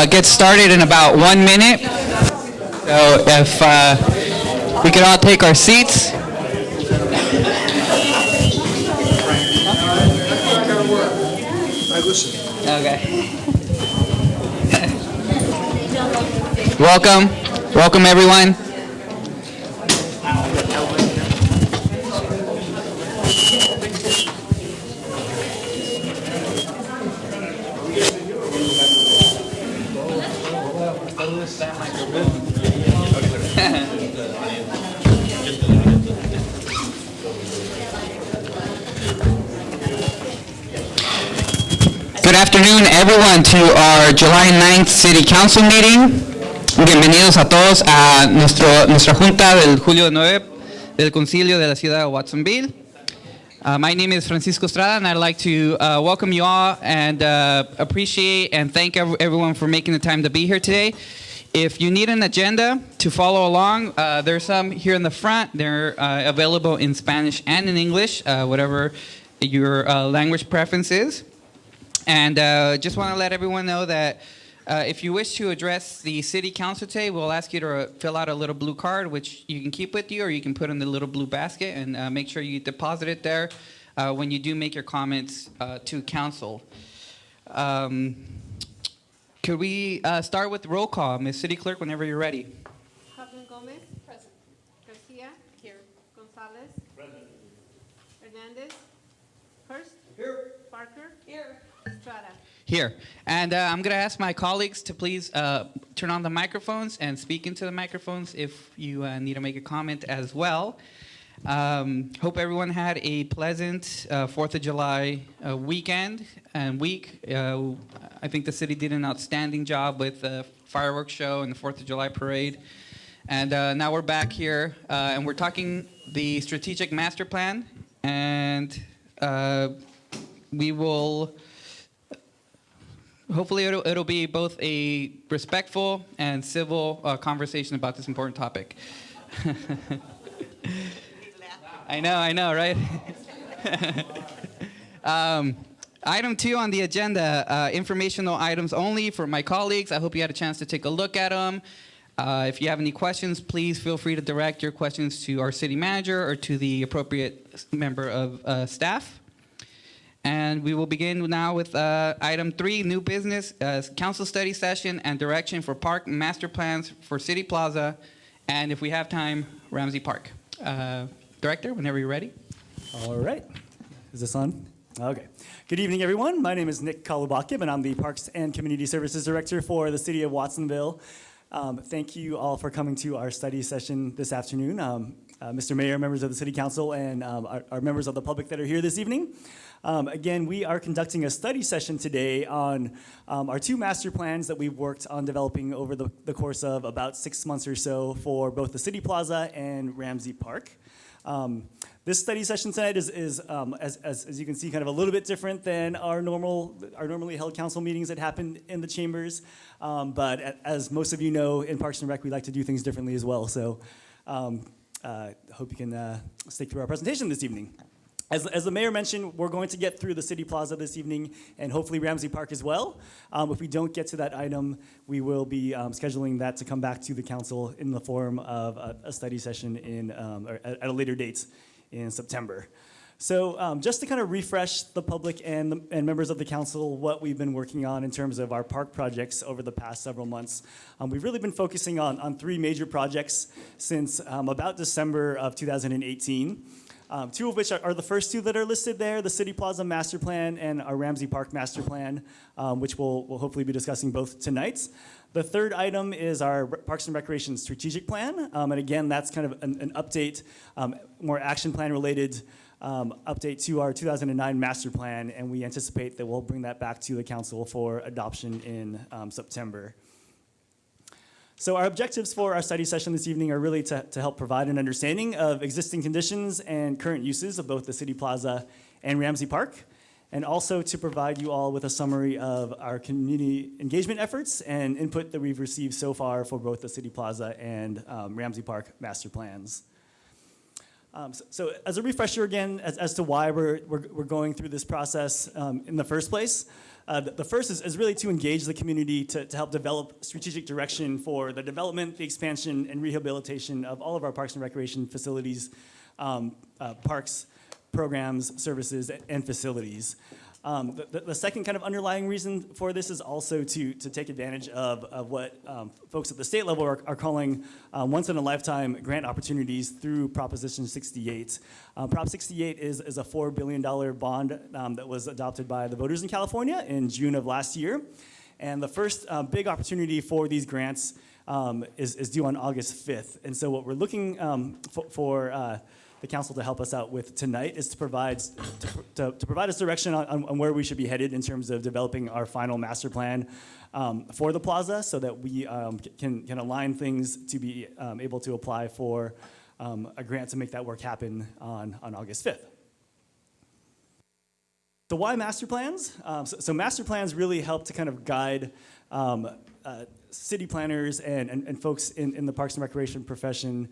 get started in about 1 minute. So if we could all take our seats. Okay. Welcome everyone. Good afternoon, everyone, to our July 9th City Council meeting. Bienvenidos a todos a nuestra junta del julio 9 del Concilio de la Ciudad de Watsonville. My name is Francisco Estrada, and I'd like to welcome you all and appreciate and thank everyone for making the time to be here today. If you need an agenda to follow along, there's some here in the front. They're available in Spanish and in English, whatever your language preference is. And just want to let everyone know that if you wish to address the City Council today, we'll ask you to fill out a little blue card, which you can keep with you, or you can put in the little blue basket, and make sure you deposit it there when you do make your comments to Council. Could we start with roll call? Ms. City Clerk, whenever you're ready. Hoffman Gomez. Present. Garcia. Here. Gonzalez. Present. Hernandez. Hurst. Here. Parker. Here. Estrada. Here. And I'm going to ask my colleagues to please turn on the microphones and speak into the microphones if you need to make a comment as well. Hope everyone had a pleasant 4th of July weekend and week. I think the city did an outstanding job with the fireworks show and the 4th of July parade. And now we're back here, and we're talking the strategic master plan. And we will... Hopefully it'll be both a respectful and civil conversation about this important topic. I know, right? Item 2 on the agenda, informational items only for my colleagues. I hope you had a chance to take a look at them. If you have any questions, please feel free to direct your questions to our city manager or to the appropriate member of staff. And we will begin now with item 3, new business, council study session and direction for park master plans for City Plaza, and if we have time, Ramsey Park. Director, whenever you're ready. All right. Is this on? Okay. Good evening, everyone. My name is Nick Kalubakib, and I'm the Parks and Community Services Director for the City of Watsonville. Thank you all for coming to our study session this afternoon. Mr. Mayor, members of the City Council, and our members of the public that are here this evening. Again, we are conducting a study session today on our 2 master plans that we've worked on developing over the course of about 6 months or so for both the City Plaza and Ramsey Park. This study session tonight is as you can see, kind of a little bit different than our normally held council meetings that happen in the chambers. But as most of you know, in Parks and Rec, we like to do things differently as well. So hope you can stick through our presentation this evening. As the mayor mentioned, we're going to get through the City Plaza this evening and hopefully Ramsey Park as well. If we don't get to that item, we will be scheduling that to come back to the council in the form of a study session or at a later date in September. So just to kind of refresh the public and members of the council what we've been working on in terms of our park projects over the past several months. We've really been focusing on 3 major projects since about December of 2018. 2 of which are the first 2 that are listed there, the City Plaza Master Plan and our Ramsey Park Master Plan, which we'll hopefully be discussing both tonight. The third item is our Parks and Recreation Strategic Plan, and again, that's kind of an update, more action plan related update to our 2009 Master Plan, and we anticipate that we'll bring that back to the council for adoption in September. So our objectives for our study session this evening are really to help provide an understanding of existing conditions and current uses of both the City Plaza and Ramsey Park, and also to provide you all with a summary of our community engagement efforts and input that we've received so far for both the City Plaza and Ramsey Park master plans. So as a refresher again, as to why we're going through this process in the first place, the first is really to engage the community to help develop strategic direction for the development, the expansion, and rehabilitation of all of our parks and recreation facilities, parks, programs, services, and facilities. The second kind of underlying reason for this is also to take advantage of what folks at the state level are calling once-in-a-lifetime grant opportunities through Proposition 68. Prop 68 is a $4 billion bond that was adopted by the voters in California in June of last year. And the first big opportunity for these grants is due on August 5th. And so what we're looking for the council to help us out with tonight is to provide us direction on where we should be headed in terms of developing our final master plan for the plaza, so that we can align things to be able to apply for a grant to make that work happen on August 5th. So why master plans? So master plans really help to kind of guide city planners and folks in the parks and recreation profession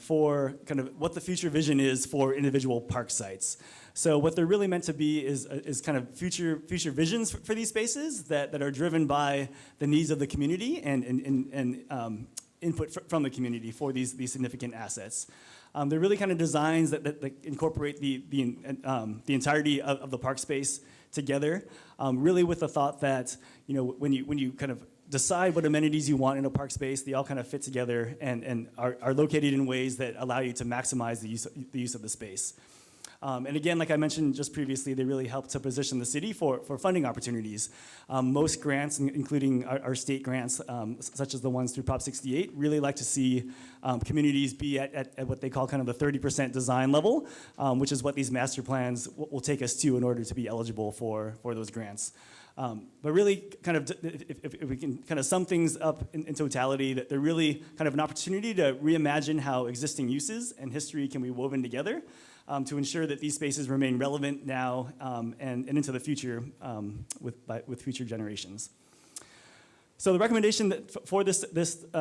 for kind of what the future vision is for individual park sites. So what they're really meant to be is kind of future visions for these spaces that are driven by the needs of the community and input from the community for these significant assets. They're really kind of designs that incorporate the entirety of the park space together, really with the thought that, you know, when you kind of decide what amenities you want in a park space, they all kind of fit together and are located in ways that allow you to maximize the use of the space. And again, like I mentioned just previously, they really help to position the city for funding opportunities. Most grants, including our state grants, such as the ones through Prop 68, really like to see communities be at what they call kind of the 30% design level, which is what these master plans will take us to in order to be eligible for those grants. But really, kind of, if we can kind of sum things up in totality, that they're really kind of an opportunity to reimagine how existing uses and history can be woven together to ensure that these spaces remain relevant now and into the future with future generations. So the recommendation for this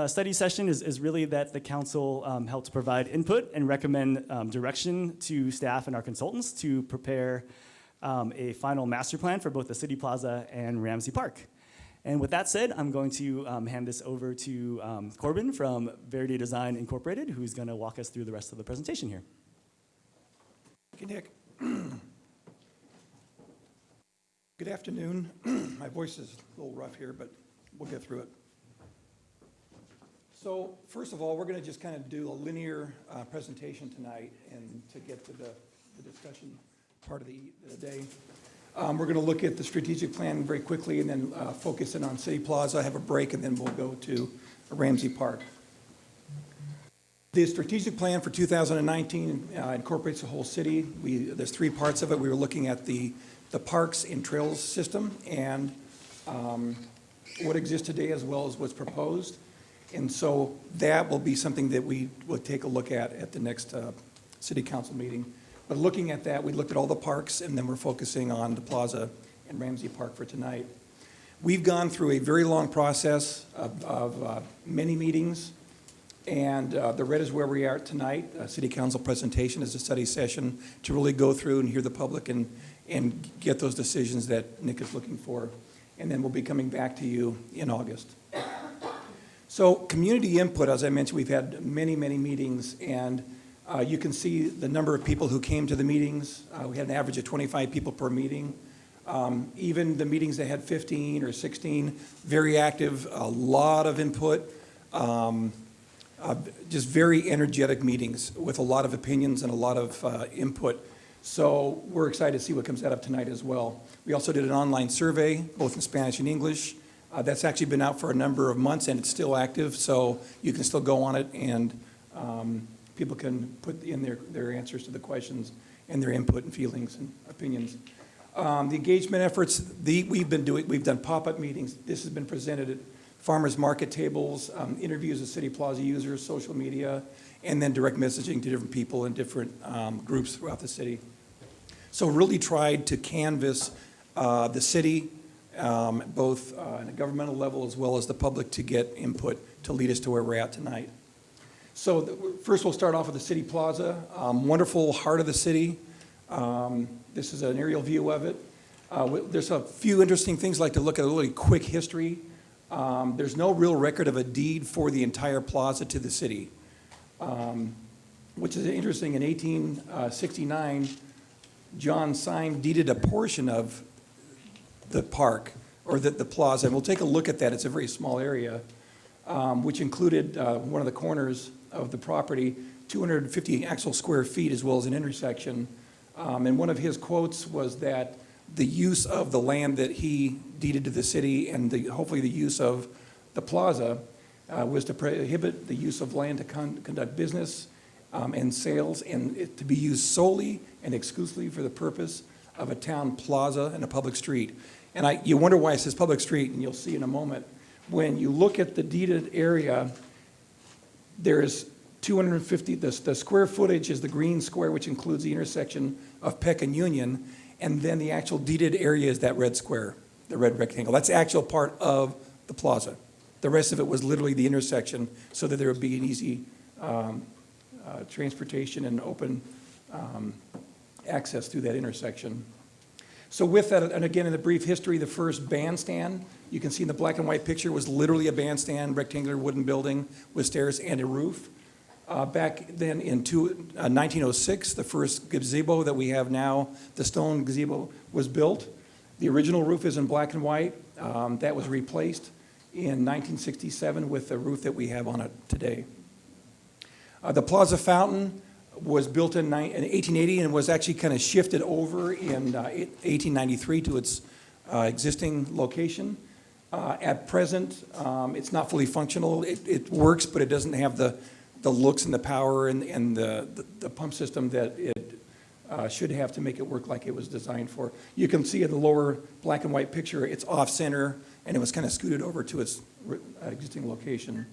study session is really that the council help to provide input and recommend direction to staff and our consultants to prepare a final master plan for both the City Plaza and Ramsey Park. And with that said, I'm going to hand this over to Corbin from Verity Design Incorporated, who's going to walk us through the rest of the presentation here. Thank you, Nick. Good afternoon. My voice is a little rough here, but we'll get through it. So first of all, we're going to just kind of do a linear presentation tonight, and to get to the discussion part of the day. We're going to look at the strategic plan very quickly and then focus in on City Plaza, have a break, and then we'll go to Ramsey Park. The strategic plan for 2019 incorporates the whole city. There's three parts of it. We were looking at the parks and trails system and what exists today as well as what's proposed. And so that will be something that we will take a look at the next city council meeting. But looking at that, we looked at all the parks, and then we're focusing on the Plaza and Ramsey Park for tonight. We've gone through a very long process of many meetings, and the red is where we are tonight. City council presentation is a study session to really go through and hear the public and get those decisions that Nick is looking for. And then we'll be coming back to you in August. So community input, as I mentioned, we've had many, many meetings, and you can see the number of people who came to the meetings. We had an average of 25 people per meeting. Even the meetings that had 15 or 16, very active, a lot of input, just very energetic meetings with a lot of opinions and a lot of input. So we're excited to see what comes out of tonight as well. We also did an online survey, both in Spanish and English. That's actually been out for a number of months, and it's still active, so you can still go on it, and people can put in their answers to the questions and their input and feelings and opinions. The engagement efforts, we've done pop-up meetings. This has been presented at farmers market tables, interviews of City Plaza users, social media, and then direct messaging to different people in different groups throughout the city. So really tried to canvass the city, both on a governmental level as well as the public, to get input to lead us to where we're at tonight. So first we'll start off with the City Plaza, wonderful heart of the city. This is an aerial view of it. There's a few interesting things I'd like to look at, a really quick history. There's no real record of a deed for the entire plaza to the city, which is interesting. In 1869, John Syme deeded a portion of the park, or the plaza, and we'll take a look at that. It's a very small area, which included one of the corners of the property, 250 actual square feet, as well as an intersection. And one of his quotes was that the use of the land that he deeded to the city and hopefully the use of the plaza was to prohibit the use of land to conduct business and sales, and it to be used solely and exclusively for the purpose of a town plaza and a public street. And you wonder why it says public street, and you'll see in a moment. When you look at the deeded area, there's 250, the square footage is the green square, which includes the intersection of Peck and Union, and then the actual deeded area is that red square, the red rectangle. That's the actual part of the plaza. The rest of it was literally the intersection, so that there would be an easy transportation and open access through that intersection. So with that, and again, in the brief history, the first bandstand, you can see in the black and white picture, was literally a bandstand, rectangular wooden building with stairs and a roof. Back then in 1906, the first gazebo that we have now, the stone gazebo, was built. The original roof is in black and white. That was replaced in 1967 with the roof that we have on it today. The Plaza Fountain was built in 1880 and was actually kind of shifted over in 1893 to its existing location. At present, it's not fully functional. It works, but it doesn't have the looks and the power and the pump system that it should have to make it work like it was designed for. You can see in the lower black and white picture, it's off-center, and it was kind of scooted over to its existing location.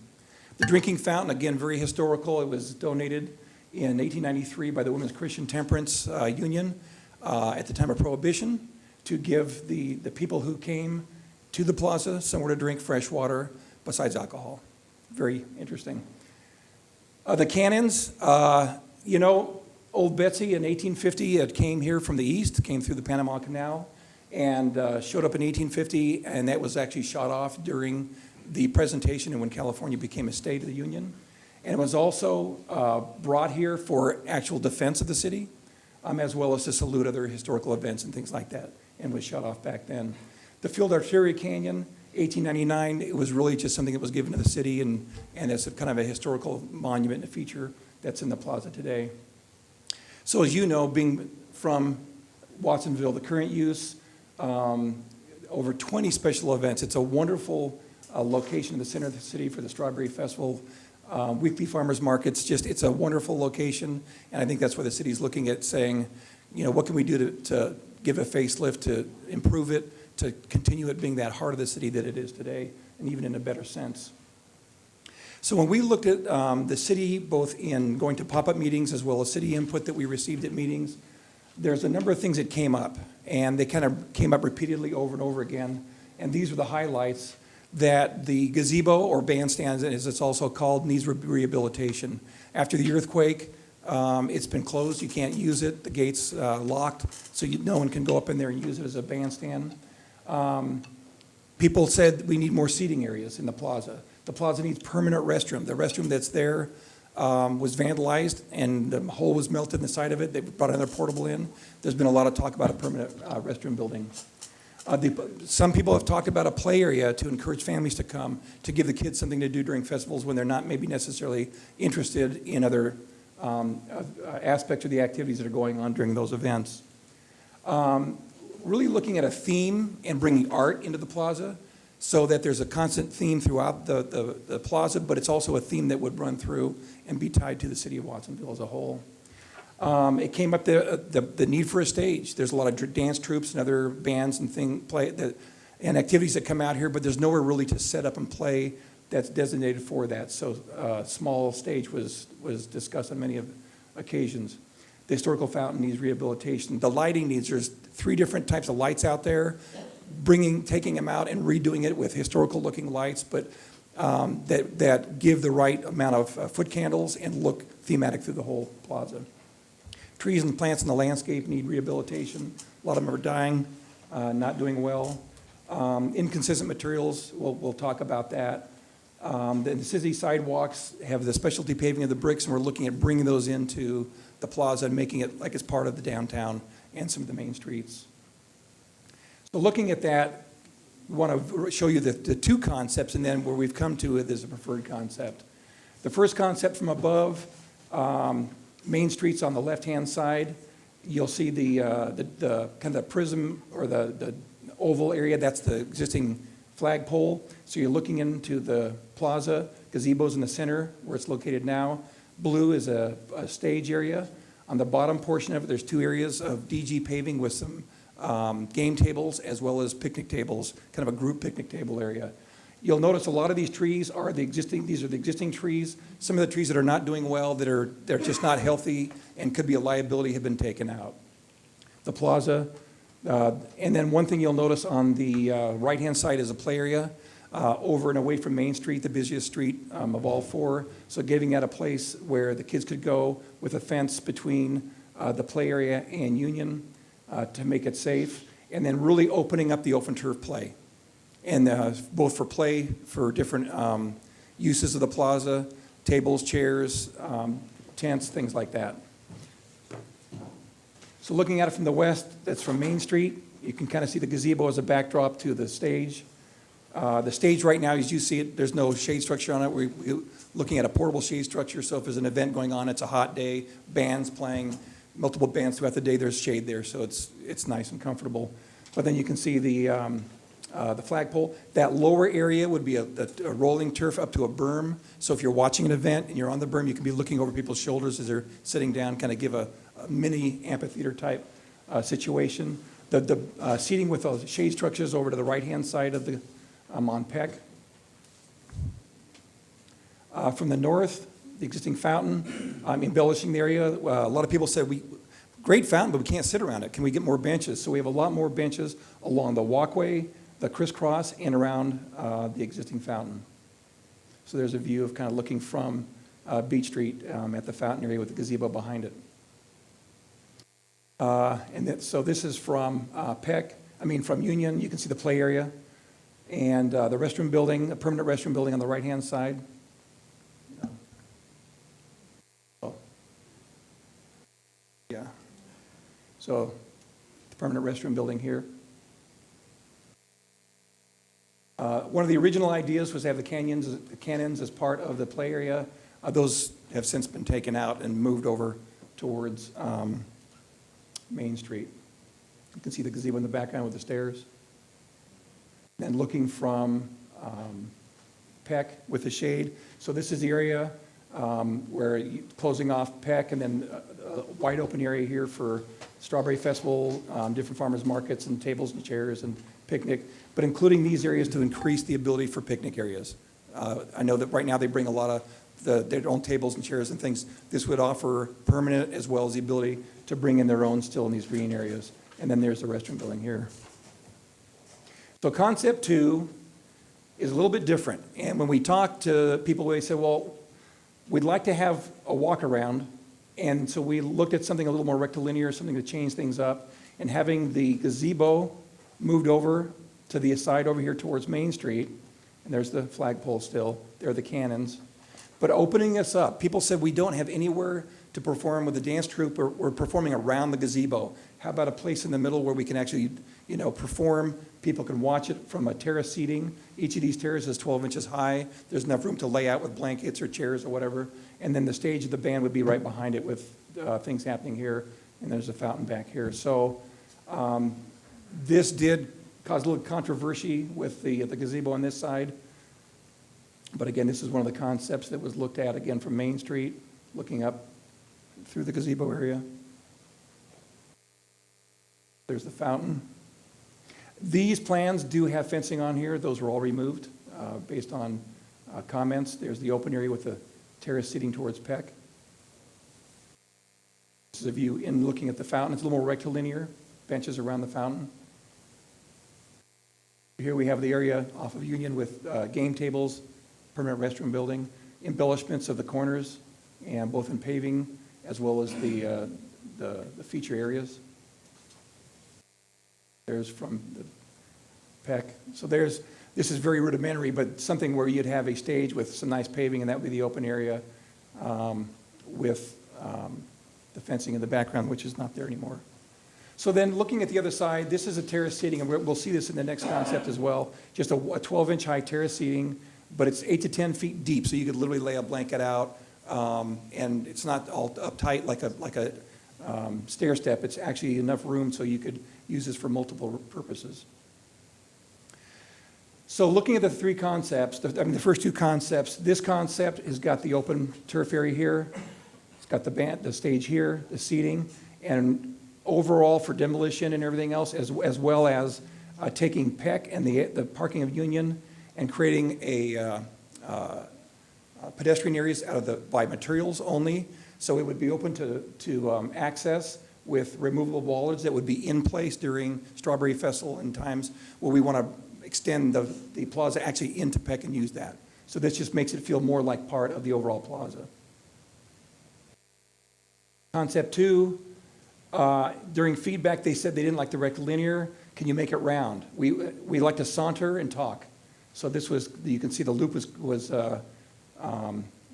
The drinking fountain, again, very historical. It was donated in 1893 by the Women's Christian Temperance Union at the time of Prohibition to give the people who came to the plaza somewhere to drink fresh water besides alcohol. Very interesting. The cannons, Old Betsy in 1850 it came here from the east, came through the Panama Canal, and showed up in 1850, and that was actually shot off during the presentation and when California became a state of the Union. And it was also brought here for actual defense of the city, as well as to salute other historical events and things like that, and was shut off back then. The Field Artillery Canyon, 1899, it was really just something that was given to the city, and it's a kind of a historical monument and a feature that's in the plaza today. So as you know, being from Watsonville, the current use, over 20 special events. It's a wonderful location in the center of the city for the Strawberry Festival, weekly farmers markets. It's a wonderful location, and I think that's where the city's looking at saying, what can we do to give a facelift, to improve it, to continue it being that heart of the city that it is today, and even in a better sense. So when we looked at the city, both in going to pop-up meetings as well as city input that we received at meetings, there's a number of things that came up, and they kind of came up repeatedly over and over again, and these are the highlights: that the gazebo, or bandstand as it's also called, needs rehabilitation. After the earthquake, it's been closed. You can't use it. The gate's locked, so no one can go up in there and use it as a bandstand. People said we need more seating areas in the plaza. The plaza needs permanent restroom. The restroom that's there was vandalized, and the hole was melted in the side of it. They brought another portable in. There's been a lot of talk about a permanent restroom building. Some people have talked about a play area to encourage families to come, to give the kids something to do during festivals when they're not maybe necessarily interested in other aspects of the activities that are going on during those events. Really looking at a theme and bringing art into the plaza so that there's a constant theme throughout the plaza, but it's also a theme that would run through and be tied to the city of Watsonville as a whole. It came up the need for a stage. There's a lot of dance troupes and other bands and and activities that come out here, but there's nowhere really to set up and play that's designated for that. So a small stage was discussed on many occasions. The historical fountain needs rehabilitation. The lighting needs, there's 3 different types of lights out there, taking them out and redoing it with historical looking lights, but that give the right amount of foot candles and look thematic through the whole plaza. Trees and plants in the landscape need rehabilitation. A lot of them are dying, not doing well. Inconsistent materials, we'll talk about that. The city sidewalks have the specialty paving of the bricks, and we're looking at bringing those into the plaza and making it like it's part of the downtown and some of the main streets. So looking at that, we want to show you the two concepts, and then where we've come to it is a preferred concept. The first concept from above, Main Street's on the left-hand side. You'll see the kind of prism or the oval area. That's the existing flagpole. So you're looking into the plaza. Gazebo's in the center where it's located now. Blue is a stage area. On the bottom portion of it, there's two areas of DG paving with some game tables as well as picnic tables, kind of a group picnic table area. You'll notice a lot of these trees are these are the existing trees. Some of the trees that are not doing well, they're just not healthy and could be a liability, have been taken out. The plaza, and then one thing you'll notice on the right-hand side is a play area over and away from Main Street, the busiest street of all four. So giving that a place where the kids could go with a fence between the play area and Union to make it safe, and then really opening up the open turf play. And both for play, for different uses of the plaza, tables, chairs, tents, things like that. So looking at it from the west, that's from Main Street. You can kind of see the gazebo as a backdrop to the stage. The stage right now, as you see it, there's no shade structure on it. We're looking at a portable shade structure, so if there's an event going on, it's a hot day, bands playing, multiple bands throughout the day, there's shade there, so it's nice and comfortable. But then you can see the flagpole. That lower area would be a rolling turf up to a berm. So if you're watching an event and you're on the berm, you can be looking over people's shoulders as they're sitting down, kind of give a mini amphitheater type situation. The seating with those shade structures over to the right-hand side of the on Peck. From the north, the existing fountain, embellishing the area. A lot of people said, great fountain, but we can't sit around it. Can we get more benches? So we have a lot more benches along the walkway, the crisscross, and around the existing fountain. So there's a view of kind of looking from Beach Street at the fountain area with the gazebo behind it. So this is from from Union. You can see the play area and the restroom building, the permanent restroom building on the right-hand side. Yeah. So the permanent restroom building here. One of the original ideas was to have the cannons as part of the play area. Those have since been taken out and moved over towards Main Street. You can see the gazebo in the background with the stairs. And looking from Peck with the shade. So this is the area where closing off Peck, and then a wide open area here for Strawberry Festival, different farmers markets and tables and chairs and picnic, but including these areas to increase the ability for picnic areas. I know that right now they bring a lot of their own tables and chairs and things. This would offer permanent as well as the ability to bring in their own still in these green areas. And then there's the restroom building here. So concept 2 is a little bit different. And when we talk to people, they say, well, we'd like to have a walk around. And so we looked at something a little more rectilinear, something to change things up. And having the gazebo moved over to the side over here towards Main Street. And there's the flagpole still. There are the cannons. But opening this up, people said we don't have anywhere to perform with the dance troupe, or we're performing around the gazebo. How about a place in the middle where we can actually, perform? People can watch it from a terrace seating. Each of these terraces is 12 inches high. There's enough room to lay out with blankets or chairs or whatever. And then the stage of the band would be right behind it with things happening here. And there's a fountain back here. So this did cause a little controversy with the gazebo on this side. But again, this is one of the concepts that was looked at again from Main Street, looking up through the gazebo area. There's the fountain. These plans do have fencing on here. Those were all removed based on comments. There's the open area with the terrace seating towards Peck. This is a view in looking at the fountain. It's a little more rectilinear, benches around the fountain. Here we have the area off of Union with game tables permanent restroom building, embellishments of the corners, and both in paving as well as the feature areas. There's from the PEC. So this is very rudimentary, but something where you'd have a stage with some nice paving, and that would be the open area with the fencing in the background, which is not there anymore. So then looking at the other side, this is a terrace seating, and we'll see this in the next concept as well. Just a 12-inch high terrace seating, but it's 8 to 10 feet deep, so you could literally lay a blanket out, and it's not all uptight like a stair step. It's actually enough room so you could use this for multiple purposes. So looking at the three concepts, the first two concepts, this concept has got the open turf area here, it's got the stage here, the seating, and overall for demolition and everything else, as well as taking PEC and the parking of Union and creating a pedestrian areas by materials only. So it would be open to access with removable bollards that would be in place during Strawberry Festival and times where we want to extend the plaza actually into PEC and use that. So this just makes it feel more like part of the overall plaza. Concept two, during feedback, they said they didn't like the rectilinear. Can you make it round? We like to saunter and talk. So this was, you can see the loop was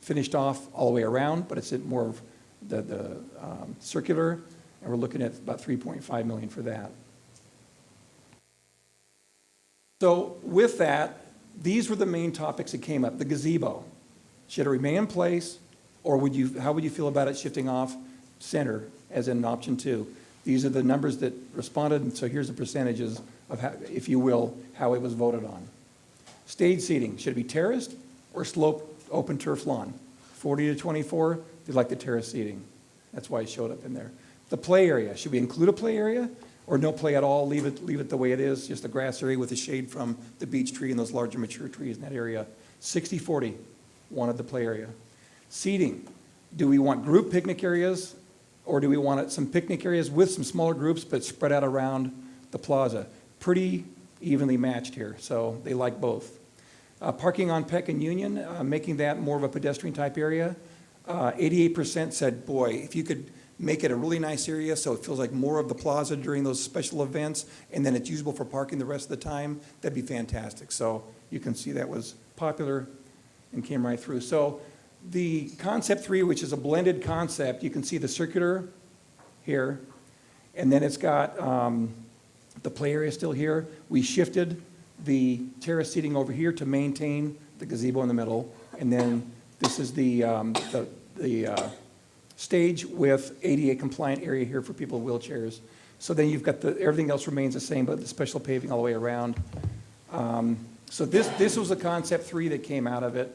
finished off all the way around, but it's more of the circular, and we're looking at about $3.5 million for that. So with that, these were the main topics that came up. The gazebo, should it remain in place, or how would you feel about it shifting off center as in option 2? These are the numbers that responded, and so here's the percentages of how, if you will, how it was voted on. Stage seating, should it be terraced or sloped open turf lawn? 40 to 24, they like the terrace seating. That's why it showed up in there. The play area, should we include a play area or no play at all? Leave it the way it is, just a grass area with the shade from the beech tree and those larger mature trees in that area. 60-40 wanted the play area. Seating, do we want group picnic areas, or do we want some picnic areas with some smaller groups but spread out around the plaza? Pretty evenly matched here, so they like both. Parking on Peck and Union, making that more of a pedestrian type area. 88% said, boy, if you could make it a really nice area so it feels like more of the plaza during those special events and then it's usable for parking the rest of the time, that'd be fantastic. So you can see that was popular and came right through. So the concept 3, which is a blended concept, you can see the circular here, and then it's got the play area still here. We shifted the terrace seating over here to maintain the gazebo in the middle, and then this is the stage with ADA compliant area here for people with wheelchairs. So then you've got everything else remains the same, but the special paving all the way around. So this was the concept 3 that came out of it.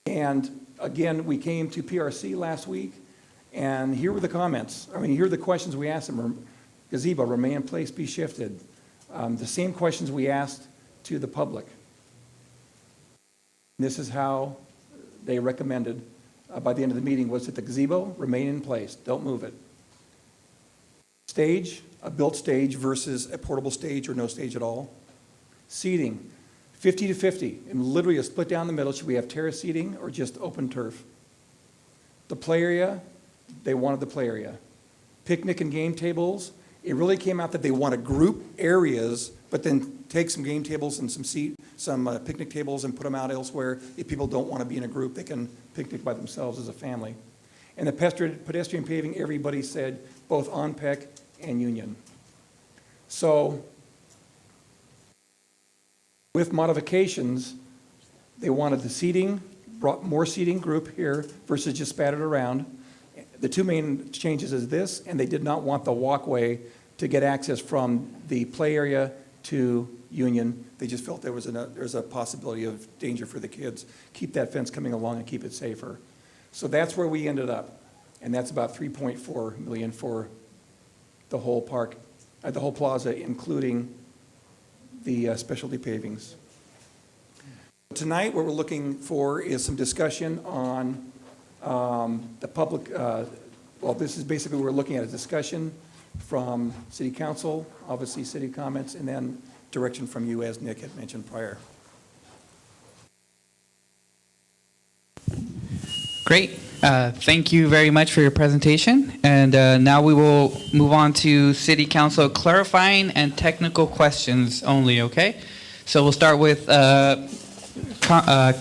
And again, we came to PRC last week, and here were the comments. I mean, here are the questions we asked them. Gazebo, remain in place, be shifted. The same questions we asked to the public. This is how they recommended by the end of the meeting was that the gazebo remain in place, don't move it. Stage, a built stage versus a portable stage or no stage at all. Seating, 50 to 50, and literally a split down the middle. Should we have terrace seating or just open turf? The play area, they wanted the play area. Picnic and game tables, it really came out that they want to group areas, but then take some game tables and some picnic tables and put them out elsewhere. If people don't want to be in a group, they can picnic by themselves as a family. And the pedestrian paving, everybody said both on Peck and Union. So with modifications, they wanted the seating, brought more seating group here versus just spattered around. The two main changes is this, and they did not want the walkway to get access from the play area to Union. They just felt there's a possibility of danger for the kids. Keep that fence coming along and keep it safer. So that's where we ended up, and that's about $3.4 million for the whole park, the whole plaza, including the specialty pavings. Tonight, what we're looking for is some discussion on the public, well, this is basically what we're looking at, a discussion from City Council, obviously city comments, and then direction from you, as Nick had mentioned prior. Great. Thank you very much for your presentation. And now we will move on to City Council clarifying and technical questions only, okay? So we'll start with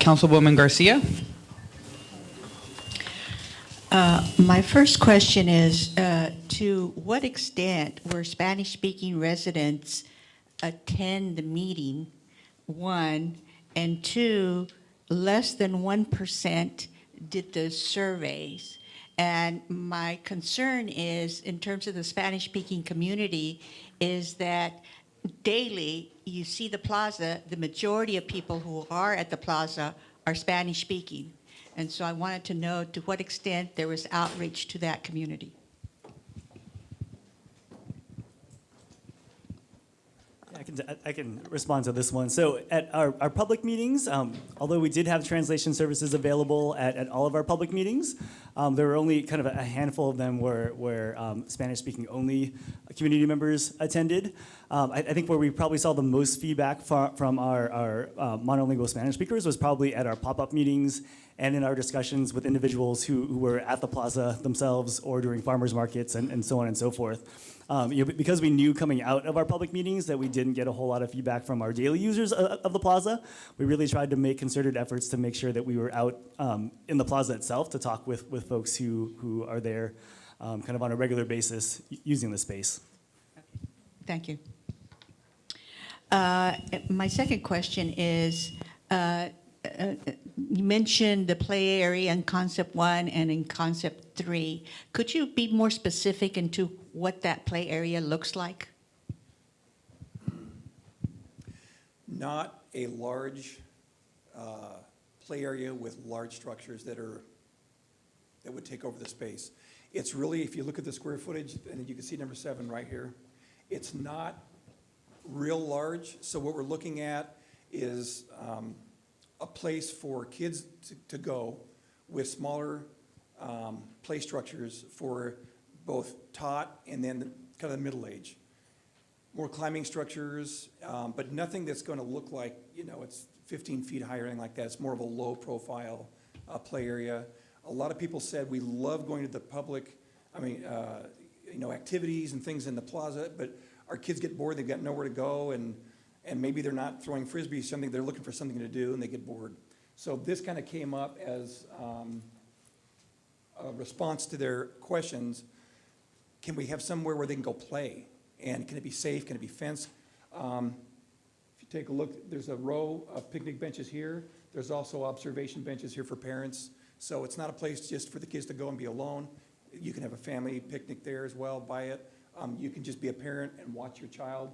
Councilwoman Garcia. My first question is, to what extent were Spanish-speaking residents attend the meeting, one, and two, less than 1% did the surveys? And my concern is, in terms of the Spanish-speaking community, is that daily you see the plaza, the majority of people who are at the plaza are Spanish-speaking. And so I wanted to know to what extent there was outreach to that community. I can respond to this one. So at our public meetings, although we did have translation services available at all of our public meetings, there were only kind of a handful of them where Spanish-speaking only community members attended. I think where we probably saw the most feedback from our monolingual Spanish speakers was probably at our pop-up meetings and in our discussions with individuals who were at the plaza themselves or during farmers markets and so on and so forth. Because we knew coming out of our public meetings that we didn't get a whole lot of feedback from our daily users of the plaza, we really tried to make concerted efforts to make sure that we were out in the plaza itself to talk with folks who are there kind of on a regular basis using the space. Thank you. My second question is, you mentioned the play area in Concept 1 and in Concept 3. Could you be more specific into what that play area looks like? Not a large play area with large structures that would take over the space. It's really, if you look at the square footage, and you can see number 7 right here, it's not real large. So what we're looking at is a place for kids to go with smaller play structures for both tot and then kind of the middle age. More climbing structures, but nothing that's going to look like, it's 15 feet high or anything like that. It's more of a low profile play area. A lot of people said we love going to the public, activities and things in the plaza, but our kids get bored, they've got nowhere to go, and maybe they're not throwing frisbee, they're looking for something to do and they get bored. So this kind of came up as a response to their questions. Can we have somewhere where they can go play? And can it be safe? Can it be fenced? If you take a look, there's a row of picnic benches here. There's also observation benches here for parents. So it's not a place just for the kids to go and be alone. You can have a family picnic there as well, by it. You can just be a parent and watch your child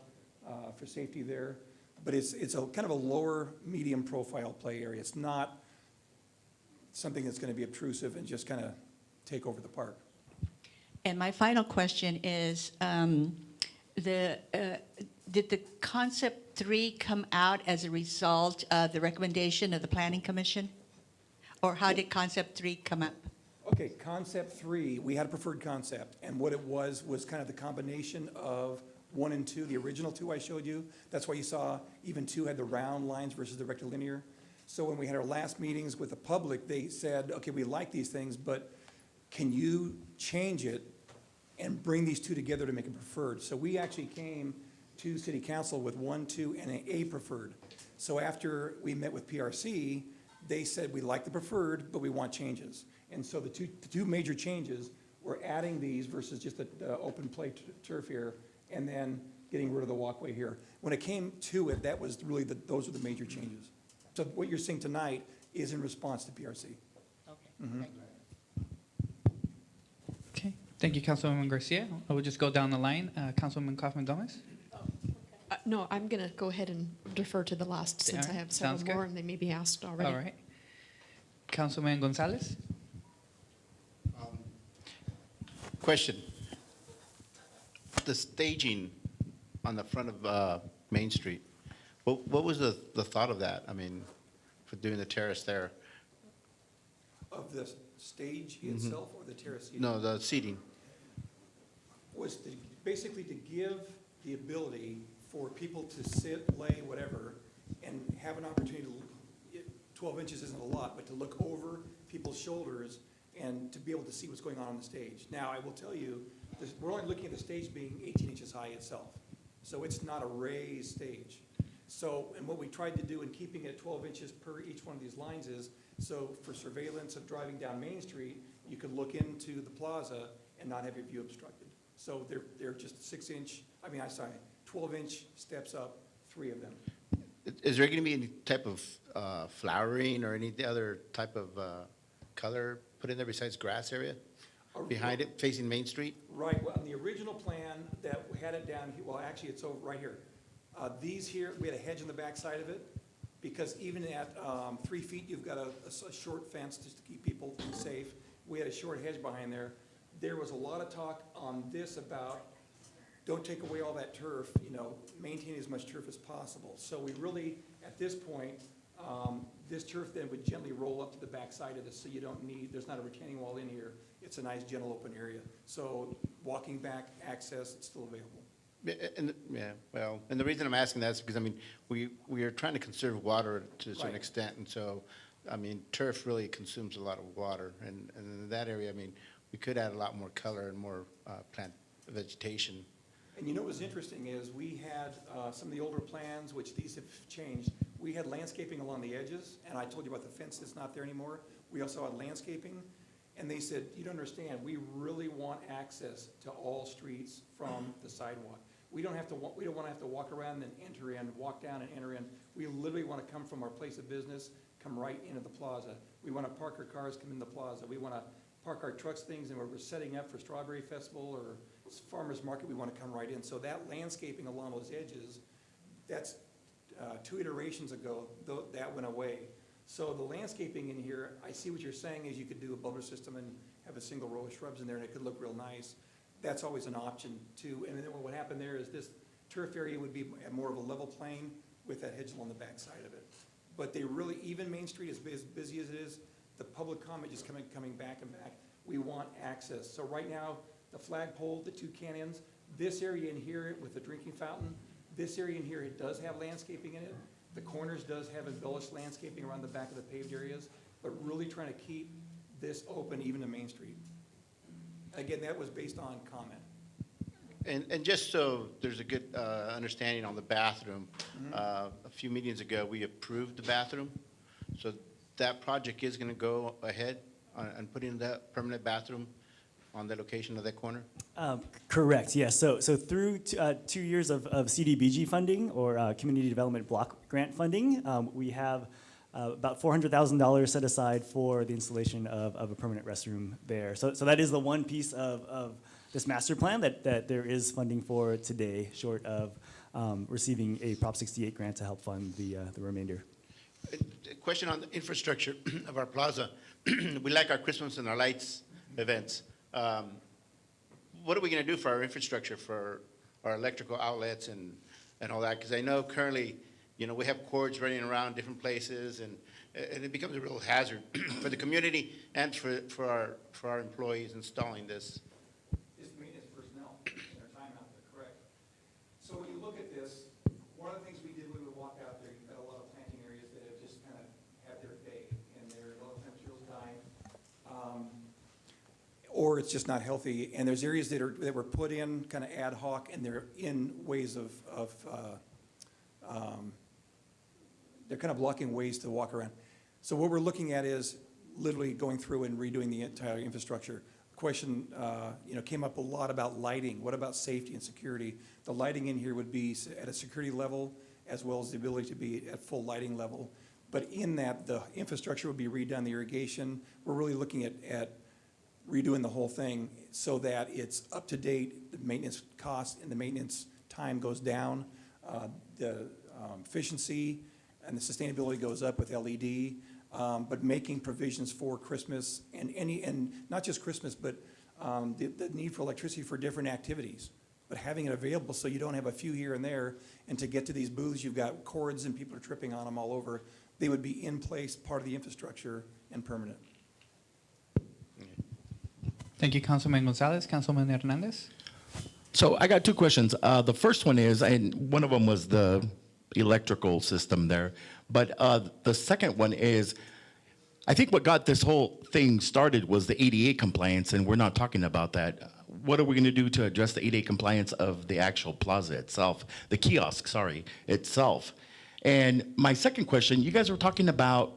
for safety there. But it's a kind of a lower medium profile play area. It's not something that's going to be obtrusive and just kind of take over the park. And my final question is, did the Concept 3 come out as a result of the recommendation of the Planning Commission? Or how did Concept 3 come up? Okay, Concept 3, we had a preferred concept, and what it was kind of the combination of 1 and 2, the original 2 I showed you. That's why you saw even 2 had the round lines versus the rectilinear. So when we had our last meetings with the public, they said, okay, we like these things, but can you change it and bring these 2 together to make it preferred? So we actually came to City Council with 1, 2, and an A preferred. So after we met with PRC, they said we like the preferred, but we want changes. And so the two major changes were adding these versus just the open play turf here, and then getting rid of the walkway here. When it came to it, that was really those are the major changes. So what you're seeing tonight is in response to PRC. Okay, thank you. Okay. Thank you, Councilwoman Garcia. I will just go down the line. Councilwoman Kaufman-Gomez. No, I'm going to go ahead and defer to the last since All I right, have several sounds good. more and they may be asked already. All right. Councilman Gonzalez. Question. The staging on the front of Main Street, what was the thought of that? I mean, for doing the terrace there? Of the stage itself or the terrace seating? No, the seating. Was basically to give the ability for people to sit, lay, whatever, and have an opportunity to 12 inches isn't a lot, but to look over people's shoulders and to be able to see what's going on the stage. Now, I will tell you, we're only looking at the stage being 18 inches high itself. So it's not a raised stage. So, and what we tried to do in keeping it 12 inches per each one of these lines is, so for surveillance of driving down Main Street, you could look into the plaza and not have your view obstructed. So they're just 12-inch steps up, 3 of them. Is there going to be any type of flowering or any other type of color put in there besides grass area behind it, facing Main Street? Right, well, on the original plan that we had it down, well, actually, it's over right here. These here, we had a hedge on the back side of it, because even at 3 feet, you've got a short fence just to keep people safe. We had a short hedge behind there. There was a lot of talk on this about, don't take away all that turf, maintain as much turf as possible. So we really, at this point, this turf then would gently roll up to the back side of this, so you don't need, there's not a retaining wall in here. It's a nice, gentle, open area. So walking back, access, it's still available. And the reason I'm asking that is because, we are trying to conserve water to a certain Right. extent, and so, turf really consumes a lot of water, and in that area, we could add a lot more color and more plant vegetation. And what was interesting is we had some of the older plans, which these have changed. We had landscaping along the edges, and I told you about the fence that's not there anymore. We also had landscaping, and they said, you don't understand, we really want access to all streets from the sidewalk. We don't want to have to walk around and enter in, walk down and enter in. We literally want to come from our place of business, come right into the plaza. We want to park our cars, come in the plaza. We want to park our trucks, things, and where we're setting up for Strawberry Festival or Farmers Market, we want to come right in. So that landscaping along those edges, that's 2 iterations ago, that went away. So the landscaping in here, I see what you're saying is you could do a buffer system and have a single row of shrubs in there and it could look real nice. That's always an option too. And then what would happen there is this turf area would be at more of a level plane with that hedge along the back side of it. But they really, even Main Street, as busy as it is, the public comment is coming back and back. We want access. So right now, the flagpole, the 2 canyons, this area in here with the drinking fountain, this area in here, it does have landscaping in it. The corners does have embellished landscaping around the back of the paved areas, but really trying to keep this open even to Main Street. Again, that was based on comment. And just so there's a good understanding on the bathroom, a few meetings ago, we approved the bathroom. So that project is going to go ahead on putting that permanent bathroom on the location of that corner? Correct, yes. So through 2 years of CDBG funding, or Community Development Block Grant funding, we have about $400,000 set aside for the installation of a permanent restroom there. So that is the one piece of this master plan that there is funding for today, short of receiving a Prop 68 grant to help fund the remainder. A question on the infrastructure of our plaza. We like our Christmas and our lights events. What are we going to do for our infrastructure, for our electrical outlets and all that? Because I know currently, we have cords running around different places, and it becomes a real hazard for the community and for our employees installing this. It's maintenance personnel in their time out there, correct. So when you look at this, one of the things we did when we walk out there, you've got a lot of planting areas that have just kind of had their day, and they're a lot of times materials dying. Or it's just not healthy, and there's areas that were put in kind of ad hoc, and they're in ways of they're kind of blocking ways to walk around. So what we're looking at is literally going through and redoing the entire infrastructure. Question, came up a lot about lighting. What about safety and security? The lighting in here would be at a security level as well as the ability to be at full lighting level. But in that, the infrastructure would be redone, the irrigation. We're really looking at redoing the whole thing so that it's up to date, the maintenance cost and the maintenance time goes down, the efficiency and the sustainability goes up with LED, but making provisions for Christmas and not just Christmas, but the need for electricity for different activities, but having it available so you don't have a few here and there, and to get to these booths, you've got cords and people are tripping on them all over. They would be in place, part of the infrastructure, and permanent. Thank you, Councilman Gonzalez. Councilman Hernandez? So I got 2 questions. The first one is, and one of them was the electrical system there, but the second one is, I think what got this whole thing started was the ADA compliance, and we're not talking about that. What are we going to do to address the ADA compliance of the actual plaza itself, the kiosk, sorry, itself? And my second question, you guys were talking about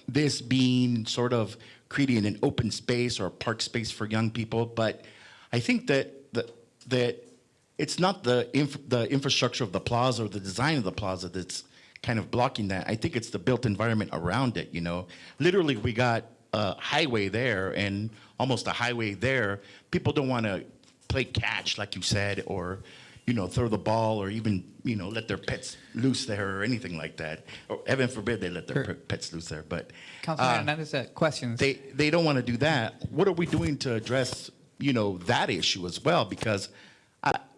this being sort of creating an open space or a park space for young people, but I think that it's not the infrastructure of the plaza or the design of the plaza that's kind of blocking that. I think it's the built environment around it, you know. Literally, we got a highway there and almost a highway there. People don't want to play catch, like you said, or, you know, throw the ball or even, you know, let their pets loose there or anything like that. Or heaven forbid they let their pets loose there. But Councilman Hernandez, questions. they don't want to do that. What are we doing to address, you know, that issue as well? Because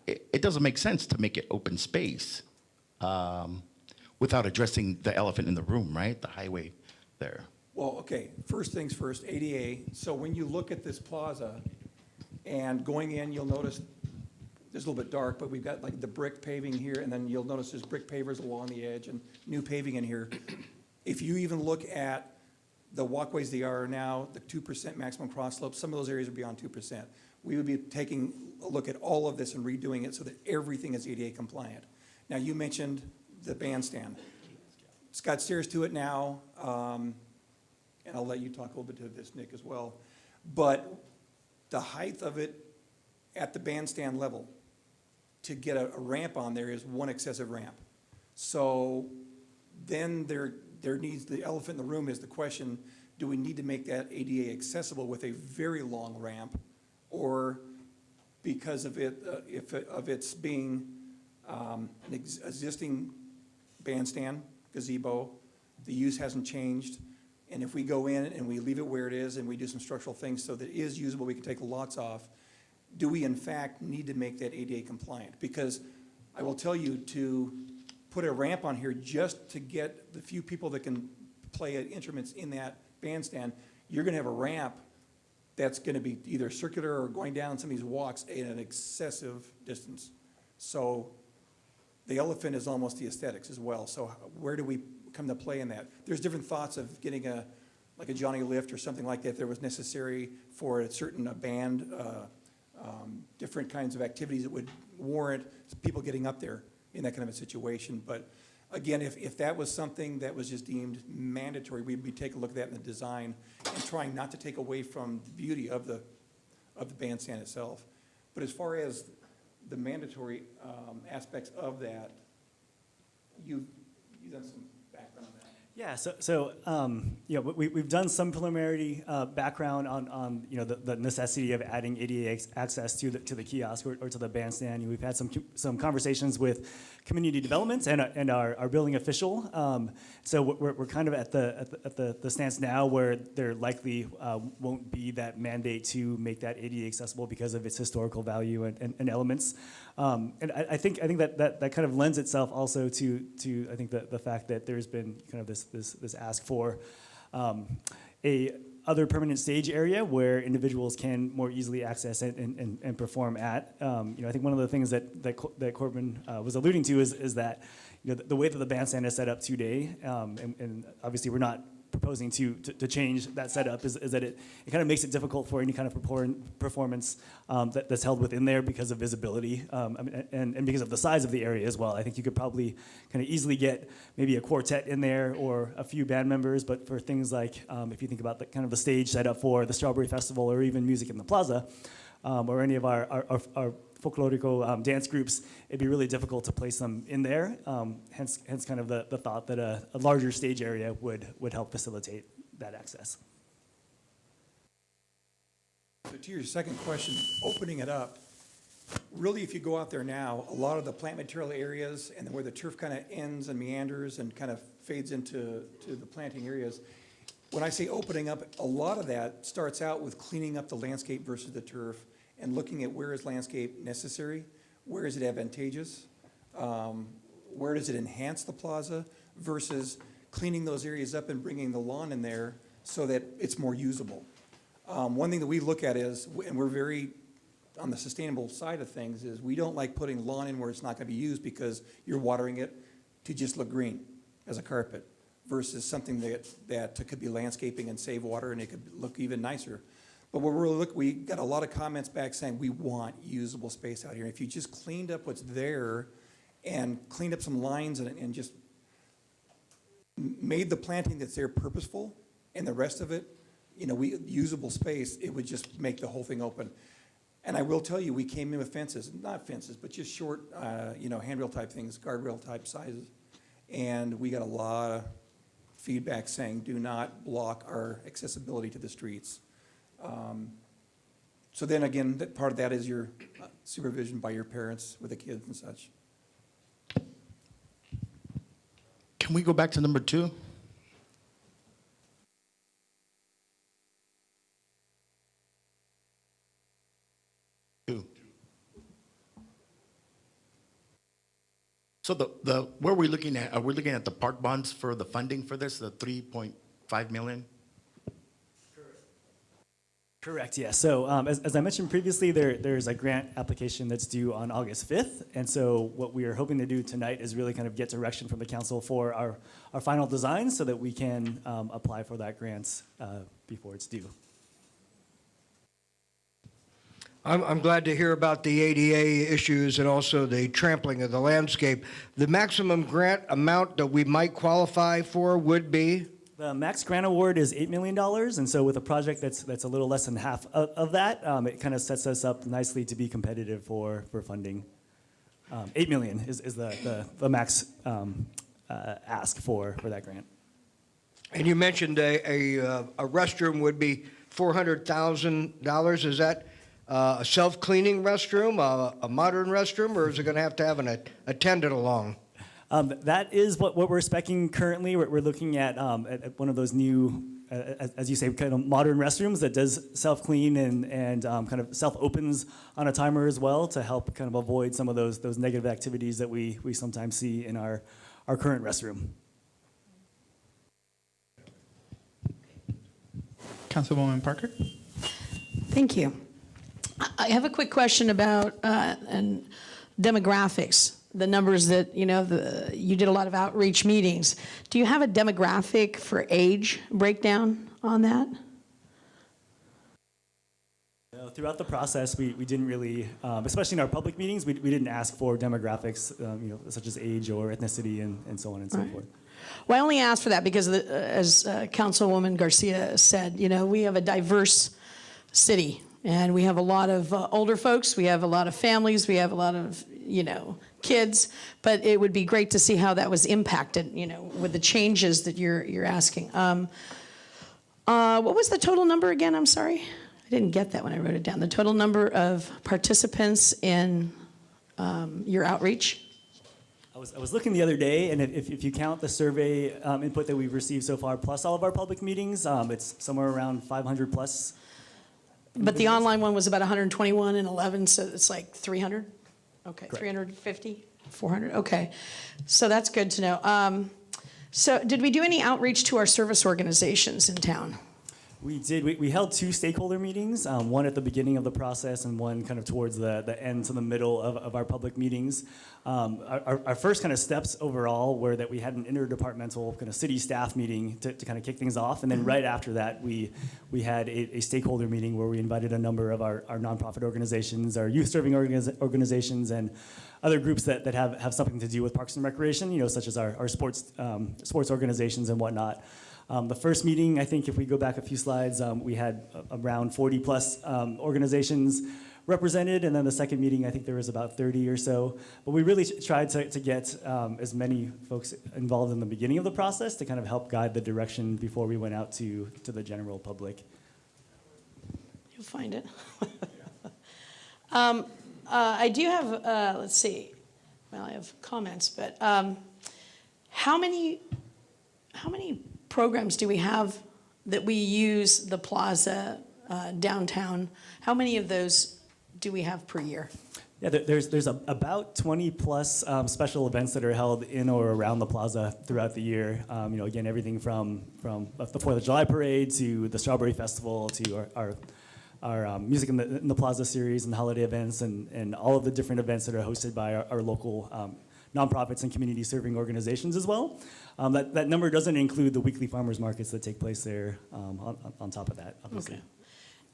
it doesn't make sense to make it open space without addressing the elephant in the room, right? The highway there. Well, okay, first things first, ADA. So when you look at this plaza and going in, you'll notice it's a little bit dark, but we've got like the brick paving here, and then you'll notice there's brick pavers along the edge and new paving in here. If you even look at the walkways they are now, the 2% maximum cross slope, some of those areas are beyond 2%. We would be taking a look at all of this and redoing it so that everything is ADA compliant. Now, you mentioned the bandstand. It's got stairs to it now, and I'll let you talk a little bit to this, Nick, as well. But the height of it at the bandstand level, to get a ramp on there is one excessive ramp. So then there needs, the elephant in the room is the question, do we need to make that ADA accessible with a very long ramp? Or because of it, of its being an existing bandstand, gazebo, the use hasn't changed, and if we go in and we leave it where it is and we do some structural things so that it is usable, we can take the lots off, do we in fact need to make that ADA compliant? Because I will tell you, to put a ramp on here just to get the few people that can play instruments in that bandstand, you're gonna have a ramp that's gonna be either circular or going down some of these walks at an excessive distance. So the elephant is almost the aesthetics as well. So where do we come to play in that? There's different thoughts of getting like a Johnny Lift or something like that if there was necessary for a certain band, different kinds of activities that would warrant people getting up there in that kind of a situation. But again, if that was something that was just deemed mandatory, we'd be taking a look at that in the design and trying not to take away from the beauty of the bandstand itself. But as far as the mandatory aspects of that, you've done some background on that. Yeah, so you know, we've done some preliminary background on you know, the necessity of adding ADA access to the kiosk or to the bandstand. We've had some conversations with community development and our building official. So we're kind of at the stance now where there likely won't be that mandate to make that ADA accessible because of its historical value and elements. And I think that kind of lends itself also to I think the fact that there's been kind of this ask for a other permanent stage area where individuals can more easily access and perform at. You know, I think one of the things that Corbin was alluding to is that, you know, the way that the bandstand is set up today, and obviously we're not proposing to change that setup, is that it kind of makes it difficult for any kind of performance that's held within there because of visibility and because of the size of the area as well. I think you could probably kind of easily get maybe a quartet in there or a few band members, but for things like if you think about the kind of the stage setup for the Strawberry Festival or even Music in the Plaza or any of our folklorico dance groups, it'd be really difficult to place them in there. Hence kind of the thought that a larger stage area would help facilitate that access. So to your second question, opening it up, really if you go out there now, a lot of the plant material areas and where the turf kind of ends and meanders and kind of fades into the planting areas, when I say opening up, a lot of that starts out with cleaning up the landscape versus the turf and looking at where is landscape necessary, where is it advantageous, where does it enhance the plaza versus cleaning those areas up and bringing the lawn in there so that it's more usable. One thing that we look at is, and we're very on the sustainable side of things, is we don't like putting lawn in where it's not going to be used because you're watering it to just look green as a carpet. versus something that could be landscaping and save water and it could look even nicer. But we got a lot of comments back saying we want usable space out here. If you just cleaned up what's there and cleaned up some lines and just made the planting that's there purposeful and the rest of it, usable space, it would just make the whole thing open. And I will tell you, we came in with fences, not fences, but just short, handrail type things, guardrail type sizes. And we got a lot of feedback saying, do not block our accessibility to the streets. So then again, part of that is your supervision by your parents with the kids and such. Can we go back to number 2? So where are we looking at? Are we looking at the park bonds for the funding for this, the 3.5 million? Correct, yeah. So as I mentioned previously, there's a grant application that's due on August 5th. And so what we are hoping to do tonight is really kind of get direction from the council for our final design so that we can apply for that grant before it's due. I'm glad to hear about the ADA issues and also the trampling of the landscape. The maximum grant amount that we might qualify for would be? The max grant award is $8 million, and so with a project that's a little less than half of that, it kind of sets us up nicely to be competitive for funding. $8 million is the max ask for that grant. And you mentioned a restroom would be $400,000. Is that a self-cleaning restroom, a modern restroom, or is it going to have an attendant along? That is what we're speccing currently. We're looking at one of those new, as you say, kind of modern restrooms that does self-clean and kind of self-opens on a timer as well to help kind of avoid some of those negative activities that we sometimes see in our current restroom. Councilwoman Parker? Thank you. I have a quick question about demographics. The numbers that, you did a lot of outreach meetings. Do you have a demographic for age breakdown on that? Throughout the process, we didn't really, especially in our public meetings, we didn't ask for demographics, such as age or ethnicity and so on and so forth. Well, I only asked for that because, as Councilwoman Garcia said, we have a diverse city. And we have a lot of older folks, we have a lot of families, we have a lot of, kids. But it would be great to see how that was impacted, with the changes that you're asking. What was the total number again? I'm sorry. I didn't get that when I wrote it down. The total number of participants in your outreach? I was looking the other day, and if you count the survey input that we've received so far, plus all of our public meetings, it's somewhere around 500 plus. But the online one was about 121 and 11, so it's like 300? Okay, Correct. 350, 400, okay. So that's good to know. So did we do any outreach to our service organizations in town? We did. We held 2 stakeholder meetings, one at the beginning of the process and one kind of towards the end to the middle of our public meetings. Our first kind of steps overall were that we had an interdepartmental kind of city staff meeting to kind of kick things off. And then right after that, we had a stakeholder meeting where we invited a number of our nonprofit organizations, our youth-serving organizations, and other groups that have something to do with parks and recreation, such as our sports organizations and whatnot. The first meeting, I think if we go back a few slides, we had around 40 plus organizations represented, and then the second meeting, I think there was about 30 or so. But we really tried to get as many folks involved in the beginning of the process to kind of help guide the direction before we went out to the general public. You'll find it. I do have, let's see, well, I have comments, but how many programs do we have that we use the plaza downtown? How many of those do we have per year? Yeah, there's about 20 plus special events that are held in or around the plaza throughout the year. Again, everything from the 4th of July parade to the Strawberry Festival to our Music in the Plaza series and holiday events and all of the different events that are hosted by our local nonprofits and community serving organizations as well. That number doesn't include the weekly farmers markets that take place there on top of that, obviously. Okay.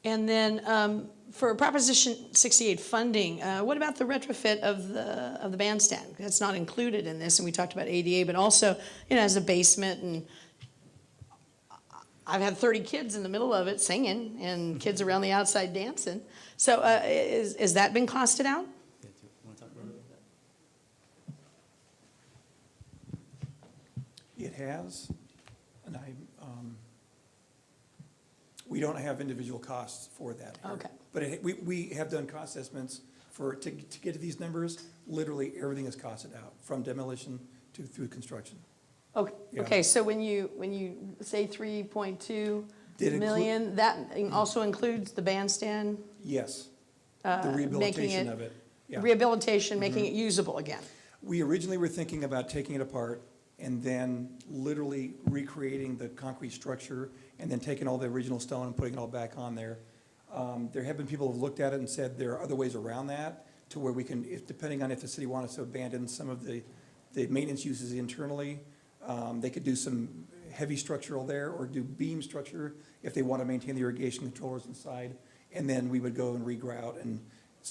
And then for Proposition 68 funding, what about the retrofit of the bandstand? That's not included in this, and we talked about ADA, but also, as a basement, and I've had 30 kids in the middle of it singing, and kids around the outside dancing. So has that been costed out? Yeah, do you want to talk more about that? It has, and we don't have individual costs for that here. Okay. But we have done cost estimates to get to these numbers. Literally, everything is costed out, from demolition to through construction. Okay. Yeah. Okay. So when you say 3.2 Did million, that also includes the bandstand, Yes, the rehabilitation of it. Yeah. rehabilitation, making it usable again. We originally were thinking about taking it apart and then literally recreating the concrete structure and then taking all the original stone and putting it all back on there. There have been people who have looked at it and said there are other ways around that to where we can, depending on if the city wants to abandon some of the maintenance uses internally, they could do some heavy structural there or do beam structure if they want to maintain the irrigation controllers inside. And then we would go and regrout and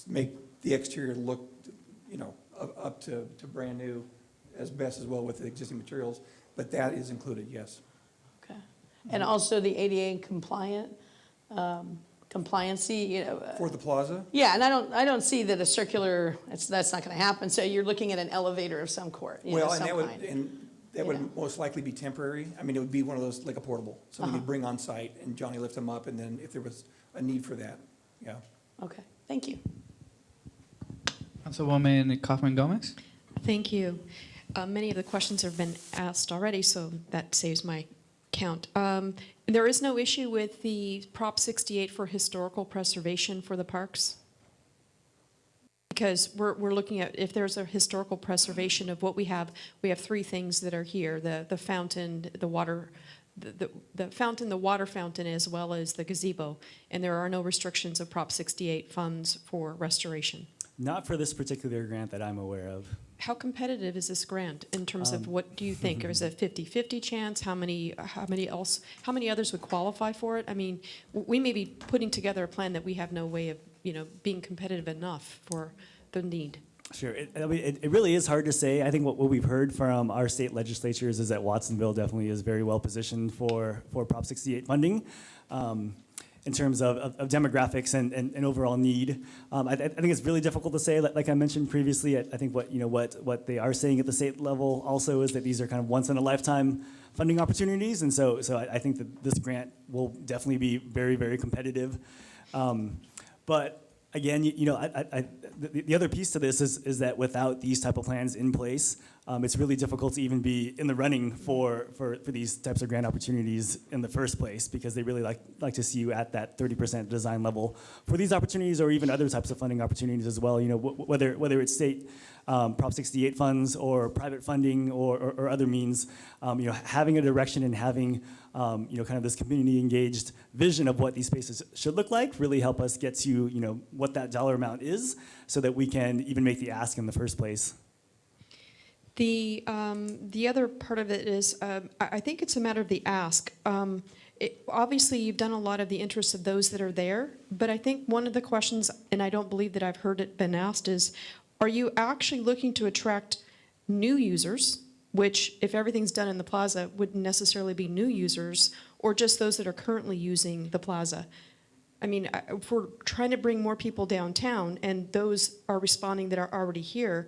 make the exterior look, up to brand new as best as well with the existing materials. But that is included, yes. Okay. And also the ADA compliancy, For the plaza? Yeah, and I don't see that a circular, that's not going to happen. So you're looking at an elevator of some sort, Well, some and that kind. would most likely be temporary. I mean, it would be one of those, like a portable, so we could bring on site and Johnny lift them up, and then if there was a need for that, yeah. Okay, thank you. Councilwoman Kaufman Gomez. Thank you. Many of the questions have been asked already, so that saves my count. There is no issue with the Prop 68 for historical preservation for the parks? Because we're looking at, if there's a historical preservation of what we have three things that are here, the fountain, the water, the fountain, the water fountain, as well as the gazebo, and there are no restrictions of Prop 68 funds for restoration. Not for this particular grant that I'm aware of. How competitive is this grant in terms of what do you think? Or is it a 50-50 chance? How many others would qualify for it? I mean, we may be putting together a plan that we have no way of, being competitive enough for the need. Sure. It really is hard to say. I think what we've heard from our state legislatures is that Watsonville definitely is very well positioned for Prop 68 funding. In terms of demographics and overall need. I think it's really difficult to say. Like I mentioned previously, I think what they are saying at the state level also is that these are kind of once in a lifetime funding opportunities, and so I think that this grant will definitely be very, very competitive. But again, the other piece to this is that without these type of plans in place, it's really difficult to even be in the running for these types of grant opportunities in the first place, because they really like to see you at that 30% design level for these opportunities, or even other types of funding opportunities as well. Whether it's state Prop 68 funds or private funding or other means, having a direction and having kind of this community engaged vision of what these spaces should look like really help us get to what that dollar amount is, so that we can even make the ask in the first place. The other part of it is, I think it's a matter of the ask. Obviously, you've done a lot of the interests of those that are there, but I think one of the questions, and I don't believe that I've heard it been asked, is, are you actually looking to attract new users, which, if everything's done in the plaza, wouldn't necessarily be new users, or just those that are currently using the plaza? I mean, if we're trying to bring more people downtown, and those are responding that are already here,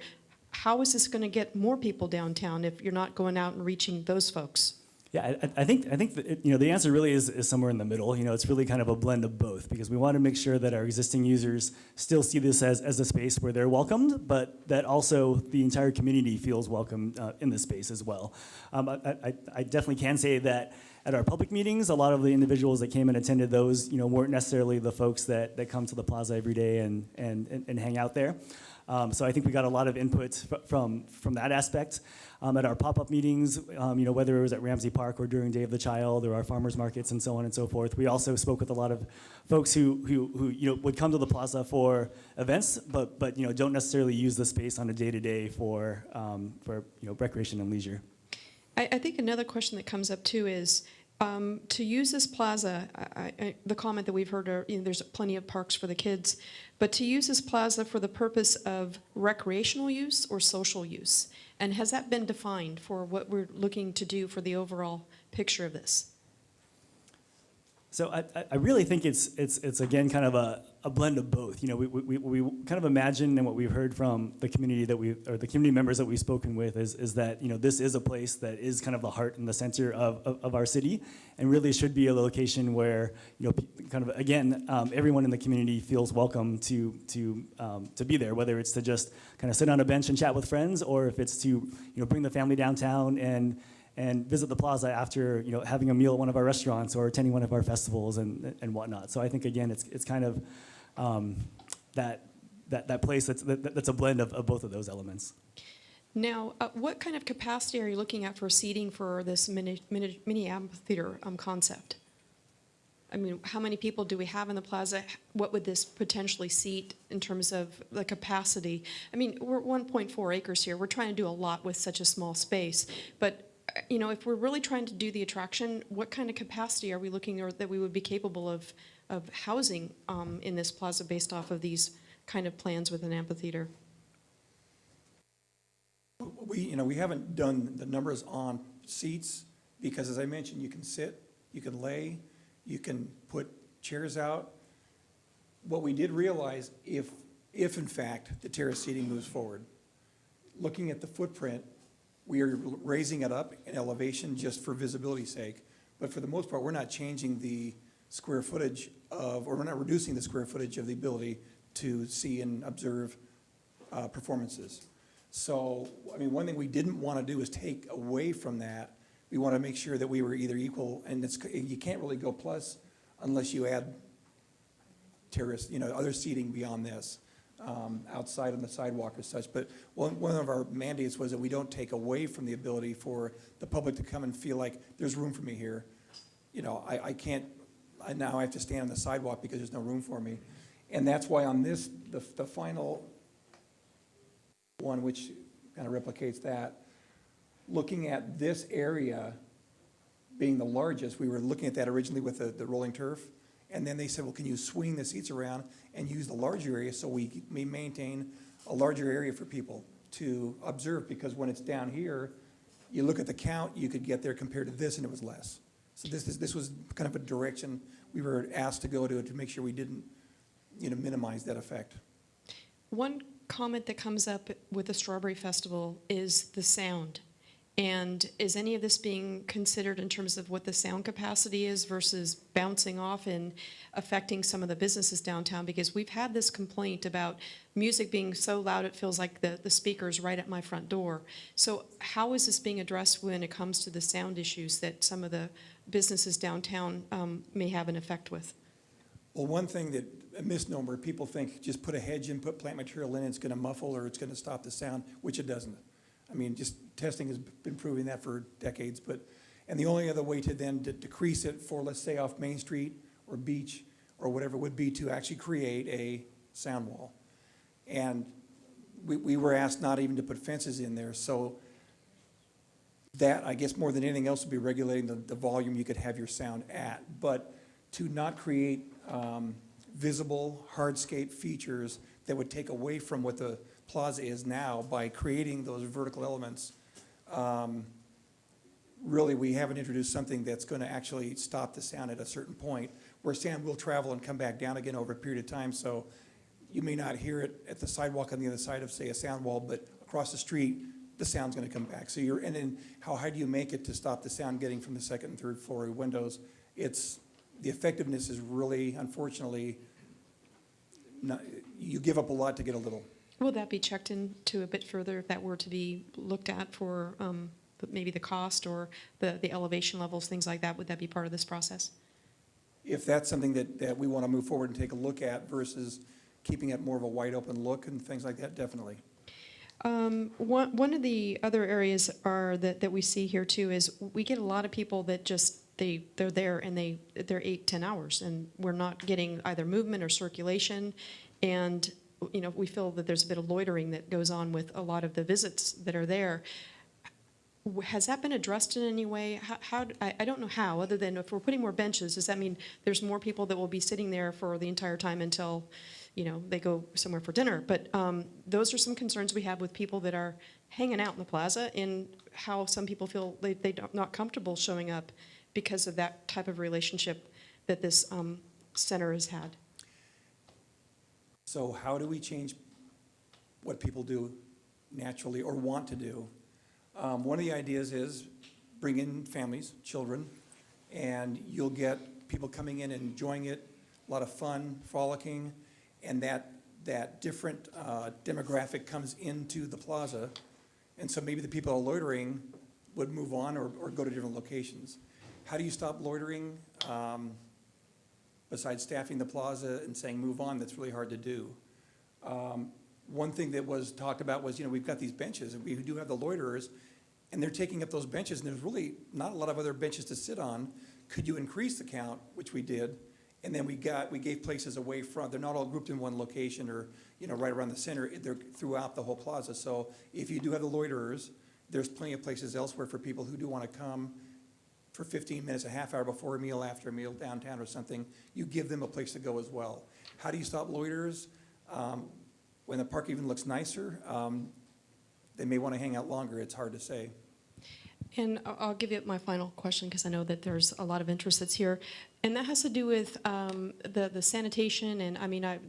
how is this going to get more people downtown if you're not going out and reaching those folks? Yeah, I think that the answer really is somewhere in the middle. It's really kind of a blend of both, because we want to make sure that our existing users still see this as a space where they're welcomed, but that also the entire community feels welcome in this space as well. I definitely can say that at our public meetings, a lot of the individuals that came and attended those, weren't necessarily the folks that come to the plaza every day and hang out there. So I think we got a lot of input from that aspect. At our pop-up meetings, whether it was at Ramsey Park or during Day of the Child or our farmers markets and so on and so forth, we also spoke with a lot of folks who would come to the plaza for events, but don't necessarily use the space on a day-to-day for recreation and leisure. I think another question that comes up too is to use this plaza, the comment that we've heard are, there's plenty of parks for the kids, but to use this plaza for the purpose of recreational use or social use? And has that been defined for what we're looking to do for the overall picture of this? So I really think it's again kind of a blend of both. We kind of imagine, and what we've heard from the community or the community members that we've spoken with is that this is a place that is kind of the heart and the center of our city, and really should be a location where kind of again everyone in the community feels welcome to be there, whether it's to just kind of sit on a bench and chat with friends, or if it's to bring the family downtown and visit the plaza after having a meal at one of our restaurants or attending one of our festivals and whatnot. So I think again it's kind of that place that's a blend of both of those elements. Now, what kind of capacity are you looking at for seating for this mini amphitheater concept? I mean, how many people do we have in the plaza? What would this potentially seat in terms of the capacity? I mean, we're 1.4 acres here. We're trying to do a lot with such a small space, but if we're really trying to do the attraction, what kind of capacity are we looking at that we would be capable of housing in this plaza based off of these kind of plans with an amphitheater? We haven't done the numbers on seats because, as I mentioned, you can sit, you can lay, you can put chairs out. What we did realize, if in fact the terrace seating moves forward, looking at the footprint, we are raising it up in elevation just for visibility's sake, but for the most part, we're not changing the square footage or we're not reducing the square footage of the ability to see and observe performances. So, I mean, one thing we didn't want to do is take away from that. We want to make sure that we were either equal, and you can't really go plus unless you add terrace, other seating beyond this. Outside on the sidewalk or such, but one of our mandates was that we don't take away from the ability for the public to come and feel like there's room for me here. I can't, now I have to stand on the sidewalk because there's no room for me. And that's why on this, the final one, which kind of replicates that, looking at this area being the largest, we were looking at that originally with the rolling turf. And then they said, well, can you swing the seats around and use the larger area so we may maintain a larger area for people to observe? Because when it's down here, you look at the count, you could get there compared to this, and it was less. So this was kind of a direction we were asked to go to make sure we didn't minimize that effect. One comment that comes up with the Strawberry Festival is the sound. And is any of this being considered in terms of what the sound capacity is versus bouncing off and affecting some of the businesses downtown? Because we've had this complaint about music being so loud it feels like the speaker's right at my front door. So how is this being addressed when it comes to the sound issues that some of the businesses downtown may have an effect with? Well, one thing that a misnomer, people think just put a hedge in, put plant material in, it's going to muffle or it's going to stop the sound, which it doesn't. I mean, just testing has been proving that for decades, and the only other way to then decrease it for, let's say, off Main Street or Beach or whatever would be to actually create a sound wall. And we were asked not even to put fences in there, so that, I guess, more than anything else would be regulating the volume you could have your sound at. But to not create visible hardscape features that would take away from what the plaza is now by creating those vertical elements, really we haven't introduced something that's going to actually stop the sound at a certain point where sound will travel and come back down again over a period of time. So you may not hear it at the sidewalk on the other side of, say, a sound wall, but across the street, the sound's going to come back. So and then how high do you make it to stop the sound getting from the second and third floor windows? The effectiveness is really, unfortunately, you give up a lot to get a little. Will that be checked into a bit further if that were to be looked at for maybe the cost or the elevation levels, things like that? Would that be part of this process? If that's something that we want to move forward and take a look at versus keeping it more of a wide open look and things like that, definitely. One of the other areas that we see here too is we get a lot of people that just they're there and they're 8-10 hours and we're not getting either movement or circulation, and we feel that there's a bit of loitering that goes on with a lot of the visits that are there. Has that been addressed in any way? I don't know how, other than if we're putting more benches, does that mean there's more people that will be sitting there for the entire time until they go somewhere for dinner? But those are some concerns we have with people that are hanging out in the plaza, and how some people feel they're not comfortable showing up because of that type of relationship that this center has had. So how do we change what people do naturally or want to do? One of the ideas is bring in families, children, and you'll get people coming in and enjoying it, a lot of fun, frolicking, and that different demographic comes into the plaza. And so maybe the people loitering would move on or go to different locations. How do you stop loitering? Besides staffing the plaza and saying move on, that's really hard to do. One thing that was talked about was, we've got these benches, and we do have the loiterers, and they're taking up those benches, and there's really not a lot of other benches to sit on. Could you increase the count, which we did, and then we gave places away from, they're not all grouped in one location or, right around the center, they're throughout the whole plaza. So if you do have the loiterers, there's plenty of places elsewhere for people who do want to come for 15 minutes, a half hour before a meal, after a meal downtown or something. You give them a place to go as well. How do you stop loiterers? When the park even looks nicer, they may want to hang out longer. It's hard to say. And I'll give you my final question, because I know that there's a lot of interest that's here. And that has to do with the sanitation and,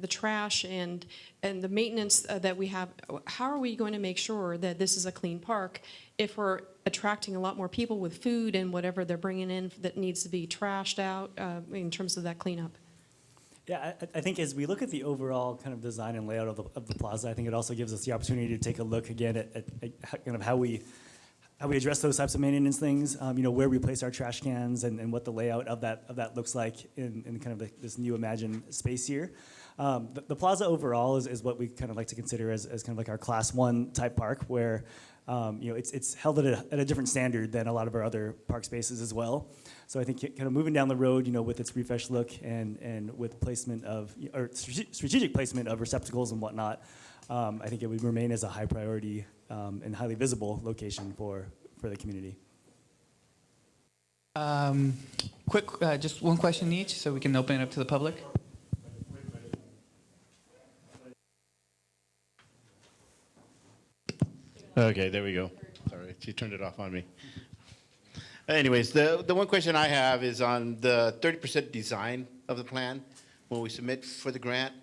the trash and the maintenance that we have. How are we going to make sure that this is a clean park if we're attracting a lot more people with food and whatever they're bringing in that needs to be trashed out in terms of that cleanup? Yeah, I think as we look at the overall kind of design and layout of the plaza, I think it also gives us the opportunity to take a look again at kind of how we address those types of maintenance things, where we place our trash cans and what the layout of that looks like in kind of this new imagined space here. The plaza overall is what we kind of like to consider as kind of like our Class 1 type park, where it's held at a different standard than a lot of our other park spaces as well. So I think kind of moving down the road, with its refreshed look and with placement of, or strategic placement of receptacles and whatnot, I think it would remain as a high priority and highly visible location for the community. Quick, just one question each, so we can open it up to the public. Okay, there we go. Sorry, she turned it off on me. Anyways, the one question I have is on the 30% design of the plan when we submit for the grant.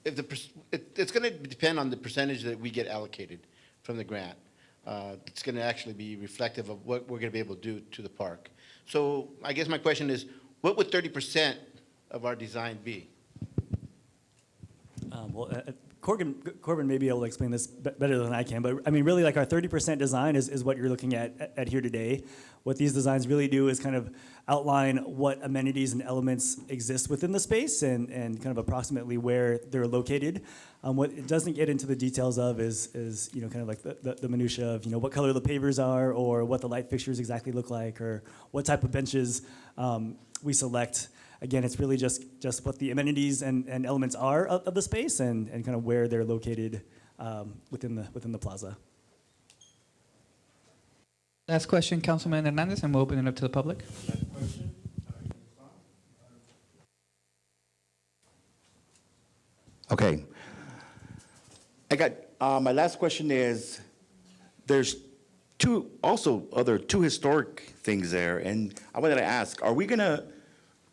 It's going to depend on the percentage that we get allocated from the grant. It's going to actually be reflective of what we're going to be able to do to the park. So I guess my question is, what would 30% of our design be? Corbin may be able to explain this better than I can, but really like our 30% design is what you're looking at here today. What these designs really do is kind of outline what amenities and elements exist within the space and kind of approximately where they're located. What it doesn't get into the details of is kind of like the minutia of what color the pavers are, or what the light fixtures exactly look like, or what type of benches we select. Again, it's really just what the amenities and elements are of the space and kind of where they're located within the plaza. Last question, Councilman Hernandez, and we'll open it up to the public. Okay. I got, my last question is, there's two historic things there, and I wanted to ask, are we gonna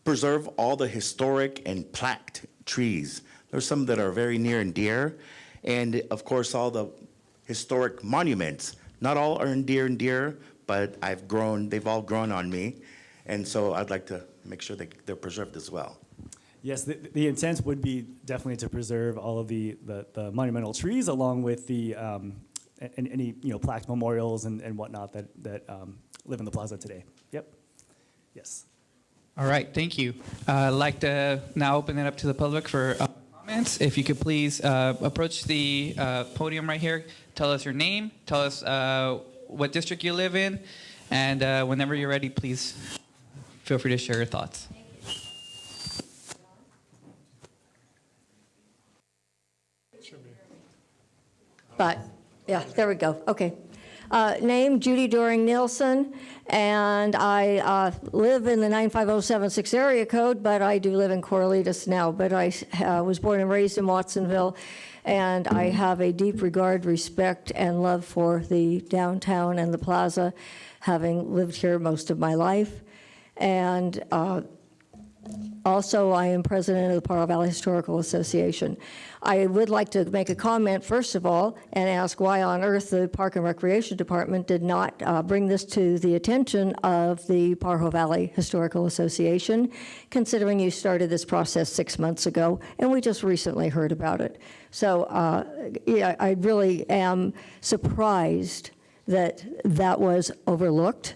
preserve all the historic and plaqued trees? There's some that are very near and dear, and of course all the historic monuments. Not all are near and dear, but they've all grown on me, and so I'd like to make sure that they're preserved as well. Yes, the intent would be definitely to preserve all of the monumental trees, along with the any plaque memorials and whatnot that live in the plaza today. Yep. Yes. All right, thank you. I'd like to now open it up to the public for comments. If you could please approach the podium right here, tell us your name, tell us what district you live in, and whenever you're ready, please feel free to share your thoughts. But, yeah, there we go. Okay. Name, Judy Doring Nielsen, and I live in the 95076 area code, but I do live in Corralitos now. But I was born and raised in Watsonville, and I have a deep regard, respect, and love for the downtown and the plaza, having lived here most of my life. And also, I am president of the Pajaro Valley Historical Association. I would like to make a comment, first of all, and ask why on earth the Park and Recreation Department did not bring this to the attention of the Pajaro Valley Historical Association, considering you started this process 6 months ago, and we just recently heard about it. So, yeah, I really am surprised that that was overlooked.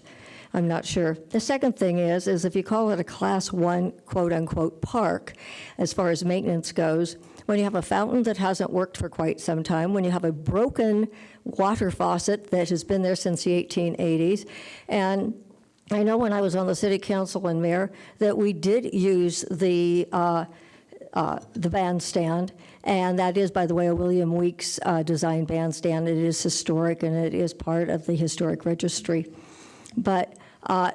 I'm not sure. The second thing is if you call it a Class 1, quote-unquote, park, as far as maintenance goes, when you have a fountain that hasn't worked for quite some time, when you have a broken water faucet that has been there since the 1880s, and I know when I was on the city council and mayor that we did use the bandstand, and that is, by the way, a William Weeks designed bandstand. It is historic, and it is part of the historic registry. But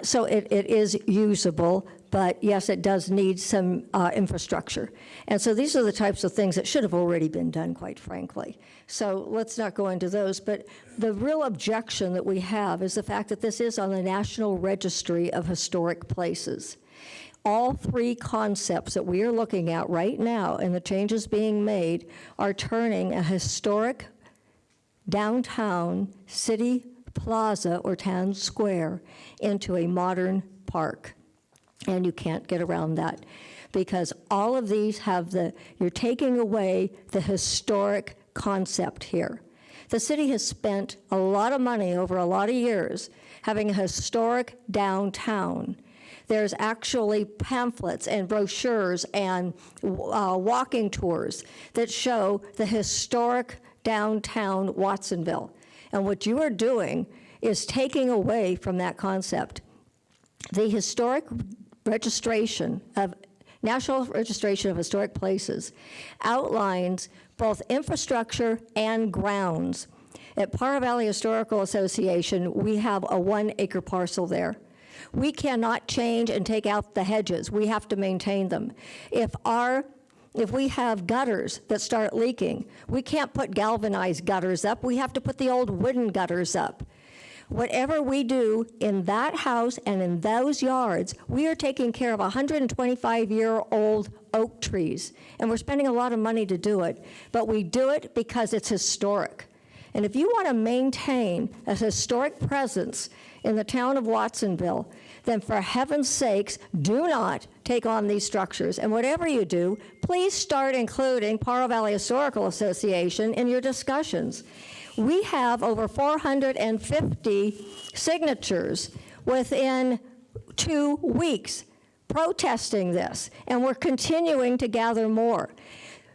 so it is usable, but yes, it does need some infrastructure. And so these are the types of things that should have already been done, quite frankly. So let's not go into those. But the real objection that we have is the fact that this is on the National Registry of Historic Places. All three concepts that we are looking at right now and the changes being made are turning a historic downtown city plaza or town square into a modern park. And you can't get around that because all of these have you're taking away the historic concept here. The city has spent a lot of money over a lot of years having a historic downtown. There's actually pamphlets and brochures and walking tours that show the historic downtown Watsonville. And what you are doing is taking away from that concept. The historic registration of National Registration of Historic Places outlines both infrastructure and grounds. At Pajaro Valley Historical Association, we have a 1-acre parcel there. We cannot change and take out the hedges. We have to maintain them. If we have gutters that start leaking, we can't put galvanized gutters up. We have to put the old wooden gutters up. Whatever we do in that house and in those yards, we are taking care of 125-year-old oak trees, and we're spending a lot of money to do it, but we do it because it's historic. And if you want to maintain a historic presence in the town of Watsonville, then for heaven's sakes, do not take on these structures. And whatever you do, please start including Pajaro Valley Historical Association in your discussions. We have over 450 signatures within 2 weeks protesting this, and we're continuing to gather more.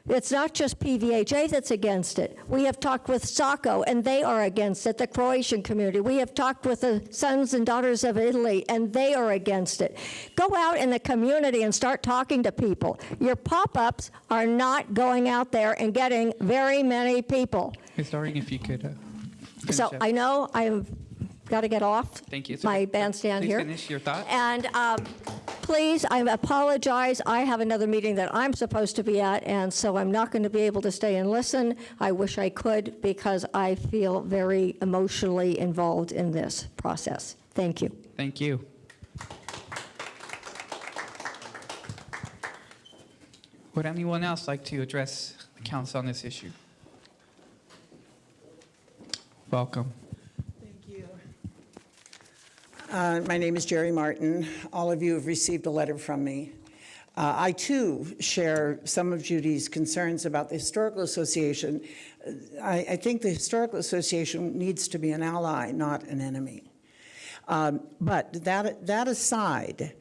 It's not just PVHA that's against it. We have talked with SACO, and they are against it, the Croatian community. We have talked with the Sons and Daughters of Italy, and they are against it. Go out in the community and start talking to people. Your pop-ups are not going out there and getting very many people. Ms. Doring, if you could So I know I've got to get off. Thank you. My bandstand Please here. finish your thought. And please, I apologize. I have another meeting that I'm supposed to be at, and so I'm not going to be able to stay and listen. I wish I could because I feel very emotionally involved in this process. Thank you. Thank you. Would anyone else like to address the council on this issue? Welcome. Thank you. My name is Jerry Martin. All of you have received a letter from me. I, too, share some of Judy's concerns about the Historical Association. I think the Historical Association needs to be an ally, not an enemy. But that aside,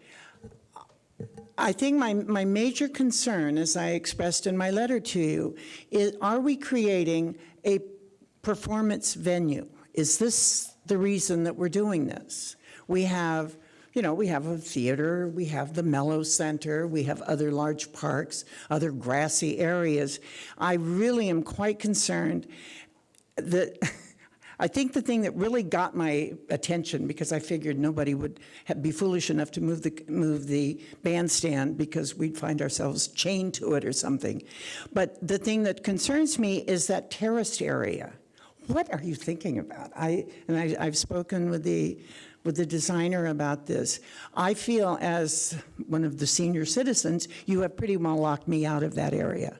I think my major concern, as I expressed in my letter to you, is are we creating a performance venue? Is this the reason that we're doing this? We have, we have a theater, we have the Mellow Center, we have other large parks, other grassy areas. I really am quite concerned that I think the thing that really got my attention, because I figured nobody would be foolish enough to move the bandstand because we'd find ourselves chained to it or something. But the thing that concerns me is that terraced area. What are you thinking about? I've spoken with the designer about this. I feel, as one of the senior citizens, you have pretty well locked me out of that area.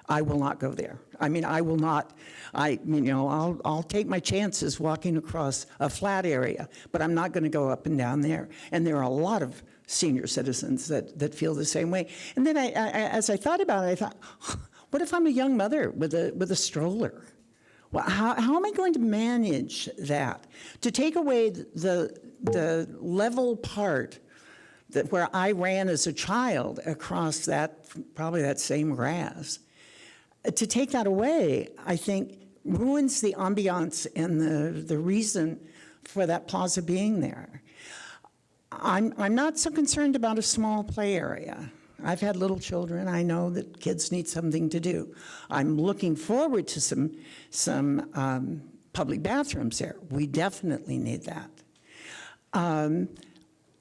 I will not go there. I mean, I will not. I'll take my chances walking across a flat area, but I'm not going to go up and down there. And there are a lot of senior citizens that feel the same way. And then as I thought about it, I thought, what if I'm a young mother with a stroller? Well, how am I going to manage that? To take away the level part where I ran as a child across probably that same grass, to take that away, I think, ruins the ambiance and the reason for that plaza being there. I'm not so concerned about a small play area. I've had little children. I know that kids need something to do. I'm looking forward to some public bathrooms there. We definitely need that.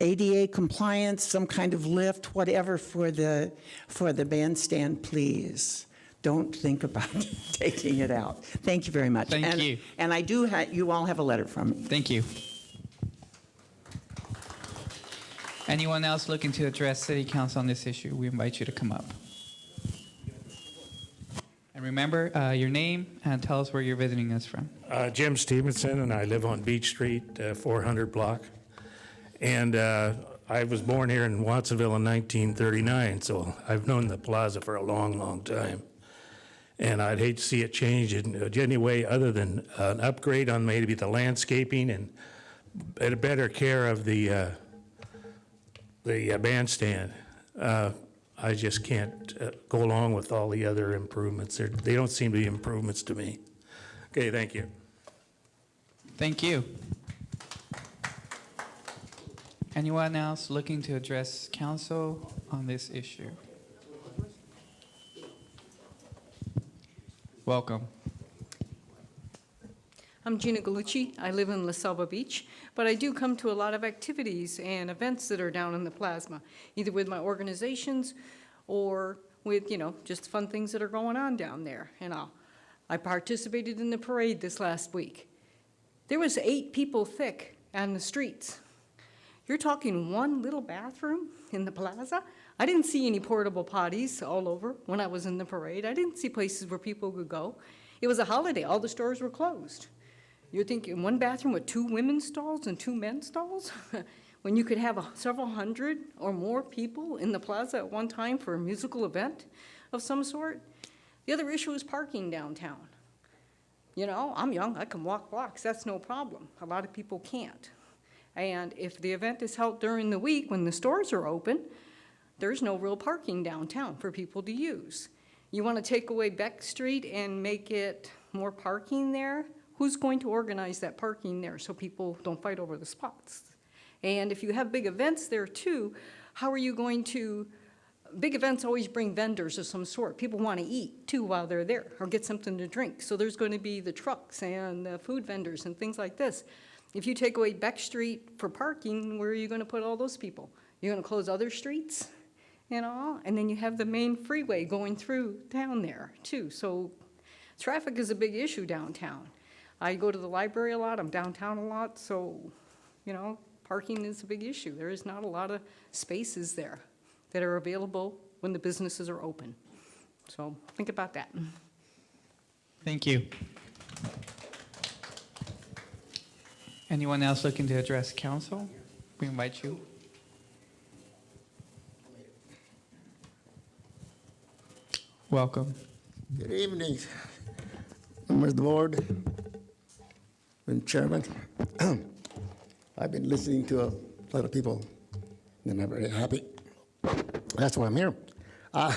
ADA compliance, some kind of lift, whatever for the bandstand, please. Don't think about taking it out. Thank you very much. Thank you. And I do you all have a letter from me. Thank you. Anyone else looking to address City Council on this issue, we invite you to come up. And remember your name and tell us where you're visiting us from. Jim Stevenson, and I live on Beach Street, 400 block. And I was born here in Watsonville in 1939, so I've known the plaza for a long, long time. And I'd hate to see it change in any way other than an upgrade on maybe the landscaping and a better care of the bandstand. I just can't go along with all the other improvements. They don't seem to be improvements to me. Okay, thank you. Thank you. Anyone else looking to address council on this issue? Welcome. I'm Gina Galucci. I live in La Selva Beach, but I do come to a lot of activities and events that are down in the Plasma, either with my organizations or with, just fun things that are going on down there. And I participated in the parade this last week. There was 8 people thick on the streets. You're talking one little bathroom in the plaza? I didn't see any portable potties all over when I was in the parade. I didn't see places where people could go. It was a holiday. All the stores were closed. You're thinking one bathroom with 2 women's stalls and 2 men's stalls? When you could have several hundred or more people in the plaza at one time for a musical event of some sort? The other issue is parking downtown. I'm young. I can walk blocks. That's no problem. A lot of people can't. And if the event is held during the week when the stores are open, there's no real parking downtown for people to use. You want to take away Beck Street and make it more parking there? Who's going to organize that parking there so people don't fight over the spots? And if you have big events there too, how are you going to, big events always bring vendors of some sort. People want to eat too while they're there or get something to drink. So there's going to be the trucks and the food vendors and things like this. If you take away Beck Street for parking, where are you going to put all those people? You're going to close other streets? And then you have the main freeway going through down there too. So traffic is a big issue downtown. I go to the library a lot, I'm downtown a lot, so, parking is a big issue. There is not a lot of spaces there that are available when the businesses are open. So think about that. Thank you. Anyone else looking to address council? We invite you. Welcome. Good evening, members of the board and chairman. I've been listening to a lot of people, and I'm very happy. That's why I'm here. I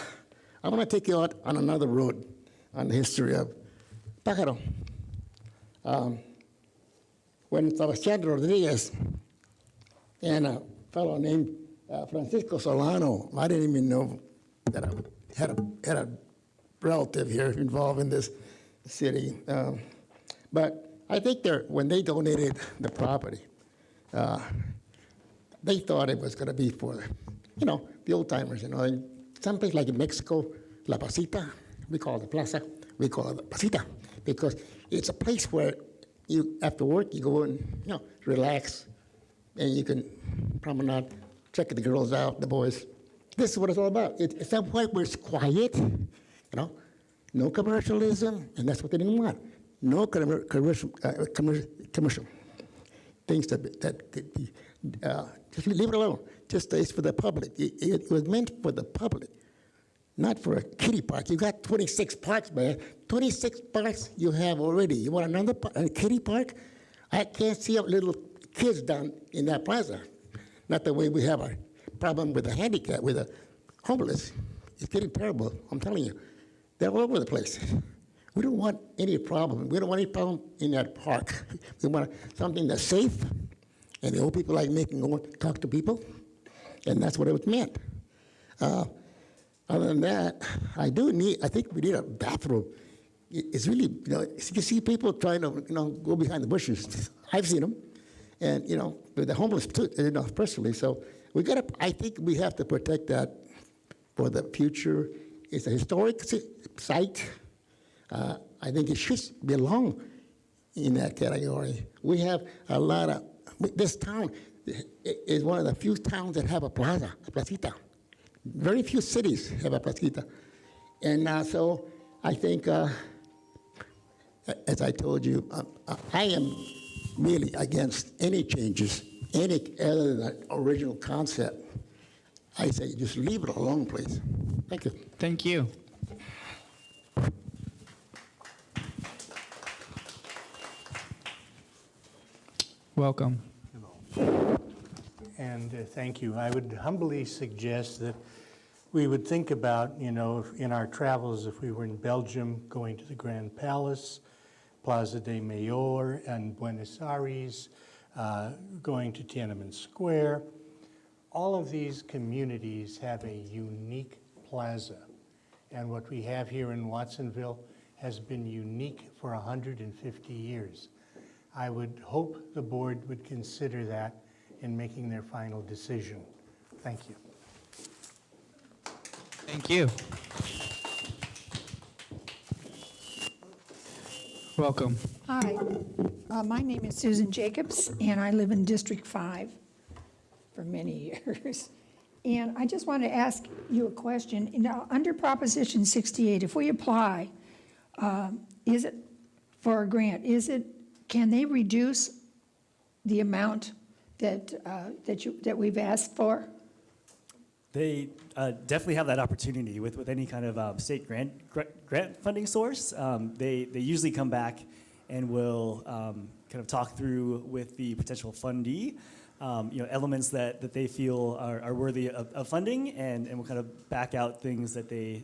want to take you out on another road on the history of Pájaro. When Sebastián Rodriguez and a fellow named Francisco Solano, I didn't even know that I had a relative here involved in this city. But I think when they donated the property, they thought it was going to be for, the old timers, and someplace like in Mexico, La Pasita, we call it the Plaza, we call it the Pasita, because it's a place where you, after work, you go and, relax, and you can promenade, check the girls out, the boys. This is what it's all about. It's somewhere where it's quiet, no commercialism, and that's what they didn't want. No commercial things that could be, just leave it alone. Just it's for the public. It was meant for the public, not for a kiddie park. You got 26 parks, man. 26 parks you have already. You want another kiddie park? I can't see little kids down in that plaza. Not the way we have our problem with the handicap, with the homeless. It's getting terrible, I'm telling you. They're all over the place. We don't want any problem. We don't want any problem in that park. We want something that's safe, and the old people like me can go and talk to people, and that's what it was meant. Other than that, I think we need a bathroom. It's really, you see people trying to, go behind the bushes. I've seen them, and, the homeless too, personally. So I think we have to protect that for the future. It's a historic site. I think it should belong in that category. We have a lot of, this town is one of the few towns that have a plaza, a placita. Very few cities have a placita. And so I think, as I told you, I am really against any changes, any other than that original concept. I say just leave it alone, please. Thank you. Thank you. Welcome. And thank you. I would humbly suggest that we would think about, in our travels, if we were in Belgium, going to the Grand Palace, Plaza de Mayor, and Buenos Aires, going to Tiananmen Square. All of these communities have a unique plaza. And what we have here in Watsonville has been unique for 150 years. I would hope the board would consider that in making their final decision. Thank you. Thank you. Welcome. Hi, my name is Susan Jacobs, and I live in District 5 for many years. And I just want to ask you a question. Now, under Proposition 68, if we apply, is it for a grant? Can they reduce the amount that we've asked for? They definitely have that opportunity with any kind of state grant funding source. They usually come back and will kind of talk through with the potential fundee, elements that they feel are worthy of funding, and will kind of back out things that they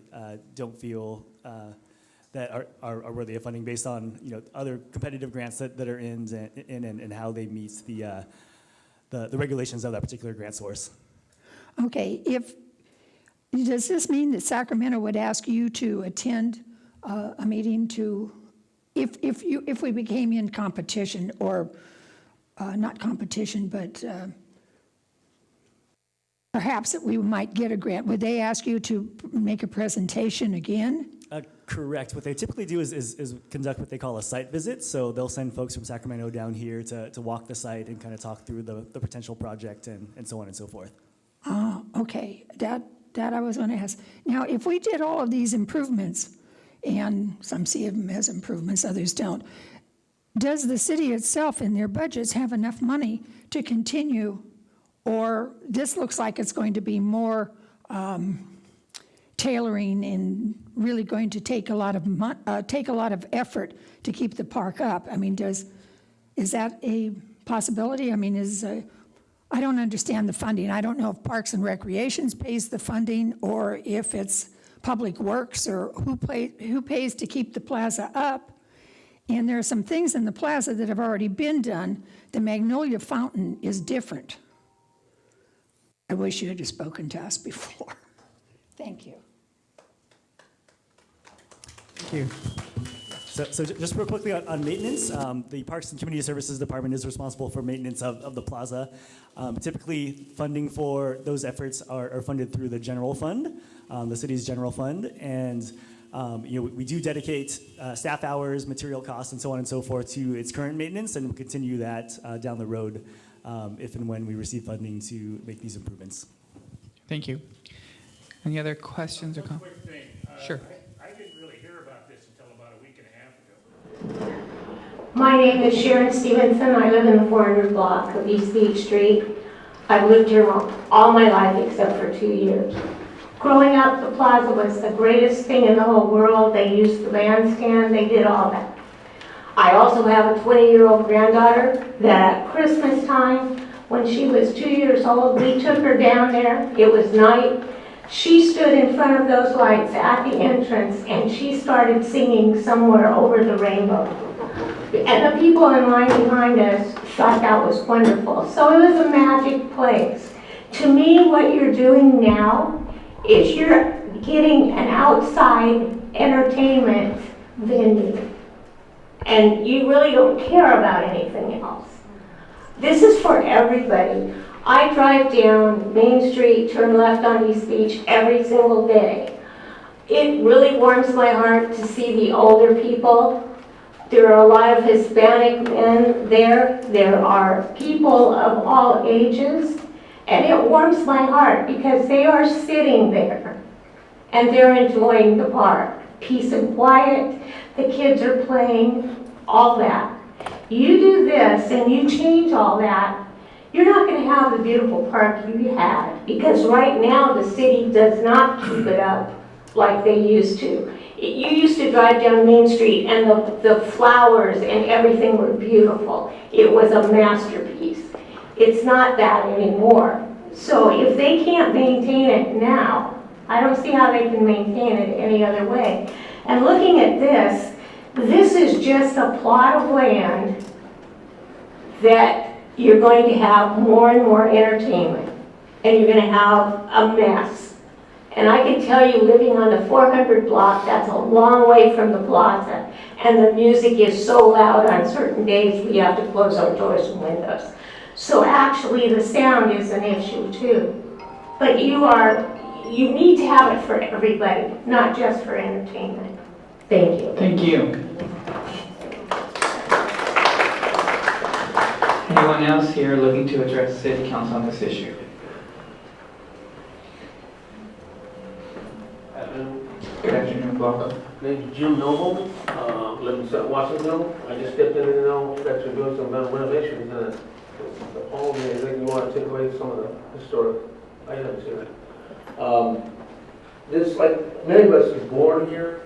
don't feel that are worthy of funding based on other competitive grants that are in and how they meet the regulations of that particular grant source. Okay, does this mean that Sacramento would ask you to attend a meeting if we became in competition, or not competition, but perhaps that we might get a grant? Would they ask you to make a presentation again? Correct. What they typically do is conduct what they call a site visit. So they'll send folks from Sacramento down here to walk the site and kind of talk through the potential project and so on and so forth. Okay, that I was going to ask. Now, if we did all of these improvements, and some see them as improvements, others don't, does the city itself in their budgets have enough money to continue, or this looks like it's going to be more tailoring and really going to take a lot of effort to keep the park up? I mean, is that a possibility? I mean, I don't understand the funding. I don't know if Parks and Recreations pays the funding or if it's Public Works or who pays to keep the plaza up. And there are some things in the plaza that have already been done. The Magnolia Fountain is different. I wish you had spoken to us before. Thank you. Thank you. So just real quickly on maintenance, the Parks and Community Services Department is responsible for maintenance of the plaza. Typically, funding for those efforts are funded through the general fund, the city's general fund, and we do dedicate staff hours, material costs, and so on and so forth to its current maintenance, and we'll continue that down the road if and when we receive funding to make these improvements. Thank you. Any other questions or One comments? quick thing. Sure. I didn't really hear about this until about a week and a half ago. My name is Sharon Stevenson. I live in the 400 block of East Beach Street. I've lived here all my life except for 2 years. Growing up, the plaza was the greatest thing in the whole world. They used the bandstand, they did all that. I also have a 20-year-old granddaughter that at Christmas time, when she was 2 years old, we took her down there. It was night. She stood in front of those lights at the entrance and she started singing Somewhere Over the Rainbow. And the people in line behind us thought that was wonderful. So it was a magic place. To me, what you're doing now is you're getting an outside entertainment venue. And you really don't care about anything else. This is for everybody. I drive down Main Street, turn left on East Beach every single day. It really warms my heart to see the older people. There are a lot of Hispanic men there. There are people of all ages. And it warms my heart because they are sitting there and they're enjoying the park. Peace and quiet, the kids are playing, all that. You do this and you change all that, you're not going to have the beautiful park you had, because right now the city does not keep it up like they used to. You used to drive down Main Street and the flowers and everything were beautiful. It was a masterpiece. It's not that anymore. So if they can't maintain it now, I don't see how they can maintain it any other way. And looking at this is just a plot of land that you're going to have more and more entertainment, and you're going to have a mess. And I can tell you, living on the 400 block, that's a long way from the plaza, and the music is so loud on certain days we have to close our doors and windows. So actually the sound is an issue too. But you need to have it for everybody, not just for entertainment. Thank you. Thank you. Anyone else here looking to address City Council on this issue? Good afternoon, welcome. My name is Jim Noble, live in South Watsonville. I just stepped in and know that you're doing some renovations in the home, and that you want to take away some of the historic items here. This, like many of us, was born here,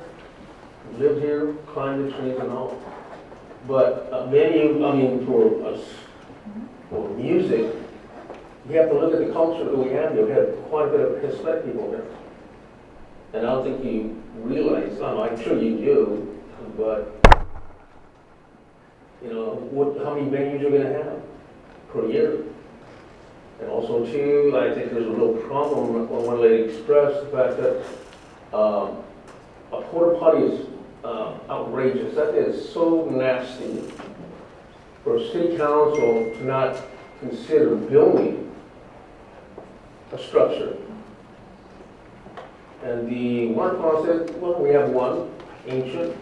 lived here, climbed the trees and all. But for us, for music, we have to look at the culture that we have here. We have quite a bit of Hispanic people here. And I don't think you realize, I'm sure you do, but, how many venues you're going to have per year. And also, too, I think there's a real problem, one lady expressed the fact that a porta potty is outrageous. That is so nasty for a city council to not consider building a structure. And the water faucet, well, we have one, ancient.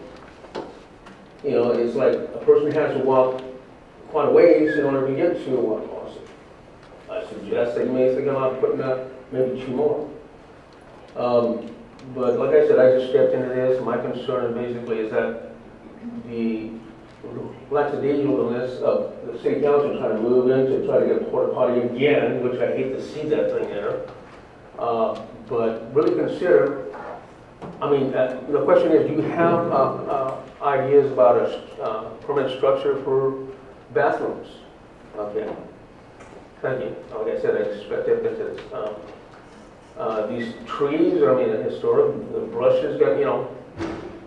It's like a person has to walk quite a ways in order to get to a water faucet. I suggest that you may think about putting up maybe 2 more. But like I said, I just stepped into this. My concern basically is that the lackadaisicalness of the city council trying to move in to try to get a porta potty again, which I hate to see that thing there. But really consider, the question is, do you have ideas about a permanent structure for bathrooms? Okay. Thank you. Like I said, I expected that these trees, I mean, historic, the brushes got,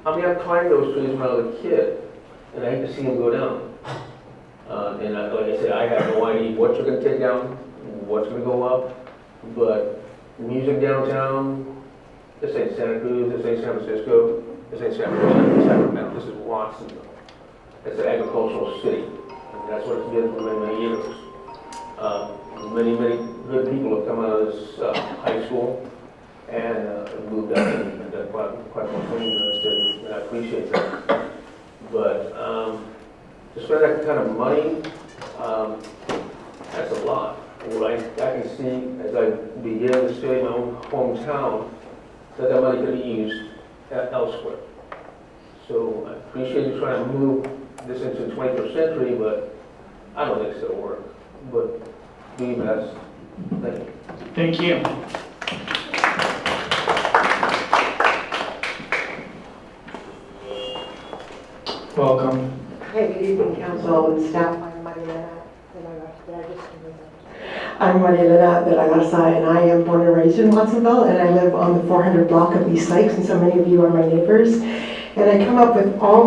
I climbed those trees when I was a kid, and I hate to see them go down. Like I said, I have no idea what you're gonna take down, what's gonna go up, but music downtown, this ain't Santa Cruz, this ain't San Francisco, this ain't Sacramento, this is Watsonville. It's an agricultural city, and that's what it's been for many, many years. Many good people have come out of this high school and moved out and done quite a thing in the city, and I appreciate that. But to spend that kind of money, that's a lot. What I can see as I begin to stay in my own hometown, that money could be used elsewhere. So I appreciate you trying to move this into the 21st century, but I don't think it'll work. But do your best. Thank you. Thank you. Welcome. Hey, good evening, council and staff. I'm Marielena de la Garza, and I am born and raised in Watsonville, and I live on the 400 block of East Lakes, and so many of you are my neighbors. And I come up with all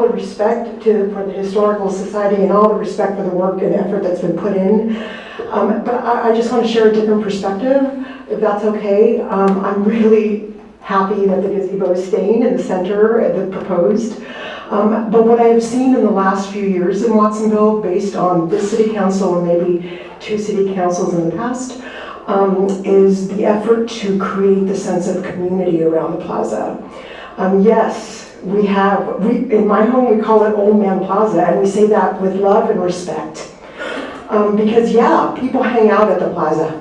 the respect for the Historical Society and all the respect for the work and effort that's been put in. But I just want to share a different perspective, if that's okay. I'm really happy that the gazebo is staying in the center, the proposed. But what I have seen in the last few years in Watsonville, based on this city council and maybe 2 city councils in the past, is the effort to create the sense of community around the plaza. Yes, in my home we call it Old Man Plaza, and we say that with love and respect. Because yeah, people hang out at the plaza.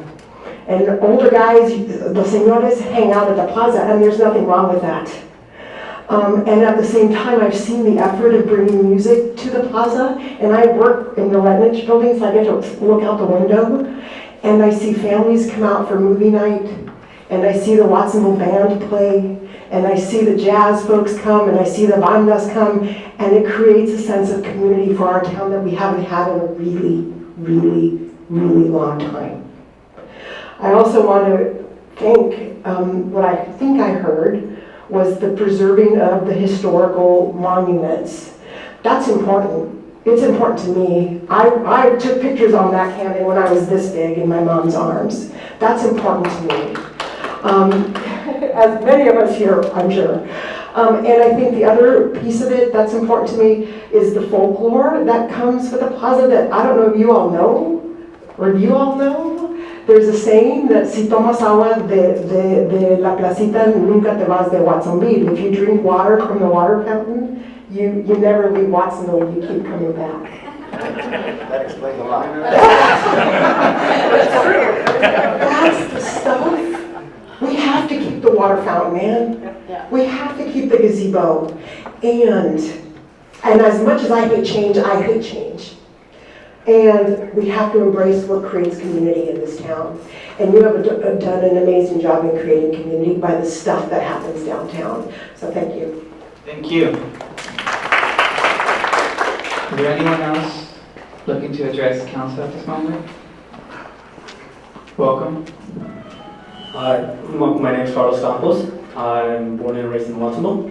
And older guys, the señores, hang out at the plaza, and there's nothing wrong with that. And at the same time, I've seen the effort of bringing music to the plaza, and I work in the Letnich building, so I get to look out the window, and I see families come out for movie night, and I see the Watsonville band play, and I see the jazz folks come, and I see the bandas come, and it creates a sense of community for our town that we haven't had in a really, really, really long time. I also want to thank, what I think I heard was the preserving of the historical monuments. That's important. It's important to me. I took pictures on that cannon when I was this big in my mom's arms. That's important to me. As many of us here, I'm sure. And I think the other piece of it that's important to me is the folklore that comes with the plaza that I don't know if you all know, or if you all know. There's a saying that si tomas agua de la placita, nunca te vas de Watsonville. If you drink water from the water fountain, you never leave Watsonville, you keep coming back. That explains a lot. That's the stuff. We have to keep the water fountain, man. We have to keep the gazebo. And as much as I hate change, I hate change. And we have to embrace what creates community in this town. And you have done an amazing job in creating community by the stuff that happens downtown. So thank you. Thank you. Is there anyone else looking to address council at this moment? Welcome. My name is Carlos Campos. I'm born and raised in Watsonville.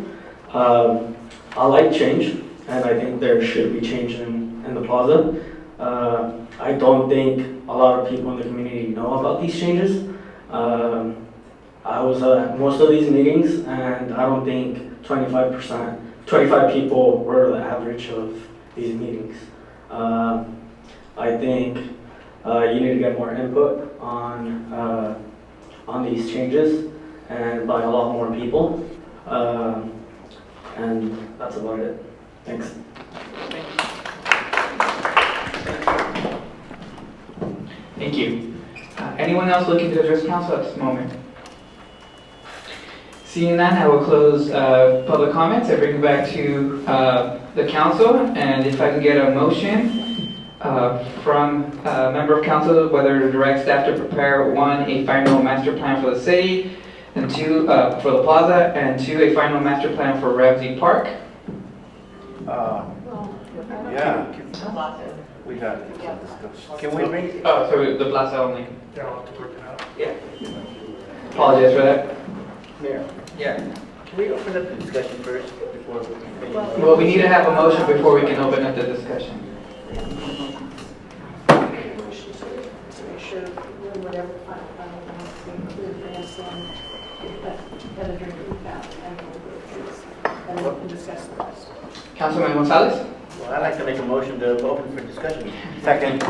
I like change, and I think there should be change in the plaza. I don't think a lot of people in the community know about these changes. I was at most of these meetings, and I don't think 25 people were the average of these meetings. I think you need to get more input on these changes and by a lot more people. And that's about it. Thanks. Thank you. Anyone else looking to address council at this moment? Seeing none, I will close public comments and bring it back to the council. And if I can get a motion from a member of council, whether to direct staff to prepare 1, a final master plan for the city, and 2, for the plaza, and 2, a final master plan for Ramsey Park. Yeah. We got it. Can we bring? Oh, so the plaza only. They'll have to work it out. Yeah. Apologize for that. Mayor, Yeah. can we open up the discussion first before? Well, we need to have a motion before we can open up the discussion. To make sure whatever include grandstand, better drink and we can discuss the rest. Councilman Gonzalez? Well, I'd like to make a motion to open for discussion. Second.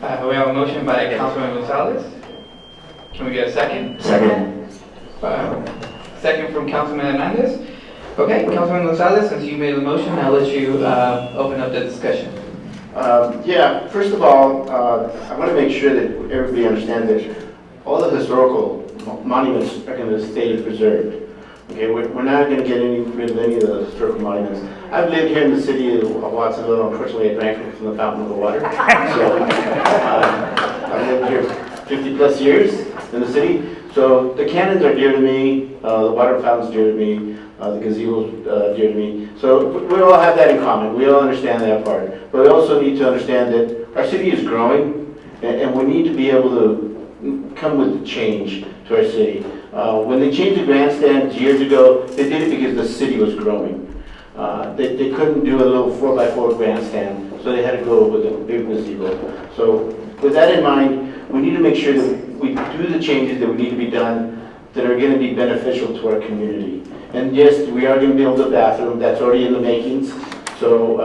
We have a motion by Councilman Gonzalez. Can we get a second? Second. Second from Councilman Hernandez. Okay, Councilman Gonzalez, since you made the motion, I'll let you open up the discussion. Yeah, first of all, I want to make sure that everybody understands that all the historical monuments are going to stay preserved. Okay, we're not going to get rid of any of the historical monuments. I've lived here in the city of Watsonville. Unfortunately, I drank from the fountain of the water. So I've lived here 50 plus years in the city. So the cannons are dear to me, the water fountain's dear to me, the gazebo's dear to me. So we all have that in common. We all understand that part. But we also need to understand that our city is growing, and we need to be able to come with change to our city. When they changed the grandstand years ago, they did it because the city was growing. They couldn't do a little 4x4 grandstand, so they had to go with a big gazebo. So with that in mind, we need to make sure that we do the changes that we need to be done that are going to be beneficial to our community. And yes, we are going to build a bathroom. That's already in the makings. So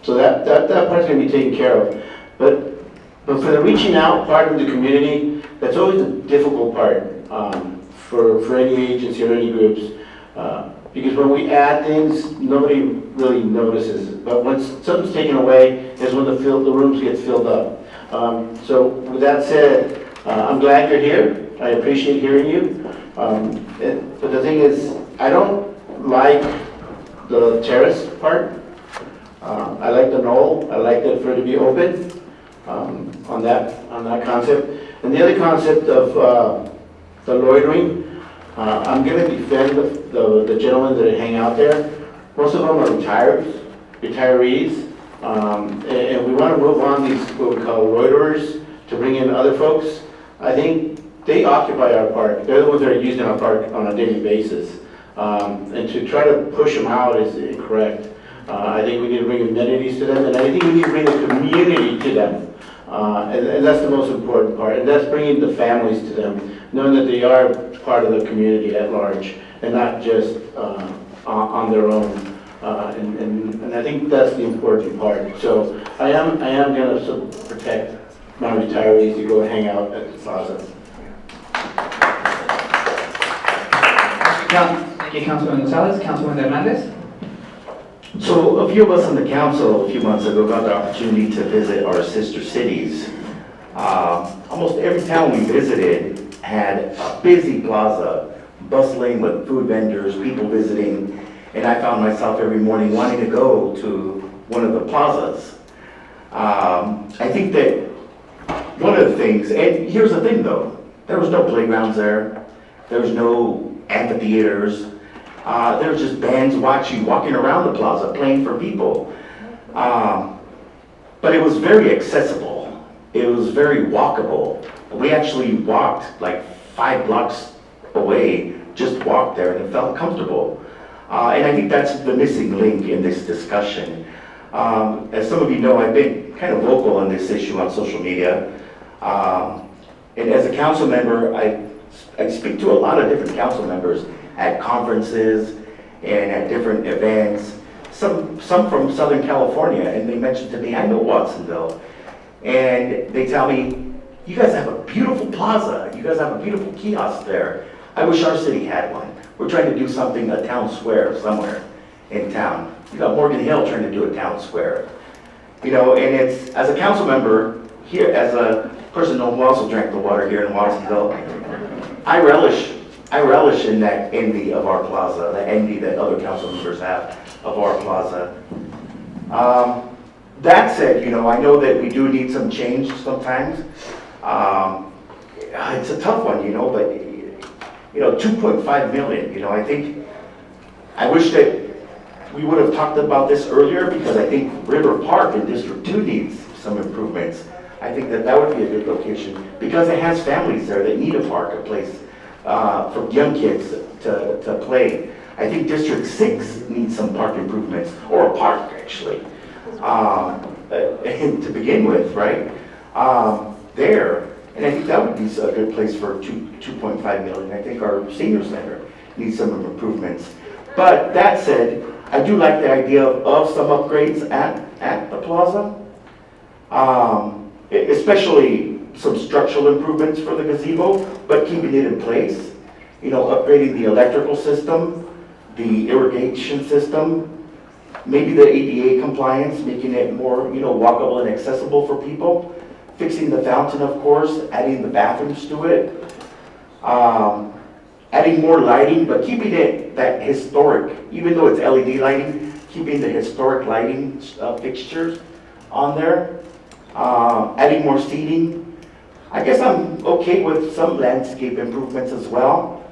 so that part's going to be taken care of. But for the reaching out part of the community, that's always the difficult part for any agency or any groups. Because when we add things, nobody really notices. But once something's taken away, is when the rooms get filled up. So with that said, I'm glad you're here. I appreciate hearing you. But the thing is, I don't like the terrace part. I like the knoll. I like that for it to be open on that concept. And the other concept of the loitering, I'm going to defend the gentlemen that hang out there. Most of them are retirees, and we want to move on these what we call loiterers to bring in other folks. I think they occupy our park. They're the ones that are using our park on a daily basis. And to try to push them out is incorrect. I think we need to bring amenities to them, and I think we need to bring the community to them. And that's the most important part. And that's bringing the families to them, knowing that they are part of the community at large and not just on their own. And I think that's the important part. So I am going to protect my retirees to go and hang out at the plaza. Thank you, Councilman Gonzalez. Councilman Hernandez? So a few of us on the council a few months ago got the opportunity to visit our sister cities. Almost every town we visited had a busy plaza, bustling with food vendors, people visiting, and I found myself every morning wanting to go to one of the plazas. I think that one of the things, and here's the thing though, there was no playgrounds there, there was no amphitheaters, there was just bands walking around the plaza, playing for people. But it was very accessible. It was very walkable. We actually walked like 5 blocks away, just walked there, and it felt comfortable. And I think that's the missing link in this discussion. As some of you know, I've been kind of vocal on this issue on social media. And as a council member, I speak to a lot of different council members at conferences and at different events, some from Southern California, and they mentioned to me, I know Watsonville, and they tell me, you guys have a beautiful plaza, you guys have a beautiful kiosk there. I wish our city had one. We're trying to do something, a town square somewhere in town. You got Morgan Hill trying to do a town square. You know, and it's, as a council member here, as a person who also drank the water here in Watsonville, I relish in that envy of our plaza, the envy that other council members have of our plaza. That said, you know, I know that we do need some change sometimes. It's a tough one, you know, but, you know, 2.5 million, you know, I wish that we would have talked about this earlier because I think River Park in District 2 needs some improvements. I think that would be a good location because it has families there that need a park, a place for young kids to play. I think District 6 needs some park improvements, or a park actually, to begin with, right? There, and I think that would be a good place for 2.5 million. I think our senior center needs some improvements. But that said, I do like the idea of some upgrades at the plaza, especially some structural improvements for the gazebo, but keeping it in place. You know, upgrading the electrical system, the irrigation system, maybe the ADA compliance, making it more, you know, walkable and accessible for people. Fixing the fountain, of course, adding the bathrooms to it. Adding more lighting, but keeping it that historic, even though it's LED lighting, keeping the historic lighting fixtures on there. Adding more seating. I guess I'm okay with some landscape improvements as well.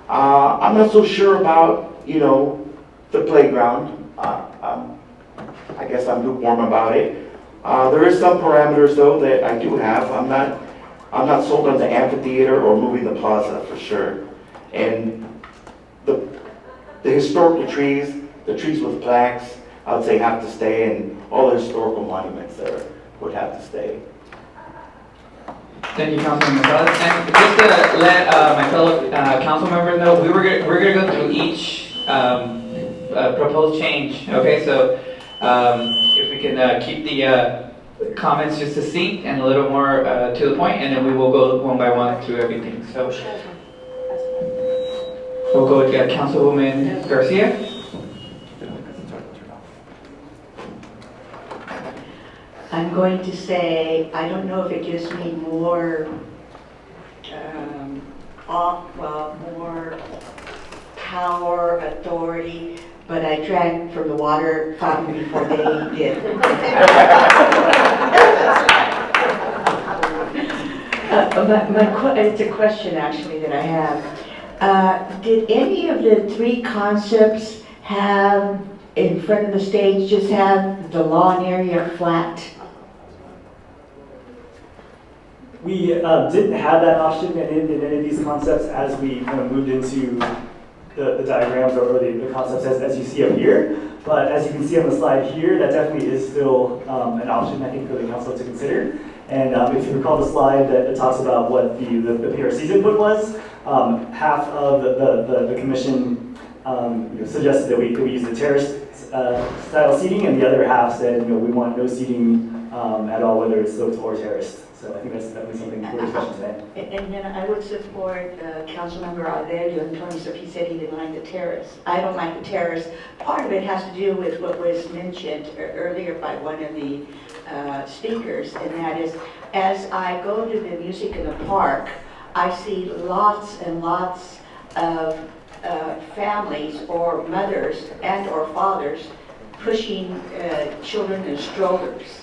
I'm not so sure about, you know, the playground. I guess I'm lukewarm about it. There is some parameters though that I do have. I'm not sold on the amphitheater or moving the plaza for sure. And the historical trees, the trees with plaques, I would say have to stay, and all the historical monuments there would have to stay. Thank you, Councilman Gonzalez. And just to let my fellow council members know, we're gonna go through each proposed change. Okay, so if we can keep the comments just succinct and a little more to the point, and then we will go one by one through everything. So we'll go with Councilwoman Garcia. I'm going to say, I don't know if it gives me more, more power, authority, but I drank from the water fountain before they did. It's a question actually that I have. Did any of the three concepts have, in front of the stage, just have the lawn area flat? We didn't have that option in any of these concepts as we kind of moved into the diagrams or the concepts as you see up here. But as you can see on the slide here, that definitely is still an option, I think, for the council to consider. And if you recall the slide that talks about what the PRC's input was, half of the commission suggested that we use the terrace style seating, and the other half said, we want no seating at all, whether it's sloped or terraced. So I think that's definitely something for discussion today. And then I would support Councilmember Aurelio in terms of, he said he didn't like the terrace. I don't like the terrace. Part of it has to do with what was mentioned earlier by one of the speakers, and that is, as I go to the music in the park, I see lots and lots of families or mothers and or fathers pushing children in strollers.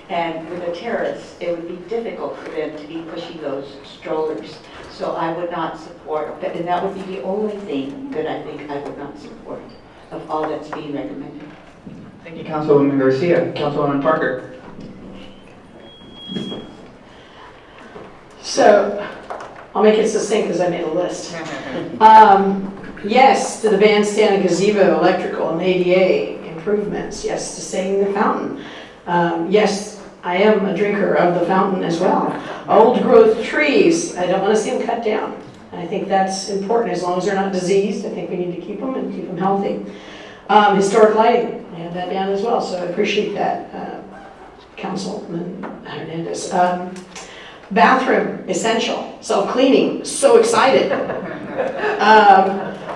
And with a terrace, it would be difficult for them to be pushing those strollers. So I would not support that, and that would be the only thing that I think I would not support of all that's being recommended. Thank you, Councilwoman Garcia. Councilwoman Parker. So, I'll make it succinct because I made a list. Yes to the bandstand and gazebo, electrical and ADA improvements. Yes to saving the fountain. Yes, I am a drinker of the fountain as well. Old growth trees, I don't want to see them cut down. I think that's important as long as they're not diseased. I think we need to keep them and keep them healthy. Historic lighting, I have that down as well, so I appreciate that, Councilman Hernandez. Bathroom, essential. Self-cleaning, so excited.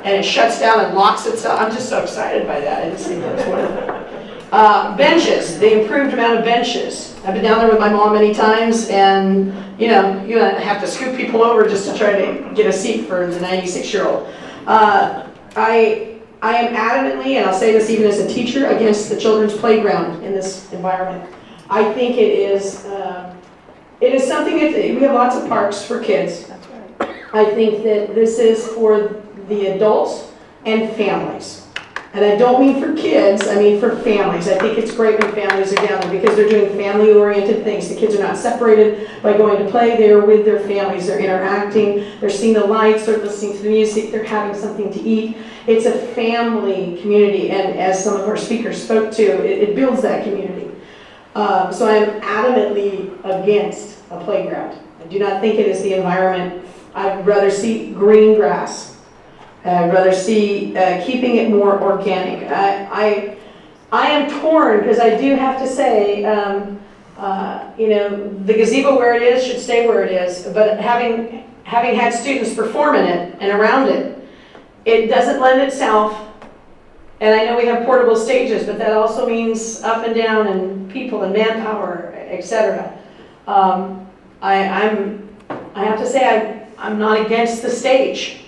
And it shuts down and locks itself. I'm just so excited by that. I just think that's wonderful. Benches, the improved amount of benches. I've been down there with my mom many times, and you have to scoop people over just to try to get a seat for the 96-year-old. I am adamantly, and I'll say this even as a teacher, against the children's playground in this environment. I think it is something that we have lots of parks for kids. I think that this is for the adults and families. And I don't mean for kids, I mean for families. I think it's great when families are down there because they're doing family-oriented things. The kids are not separated by going to play. They are with their families. They're interacting. They're seeing the lights. They're listening to the music. They're having something to eat. It's a family community, and as some of our speakers spoke to, it builds that community. So I'm adamantly against a playground. I do not think it is the environment. I'd rather see green grass. I'd rather see keeping it more organic. I am torn because I do have to say, you know, the gazebo where it is should stay where it is. But having had students perform in it and around it, it doesn't lend itself. And I know we have portable stages, but that also means up and down and people and manpower, etc. I have to say I'm not against the stage.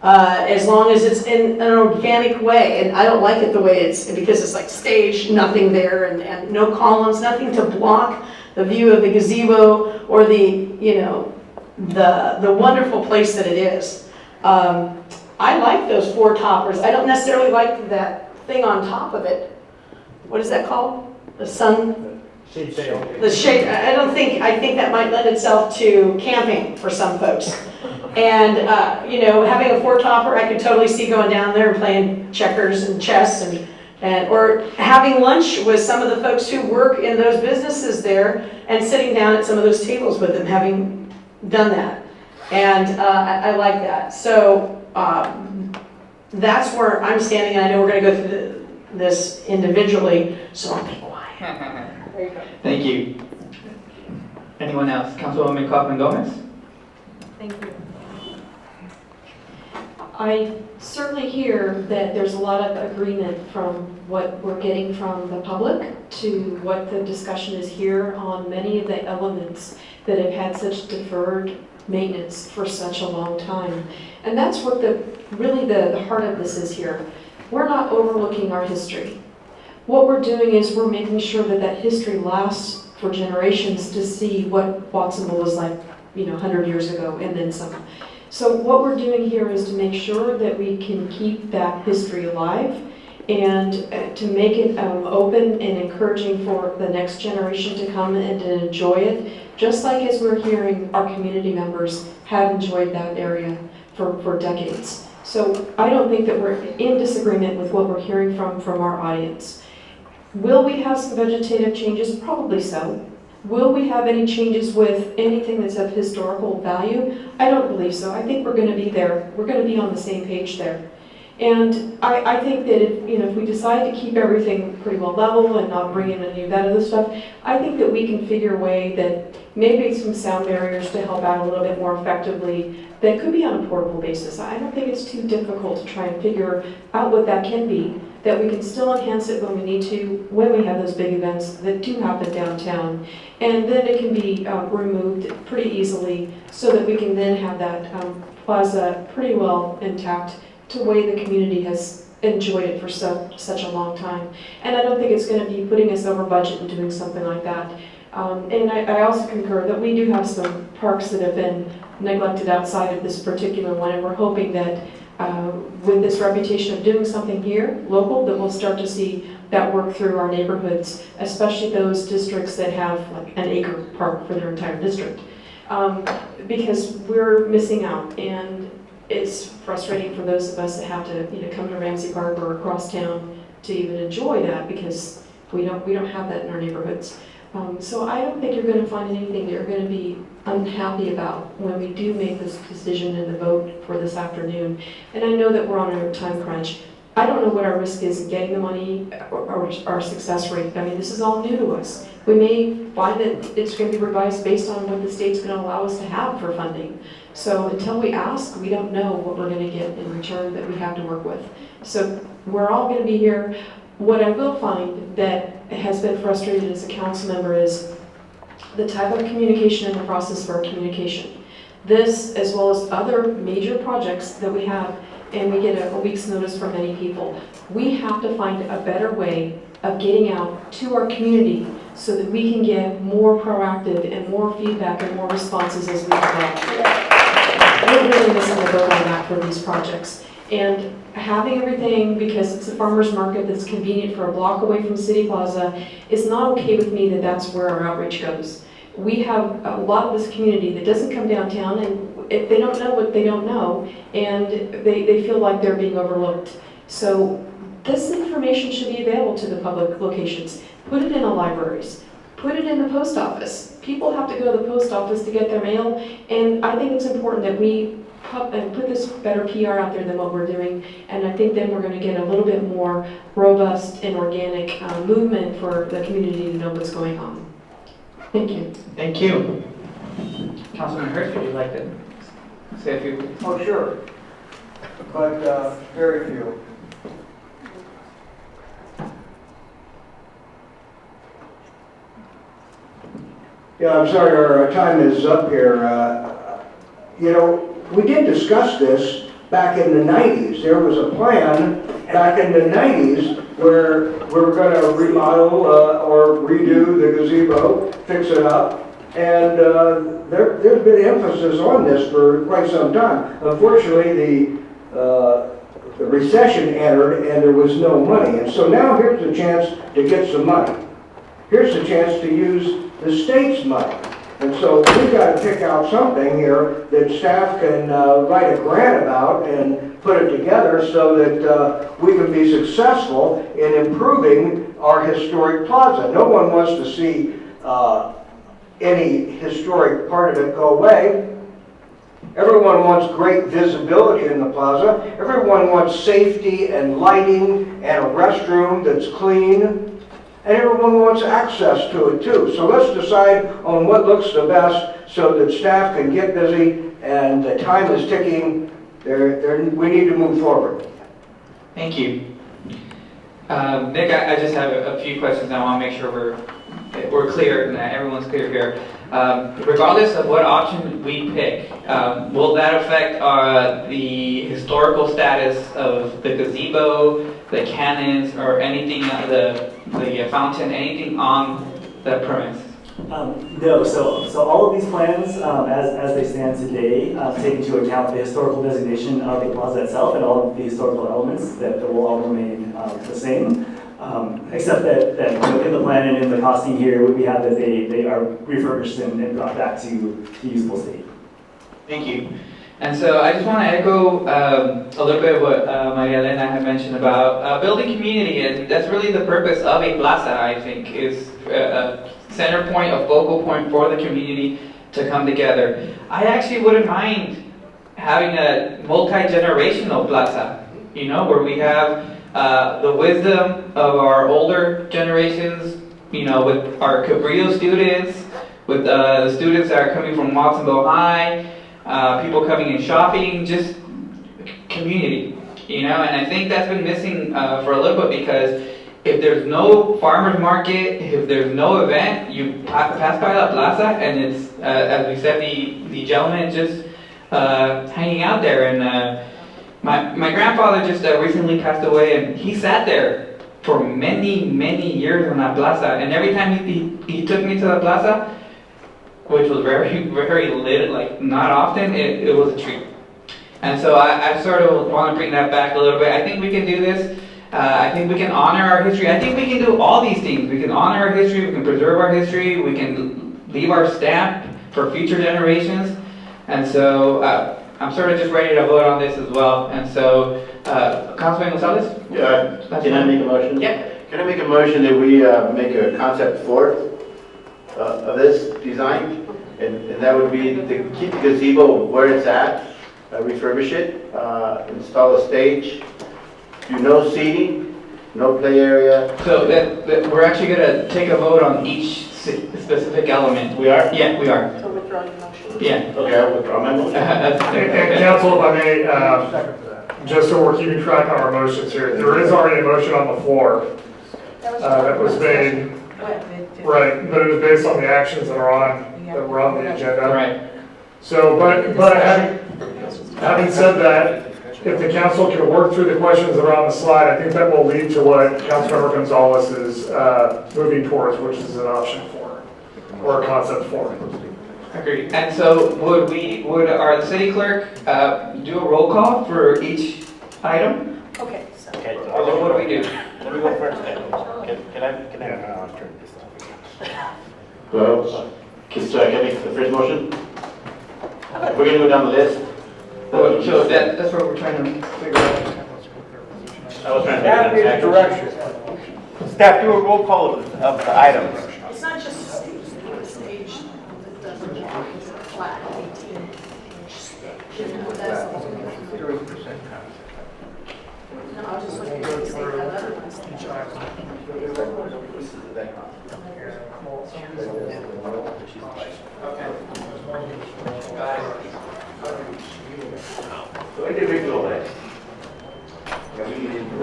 As long as it's in an organic way, and I don't like it the way it's, because it's like stage, nothing there, and no columns, nothing to block the view of the gazebo or the, you know, the wonderful place that it is. I like those 4 toppers. I don't necessarily like that thing on top of it. What is that called? The sun? Shade sail. The shade. I think that might lend itself to camping for some folks. And, you know, having a 4-topper, I could totally see going down there and playing checkers and chess or having lunch with some of the folks who work in those businesses there and sitting down at some of those tables with them, having done that. And I like that. So that's where I'm standing, and I know we're going to go through this individually, so I'll be quiet. There you go. Thank you. Anyone else? Councilwoman Kaufman-Gomez? Thank you. I certainly hear that there's a lot of agreement from what we're getting from the public to what the discussion is here on many of the elements that have had such deferred maintenance for such a long time. And that's what really the heart of this is here. We're not overlooking our history. What we're doing is we're making sure that that history lasts for generations to see what Watsonville was like, you know, 100 years ago and then some. So what we're doing here is to make sure that we can keep that history alive and to make it open and encouraging for the next generation to come and to enjoy it, just like as we're hearing our community members have enjoyed that area for decades. So I don't think that we're in disagreement with what we're hearing from our audience. Will we have some vegetative changes? Probably so. Will we have any changes with anything that's of historical value? I don't believe so. I think we're going to be there. We're going to be on the same page there. And I think that if we decide to keep everything pretty well level and not bring in any of that other stuff, I think that we can figure a way that maybe some sound barriers to help out a little bit more effectively that could be on a portable basis. I don't think it's too difficult to try and figure out what that can be, that we can still enhance it when we need to, when we have those big events that do happen downtown. And then it can be removed pretty easily so that we can then have that plaza pretty well intact to the way the community has enjoyed it for such a long time. And I don't think it's going to be putting us over budget and doing something like that. And I also concur that we do have some parks that have been neglected outside of this particular one, and we're hoping that with this reputation of doing something here, local, that we'll start to see that work through our neighborhoods, especially those districts that have like an acre park for their entire district. Because we're missing out, and it's frustrating for those of us that have to come to Ramsey Park or across town to even enjoy that, because we don't have that in our neighborhoods. So I don't think you're going to find anything that you're going to be unhappy about when we do make this decision and the vote for this afternoon. And I know that we're on a time crunch. I don't know what our risk is in getting the money or our success rate. I mean, this is all new to us. We may find that it's going to be revised based on what the state's going to allow us to have for funding. So until we ask, we don't know what we're going to get in return that we have to work with. So we're all going to be here. What I will find that has been frustrated as a council member is the type of communication and the process for our communication. This, as well as other major projects that we have, and we get a week's notice from many people, we have to find a better way of getting out to our community so that we can get more proactive and more feedback and more responses as we develop. We're really missing the boat on that for these projects. And having everything, because it's a farmer's market that's convenient for a block away from City Plaza, it's not okay with me that that's where our outreach goes. We have a lot of this community that doesn't come downtown, and if they don't know what they don't know, and they feel like they're being overlooked. So this information should be available to the public locations. Put it in the libraries. Put it in the post office. People have to go to the post office to get their mail, and I think it's important that we put this better PR out there than what we're doing, and I think then we're going to get a little bit more robust and organic movement for the community to know what's going on. Thank you. Thank you. Councilman Hurst, would you like to say a few? Oh, sure, but very few. Yeah, I'm sorry, our time is up here. You know, we did discuss this back in the 90s. There was a plan back in the 90s where we were going to remodel or redo the gazebo, fix it up. And there's been emphasis on this for quite some time. Unfortunately, the recession entered and there was no money. And so now here's the chance to get some money. Here's the chance to use the state's money. And so we've got to pick out something here that staff can write a grant about and put it together so that we can be successful in improving our historic plaza. No one wants to see any historic part of it go away. Everyone wants great visibility in the plaza. Everyone wants safety and lighting and a restroom that's clean. And everyone wants access to it too. So let's decide on what looks the best so that staff can get busy and the time is ticking. We need to move forward. Thank you. Nick, I just have a few questions. I want to make sure we're clear and that everyone's clear here. Regardless of what option we pick, will that affect the historical status of the gazebo, the cannons, or anything, the fountain, anything on the premise? No, so all of these plans, as they stand today, take into account the historical designation of the plaza itself and all of the historical elements that will all remain the same. Except that you know, in the plan and in the costing here, we have that they are refurbished and brought back to usable state. Thank you. And so I just want to echo a little bit of what Maria Elena had mentioned about building community, and that's really the purpose of a plaza, I think, is a center point, a focal point for the community to come together. I actually wouldn't mind having a multi-generational plaza, you know, where we have the wisdom of our older generations, you know, with our Cabrillo students, with the students that are coming from Watsonville High, people coming in shopping, just community, you know, and I think that's been missing for a little bit because if there's no farmer's market, if there's no event, you pass by La Plaza and it's, as we said, the gentleman just hanging out there. And my grandfather just recently passed away, and he sat there for many, many years on La Plaza, and every time he took me to La Plaza, which was very, very lit, like not often, it was a treat. And so I sort of want to bring that back a little bit. I think we can do this. I think we can honor our history. I think we can do all these things. We can honor our history, we can preserve our history, we can leave our stamp for future generations. And so I'm sort of just ready to vote on this as well. And so, Councilman Gonzalez? Yeah, can I make a motion? Yeah. Can I make a motion that we make a concept floor of this design? And that would be to keep the gazebo where it's at, refurbish it, install a stage, do no seating, no play area. So we're actually going to take a vote on each specific element. We are? Yeah, we are. So withdraw your motion. Yeah. Okay, I'll withdraw my motion. And Council, if I may, just so we're keeping track on our motions here, there is already a motion on the floor that was made, right, but it was based on the actions that were on the agenda. Right. So, but having said that, if the council can work through the questions that are on the slide, I think that will lead to what Councilmember Gonzalez is moving towards, which is an option 4 or a concept 4. Agreed. And so would our city clerk do a roll call for each item? Okay, so. Okay, so what do we do? Let me go first then. Can I turn this off? Well, can I make the first motion? We're gonna go down the list. So that's what we're trying to figure out. I was trying to. Staff needs direction. Staff, do a roll call of the items. It's not just a stage, a stage that doesn't walk, it's a flat 18-inch stage. You know, that's the 3%. No, I was just looking at the same other ones.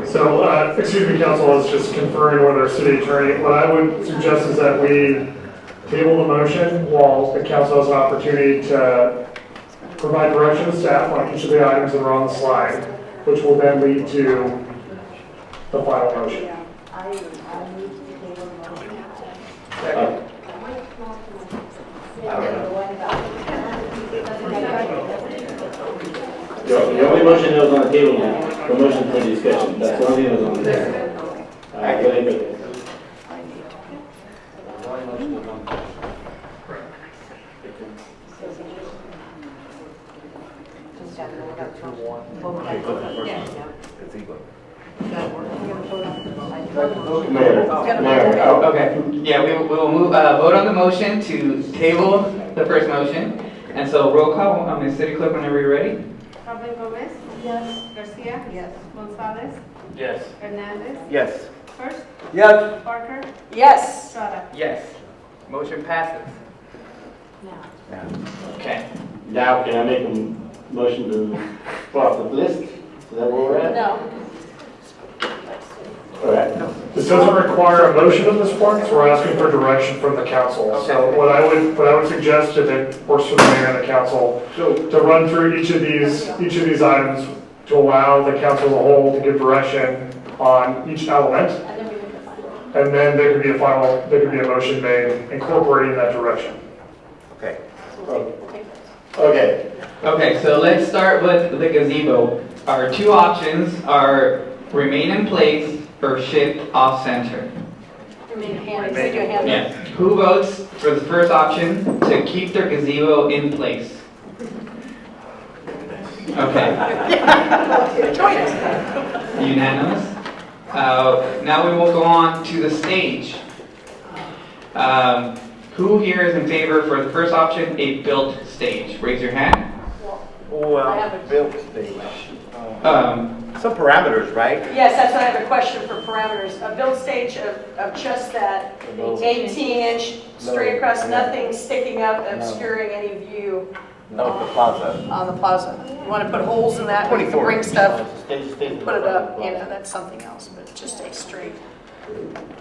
So, excuse me, council, I was just conferring with our city attorney. What I would suggest is that we table the motion while the council has an opportunity to provide direction to staff on each of the items that are on the slide, which will then lead to the final motion. The only motion that was on the table, the motion for discussion, that's the only thing that was on there. Okay, yeah, we will move, vote on the motion to table the first motion. And so roll call, Ms. City Clerk, whenever you're ready. Robin Gomez? Yes. Garcia? Yes. Gonzalez? Yes. Hernandez? Yes. First? Yes. Parker? Yes. Estrada? Yes. Motion passes. Okay. Now, can I make a motion to pull off the list? Is that where we're at? No. All right. This doesn't require a motion at this point, so we're asking for direction from the council. So what I would suggest, if it works for the mayor and the council, to run through each of these items to allow the council as a whole to give direction on each element. And then there could be a motion made incorporating that direction. Okay. Okay. Okay, so let's start with the gazebo. Our two options are remain in place or shift off center. Yes. Who votes for the first option to keep their gazebo in place? Okay. Unanimous. Now we will go on to the stage. Who here is in favor for the first option, a built stage? Raise your hand. Well, built stage. Some parameters, right? Yes, that's what I have a question for parameters. A build stage of just that 18-inch straight across, nothing sticking up, obscuring any view. No, the plaza. On the plaza. You want to put holes in that, where you can bring stuff, put it up, you know, that's something else, but just a straight.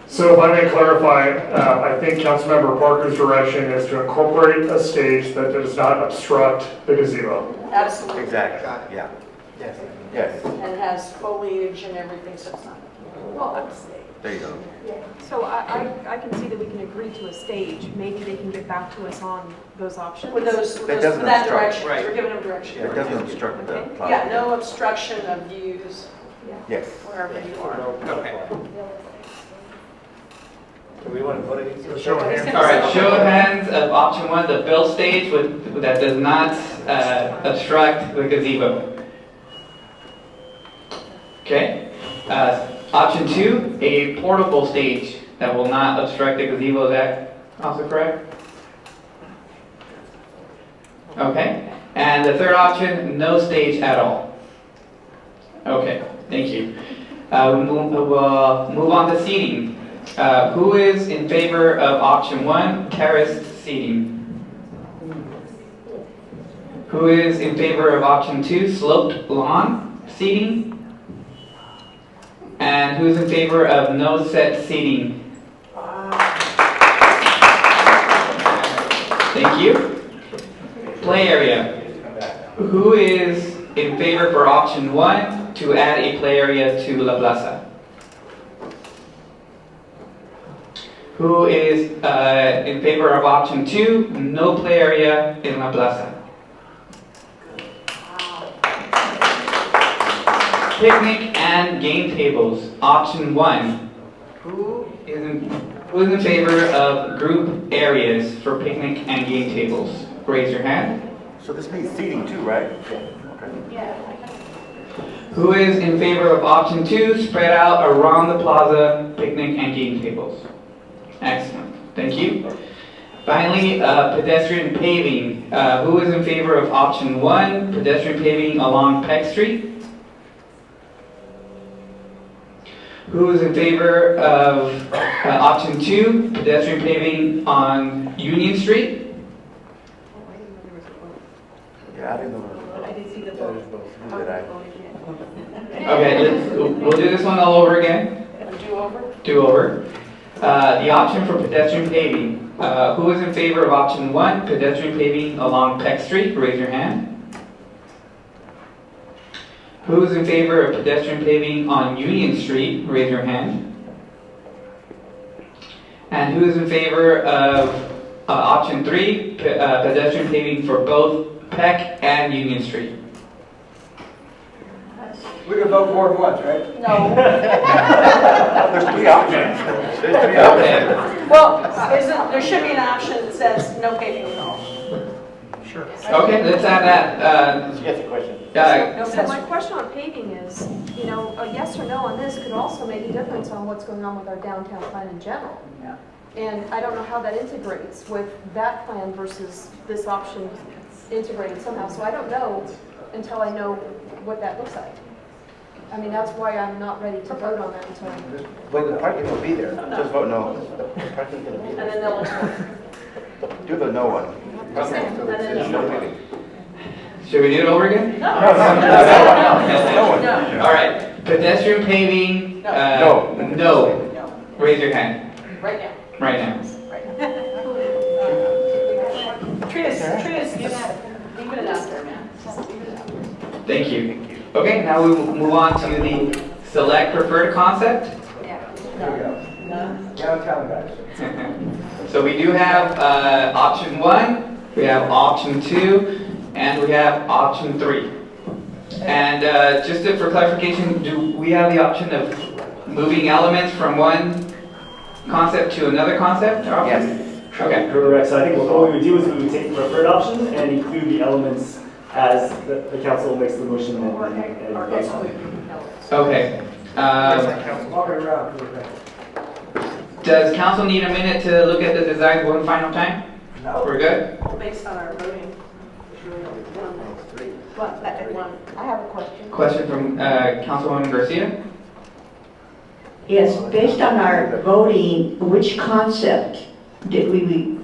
So if I may clarify, I think Councilmember Parker's direction is to incorporate a stage that does not obstruct the gazebo. Absolutely. Exactly, yeah. Yes. Yes. And has foliage and everything, so it's not. Well, There you go. So I can see that we can agree to a stage. Maybe they can get back to us on those options. With those, That doesn't with that obstruct. direction, Right. we're giving them direction. It doesn't obstruct the plaza. Yeah, no obstruction of views Yes. wherever you are. Okay. Do we want to vote against it? Show of hands. All right, show of hands of option one, the built stage that does not obstruct the gazebo. Okay. Option two, a portable stage that will not obstruct the gazebo. Is that also correct? Okay. And the third option, no stage at all. Okay, thank you. We'll move on to seating. Who is in favor of option one, terrace seating? Who is in favor of option two, sloped lawn seating? And who's in favor of no set seating? Thank you. Play area. Who is in favor for option one to add a play area to La Plaza? Who is in favor of option two, no play area in La Plaza? picnic and game tables, option 1. Who is in favor of group areas for picnic and game tables? Raise your hand. So this means seating too, right? Yeah. Who is in favor of option 2, spread out around the plaza, picnic and game tables? Excellent, thank you. Finally, pedestrian paving. Who is in favor of option 1, pedestrian paving along Peck Street? Who is in favor of option 2, pedestrian paving on Union Street? Yeah, I didn't know. I didn't see the vote. Who did I? Okay, we'll do this one all over again. Do over? Do over. The option for pedestrian paving. Who is in favor of option 1, pedestrian paving along Peck Street? Raise your hand. Who is in favor of pedestrian paving on Union Street? Raise your hand. And who is in favor of option 3, pedestrian paving for both Peck and Union Street? We can vote more than once, right? No. There's 3 options. There's 3 options. Well, there should be an option that says no paving at all. Sure. Okay, let's add that. Yes, a question. So my question on paving is, you know, a yes or no on this could also make a difference on what's going on with our downtown plan in general. Yeah. And I don't know how that integrates with that plan versus this option integrated somehow. So I don't know until I know what that looks like. I mean, that's why I'm not ready to vote on that until. Well, the parking will be there. Just vote no. The parking's going to be And there. then they'll. Do the no one. Okay. There's no paving. Should we do it over again? No. No one. All right. Pedestrian paving. No. No. Raise your hand. Right now. Right now. Trish, you got it. Leave it out there, man. Leave it out. Thank you. Okay, now we will move on to the select preferred concept. Downtown guys. So we do have option 1, we have option 2, and we have option 3. And for clarification, do we have the option of moving elements from one concept to another concept? Yes. Okay. Correct. So I think what we would do is we would take the preferred option and include the elements as the council makes the motion and votes on it. Okay. Walk it around. Does council need a minute to look at the design one final time? No. We're good? Based on our voting. Well, I have a question. Question from Councilwoman Garcia? Yes, based on our voting, which concept did we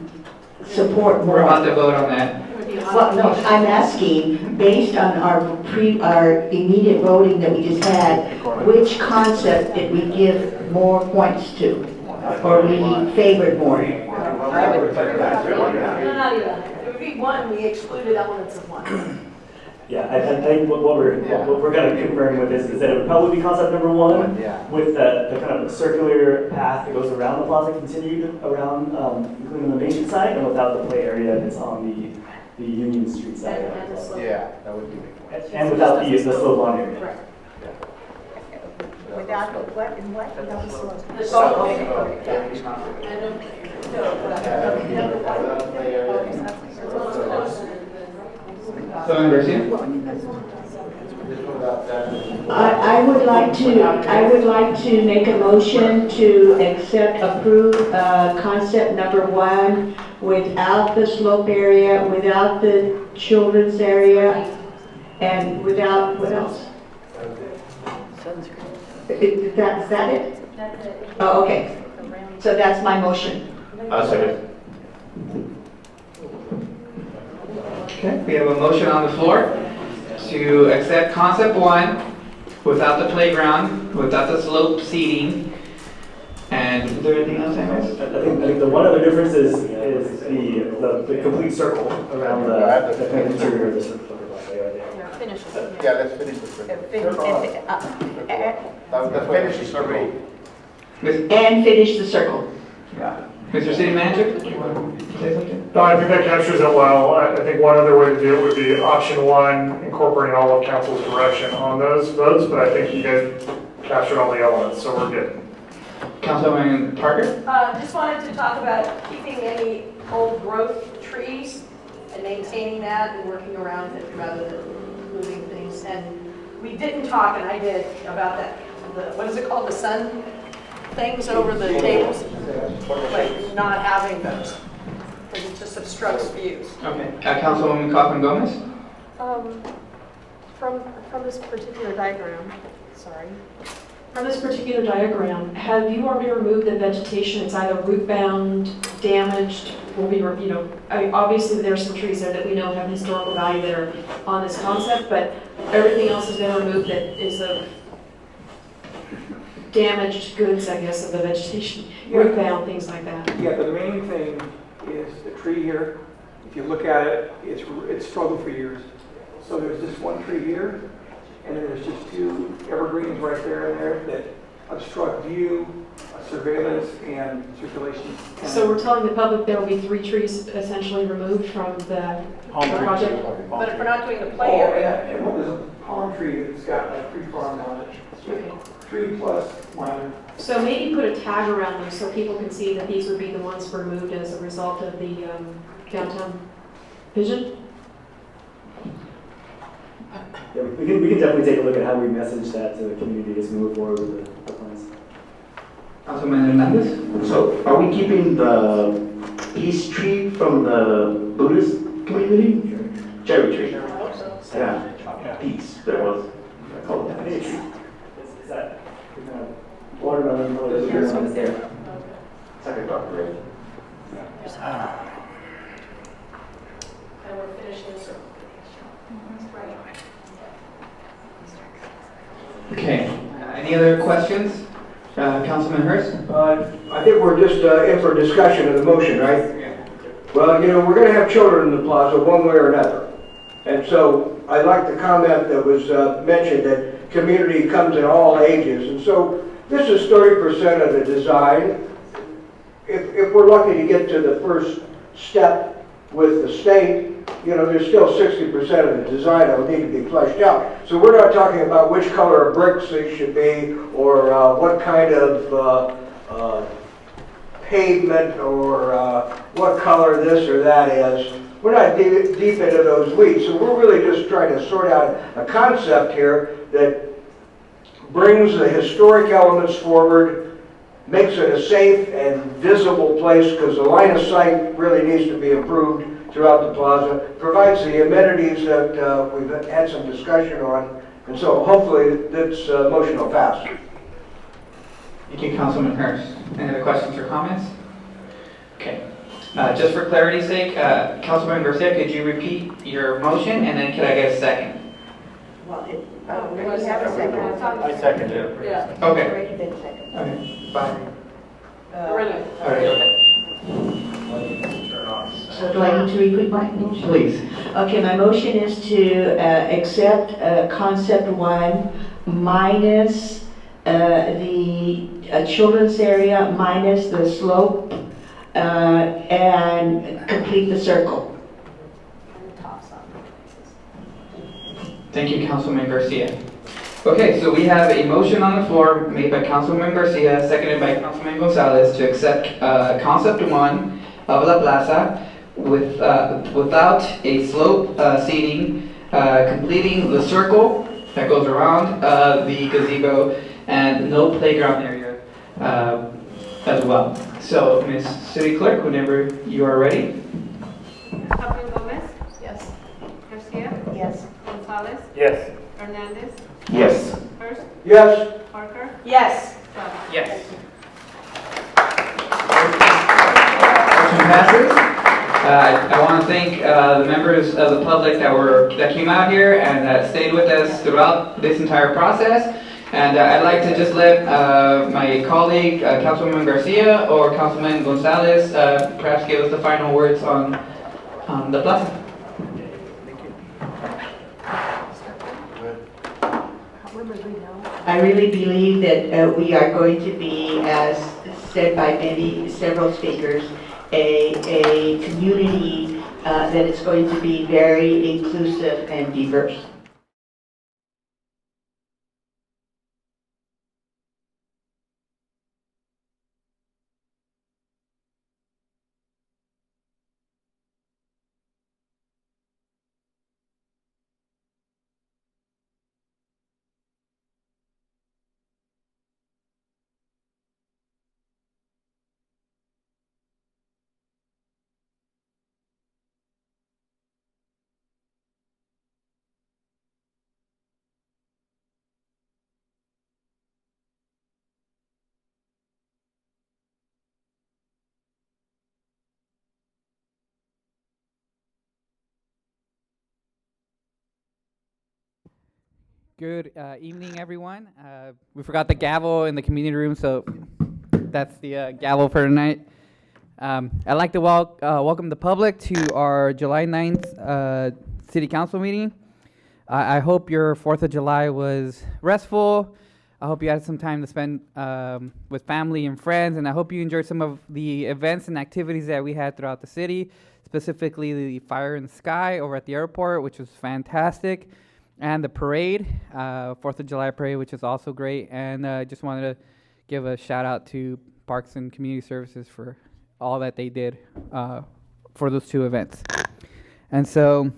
support more? We're about to vote on that. Well, no, I'm asking, based on our immediate voting that we just had, which concept did we give more points to? Or we favored more? No, not even. It would be 1, we excluded elements of 1. Yeah, I think what we're kind of confirming with this is that it would probably be concept number 1 with the kind of circular path that goes around the plaza, continued around, including the Main Street side, and without the play area that's on the Union Street side. Yeah, that would be. And without the slope on area. Right. Without the what and what? Without the slope. The slope. I would like to make a motion to approve concept number 1 without the slope area, without the children's area, and without, what else? Is that it? That's it. Oh, okay. So that's my motion. I'll second. Okay, we have a motion on the floor to accept concept 1 without the playground, without the slope seating. And is there anything else I missed? I think the one other difference is the complete circle around the kind of interior of the circle. Finish it. Yeah, let's finish the circle. Let's finish the circle. And finish the circle. Yeah. Mr. City Manager, do you want to say something? No, I think that captures it well. I think one other way to do it would be option one, incorporating all of council's direction on those votes, but I think you guys captured all the elements, so we're good. Councilman Parker? Just wanted to talk about keeping any old growth trees and maintaining that and working around it rather than moving things. And we didn't talk, and I did, about that, what is it called, the sun things over the tables? Like not having those, because it just obstructs views. Okay. Councilwoman Kaufman-Gomez? From this particular diagram, From this particular diagram, have you already removed the vegetation? It's either root bound, damaged, will be, obviously there's some trees there that we know have historical value that are on this concept, but everything else has been removed that is of damaged goods, I guess, of the vegetation, root bound, things like that. Yeah, the main thing is the tree here. If you look at it, it's struggled for years. So there's this one tree here, and then there's just two evergreens right there and there that obstruct view, surveillance, and circulation. So we're telling the public there will be 3 trees essentially removed from the project? But if we're not doing the play area? Yeah, and there's a palm tree that's got like 3 farms on it. 3 plus minor. So maybe put a tag around them so people can see that these would be the ones removed as a result of the downtown vision? Yeah, we can definitely take a look at how we message that to the community as we move forward with the plans. Councilman Hernandez? So are we keeping the peace tree from the Buddhist community? Cherry tree. I hope so. Yeah, peace, there was. I call it peace tree. Is that watermelon? This one's there. Second doctor, right? And we're finishing, so. Okay. Any other questions? Councilman Hurst? I think we're just in for discussion of the motion, right? Well, we're going to have children in the plaza one way or another. And so I like the comment that was mentioned that community comes in all ages. And so this is 30% of the design. If we're lucky to get to the first step with the state, there's still 60% of the design that will need to be fleshed out. So we're not talking about which color of bricks they should be or what kind of pavement or what color this or that is. We're not deep into those weeds. So we're really just trying to sort out a concept here that brings the historic elements forward, makes it a safe and visible place because the line of sight really needs to be improved throughout the plaza, provides the amenities that we've had some discussion on, and so hopefully this motion will pass. Thank you, Councilman Hurst. Any other questions or comments? Okay. Just for clarity's sake, Councilman Garcia, could you repeat your motion, and then could I get a second? Well, we have a second. I second it. Yeah. Okay. Already been seconded. Okay. Bye. Already. All right. Okay. So do I need to repeat my motion? Please. Okay, my motion is to accept concept 1 minus the children's area minus the slope and complete the circle. Thank you, Councilman Garcia. Okay, so we have a motion on the floor made by Councilman Garcia, seconded by Councilman Gonzalez to accept concept 1 of La Plaza without a slope seating, completing the circle that goes around the gazebo, and no playground area as well. So, Ms. City Clerk, whenever you are ready. Councilman Gomez? Yes. Garcia? Yes. Gonzalez? Yes. Hernandez? Yes. Hurst? Yes. Parker? Yes. Sala? Yes. Motion passes. I want to thank the members of the public that came out here and that stayed with us throughout this entire process. And I'd like to just let my colleague, Councilwoman Garcia or Councilman Gonzalez, perhaps give us the final words on the plaza. I really believe that we are going to be as said by several speakers, a community that is going to be very inclusive and diverse. Good evening, everyone. We forgot the gavel in the community room, so that's the gavel for tonight. I'd like to welcome the public to our July 9th City Council meeting. I hope your 4th of July was restful. I hope you had some time to spend with family and friends, and I hope you enjoyed some of the events and activities that we had throughout the city, specifically the Fire in the Sky over at the airport, which was fantastic. And the parade, 4th of July parade, which is also great. And I just wanted to give a shout out to Parks and Community Services for all that they did for those two events. And so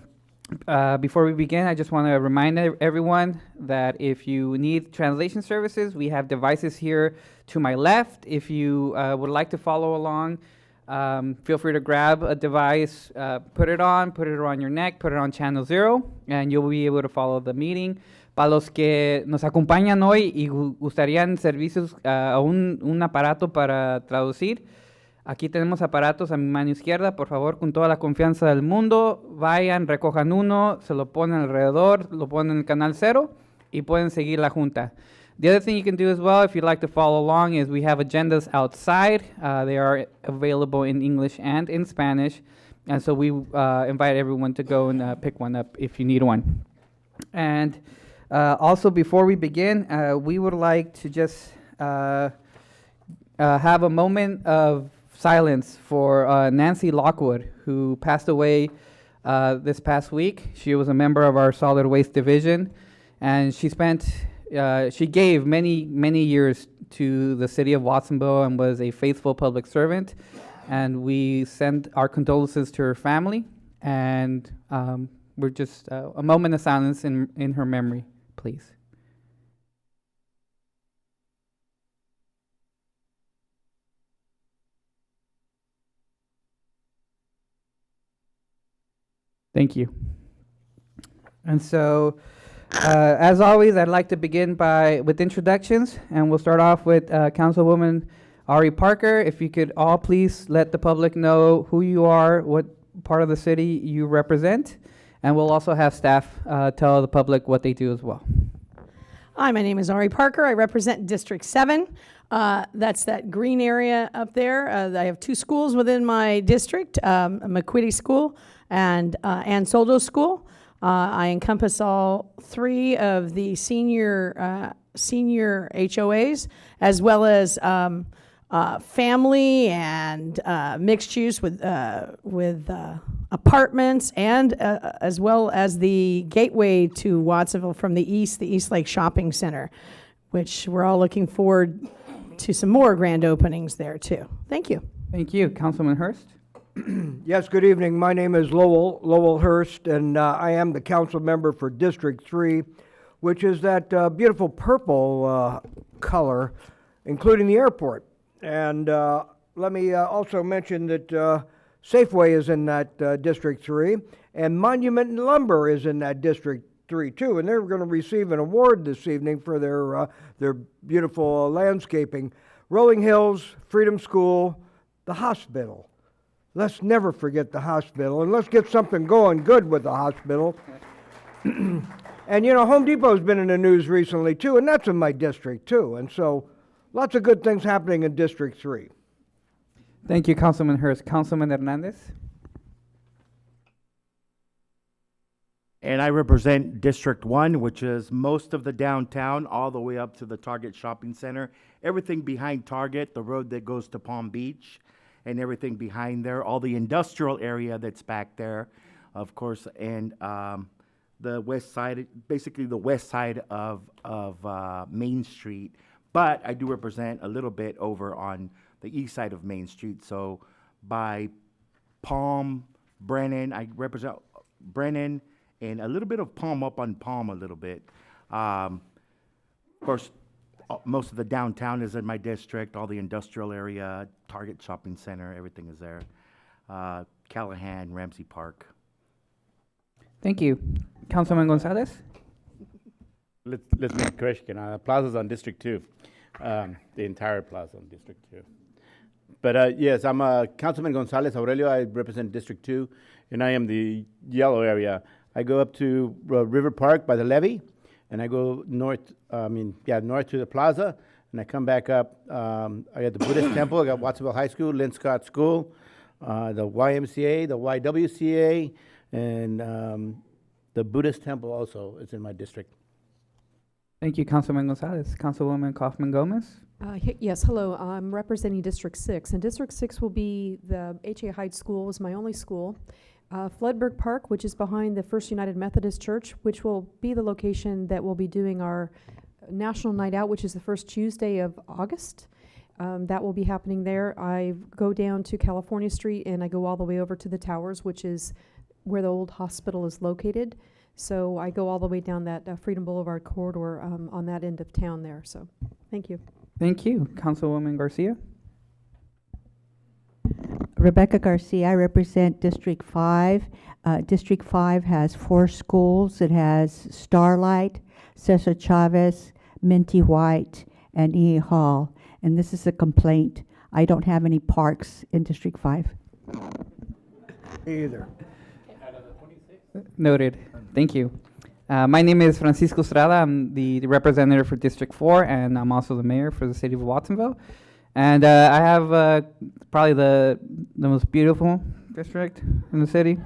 before we begin, I just want to remind everyone that if you need translation services, we have devices here to my left. If you would like to follow along, feel free to grab a device, put it around your neck, put it on channel 0, and you'll be able to follow the meeting. Para los que nos acompañan hoy y gustarían servicios, un aparato para traducir, aquí tenemos aparatos a mi mano izquierda. Por favor, con toda la confianza del mundo, vayan, recojan uno, se lo ponen alrededor, lo ponen en el canal 0 y pueden seguir la junta. The other thing you can do as well, if you'd like to follow along, is we have agendas outside. They are available in English and in Spanish. And so we invite everyone to go and pick one up if you need one. And also, before we begin, we would like to just have a moment of silence for Nancy Lockwood, who passed away this past week. She was a member of our solid waste division, and she gave many years to the city of Watsonville and was a faithful public servant. And we send our condolences to her family. And we're just a moment of silence in her memory, please. Thank you. And so, as always, I'd like to begin with introductions, and we'll start off with Councilwoman Ari Parker. If you could all please let the public know who you are, what part of the city you represent, and we'll also have staff tell the public what they do as well. Hi, my name is Ari Parker. I represent District 7. That's that green area up there. I have 2 schools within my district, McQuitty School and Ann Soldo School. I encompass all 3 of the senior HOAs, as well as family and mixed use with apartments, and as well as the gateway to Watsonville from the East Lake Shopping Center, which we're all looking forward to some more grand openings there too. Thank you. Thank you. Councilman Hurst? Yes, good evening. My name is Lowell Hurst, and I am the council member for District 3, which is that beautiful purple color, including the airport. And let me also mention that Safeway is in that District 3, and Monument and Lumber is in that District 3 too, and they're going to receive an award this evening for their beautiful landscaping. Rolling Hills, Freedom School, the hospital. Let's never forget the hospital, and let's get something going good with the hospital. And you know, Home Depot's been in the news recently too, and that's in my district too, and so lots of good things happening in District 3. Thank you, Councilman Hurst. Councilman Hernandez? And I represent District 1, which is most of the downtown, all the way up to the Target Shopping Center. Everything behind Target, the road that goes to Palm Beach, and everything behind there, all the industrial area that's back there, of course, and the west side, basically the west side of Main Street. But I do represent a little bit over on the east side of Main Street. So by Palm, Brennan, I represent Brennan, and a little bit of Palm up on Palm a little bit. Of course, most of the downtown is in my district, all the industrial area, Target Shopping Center, everything is there. Callahan, Ramsey Park. Thank you. Councilman Gonzalez? Let's make a question. Plaza's on District 2, the entire plaza on District 2. But yes, I'm Councilman Gonzalez Aurelio. I represent District 2, and I am the yellow area. I go up to River Park by the levee, and I go north, north to the plaza, and I come back up. I got the Buddhist Temple, I got Watsonville High School, Lynn Scott School, the YMCA, the YWCA, and the Buddhist Temple also is in my district. Thank you, Councilman Gonzalez. Councilwoman Kaufman-Gomez? Yes, hello. I'm representing District 6, and District 6 will be the H.A. Hyde School is my only school. Floodberg Park, which is behind the First United Methodist Church, which will be the location that we'll be doing our National Night Out, which is the first Tuesday of August. That will be happening there. I go down to California Street and I go all the way over to the Towers, which is where the old hospital is located. So I go all the way down that Freedom Boulevard corridor on that end of town there. So thank you. Thank you. Councilwoman Garcia? Rebecca Garcia, I represent District 5. District 5 has 4 schools. It has Starlight, Cesar Chavez, Minty White, and E. Hall. And this is a complaint. I don't have any parks in District 5. Either. Noted. Thank you. My name is Francisco Estrada. I'm the representative for District 4, and I'm also the mayor for the city of Watsonville. And I have probably the most beautiful district in the city.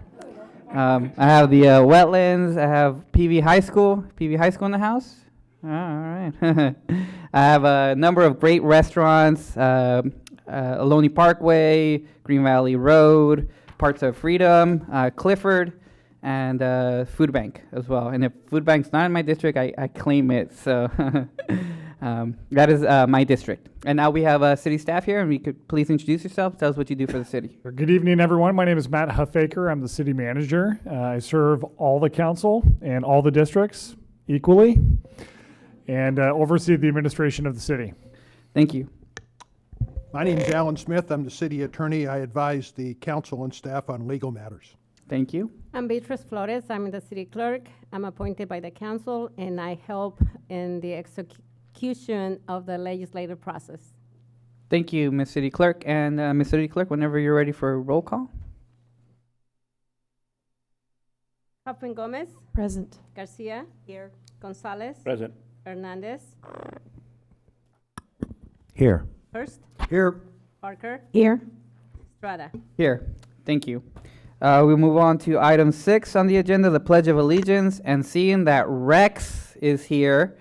I have the wetlands. I have PV High School in the house. All right. I have a number of great restaurants, Ohlone Parkway, Green Valley Road, parts of Freedom, Clifford, and Food Bank as well. And if Food Bank's not in my district, I claim it. So that is my district. And now we have city staff here, and we could please introduce yourself. Tell us what you do for the city. Good evening, everyone. My name is Matt Huffaker. I'm the city manager. I serve all the council and all the districts equally, and oversee the administration of the city. Thank you. My name is Alan Smith. I'm the city attorney. I advise the council and staff on legal matters. Thank you. I'm Beatrice Flores. I'm the city clerk. I'm appointed by the council, and I help in the execution of the legislative process. Thank you, Ms. City Clerk. And Ms. City Clerk, whenever you're ready for a roll call. Kaufman Gomez. Present. Garcia. Here. Gonzalez. Present. Hernandez. Here. Hurst. Here. Parker. Here. Estrada. Here. Thank you. We'll move on to item 6 on the agenda, the Pledge of Allegiance. And seeing that Rex is here,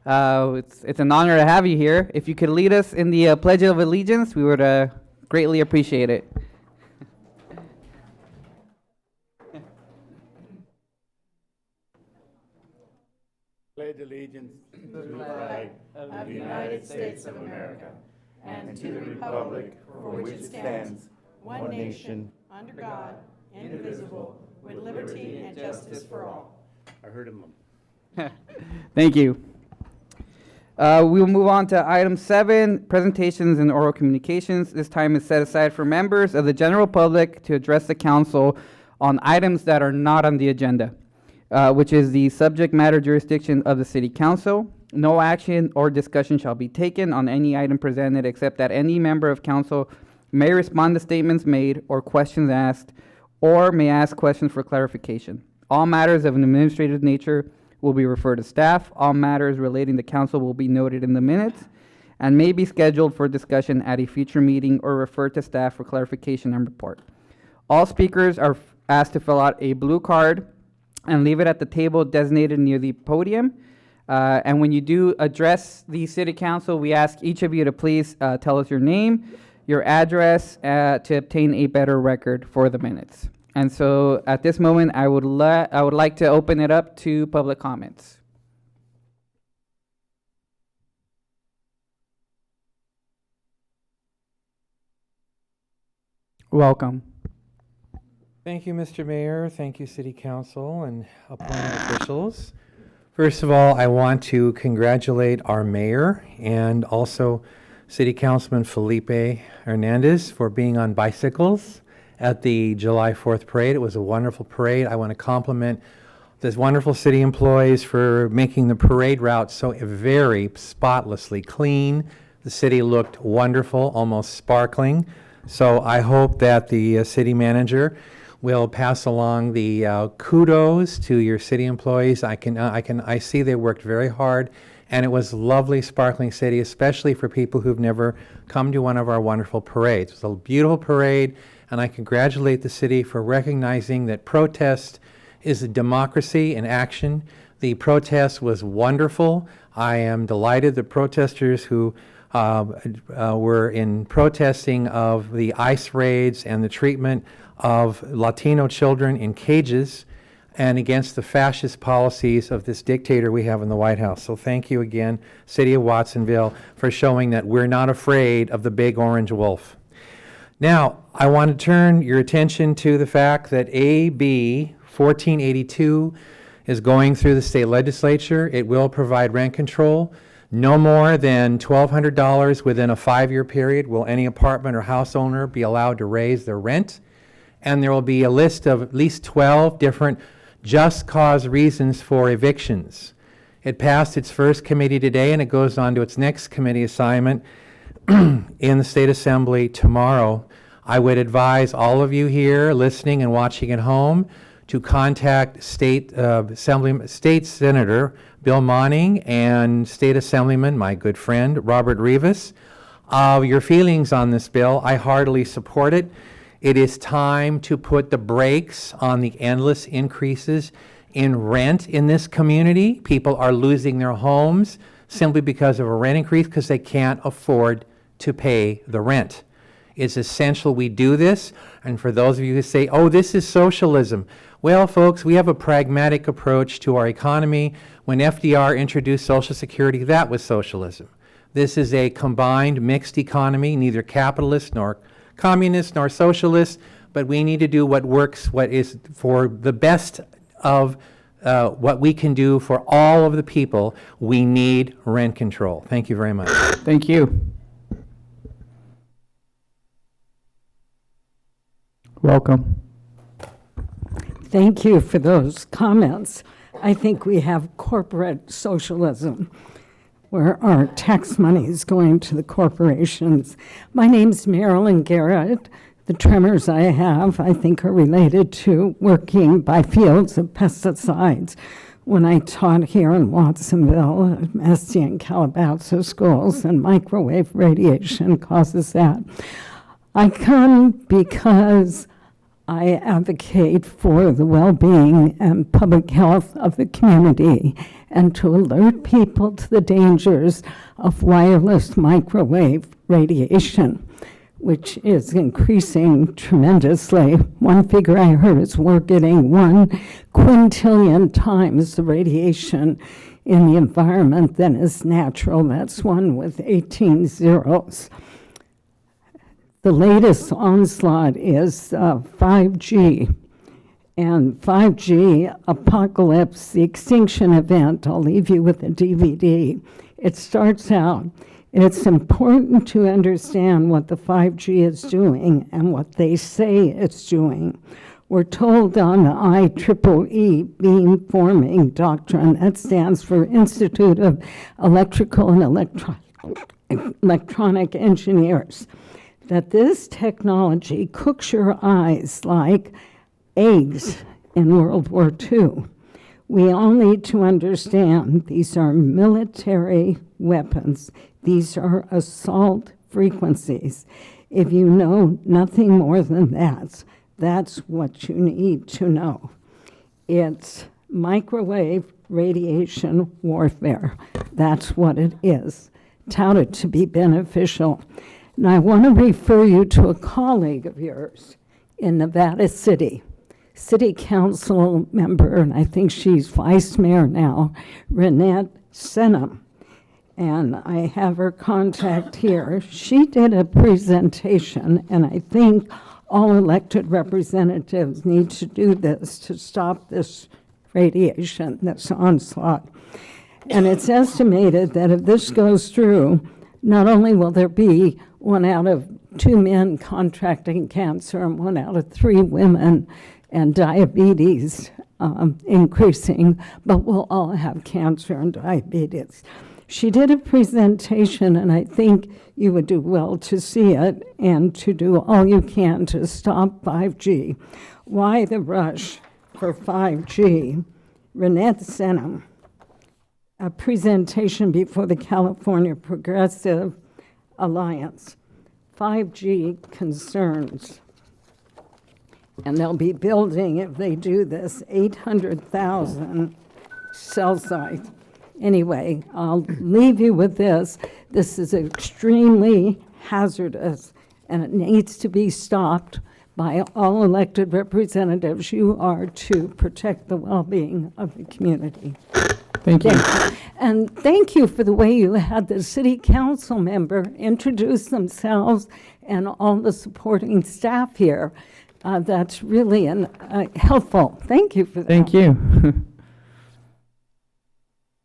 it's an honor to have you here. If you could lead us in the Pledge of Allegiance, we would greatly appreciate it. Pledge allegiance to the flag of the United States of America and to the republic for which it stands, one nation, under God, indivisible, with liberty and justice for all. I heard him. Thank you. We will move on to item 7, presentations and oral communications. This time is set aside for members of the general public to address the council on items that are not on the agenda, which is the subject matter jurisdiction of the city council. No action or discussion shall be taken on any item presented except that any member of council may respond to statements made or questions asked, or may ask questions for clarification. All matters of an administrative nature will be referred to staff. All matters relating to council will be noted in the minutes and may be scheduled for discussion at a future meeting or referred to staff for clarification and report. All speakers are asked to fill out a blue card and leave it at the table designated near the podium. And when you do address the city council, we ask each of you to please tell us your name, your address, to obtain a better record for the minutes. And so at this moment, I would like to open it up to public comments. Welcome. Thank you, Mr. Mayor. Thank you, City Council and appointed officials. First of all, I want to congratulate our mayor and also City Councilman Felipe Hernandez for being on bicycles at the July 4th parade. It was a wonderful parade. I want to compliment these wonderful city employees for making the parade route so very spotlessly clean. The city looked wonderful, almost sparkling. So I hope that the city manager will pass along the kudos to your city employees. I see they worked very hard, and it was a lovely, sparkling city, especially for people who've never come to one of our wonderful parades. It was a beautiful parade, and I congratulate the city for recognizing that protest is a democracy in action. The protest was wonderful. I am delighted the protesters who were in protesting of the ICE raids and the treatment of Latino children in cages and against the fascist policies of this dictator we have in the White House. So thank you again, City of Watsonville, for showing that we're not afraid of the big orange wolf. Now, I want to turn your attention to the fact that AB 1482 is going through the state legislature. It will provide rent control. No more than $1,200 within a 5-year period will any apartment or house owner be allowed to raise their rent. And there will be a list of at least 12 different just cause reasons for evictions. It passed its first committee today, and it goes on to its next committee assignment in the State Assembly tomorrow. I would advise all of you here listening and watching at home to contact State Senator Bill Monning and State Assemblyman, my good friend, Robert Rivas, your feelings on this bill. I heartily support it. It is time to put the brakes on the endless increases in rent in this community. People are losing their homes simply because of a rent increase because they can't afford to pay the rent. It's essential we do this. And for those of you who say, oh, this is socialism. Well, folks, we have a pragmatic approach to our economy. When FDR introduced Social Security, that was socialism. This is a combined mixed economy, neither capitalist nor communist nor socialist, but we need to do what works, what is for the best of what we can do for all of the people. We need rent control. Thank you very much. Thank you. Welcome. Thank you for those comments. I think we have corporate socialism where our tax money is going to the corporations. My name's Marilyn Garrett. The tremors I have, I think, are related to working by fields of pesticides. When I taught here in Watsonville, Mesty and Calabasas schools, and microwave radiation causes that. I come because I advocate for the well-being and public health of the community and to alert people to the dangers of wireless microwave radiation, which is increasing tremendously. One figure I heard is we're getting 1 quintillion times the radiation in the environment than is natural. That's 1 with 18 zeros. The latest onslaught is 5G. And 5G Apocalypse, the extinction event, I'll leave you with a DVD. It starts out, it's important to understand what the 5G is doing and what they say it's doing. We're told on the IEEE beamforming doctrine, that stands for Institute of Electrical and Electronic Engineers, that this technology cooks your eyes like eggs in World War II. We all need to understand these are military weapons. These are assault frequencies. If you know nothing more than that, that's what you need to know. It's microwave radiation warfare. That's what it is, touted to be beneficial. And I want to refer you to a colleague of yours in Nevada City, City Council member, and I think she's vice mayor now, Renette Senham. And I have her contact here. She did a presentation, and I think all elected representatives need to do this to stop this radiation, this onslaught. And it's estimated that if this goes through, not only will there be 1 out of 2 men contracting cancer and 1 out of 3 women, and diabetes increasing, but we'll all have cancer and diabetes. She did a presentation, and I think you would do well to see it and to do all you can to stop 5G. Why the rush for 5G? Renette Senham, a presentation before the California Progressive Alliance. 5G concerns. And they'll be building, if they do this, 800,000 cell sites. Anyway, I'll leave you with this. This is extremely hazardous, and it needs to be stopped by all elected representatives. You are to protect the well-being of the community. Thank you. And thank you for the way you had the city council member introduce themselves and all the supporting staff here. That's really helpful. Thank you for that. Thank you.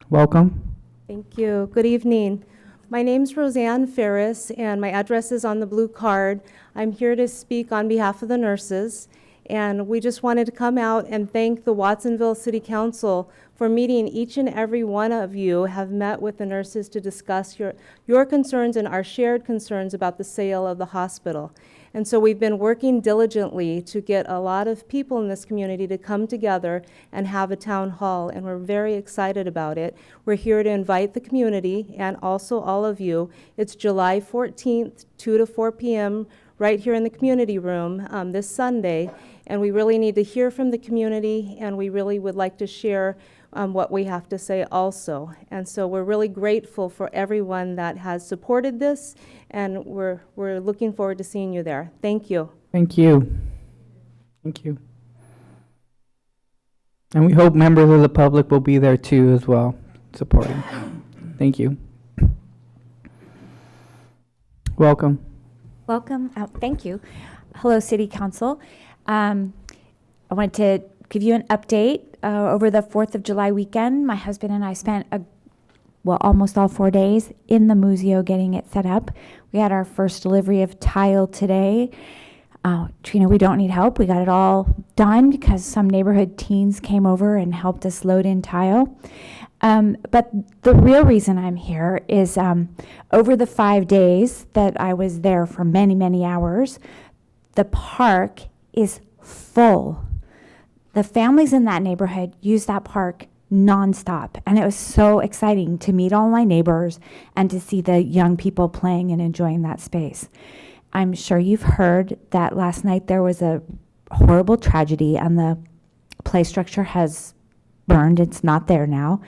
Welcome. Thank you. Good evening. My name's Roseanne Ferris, and my address is on the blue card. I'm here to speak on behalf of the nurses, and we just wanted to come out and thank the Watsonville City Council for meeting. Each and every one of you have met with the nurses to discuss your concerns and our shared concerns about the sale of the hospital. And so we've been working diligently to get a lot of people in this community to come together and have a town hall, and we're very excited about it. We're here to invite the community and also all of you. It's July 14th, 2 to 4 p.m., right here in the community room this Sunday, and we really need to hear from the community, and we really would like to share what we have to say also. And so we're really grateful for everyone that has supported this, and we're looking forward to seeing you there. Thank you. Thank you. Thank you. And we hope members of the public will be there too as well, supporting. Thank you. Welcome. Welcome. Thank you. Hello, City Council. I wanted to give you an update. Over the 4th of July weekend, my husband and I spent almost all 4 days in the museo getting it set up. We had our first delivery of tile today. Trina, we don't need help. We got it all done because some neighborhood teens came over and helped us load in tile. But the real reason I'm here is over the 5 days that I was there for many, many hours, the park is full. The families in that neighborhood use that park nonstop, and it was so exciting to meet all my neighbors and to see the young people playing and enjoying that space. I'm sure you've heard that last night there was a horrible tragedy and the play structure has burned. It's not there now.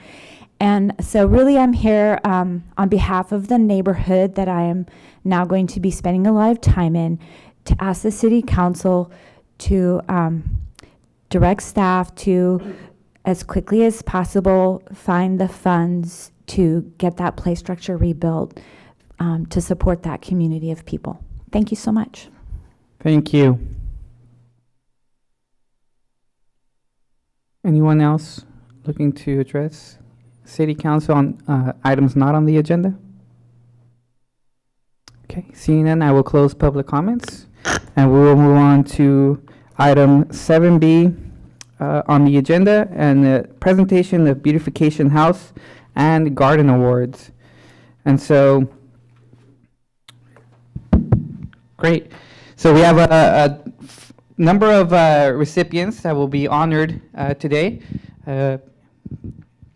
And so really I'm here on behalf of the neighborhood that I am now going to be spending a lot of time in to ask the City Council to direct staff to, as quickly as possible, find the funds to get that play structure rebuilt to support that community of people. Thank you so much. Thank you. Anyone else looking to address City Council on items not on the agenda? Okay, seeing none, I will close public comments, and we will move on to item 7B on the agenda, and the presentation of Beautification House and Garden Awards. And so, great. So we have a number of recipients that will be honored today.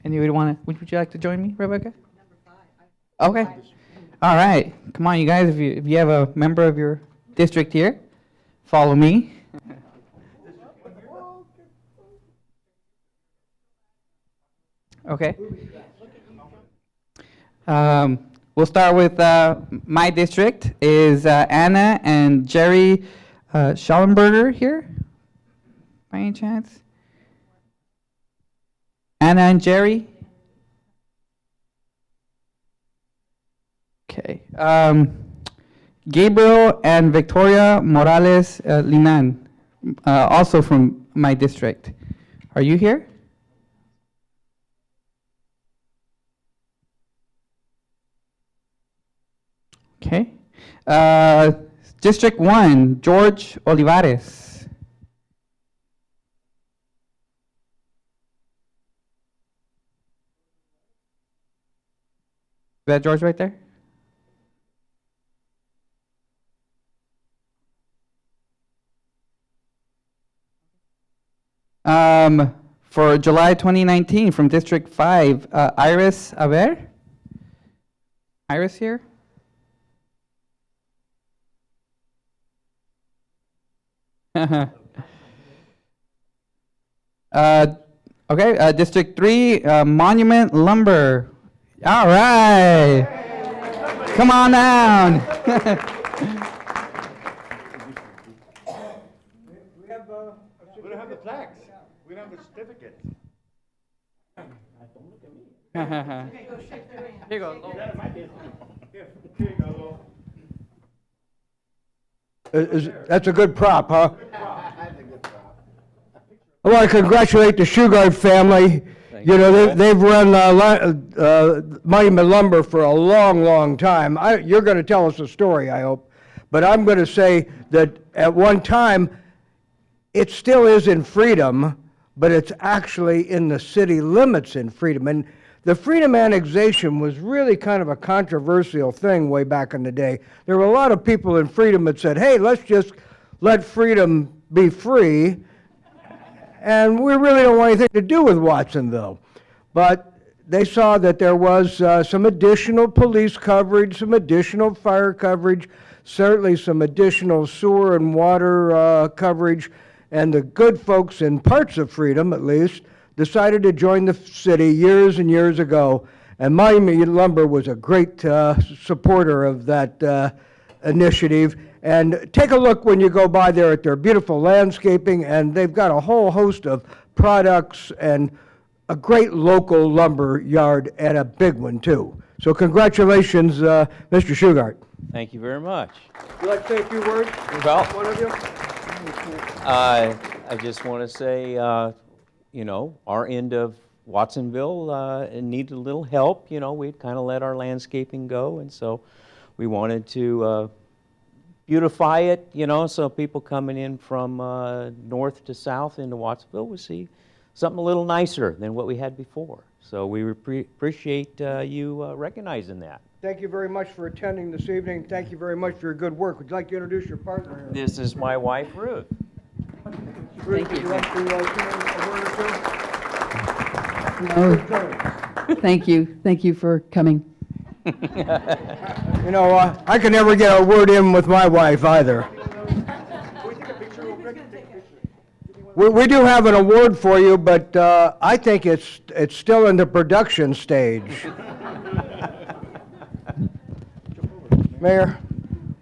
Anybody would you like to join me, Rebecca? Number 5. Okay. All right. Come on, you guys. If you have a member of your district here, follow me. Okay. We'll start with my district. Is Anna and Jerry Schallenberger here? By any chance? Anna and Jerry? Okay. Gabriel and Victoria Morales Linan, also from my district. Are you here? Okay. District 1, George Olivares. Is that George right there? For July 2019, from District 5, Iris Aber? Iris here? Okay, District 3, Monument Lumber. All right. Come on down. We don't have the plaques. We don't have the certificates. Here you go. That's a good prop, huh? I want to congratulate the Shugart family. You know, they've run Monument Lumber for a long, long time. You're going to tell us a story, I hope. But I'm going to say that at one time, it still is in Freedom, but it's actually in the city limits in Freedom. And the Freedom annexation was really kind of a controversial thing way back in the day. There were a lot of people in Freedom that said, hey, let's just let Freedom be free, and we really don't want anything to do with Watsonville. But they saw that there was some additional police coverage, some additional fire coverage, certainly some additional sewer and water coverage, and the good folks in parts of Freedom, at least, decided to join the city years and years ago, and Monument Lumber was a great supporter of that initiative. And take a look when you go by there at their beautiful landscaping, and they've got a whole host of products and a great local lumber yard, and a big one too. So congratulations, Mr. Shugart. Thank you very much. Would you like to say a few words? Well, One of you? I just want to say, you know, our end of Watsonville needed a little help. You know, we'd kind of let our landscaping go, and so we wanted to beautify it, you know, so people coming in from north to south into Watsonville would see something a little nicer than what we had before. So we appreciate you recognizing that. Thank you very much for attending this evening. Thank you very much for your good work. Would you like to introduce your partner here? This is my wife, Ruth. Ruth, would you like to say a word or two? Thank you. Thank you for coming. You know, I can never get a word in with my wife either. We do have an award for you, but I think it's still in the production stage. Mayor,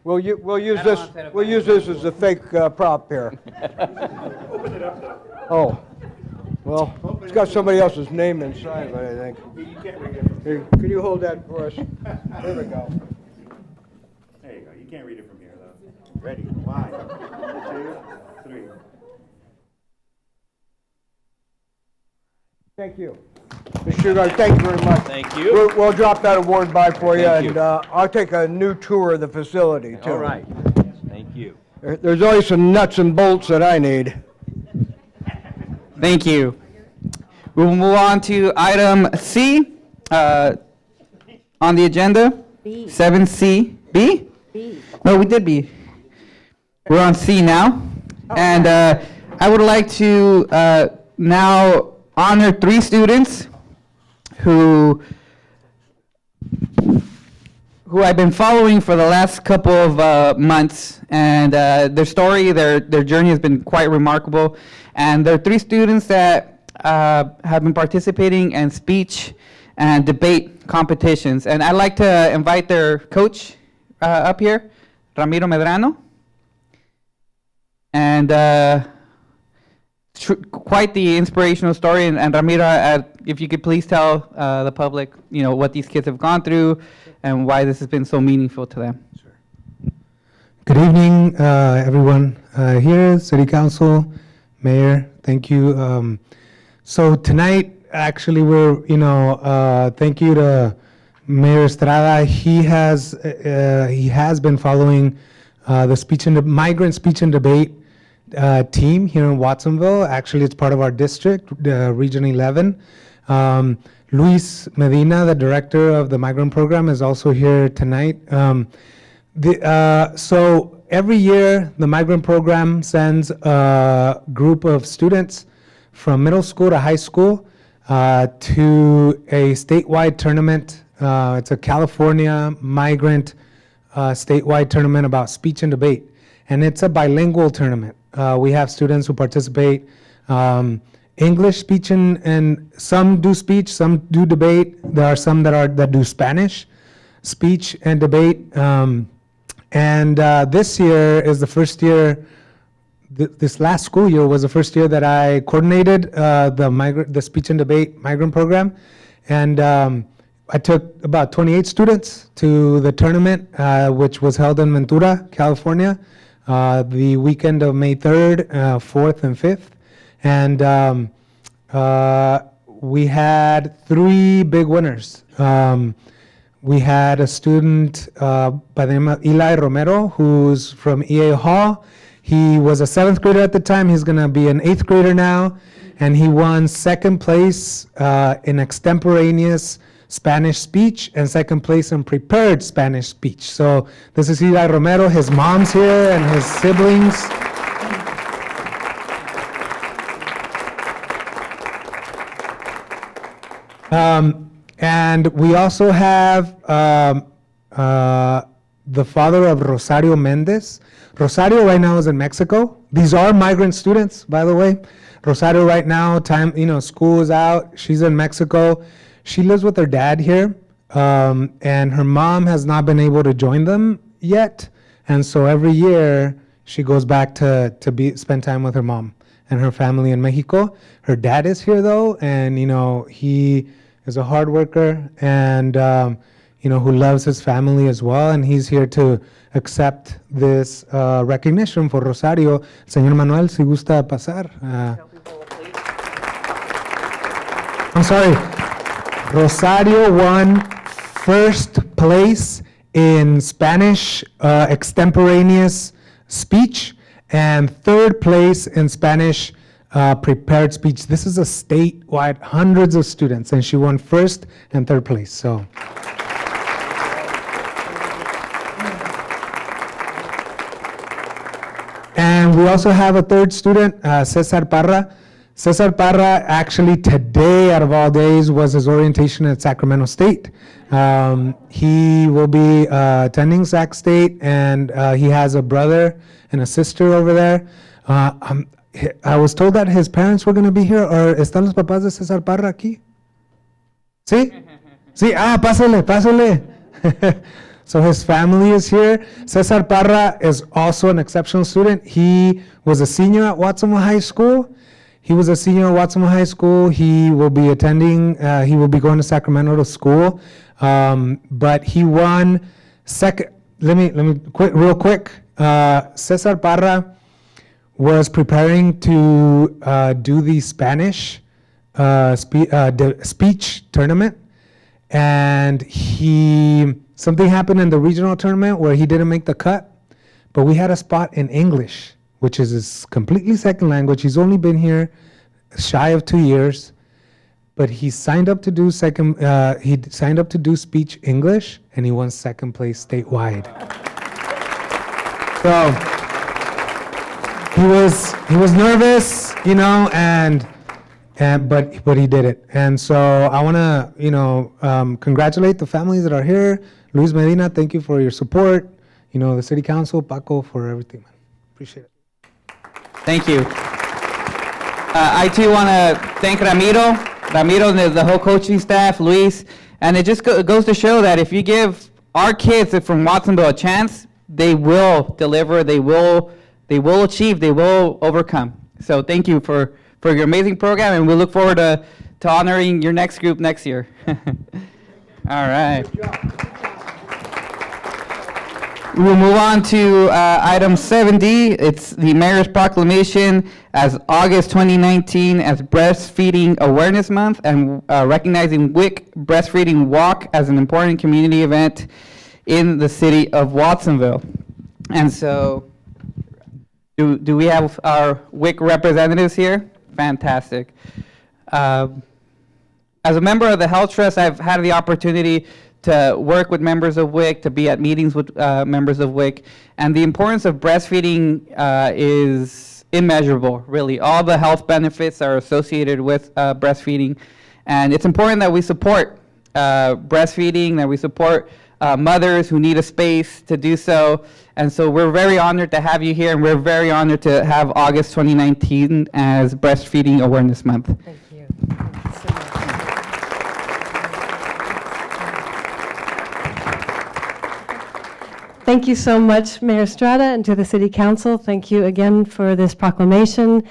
we'll use this as a fake prop here. Oh, well, it's got somebody else's name inside of it, I think. You can't read it from here. Here, can you hold that for us? There we go. There you go. You can't read it from here, though. Ready? 1, 2, 3. Thank you. Mr. Sugar, thank you very much. Thank you. We'll drop that award by for you, Thank and you. I'll take a new tour of the facility, too. All right. Thank you. There's always some nuts and bolts that I need. Thank you. We will move on to item C on the agenda. B. 7C. B? B. No, we did B. We're on C now. And I would like to now honor 3 students who I've been following for the last couple of months, and their story, their journey has been quite remarkable. And there are 3 students that have been participating in speech and debate competitions. And I'd like to invite their coach up here, Ramiro Medrano. And quite the inspirational story. And Ramiro, if you could please tell the public, what these kids have gone through and why this has been so meaningful to them. Good evening, everyone here, City Council, Mayor, thank you. So tonight, actually, we're, thank you to Mayor Estrada. He has been following the migrant speech and debate team here in Watsonville. Actually, it's part of our district, Region 11. Luis Medina, the director of the migrant program, is also here tonight. So every year, the migrant program sends a group of students from middle school to high school to a statewide tournament. It's a California migrant statewide tournament about speech and debate. And it's a bilingual tournament. We have students who participate English speech and some do speech, some do debate. There are some that do Spanish speech and debate. And this year is the first year, this last school year was the first year that I coordinated the speech and debate migrant program. And I took about 28 students to the tournament, which was held in Ventura, California, the weekend of May 3rd, 4th, and 5th. And we had 3 big winners. We had a student by the name of Eli Romero, who's from EA Hall. He was a 7th grader at the time. He's going to be an 8th grader now. And he won 2nd place in extemporaneous Spanish speech and 2nd place in prepared Spanish speech. So this is Eli Romero. His mom's here and his siblings. And we also have the father of Rosario Mendez. Rosario right now is in Mexico. These are migrant students, by the way. Rosario right now, school is out. She's in Mexico. She lives with her dad here, and her mom has not been able to join them yet. And so every year she goes back to spend time with her mom and her family in Mexico. Her dad is here though, and he is a hard worker and who loves his family as well, and he's here to accept this recognition for Rosario. Señor Manuel, si gusta pasar. I'm sorry. Rosario won 1st place in Spanish extemporaneous speech and 3rd place in Spanish prepared speech. This is a statewide, hundreds of students, and she won 1st and 3rd place. So. And we also have a 3rd student, Cesar Parra. Cesar Parra, actually today, out of all days, was his orientation at Sacramento State. He will be attending Sac State, and he has a brother and a sister over there. I was told that his parents were going to be here. Or ¿están los papás de Cesar Parra aquí? ¿Sí? Sí, pásale. So his family is here. Cesar Parra is also an exceptional student. He was a senior at Watsonville High School. He will be attending, he will be going to Sacramento to school. But he won second. Let me real quick. Cesar Parra was preparing to do the Spanish speech tournament, and something happened in the regional tournament where he didn't make the cut, but we had a spot in English, which is his completely second language. He's only been here shy of 2 years, but he signed up to do speech English, and he won 2nd place statewide. So he was nervous, but he did it. And so I want to congratulate the families that are here. Luis Medina, thank you for your support. The City Council, Paco, for everything, man. Appreciate it. Thank you. I too want to thank Ramiro and the whole coaching staff, Luis, and it just goes to show that if you give our kids from Watsonville a chance, they will deliver, they will achieve, they will overcome. So thank you for your amazing program, and we look forward to honoring your next group next year. All right. We'll move on to item 7D. It's the mayor's proclamation as August 2019 as Breastfeeding Awareness Month, and recognizing WIC Breastfeeding Walk as an important community event in the city of Watsonville. And so, do we have our WIC representatives here? Fantastic. As a member of the Health Trust, I've had the opportunity to work with members of WIC, to be at meetings with members of WIC, and the importance of breastfeeding is immeasurable, really. All the health benefits are associated with breastfeeding, and it's important that we support breastfeeding, that we support mothers who need a space to do so, and so we're very honored to have you here, and we're very honored to have August 2019 as Breastfeeding Awareness Month. Thank you. Thank you so much. Thank you so much, Mayor Estrada, and to the City Council. Thank you again for this proclamation.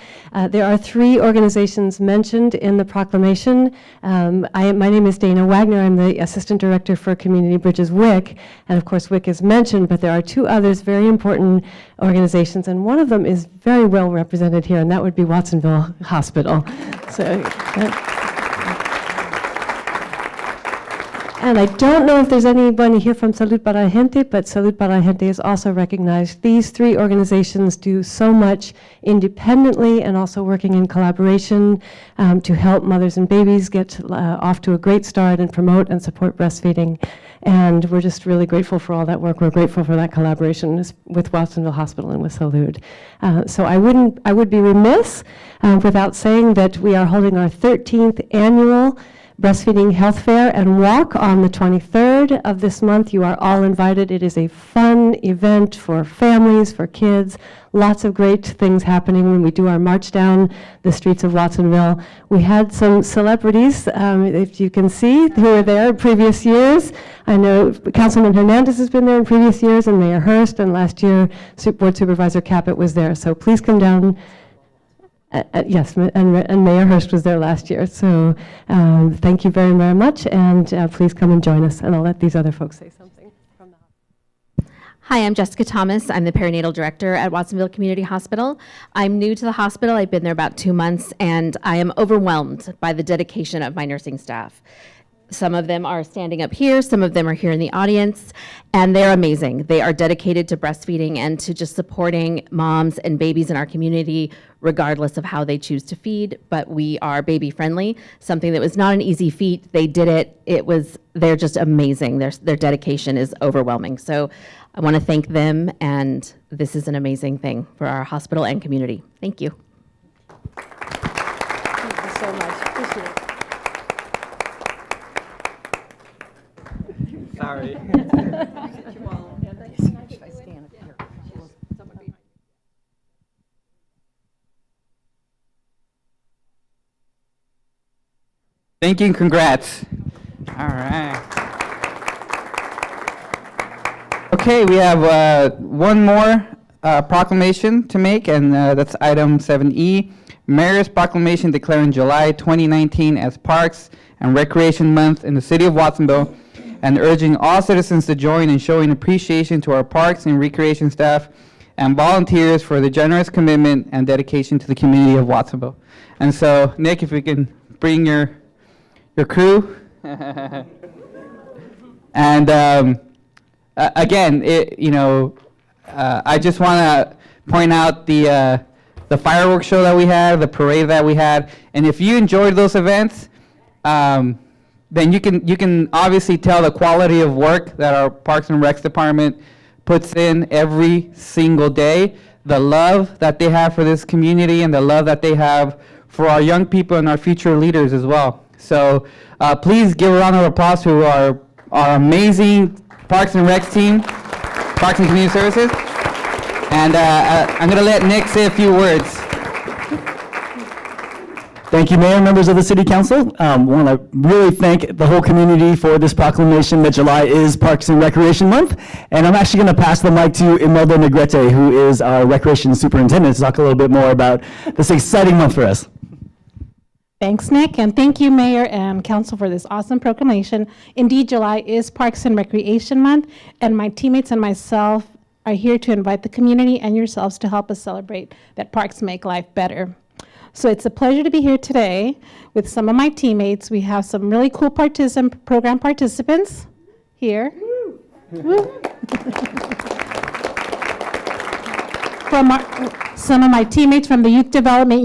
There are 3 organizations mentioned in the proclamation. My name is Dana Wagner. I'm the Assistant Director for Community Bridges WIC, and of course WIC is mentioned, but there are 2 others very important organizations, and one of them is very well represented here, and that would be Watsonville Hospital. And I don't know if there's anybody here from Salud para la Gente, but Salud para la Gente is also recognized. These 3 organizations do so much independently and also working in collaboration to help mothers and babies get off to a great start and promote and support breastfeeding. And we're just really grateful for all that work. We're grateful for that collaboration with Watsonville Hospital and with Salud. So I would be remiss without saying that we are holding our 13th annual Breastfeeding Health Fair and Walk on the 23rd of this month. You are all invited. It is a fun event for families, for kids. Lots of great things happening when we do our march down the streets of Watsonville. We had some celebrities, if you can see, who were there in previous years. I know Councilman Hernandez has been there in previous years, and Mayor Hurst, and last year Board Supervisor Caput was there. So please come down. Yes, and Mayor Hurst was there last year. So thank you very, very much, and please come and join us. And I'll let these other folks say something from the Hi, I'm Jessica Thomas. I'm the perinatal director at Watsonville Community Hospital. I'm new to the hospital. I've been there about 2 months, and I am overwhelmed by the dedication of my nursing staff. Some of them are standing up here, some of them are here in the audience, and they're amazing. They are dedicated to breastfeeding and to just supporting moms and babies in our community, regardless of how they choose to feed, but we are baby friendly, something that was not an easy feat. They did it. They're just amazing. Their dedication is overwhelming. So I want to thank them, and this is an amazing thing for our hospital and community. Thank you. Thank you so much. Appreciate it. Sorry. Thank you and congrats. All right. Okay, we have one more proclamation to make, and that's item 7E. Mayor's proclamation declaring July 2019 as Parks and Recreation Month in the city of Watsonville, and urging all citizens to join in showing appreciation to our parks and recreation staff and volunteers for the generous commitment and dedication to the community of Watsonville. And so, Nick, if we can bring your crew. And again, I just want to point out the fireworks show that we had, the parade that we had, and if you enjoyed those events, then you can obviously tell the quality of work that our Parks and Recs department puts in every single day, the love that they have for this community, and the love that they have for our young people and our future leaders as well. So please give a round of applause to our amazing Parks and Recs team, Parks and Community Services. And I'm going to let Nick say a few words. Thank you, Mayor, members of the City Council. Want to really thank the whole community for this proclamation that July is Parks and Recreation Month. And I'm actually going to pass the mic to Imelda Negrete, who is our Recreation Superintendent, to talk a little bit more about this exciting month for us. Thanks, Nick, and thank you, Mayor and Council, for this awesome proclamation. Indeed, July is Parks and Recreation Month, and my teammates and myself are here to invite the community and yourselves to help us celebrate that parks make life better. So it's a pleasure to be here today with some of my teammates. We have some really cool program participants here. Some of my teammates from the Youth Development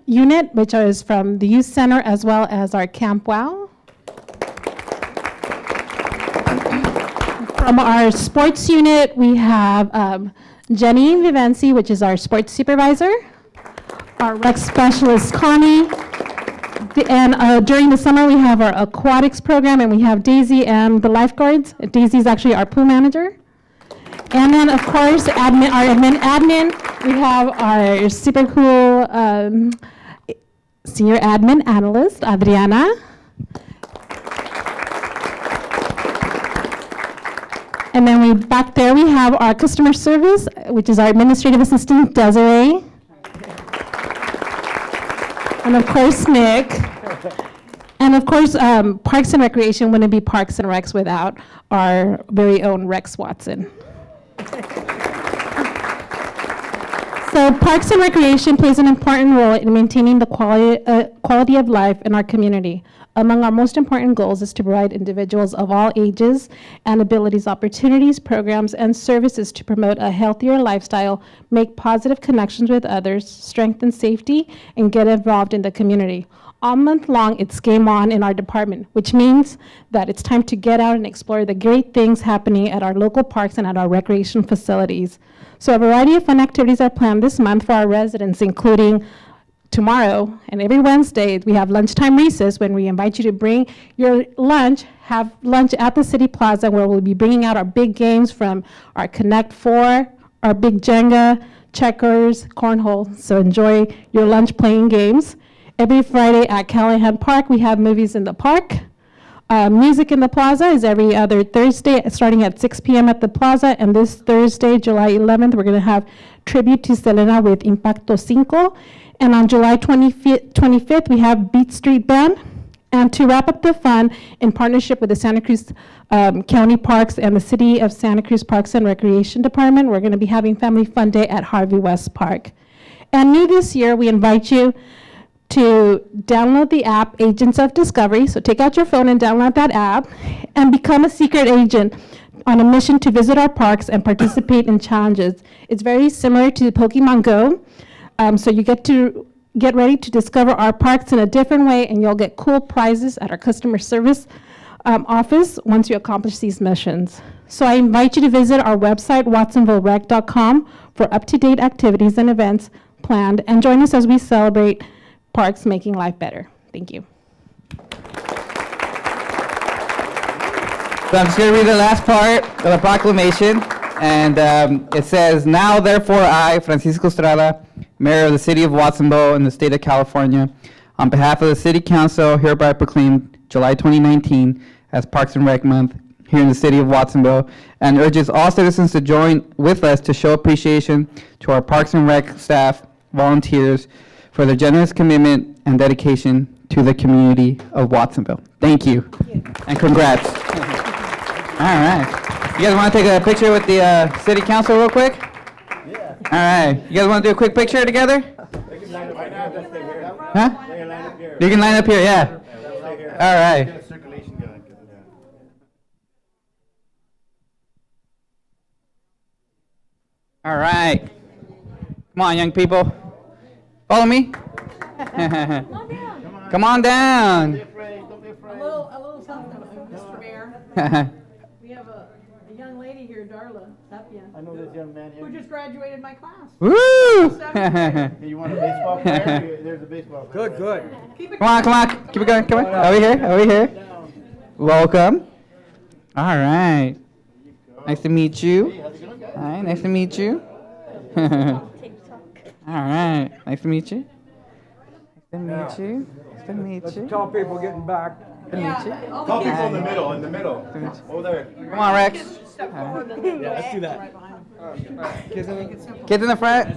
Unit, which is from the Youth Center, as well as our Camp Wow. From our sports unit, we have Jenny Vivenci, which is our sports supervisor, our rec specialist, Connie, and during the summer, we have our aquatics program, and we have Daisy and the lifeguards. Daisy is actually our pool manager. And then, of course, our admin, we have our super cool senior admin analyst, Adriana. And then back there, we have our customer service, which is our administrative assistant, Desiree. And of course, Nick. And of course, Parks and Recreation wouldn't be Parks and Recs without our very own Rex Watson. So Parks and Recreation plays an important role in maintaining the quality of life in our community. Among our most important goals is to provide individuals of all ages and abilities opportunities, programs, and services to promote a healthier lifestyle, make positive connections with others, strengthen safety, and get involved in the community. All month long, it's game on in our department, which means that it's time to get out and explore the great things happening at our local parks and at our recreation facilities. So a variety of fun activities are planned this month for our residents, including tomorrow and every Wednesday, we have lunchtime recess when we invite you to bring your lunch, have lunch at the City Plaza, where we'll be bringing out our big games from our Connect 4, our big Jenga, checkers, cornhole. So enjoy your lunch playing games. Every Friday at Callahan Park, we have movies in the park. Music in the Plaza is every other Thursday, starting at 6 p.m. at the Plaza. And this Thursday, July 11th, we're going to have tribute to Selena with Impacto 5. And on July 25th, we have Beat Street Band. And to wrap up the fun, in partnership with the Santa Cruz County Parks and the City of Santa Cruz Parks and Recreation Department, we're going to be having Family Fun Day at Harvey West Park. And new this year, we invite you to download the app Agents of Discovery. So take out your phone and download that app and become a secret agent on a mission to visit our parks and participate in challenges. It's very similar to Pokemon Go. So you get ready to discover our parks in a different way, and you'll get cool prizes at our customer service office once you accomplish these missions. So I invite you to visit our website, watsonvillerec.com, for up-to-date activities and events planned, and join us as we celebrate parks making life better. Thank you. So I'm just going to read the last part of the proclamation, and it says, "Now, therefore, I, Francisco Estrada, Mayor of the City of Watsonville in the state of California, on behalf of the City Council, hereby proclaim July 2019 as Parks and Rec Month here in the city of Watsonville, and urges all citizens to join with us to show appreciation to our Parks and Rec staff, volunteers, for their generous commitment and dedication to the community of Watsonville." Thank you. And congrats. All right. You guys want to take a picture with the City Council real quick? Yeah. All right. You guys want to do a quick picture together? Huh? You can line up here, yeah. All right. All right. Come on, young people. Follow me. Come on down. A little something, Mr. Mayor. We have a young lady here, Darla Tapia. I know this young man here. Who just graduated my class. Woo! Hey, you want a baseball player? There's a baseball player. Good. Keep it Come on. Keep it going. Come on. Over here. Welcome. All right. Nice to meet you. All right. Nice to meet you. All right. Nice to meet you. to meet you. Nice to meet you. Tall people getting back. Nice to meet you. Tall people in the middle, Over there. Come on, Rex. Yeah, let's do that. Kids in the front.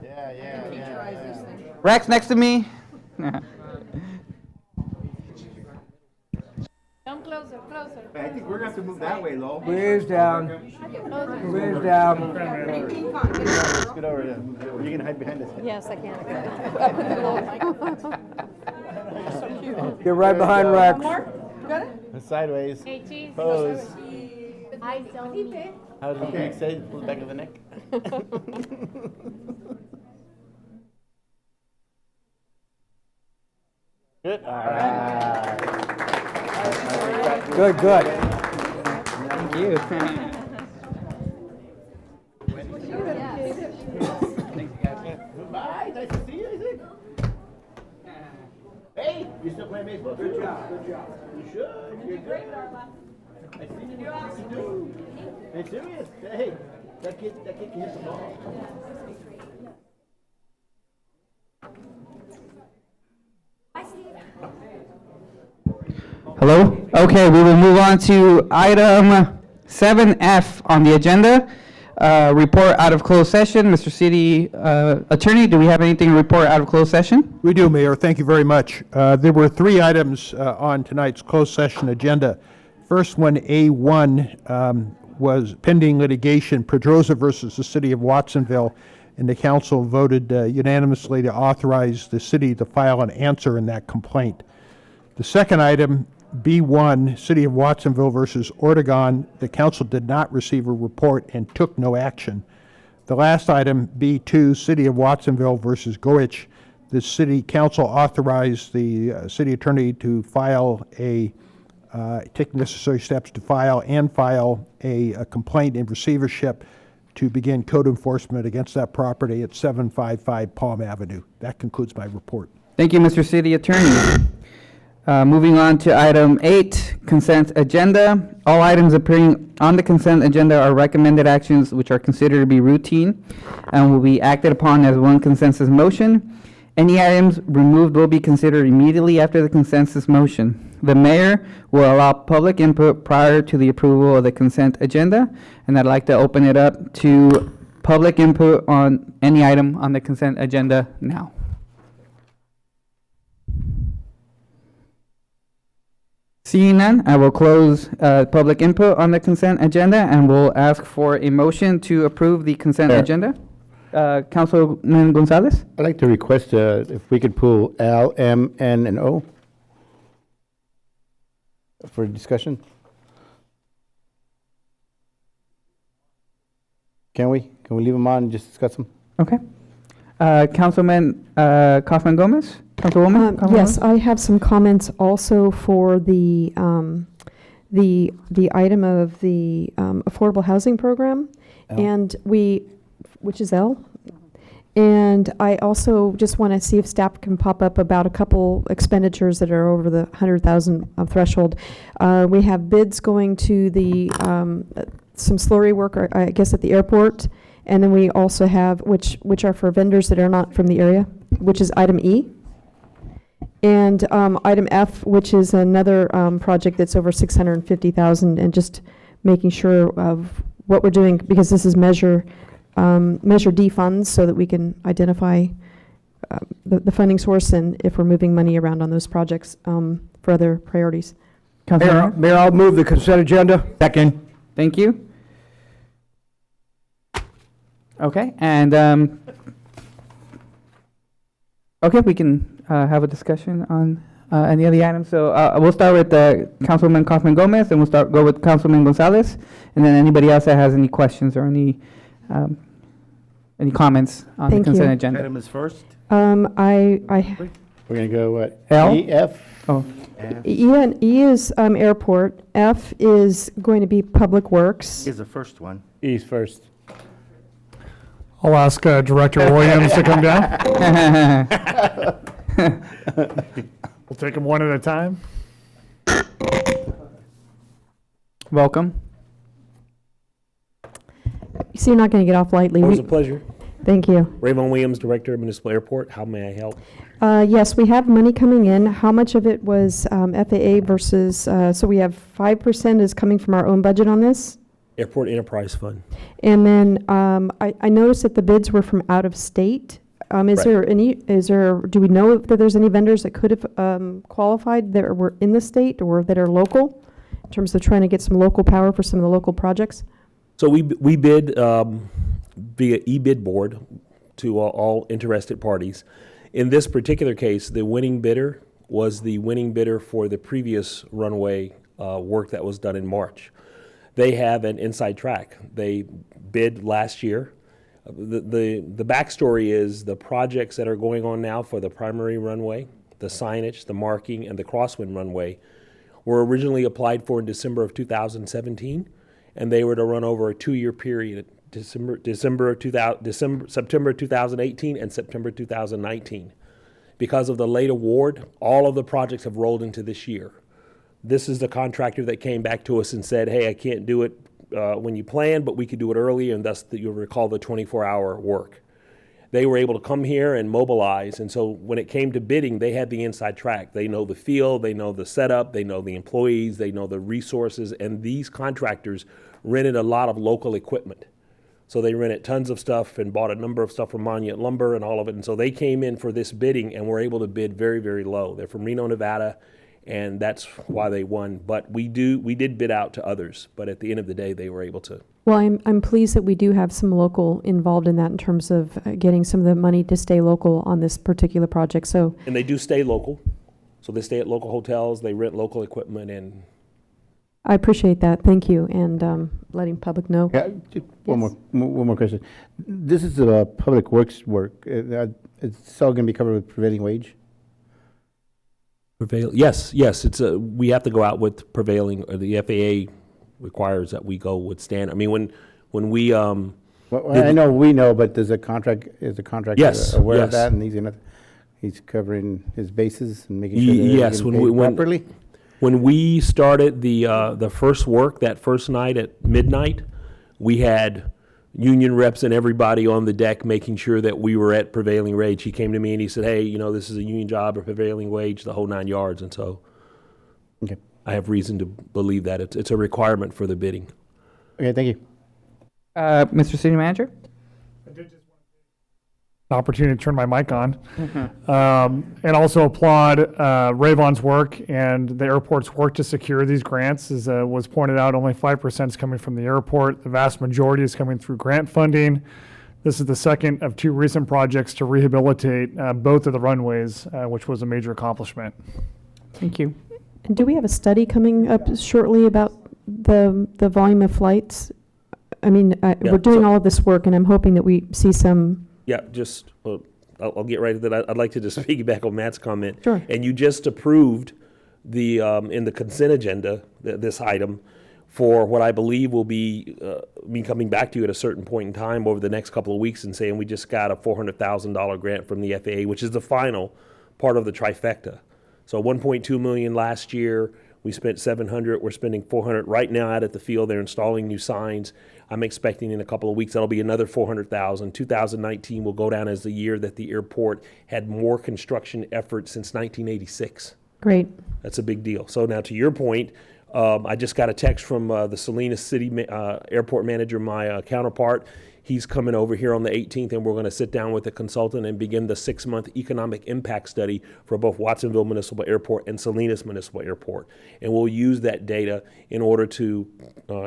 Yeah. Rex next to me. Come closer. I think we're gonna have to move that way, Lo. Squeeze down. Squeeze down. Let's get over here. You can hide behind us. Yes, I can. Get right behind Rex. Got it? Sideways. Hey, cheese. Pose. I don't need it. How does the neck say? Pull the back of the neck. Good. All right. Good. Thank you. Goodbye. Nice to see you, Isaac. Hey, you still playing baseball? Good job. You should. You're good. I see you do. Hey, serious. Hey, that kid can hit the ball. Hello? Okay, we will move on to item 7F on the agenda. Report out of closed session. Mr. City Attorney, do we have anything to report out of closed session? We do, Mayor. Thank you very much. There were 3 items on tonight's closed session agenda. First one, A1, was pending litigation, Pedroza versus the City of Watsonville, and the council voted unanimously to authorize the city to file an answer in that complaint. The second item, B1, City of Watsonville versus Ortegon, the council did not receive a report and took no action. The last item, B2, City of Watsonville versus Goich, the city council authorized the city attorney to file take necessary steps to file a complaint in receivership to begin code enforcement against that property at 755 Palm Avenue. That concludes my report. Thank you, Mr. City Attorney. Moving on to item 8, consent agenda. All items appearing on the consent agenda are recommended actions which are considered to be routine and will be acted upon as one consensus motion. Any items removed will be considered immediately after the consensus motion. The mayor will allow public input prior to the approval of the consent agenda, and I'd like to open it up to public input on any item on the consent agenda now. Seeing none, I will close public input on the consent agenda and will ask for a motion to approve the consent agenda. Councilman Gonzalez? I'd like to request if we could pull L, M, N, and O for discussion. Can we leave them on and just discuss them? Okay. Councilman Kaufman Gomez? Councilwoman? Yes, I have some comments also for the item of the affordable housing program, L. which is L. And I also just want to see if staff can pop up about a couple expenditures that are over the 100,000 threshold. We have bids going to the some slurry work, I guess, at the airport, and then we also have which are for vendors that are not from the area, which is item E. And item F, which is another project that's over 650,000, and just making sure of what we're doing, because this is Measure D funds, so that we can identify the funding source and if we're moving money around on those projects for other priorities. Mayor, I'll move the consent agenda. Second. Thank you. Okay, and okay, we can have a discussion on any of the items. So we'll start with Councilman Kaufman Gomez, and we'll go with Councilman Gonzalez, and then anybody else that has any questions or any comments on the consent agenda. Item is first. We're We're going to go what? L? E, F? Oh. E is airport. F is going to be public works. Is the first one. E's first. I'll ask Director Williams to come down. We'll take them one at a time. Welcome. So you're not going to get off lightly. Always a pleasure. Thank you. Rayvon Williams, Director of Municipal Airport. How may I help? Yes, we have money coming in. How much of it was FAA versus, so we have 5% is coming from our own budget on this? Airport Enterprise Fund. And then I noticed that the bids were from out of state. Right. Do we know if there's any vendors that could have qualified that were in the state or that are local in terms of trying to get some local power for some of the local projects? So we bid via e-bid board to all interested parties. In this particular case, the winning bidder was the winning bidder for the previous runway work that was done in March. They have an inside track. They bid last year. The backstory is the projects that are going on now for the primary runway, the signage, the marking, and the crosswind runway were originally applied for in December of 2017, and they were to run over a 2-year period, September 2018 and September 2019. Because of the late award, all of the projects have rolled into this year. This is the contractor that came back to us and said, hey, I can't do it when you plan, but we could do it early, and thus you'll recall the 24-hour work. They were able to come here and mobilize, and so when it came to bidding, they had the inside track. They know the field, they know the setup, they know the employees, they know the resources, and these contractors rented a lot of local equipment. So they rented tons of stuff and bought a number of stuff from Monument Lumber and all of it, and so they came in for this bidding and were able to bid very, very low. They're from Reno, Nevada, and that's why they won. But we did bid out to others, but at the end of the day, they were able to. Well, I'm pleased that we do have some local involved in that in terms of getting some of the money to stay local on this particular project. So. And they do stay local. So they stay at local hotels, they rent local equipment, and. I appreciate that. Thank you. And letting public know. Yeah, one more question. This is public works work. It's all going to be covered with prevailing wage? Yes. We have to go out with prevailing, or the FAA requires that we go with standard. I mean, when we well, I know we know, but is the contractor aware of that, and he's covering his bases and making sure that yes, properly? When we started the first work that first night at midnight, we had union reps and everybody on the deck making sure that we were at prevailing wage. He came to me and he said, hey, this is a union job or prevailing wage, the whole 9 yards. And so okay. I have reason to believe that it's a requirement for the bidding. Okay, thank you. Mr. City Manager? An opportunity to turn my mic on. And also applaud Rayvon's work and the airport's work to secure these grants. As was pointed out, only 5% is coming from the airport. The vast majority is coming through grant funding. This is the second of 2 recent projects to rehabilitate both of the runways, which was a major accomplishment. Thank you. And do we have a study coming up shortly about the volume of flights? I mean, we're doing all of this work, and I'm hoping that we see some. Yeah, I'll get right to that. I'd like to just piggyback on Matt's comment. Sure. And you just approved the in the consent agenda this item for what I believe will be me coming back to you at a certain point in time over the next couple of weeks and saying we just got a $400,000 grant from the FAA, which is the final part of the trifecta. So 1.2 million last year. We spent 700. We're spending 400 right now out at the field. They're installing new signs. I'm expecting in a couple of weeks that'll be another 400,000. 2019 will go down as the year that the airport had more construction effort since 1986. Great. That's a big deal. So now to your point, I just got a text from the Salinas City airport manager, my counterpart. He's coming over here on the 18th, and we're going to sit down with a consultant and begin the 6-month economic impact study for both Watsonville Municipal Airport and Salinas Municipal Airport. And we'll use that data in order to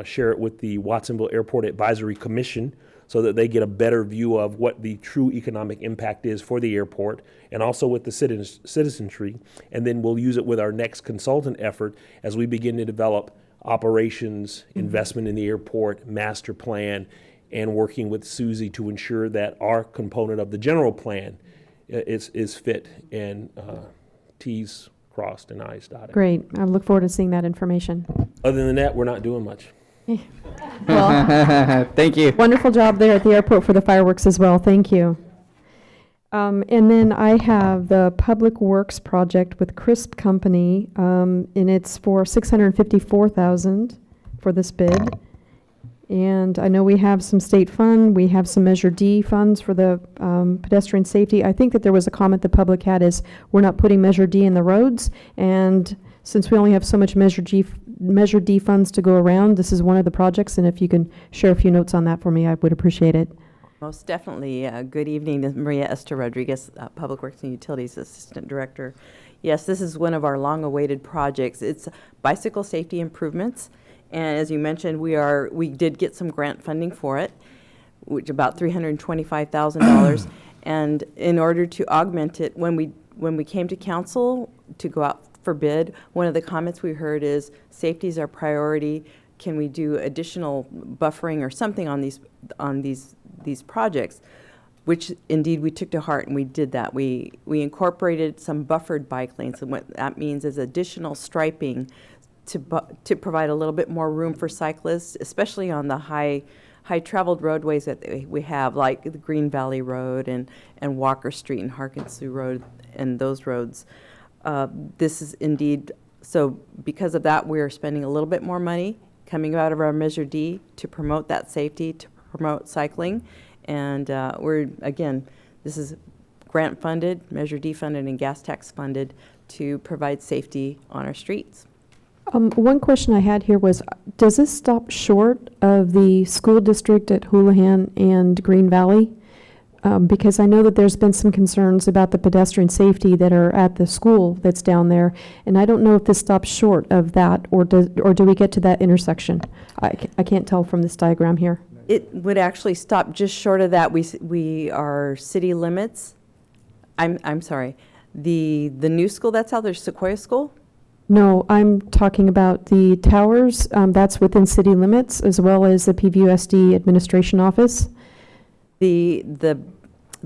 share it with the Watsonville Airport Advisory Commission so that they get a better view of what the true economic impact is for the airport, and also with the citizenry. And then we'll use it with our next consultant effort as we begin to develop operations, investment in the airport, master plan, and working with Susie to ensure that our component of the general plan is fit and T's crossed and I's dotted. Great. I look forward to seeing that information. Other than that, we're not doing much. Well, thank you. Wonderful job there at the airport for the fireworks as well. Thank you. And then I have the Public Works project with Crisp Company, and it's for $654,000 for this bid. And I know we have some state fund, we have some Measure D funds for the pedestrian safety. I think that there was a comment the public had is, we're not putting Measure D in the roads, and since we only have so much Measure D funds to go around, this is one of the projects, and if you can share a few notes on that for me, I would appreciate it. Most definitely. Good evening, this is Maria Esther Rodriguez, Public Works and Utilities Assistant Director. Yes, this is one of our long-awaited projects. It's bicycle safety improvements, and as you mentioned, we did get some grant funding for it, which about $325,000. And in order to augment it, when we came to council to go out for bid, one of the comments we heard is safety is our priority. Can we do additional buffering or something on these projects? Which indeed we took to heart, and we did that. We incorporated some buffered bike lanes, and what that means is additional striping to provide a little bit more room for cyclists, especially on the high traveled roadways that we have, like the Green Valley Road and Walker Street and Harkins Road and those roads. This is indeed, so because of that, we're spending a little bit more money coming out of our Measure D to promote that safety, to promote cycling. And this is grant funded, Measure D funded, and gas tax funded to provide safety on our streets. One question I had here was, does this stop short of the school district at Houlihan and Green Valley? Because I know that there's been some concerns about the pedestrian safety that are at the school that's down there, and I don't know if this stops short of that, or do we get to that intersection? I can't tell from this diagram here. It would actually stop just short of that. We are city limits. I'm sorry. The new school that's out there, Sequoia School? No, I'm talking about the towers. That's within city limits, as well as the PVUSD administration office. The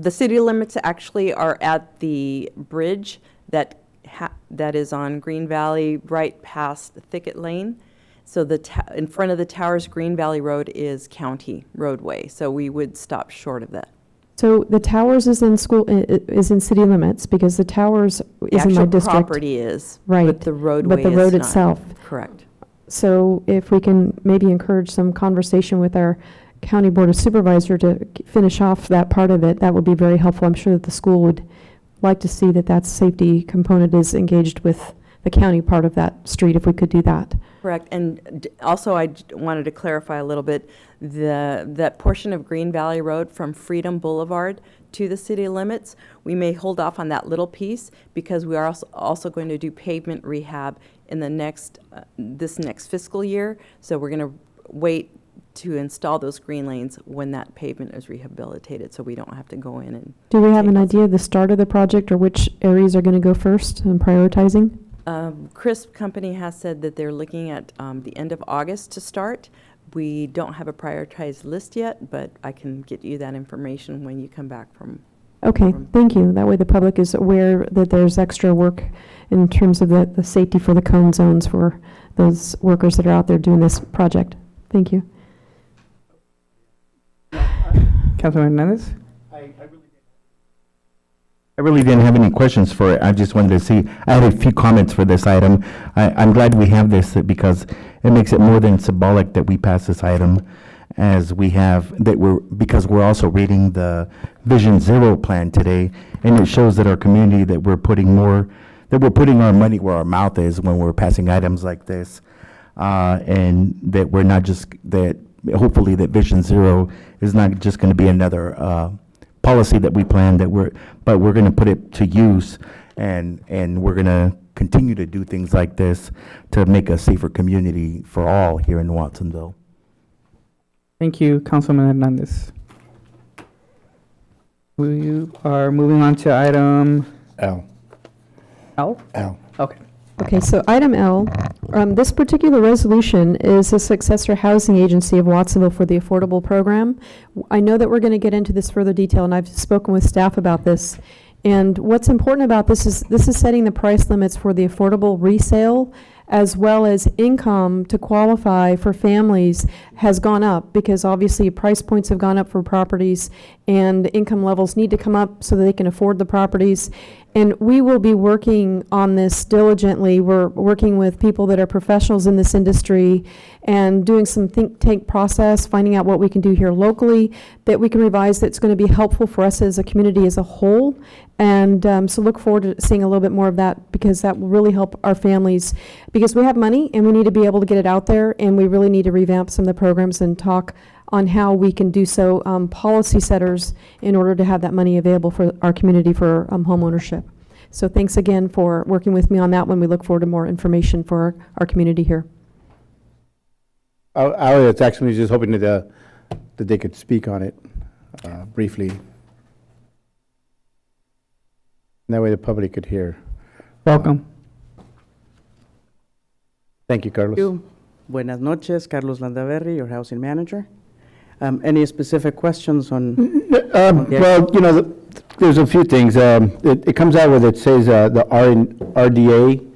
city limits actually are at the bridge that is on Green Valley, right past Thicket Lane. So in front of the towers, Green Valley Road is county roadway. So we would stop short of that. So the towers is in city limits, because the towers is in my district. The actual property is, right, but the roadway but the road is not. itself. Correct. So if we can maybe encourage some conversation with our County Board of Supervisor to finish off that part of it, that would be very helpful. I'm sure that the school would like to see that safety component is engaged with the county part of that street, if we could do that. Correct. And also I wanted to clarify a little bit, that portion of Green Valley Road from Freedom Boulevard to the city limits, we may hold off on that little piece because we are also going to do pavement rehab in the this next fiscal year. So we're going to wait to install those green lanes when that pavement is rehabilitated, so we don't have to go in and... Do we have an idea of the start of the project, or which areas are going to go first in prioritizing? Crisp Company has said that they're looking at the end of August to start. We don't have a prioritized list yet, but I can get you that information when you come back from... Okay, thank you. That way the public is aware that there's extra work in terms of the safety for the cone zones for those workers that are out there doing this project. Thank you. Councilman Hernandez? I really didn't have any questions for it. I just wanted to see, I had a few comments for this item. I'm glad we have this because it makes it more than symbolic that we pass this item, as we have, because we're also reading the Vision Zero plan today, and it shows that our community, that we're putting our money where our mouth is when we're passing items like this, and that we're not just, that hopefully that Vision Zero is not just going to be another policy that we plan, but we're going to put it to use, and we're going to continue to do things like this to make a safer community for all here in Watsonville. Thank you, Councilman Hernandez. We are moving on to item L. L? L. Okay. Okay, so item L, this particular resolution is a successor housing agency of Watsonville for the affordable program. I know that we're going to get into this further detail, and I've spoken with staff about this. And what's important about this is setting the price limits for the affordable resale, as well as income to qualify for families has gone up, because obviously price points have gone up for properties and income levels need to come up so that they can afford the properties. And we will be working on this diligently. We're working with people that are professionals in this industry and doing some think tank process, finding out what we can do here locally that we can revise that's going to be helpful for us as a community as a whole. And so look forward to seeing a little bit more of that, because that will really help our families, because we have money and we need to be able to get it out there, and we really need to revamp some of the programs and talk on how we can do so, policy setters, in order to have that money available for our community for home ownership. So thanks again for working with me on that one. We look forward to more information for our community here. I was actually just hoping that they could speak on it briefly. That way the public could hear. Welcome. Thank you, Carlos. Thank you. Buenas noches, Carlos Landaverri, your housing manager. Any specific questions on? Well, you know, there's a few things. It comes out with, it says the RDA,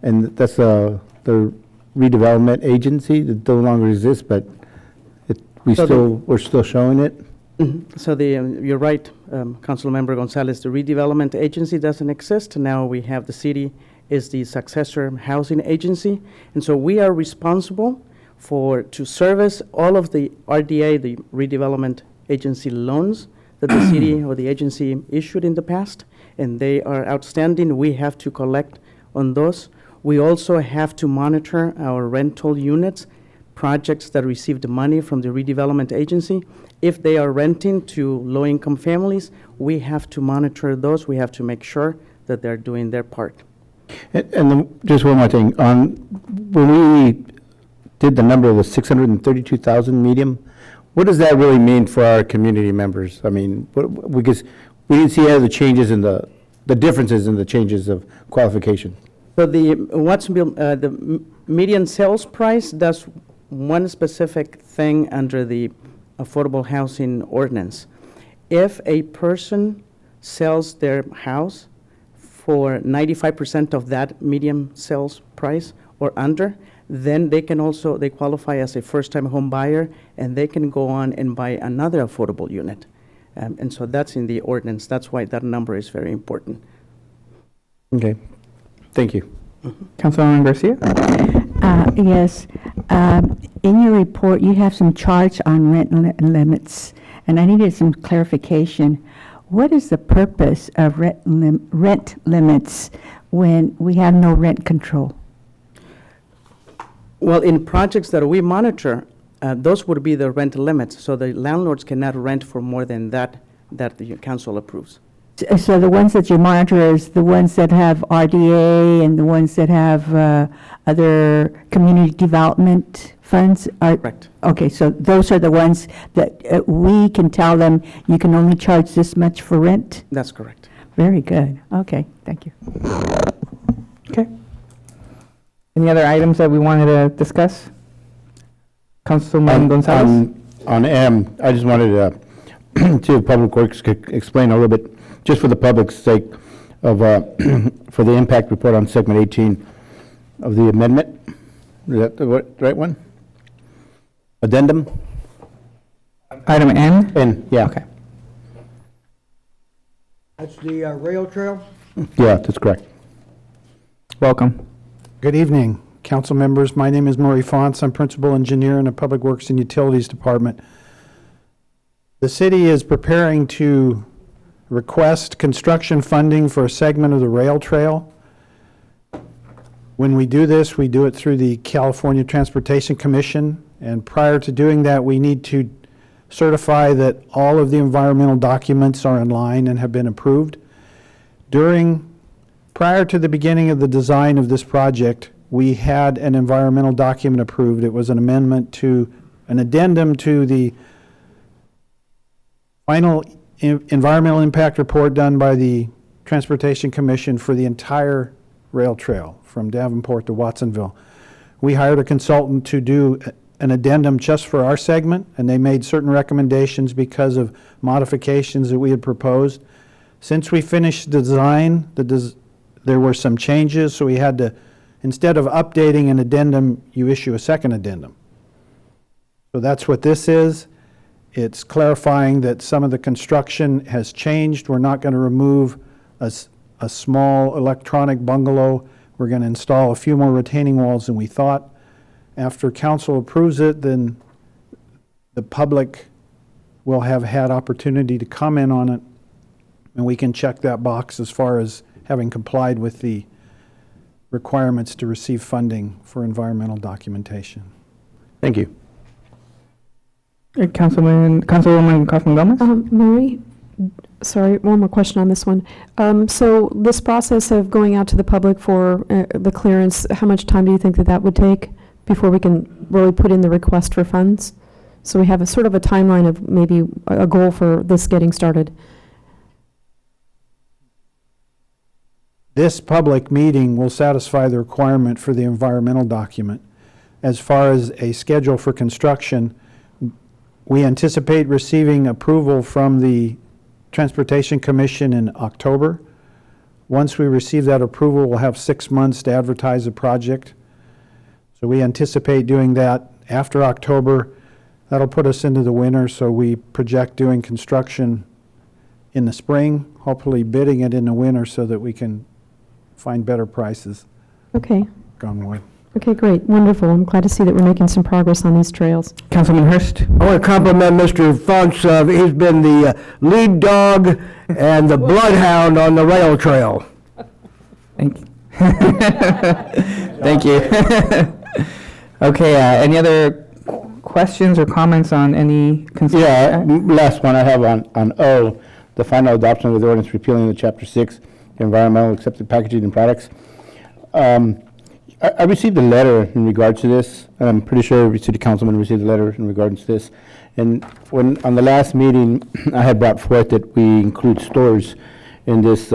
and that's the redevelopment agency that no longer exists, but we're still showing it. So you're right, Councilmember Gonzalez, the redevelopment agency doesn't exist. Now we have the city is the successor housing agency. And so we are responsible to service all of the RDA, the redevelopment agency loans that the city or the agency issued in the past, and they are outstanding. We have to collect on those. We also have to monitor our rental units, projects that received money from the redevelopment agency. If they are renting to low-income families, we have to monitor those. We have to make sure that they're doing their part. And just one more thing. When we did the number of the 632,000 medium, what does that really mean for our community members? I mean, because we didn't see the changes in the differences in the changes of qualification. So the median sales price does one specific thing under the affordable housing ordinance. If a person sells their house for 95% of that median sales price or under, then they qualify as a first-time home buyer, and they can go on and buy another affordable unit. And so that's in the ordinance. That's why that number is very important. Okay, thank you. Councilwoman Garcia? Yes. In your report, you have some charts on rent limits, and I needed some clarification. What is the purpose of rent limits when we have no rent control? Well, in projects that we monitor, those would be the rent limits. So the landlords cannot rent for more than that the council approves. So the ones that you monitor is the ones that have RDA and the ones that have other community development funds? Correct. Okay, so those are the ones that we can tell them you can only charge this much for rent? That's correct. Very good. Okay, thank you. Okay. Any other items that we wanted to discuss? Councilman Gonzalez? On M, I just wanted to see if Public Works could explain a little bit, just for the public's sake, of for the impact report on segment 18 of the amendment. Is that the right one? Addendum? Item N? N, yeah. Okay. That's the rail trail? Yeah, that's correct. Welcome. Good evening, council members. My name is Murray Fonts. I'm Principal Engineer in the Public Works and Utilities Department. The city is preparing to request construction funding for a segment of the rail trail. When we do this, we do it through the California Transportation Commission, and prior to doing that, we need to certify that all of the environmental documents are in line and have been approved. Prior to the beginning of the design of this project, we had an environmental document approved. It was an addendum to the final environmental impact report done by the Transportation Commission for the entire rail trail from Davenport to Watsonville. We hired a consultant to do an addendum just for our segment, and they made certain recommendations because of modifications that we had proposed. Since we finished the design, there were some changes, so we had to, instead of updating an addendum, you issue a second addendum. So that's what this is. It's clarifying that some of the construction has changed. We're not going to remove a small electronic bungalow. We're going to install a few more retaining walls than we thought. After council approves it, then the public will have had opportunity to comment on it, and we can check that box as far as having complied with the requirements to receive funding for environmental documentation. Thank you. Councilwoman Kaufman-Gomez? Marie, sorry, one more question on this one. So this process of going out to the public for the clearance, how much time do you think that that would take before we can really put in the request for funds? So we have a sort of a timeline of maybe a goal for this getting started. This public meeting will satisfy the requirement for the environmental document. As far as a schedule for construction, we anticipate receiving approval from the Transportation Commission in October. Once we receive that approval, we'll have 6 months to advertise the project. So we anticipate doing that after October. That'll put us into the winter, so we project doing construction in the spring, hopefully bidding it in the winter so that we can find better prices. Okay. Gone wood. Okay, great. Wonderful. I'm glad to see that we're making some progress on these trails. Councilman Hurst? I want to compliment Mr. Funks. He's been the lead dog and the bloodhound on the rail trail. Thank you. Thank you. Okay, any other questions or comments on any concerns? Yeah, last one I have on O, the final adoption of the ordinance repealing the Chapter 6, environmental accepted packaging and products. I received a letter in regards to this. I'm pretty sure every city councilman received a letter in regards to this. And when, on the last meeting, I had brought forth that we include stores in this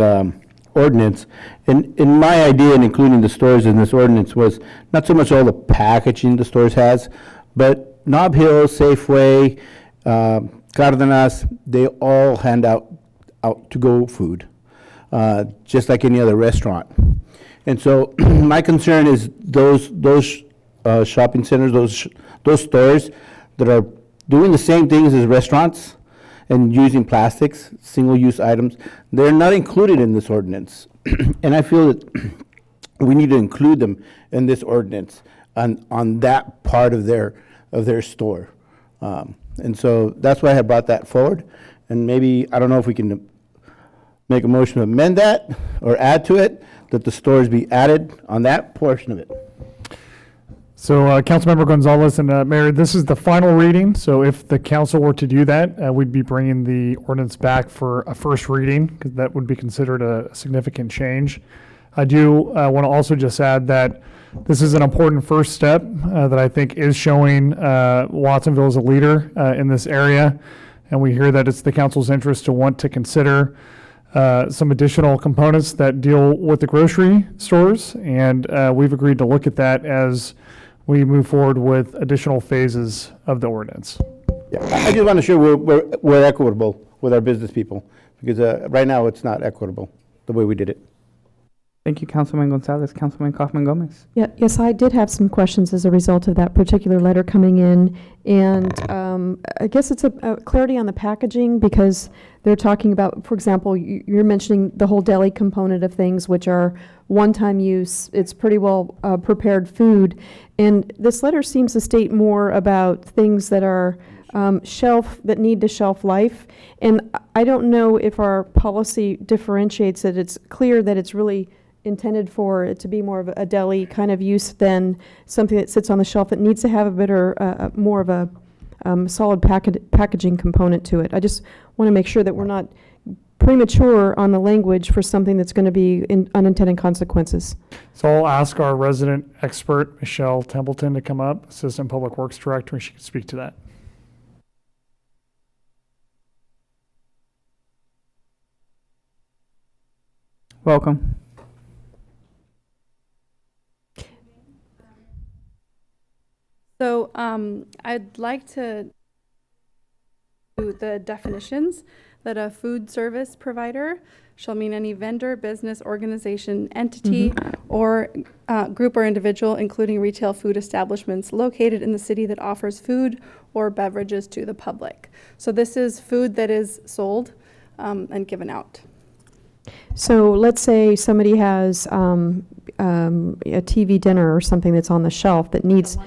ordinance. And my idea in including the stores in this ordinance was not so much all the packaging the stores has, but Nob Hill, Safeway, Cardenas, they all hand out to-go food, just like any other restaurant. And so my concern is those shopping centers, those stores that are doing the same things as restaurants and using plastics, single-use items, they're not included in this ordinance. And I feel that we need to include them in this ordinance on that part of their store. And so that's why I have brought that forward. And maybe, I don't know if we can make a motion to amend that or add to it, that the stores be added on that portion of it. So Councilmember Gonzalez and Mayor, this is the final reading. So if the council were to do that, we'd be bringing the ordinance back for a first reading, because that would be considered a significant change. I do want to also just add that this is an important first step that I think is showing Watsonville as a leader in this area. And we hear that it's the council's interest to want to consider some additional components that deal with the grocery stores. And we've agreed to look at that as we move forward with additional phases of the ordinance. Yeah, I just want to sure we're equitable with our business people, because right now it's not equitable the way we did it. Thank you, Councilman Gonzalez. Councilman Kaufman-Gomez. Yeah, yes, I did have some questions as a result of that particular letter coming in. And I guess it's a clarity on the packaging, because they're talking about, for example, you're mentioning the whole deli component of things, which are one-time use. It's pretty well prepared food. And this letter seems to state more about things that are that need to shelf life. And I don't know if our policy differentiates it. It's clear that it's really intended for it to be more of a deli kind of use than something that sits on the shelf. It needs to have a better, more of a solid packaging component to it. I just want to make sure that we're not premature on the language for something that's going to be unintended consequences. So I'll ask our resident expert, Michelle Templeton, to come up, Assistant Public Works Director, and she can speak to that. Welcome. So I'd like to do the definitions that a food service provider shall mean any vendor, business, organization, entity, or group or individual, including retail food establishments located in the city that offers food or beverages to the public. So this is food that is sold and given out. So let's say somebody has a TV dinner or something that's on the shelf that needs,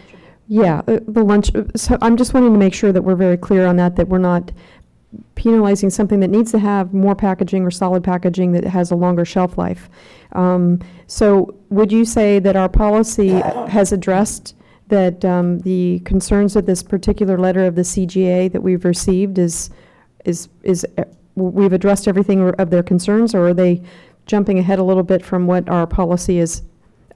yeah, the lunch. So I'm just wanting to make sure that we're very clear on that, that we're not penalizing something that needs to have more packaging or solid packaging that has a longer shelf life. So would you say that our policy has addressed that the concerns of this particular letter of the CGA that we've received is we've addressed everything of their concerns, or are they jumping ahead a little bit from what our policy is?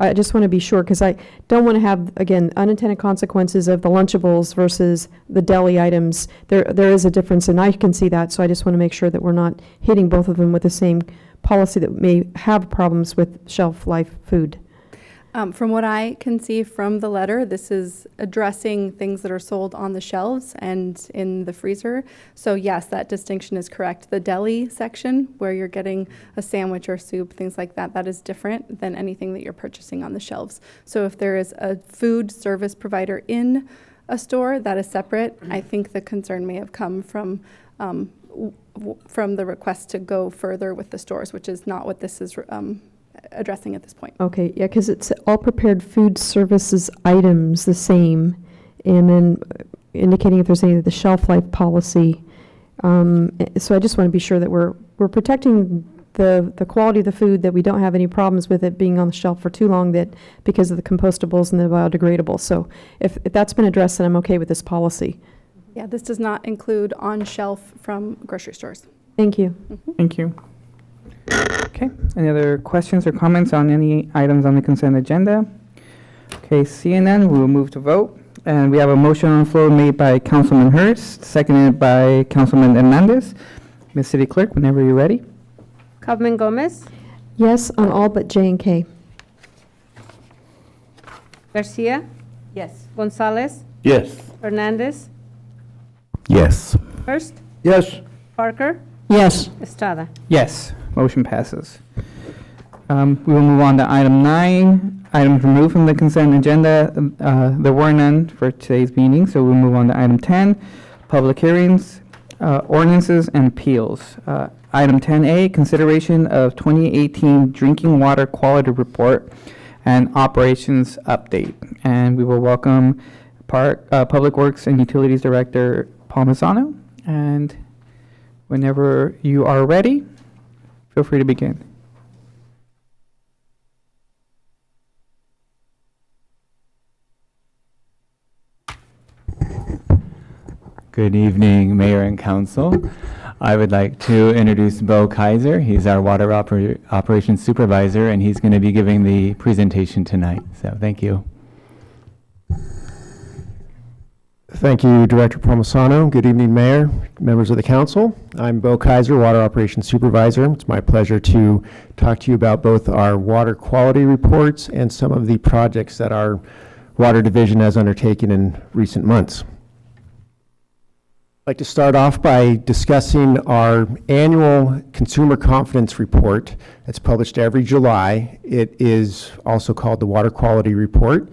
I just want to be sure, because I don't want to have, again, unintended consequences of the Lunchables versus the deli items. There is a difference, and I can see that, so I just want to make sure that we're not hitting both of them with the same policy that may have problems with shelf life food. From what I can see from the letter, this is addressing things that are sold on the shelves and in the freezer. So yes, that distinction is correct. The deli section, where you're getting a sandwich or soup, things like that, that is different than anything that you're purchasing on the shelves. So if there is a food service provider in a store, that is separate. I think the concern may have come from the request to go further with the stores, which is not what this is addressing at this point. Okay, yeah, because it's all prepared food services items the same, and then indicating if there's any of the shelf life policy. So I just want to be sure that we're protecting the quality of the food, that we don't have any problems with it being on the shelf for too long, that because of the compostables and the biodegradables. So if that's been addressed, then I'm okay with this policy. Yeah, this does not include on shelf from grocery stores. Thank you. Thank you. Okay, any other questions or comments on any items on the consent agenda? Okay, seeing none, we will move to vote. And we have a motion on the floor made by Councilman Hurst, seconded by Councilman Hernandez. Ms. City Clerk, whenever you're ready. Kaufman Gomez, Yes on all but J and K. Garcia, Yes. Gonzalez, Yes. Hernandez, Yes. Hurst, Yes. Parker, Yes. Estrada. Yes, motion passes. We will move on to item 9, items removed from the consent agenda. There were none for today's meeting, so we'll move on to item 10, public hearings, ordinances, and appeals. Item 10A, consideration of 2018 drinking water quality report and operations update. And we will welcome Public Works and Utilities Director Paul Mazzano. And whenever you are ready, feel free to begin. Good evening, Mayor and Council. I would like to introduce Bo Kaiser. He's our Water Operations Supervisor, and he's going to be giving the presentation tonight. So thank you. Thank you, Director Palmisano. Good evening, Mayor, members of the Council. I'm Bo Kaiser, Water Operations Supervisor. It's my pleasure to talk to you about both our water quality reports and some of the projects that our Water Division has undertaken in recent months. I'd like to start off by discussing our annual Consumer Confidence Report that's published every July. It is also called the Water Quality Report.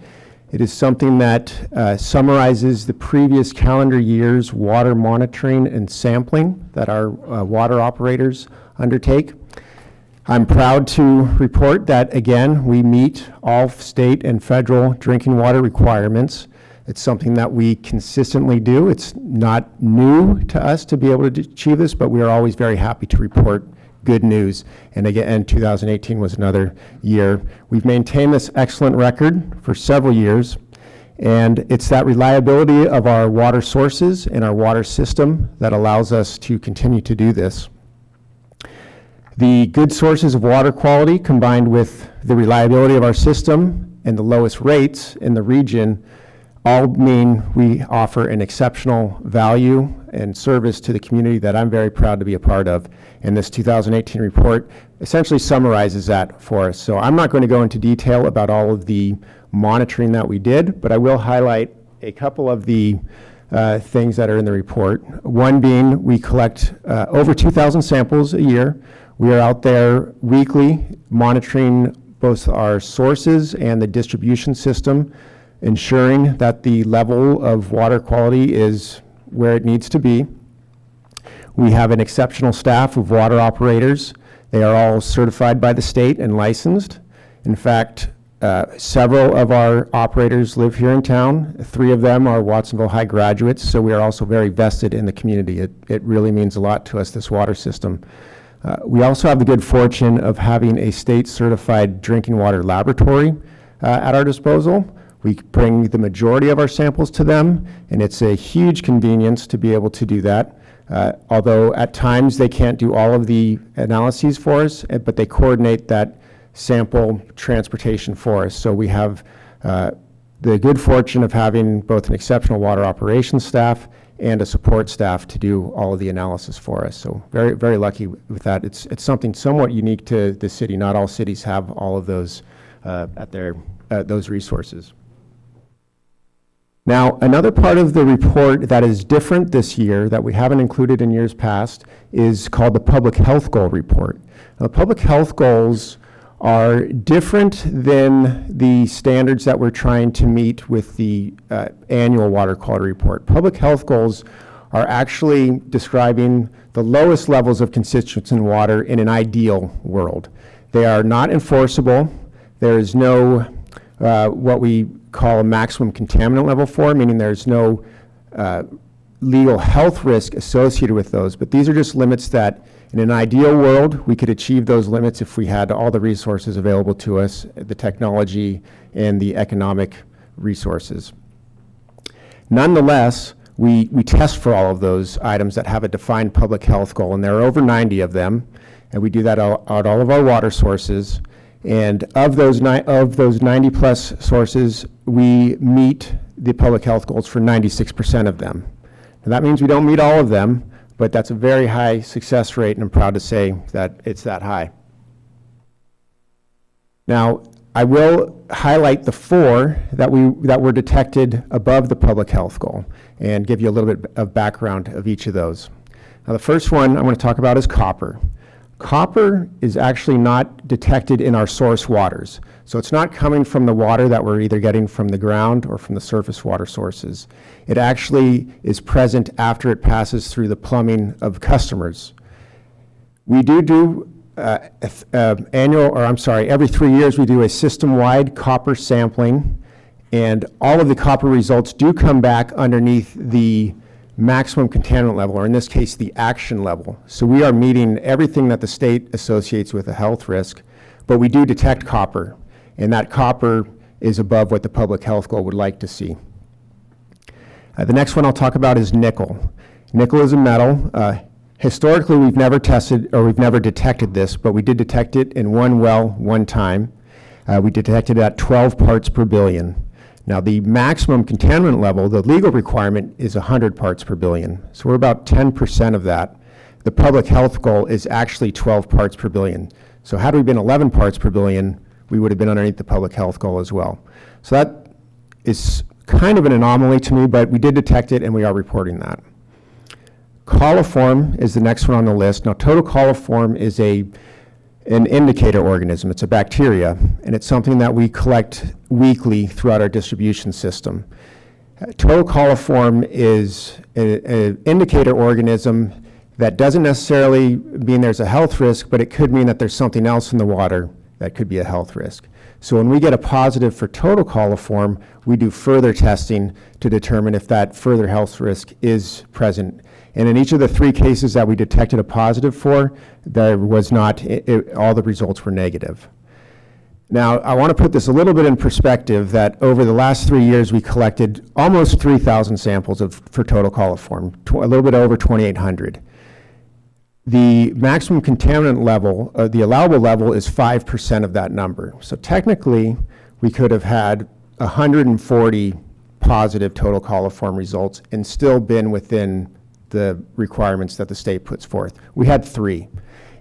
It is something that summarizes the previous calendar year's water monitoring and sampling that our water operators undertake. I'm proud to report that, again, we meet all state and federal drinking water requirements. It's something that we consistently do. It's not new to us to be able to achieve this, but we are always very happy to report good news. And again, 2018 was another year. We've maintained this excellent record for several years, and it's that reliability of our water sources and our water system that allows us to continue to do this. The good sources of water quality, combined with the reliability of our system and the lowest rates in the region, all mean we offer an exceptional value and service to the community that I'm very proud to be a part of. And this 2018 report essentially summarizes that for us. So I'm not going to go into detail about all of the monitoring that we did, but I will highlight a couple of the things that are in the report. One being we collect over 2,000 samples a year. We are out there weekly monitoring both our sources and the distribution system, ensuring that the level of water quality is where it needs to be. We have an exceptional staff of water operators They are all certified by the state and licensed. In fact, several of our operators live here in town. 3 of them are Watsonville High graduates, so we are also very vested in the community. It really means a lot to us, this water system. We also have the good fortune of having a state-certified drinking water laboratory at our disposal. We bring the majority of our samples to them, and it's a huge convenience to be able to do that. Although at times they can't do all of the analyses for us, but they coordinate that sample transportation for us. So we have the good fortune of having both an exceptional water operations staff and a support staff to do all of the analysis for us. So very, very lucky with that. It's something somewhat unique to the city. Not all cities have all of those at their those resources. Now, another part of the report that is different this year that we haven't included in years past is called the Public Health Goal Report. Now, the public health goals are different than the standards that we're trying to meet with the annual water quality report. Public health goals are actually describing the lowest levels of constituents in water in an ideal world. They are not enforceable. There is no what we call a maximum contaminant level for, meaning there's no legal health risk associated with those, but these are just limits that in an ideal world, we could achieve those limits if we had all the resources available to us, the technology and the economic resources. Nonetheless, we test for all of those items that have a defined public health goal, and there are over 90 of them, and we do that at all of our water sources. And of those 90 plus sources, we meet the public health goals for 96% of them. And that means we don't meet all of them, but that's a very high success rate, and I'm proud to say that it's that high. Now, I will highlight the 4 that were detected above the public health goal and give you a little bit of background of each of those. Now, the first one I want to talk about is copper. Copper is actually not detected in our source waters. So it's not coming from the water that we're either getting from the ground or from the surface water sources. It actually is present after it passes through the plumbing of customers. We do every 3 years we do a system-wide copper sampling, and all of the copper results do come back underneath the maximum contaminant level, or in this case, the action level. So we are meeting everything that the state associates with a health risk, but we do detect copper, and that copper is above what the public health goal would like to see. The next one I'll talk about is nickel. Nickel is a metal. Historically, we've never tested or we've never detected this, but we did detect it in one well one time. We detected it at 12 parts per billion. Now, the maximum contaminant level, the legal requirement, is 100 parts per billion. So we're about 10% of that. The public health goal is actually 12 parts per billion. So had we been 11 parts per billion, we would have been underneath the public health goal as well. So that is kind of an anomaly to me, but we did detect it and we are reporting that. Coliform is the next one on the list. Now, total coliform is an indicator organism. It's a bacteria, and it's something that we collect weekly throughout our distribution system. Total coliform is an indicator organism that doesn't necessarily mean there's a health risk, but it could mean that there's something else in the water that could be a health risk. So when we get a positive for total coliform, we do further testing to determine if that further health risk is present. And in each of the 3 cases that we detected a positive for, there was not, all the results were negative. Now, I want to put this a little bit in perspective that over the last 3 years, we collected almost 3,000 samples for total coliform, a little bit over 2,800. The maximum contaminant level, the allowable level, is 5% of that number. So technically, we could have had 140 positive total coliform results and still been within the requirements that the state puts forth. We had 3.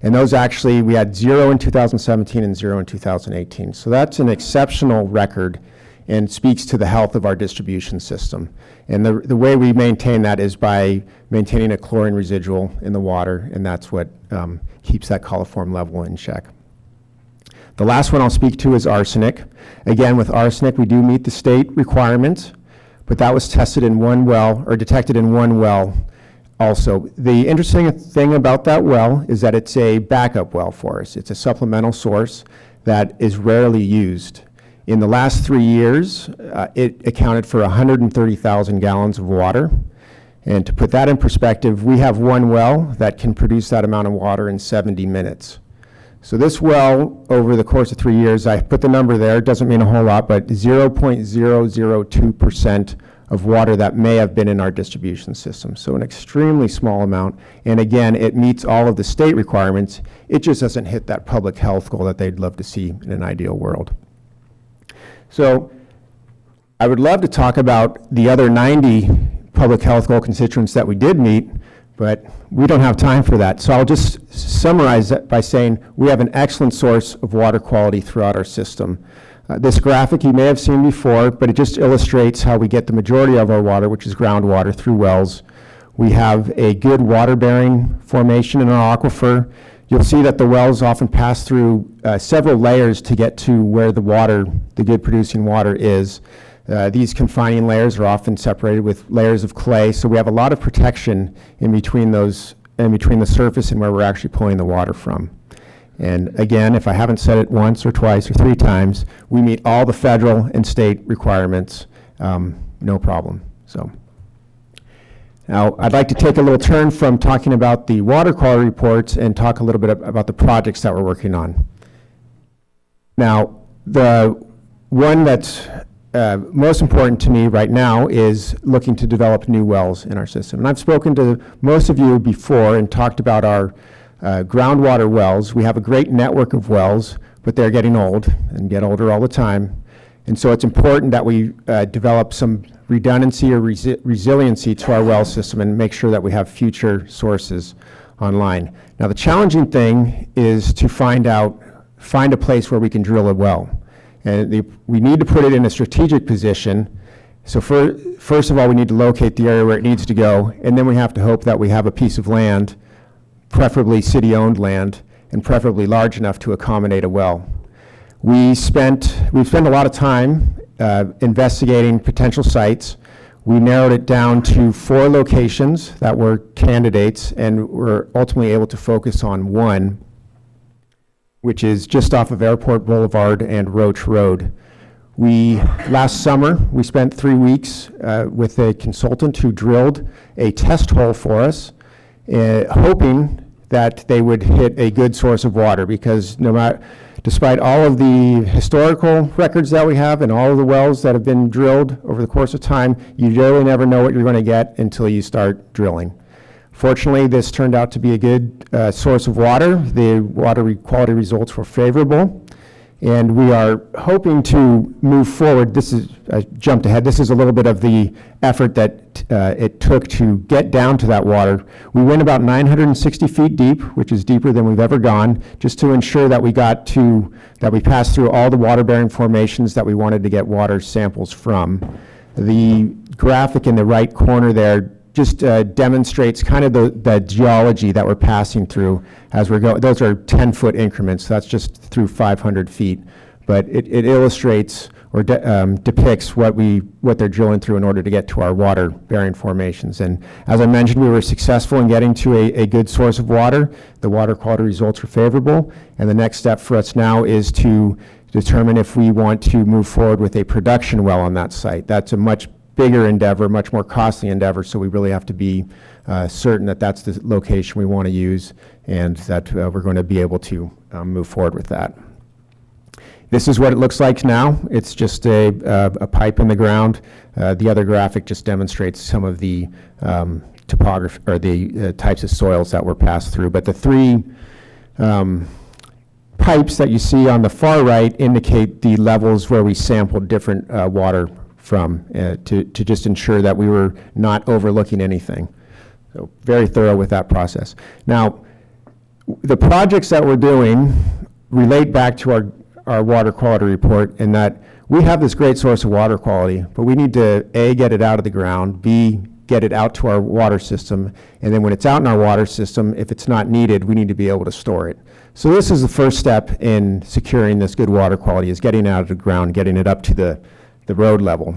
And those actually, we had 0 in 2017 and 0 in 2018. So that's an exceptional record and speaks to the health of our distribution system. And the way we maintain that is by maintaining a chlorine residual in the water, and that's what keeps that coliform level in check. The last one I'll speak to is arsenic. Again, with arsenic, we do meet the state requirements, but that was tested in one well, or detected in one well, also. The interesting thing about that well is that it's a backup well for us. It's a supplemental source that is rarely used. In the last 3 years, it accounted for 130,000 gallons of water. And to put that in perspective, we have one well that can produce that amount of water in 70 minutes. So this well, over the course of 3 years, I put the number there, it doesn't mean a whole lot, but 0.002% of water that may have been in our distribution system. So an extremely small amount. And again, it meets all of the state requirements. It just doesn't hit that public health goal that they'd love to see in an ideal world. So I would love to talk about the other 90 public health goal constituents that we did meet, but we don't have time for that. So I'll just summarize that by saying we have an excellent source of water quality throughout our system. This graphic you may have seen before, but it just illustrates how we get the majority of our water, which is groundwater, through wells. We have a good water-bearing formation in our aquifer. You'll see that the wells often pass through several layers to get to where the water, the good producing water, is. These confining layers are often separated with layers of clay, so we have a lot of protection in between those, in between the surface and where we're actually pulling the water from. And again, if I haven't said it once or twice or 3 times, we meet all the federal and state requirements, no problem. So now I'd like to take a little turn from talking about the water quality reports and talk a little bit about the projects that we're working on. Now, the one that's most important to me right now is looking to develop new wells in our system. And I've spoken to most of you before and talked about our groundwater wells. We have a great network of wells, but they're getting old and get older all the time. And so it's important that we develop some redundancy or resiliency to our well system and make sure that we have future sources online. Now, the challenging thing is to find a place where we can drill a well. And we need to put it in a strategic position. So first of all, we need to locate the area where it needs to go, and then we have to hope that we have a piece of land, preferably city-owned land, and preferably large enough to accommodate a well. We've spent a lot of time investigating potential sites. We narrowed it down to 4 locations that were candidates, and we're ultimately able to focus on one, which is just off of Airport Boulevard and Roach Road. Last summer, we spent 3 weeks with a consultant who drilled a test hole for us, hoping that they would hit a good source of water, because despite all of the historical records that we have and all of the wells that have been drilled over the course of time, you really never know what you're going to get until you start drilling. Fortunately, this turned out to be a good source of water. The water quality results were favorable, and we are hoping to move forward. I jumped ahead. This is a little bit of the effort that it took to get down to that water. We went about 960 feet deep, which is deeper than we've ever gone, just to ensure that we passed through all the water-bearing formations that we wanted to get water samples from. The graphic in the right corner there just demonstrates kind of the geology that we're passing through as we're going. Those are 10-foot increments. So that's just through 500 feet. But it illustrates or depicts what they're drilling through in order to get to our water-bearing formations. And as I mentioned, we were successful in getting to a good source of water. The water quality results were favorable. And the next step for us now is to determine if we want to move forward with a production well on that site. That's a much bigger endeavor, much more costly endeavor, so we really have to be certain that that's the location we want to use and that we're going to be able to move forward with that. This is what it looks like now. It's just a pipe in the ground. The other graphic just demonstrates some of the topography or the types of soils that were passed through. But the 3 pipes that you see on the far right indicate the levels where we sampled different water from to just ensure that we were not overlooking anything. So very thorough with that process. Now, the projects that we're doing relate back to our water quality report, in that we have this great source of water quality, but we need to A, get it out of the ground, B, get it out to our water system, and then when it's out in our water system, if it's not needed, we need to be able to store it. So this is the first step in securing this good water quality, is getting it out of the ground, getting it up to the road level.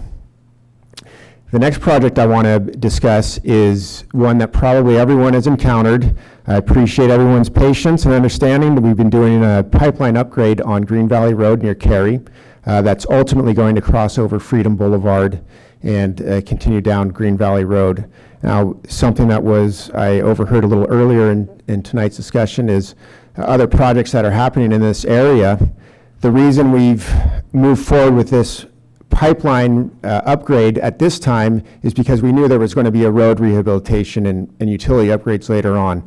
The next project I want to discuss is one that probably everyone has encountered. I appreciate everyone's patience and understanding that we've been doing a pipeline upgrade on Green Valley Road near Cary. That's ultimately going to cross over Freedom Boulevard and continue down Green Valley Road. Now, something that I overheard a little earlier in tonight's discussion is other projects that are happening in this area. The reason we've moved forward with this pipeline upgrade at this time is because we knew there was going to be a road rehabilitation and utility upgrades later on.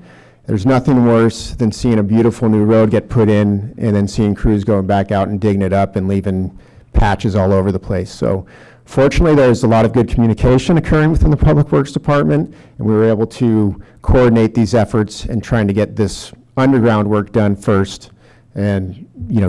There's nothing worse than seeing a beautiful new road get put in and then seeing crews going back out and digging it up and leaving patches all over the place. So fortunately, there's a lot of good communication occurring within the Public Works Department, and we were able to coordinate these efforts and trying to get this underground work done first and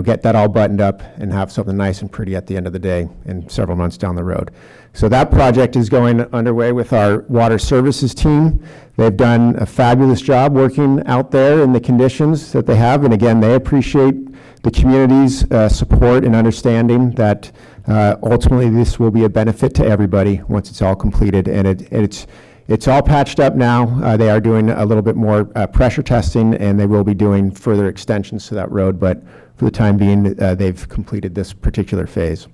get that all buttoned up and have something nice and pretty at the end of the day and several months down the road. So that project is going underway with our water services team. They've done a fabulous job working out there in the conditions that they have, and again, they appreciate the community's support and understanding that ultimately this will be a benefit to everybody once it's all completed, and it's all patched up now. They are doing a little bit more pressure testing, and they will be doing further extensions to that road, but for the time being, they've completed this particular phase.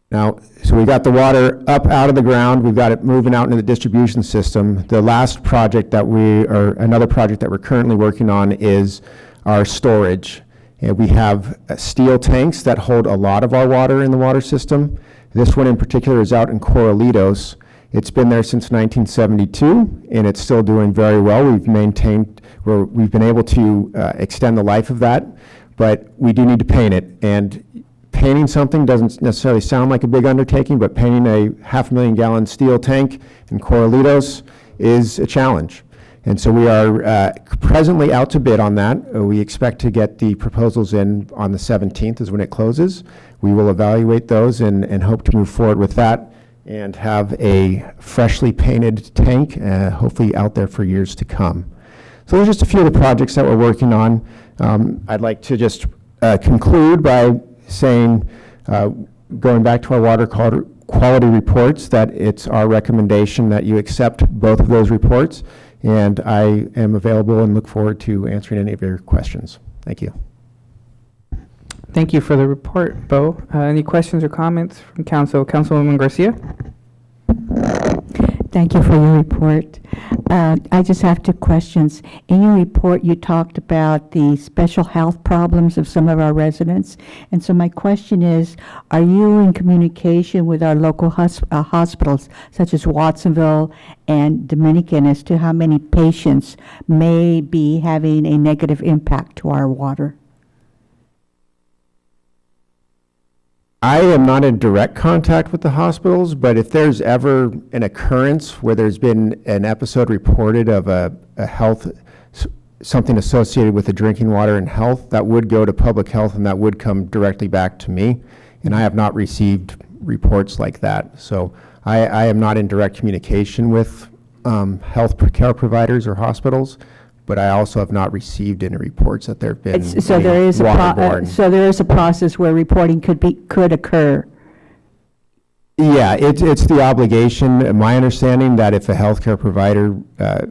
Now, so we got the water up out of the ground, we've got it moving out into the distribution system. The last project another project that we're currently working on is our storage. And we have steel tanks that hold a lot of our water in the water system. This one in particular is out in Corralitos. It's been there since 1972, and it's still doing very well. We've been able to extend the life of that, but we do need to paint it. And painting something doesn't necessarily sound like a big undertaking, but painting a 500,000 gallon steel tank in Corralitos is a challenge. And so we are presently out to bid on that. We expect to get the proposals in on the 17th is when it closes. We will evaluate those and hope to move forward with that and have a freshly painted tank, hopefully out there for years to come. So there's just a few of the projects that we're working on. I'd like to just conclude by saying, going back to our water quality reports, that it's our recommendation that you accept both of those reports, and I am available and look forward to answering any of your questions. Thank you. Thank you for the report, Bo. Any questions or comments from Council? Councilwoman Garcia? Thank you for your report. I just have two questions. In your report, you talked about the special health problems of some of our residents. And so my question is, are you in communication with our local hospitals, such as Watsonville and Dominican, as to how many patients may be having a negative impact to our water? I am not in direct contact with the hospitals, but if there's ever an occurrence where there's been an episode reported of a health, something associated with the drinking water and health, that would go to public health and that would come directly back to me. And I have not received reports like that. So I am not in direct communication with health care providers or hospitals, but I also have not received any reports that there have been So there is so there is a process where reporting could occur. Yeah, it's the obligation. My understanding that if a healthcare provider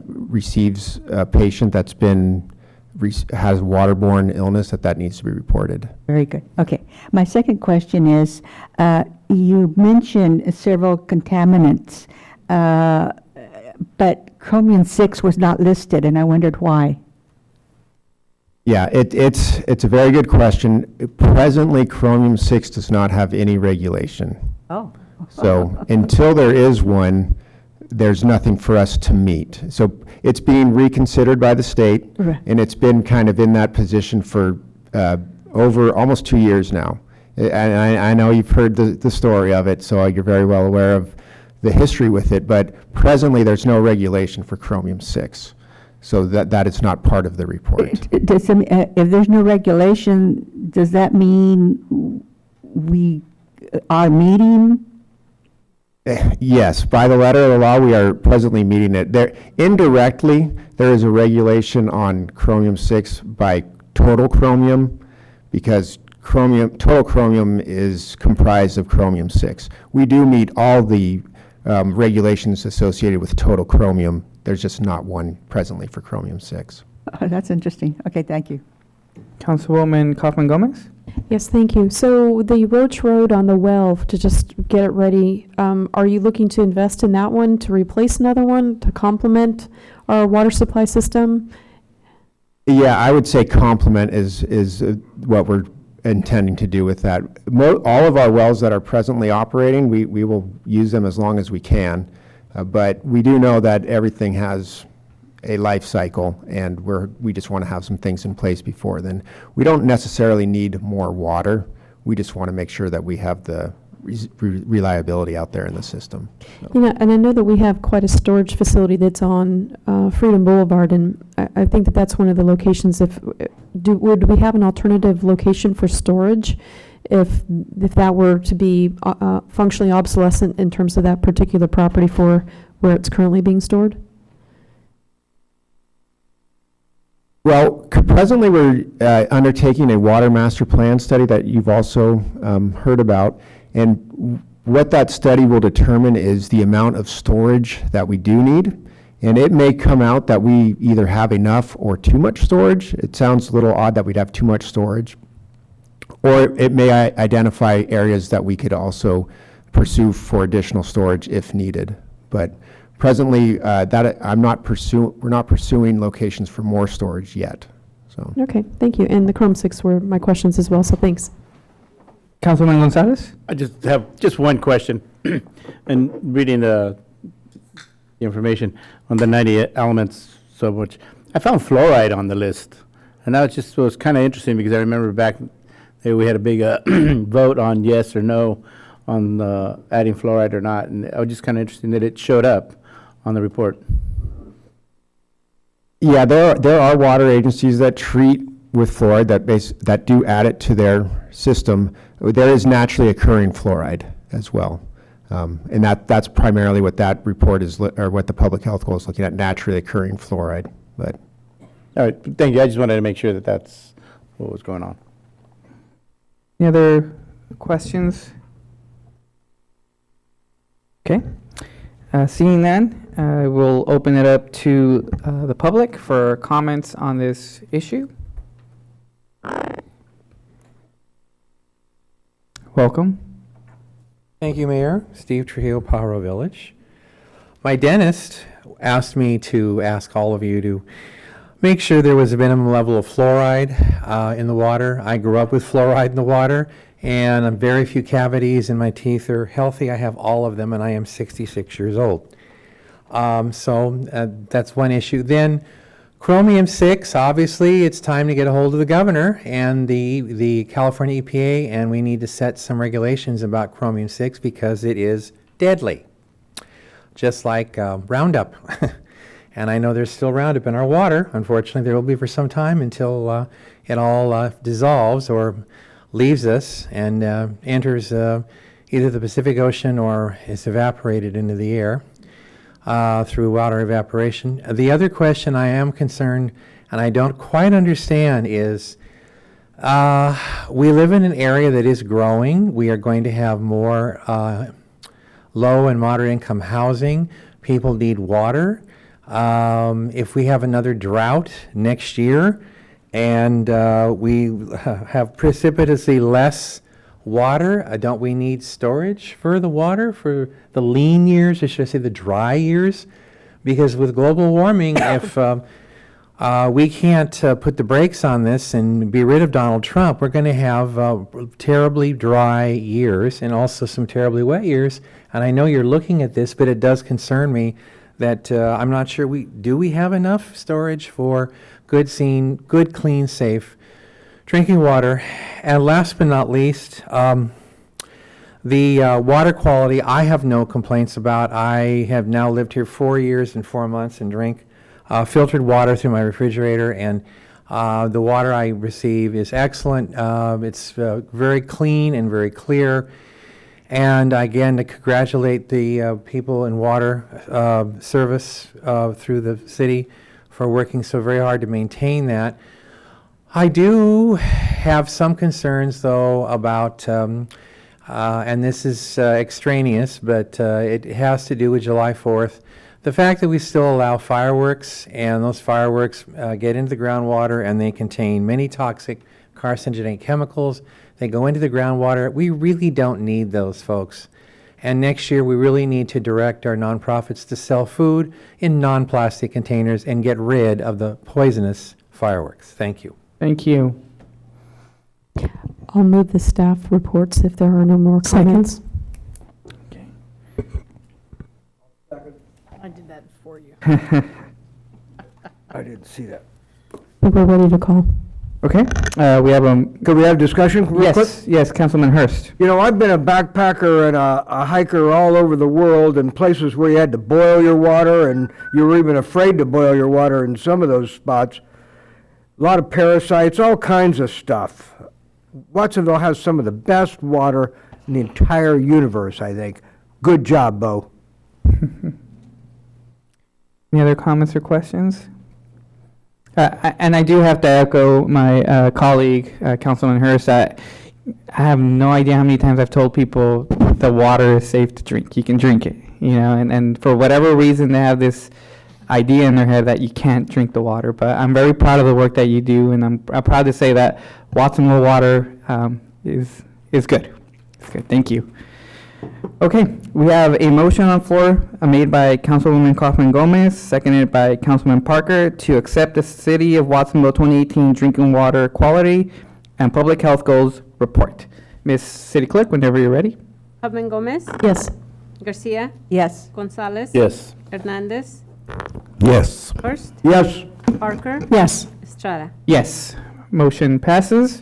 receives a patient that's has waterborne illness, that needs to be reported. Very good. Okay. My second question is, you mentioned several contaminants, but chromium-6 was not listed, and I wondered why. Yeah, it's a very good question. Presently, chromium-6 does not have any regulation. Oh. So until there is one, there's nothing for us to meet. So it's being reconsidered by the state, Right. and it's been kind of in that position for over almost 2 years now. And I know you've heard the story of it, so you're very well aware of the history with it, but presently there's no regulation for chromium-6. So that is not part of the report. If there's no regulation, does that mean we are meeting? Yes, by the letter of the law, we are presently meeting it. Indirectly, there is a regulation on chromium-6 by total chromium, because total chromium is comprised of chromium-6. We do meet all the regulations associated with total chromium. There's just not one presently for chromium-6. Oh, that's interesting. Okay, thank you. Councilwoman Kaufman Gomez? Yes, thank you. So the Roach Road on the well, to just get it ready, are you looking to invest in that one to replace another one, to complement our water supply system? Yeah, I would say complement is what we're intending to do with that. All of our wells that are presently operating, we will use them as long as we can, but we do know that everything has a life cycle, and we just want to have some things in place before then. We don't necessarily need more water. We just want to make sure that we have the reliability out there in the system. So. You know, and I know that we have quite a storage facility that's on Freedom Boulevard, and I think that that's one of the locations. Would we have an alternative location for storage if that were to be functionally obsolescent in terms of that particular property for where it's currently being stored? Well, presently we're undertaking a water master plan study that you've also heard about. And what that study will determine is the amount of storage that we do need. And it may come out that we either have enough or too much storage. It sounds a little odd that we'd have too much storage. Or it may identify areas that we could also pursue for additional storage if needed. But presently, we're not pursuing locations for more storage yet. So. Okay, thank you. And the Chrome 6 were my questions as well, so thanks. Councilman Gonzalez? I just have just one question. And reading the information on the 90 elements so much, I found fluoride on the list. And that was kind of interesting because I remember back there we had a big vote on yes or no on adding fluoride or not. And I was just kind of interested that it showed up on the report. Yeah, there are water agencies that treat with fluoride that do add it to their system. There is naturally occurring fluoride as well. And that's primarily what that report is, or what the public health goal is looking at, naturally occurring fluoride. But all right, thank you. I just wanted to make sure that that's what was going on. Any other questions? Okay. Seeing none, we'll open it up to the public for comments on this issue. Welcome. Thank you, Mayor. Steve Trujillo, Pajaro Village. My dentist asked me to ask all of you to make sure there was a minimum level of fluoride in the water. I grew up with fluoride in the water, and very few cavities, and my teeth are healthy. I have all of them, and I am 66 years old. So that's one issue. Then chromium-6, obviously, it's time to get a hold of the governor and the California EPA, and we need to set some regulations about chromium-6 because it is deadly, just like Roundup. And I know there's still Roundup in our water. Unfortunately, there will be for some time until it all dissolves or leaves us and enters either the Pacific Ocean or is evaporated into the air through water evaporation. The other question I am concerned, and I don't quite understand, is we live in an area that is growing. We are going to have more low and moderate income housing. People need water. If we have another drought next year and we have precipitously less water, don't we need storage for the water for the lean years, or should I say the dry years? Because with global warming, if we can't put the brakes on this and be rid of Donald Trump, we're going to have terribly dry years and also some terribly wet years. And I know you're looking at this, but it does concern me that I'm not sure do we have enough storage for good, clean, safe drinking water. And last but not least, the water quality I have no complaints about. I have now lived here 4 years and 4 months and drink filtered water through my refrigerator, and the water I receive is excellent. It's very clean and very clear. And again, to congratulate the people in water service through the city for working so very hard to maintain that. I do have some concerns, though, about, and this is extraneous, but it has to do with July 4th. The fact that we still allow fireworks, and those fireworks get into the groundwater, and they contain many toxic carcinogenic chemicals. They go into the groundwater. We really don't need those, folks. And next year, we really need to direct our nonprofits to sell food in non-plastic containers and get rid of the poisonous fireworks. Thank you. Thank you. I'll move the staff reports if there are no more comments. I did that for you. I didn't see that. We're ready to call. Okay, we have Could we have discussion real quick? yes, Councilman Hurst. You know, I've been a backpacker and a hiker all over the world in places where you had to boil your water and you were even afraid to boil your water in some of those spots. A lot of parasites, all kinds of stuff. Watsonville has some of the best water in the entire universe, I think. Good job, Bo. Any other comments or questions? And I do have to echo my colleague, Councilman Hurst. I have no idea how many times I've told people the water is safe to drink. You can drink it, you know, and for whatever reason they have this idea in their head that you can't drink the water. But I'm very proud of the work that you do, and I'm proud to say that Watsonville water is good. It's good. Thank you. Okay, we have a motion on the floor made by Councilwoman Kaufman Gomez, seconded by Councilman Parker, to accept the City of Watsonville 2018 Drinking Water Quality and Public Health Goals Report. Ms. City Clerk, whenever you're ready. Kaufman Gomez. Yes. Garcia. Yes. Gonzalez. Yes. Hernandez. Yes. Hurst. Yes. Parker. Yes. Estrada. Yes, motion passes.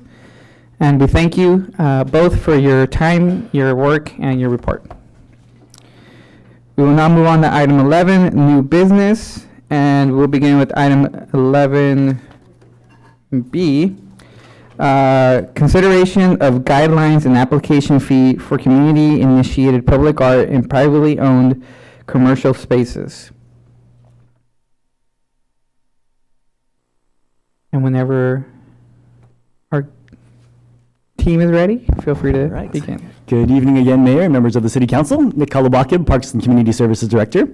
And we thank you both for your time, your work, and your report. We will now move on to item 11, new business, and we'll begin with item 11B, consideration of guidelines and application fee for community-initiated public art in privately owned commercial spaces. And whenever our team is ready, feel free to begin. Good evening again, Mayor and members of the City Council. Nick Kalabakib, Parks and Community Services Director.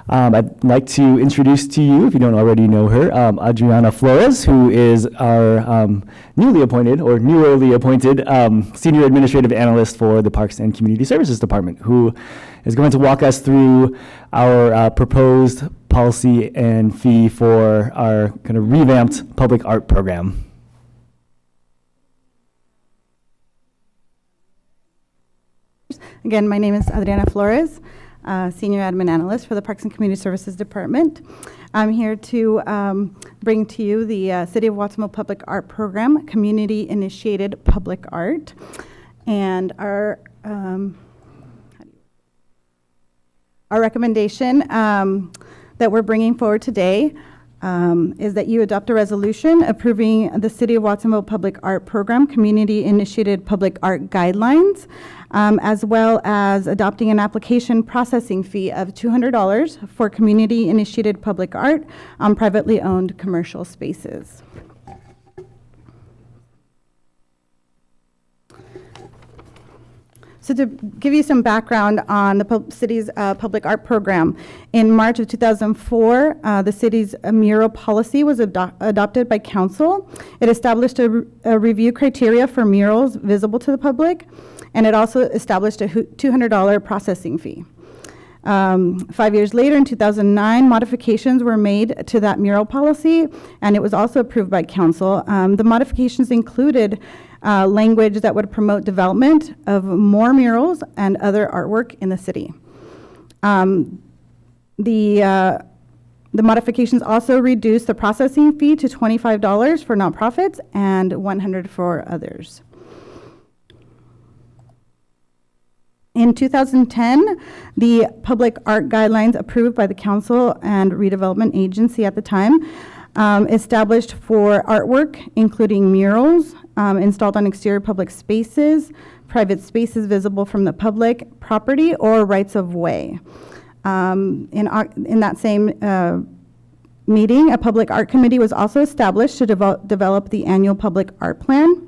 I'd like to introduce to you, if you don't already know her, Adriana Flores, who is our newly appointed Senior Administrative Analyst for the Parks and Community Services Department, who is going to walk us through our proposed policy and fee for our kind of revamped public art program. Again, my name is Adriana Flores, Senior Admin Analyst for the Parks and Community Services Department. I'm here to bring to you the City of Watsonville Public Art Program, Community Initiated Public Art. And our recommendation that we're bringing forward today is that you adopt a resolution approving the City of Watsonville Public Art Program, Community Initiated Public Art Guidelines, as well as adopting an application processing fee of $200 for community initiated public art on privately owned commercial spaces. So to give you some background on the city's public art program, in March of 2004, the city's mural policy was adopted by council. It established a review criteria for murals visible to the public, and it also established a $200 processing fee. 5 years later, in 2009, modifications were made to that mural policy, and it was also approved by council. The modifications included language that would promote development of more murals and other artwork in the city. The modifications also reduced the processing fee to $25 for nonprofits and $100 for others. In 2010, the public art guidelines approved by the council and redevelopment agency at the time established for artwork, including murals installed on exterior public spaces, private spaces visible from the public property, or rights of way. In that same meeting, a public art committee was also established to develop the annual public art plan.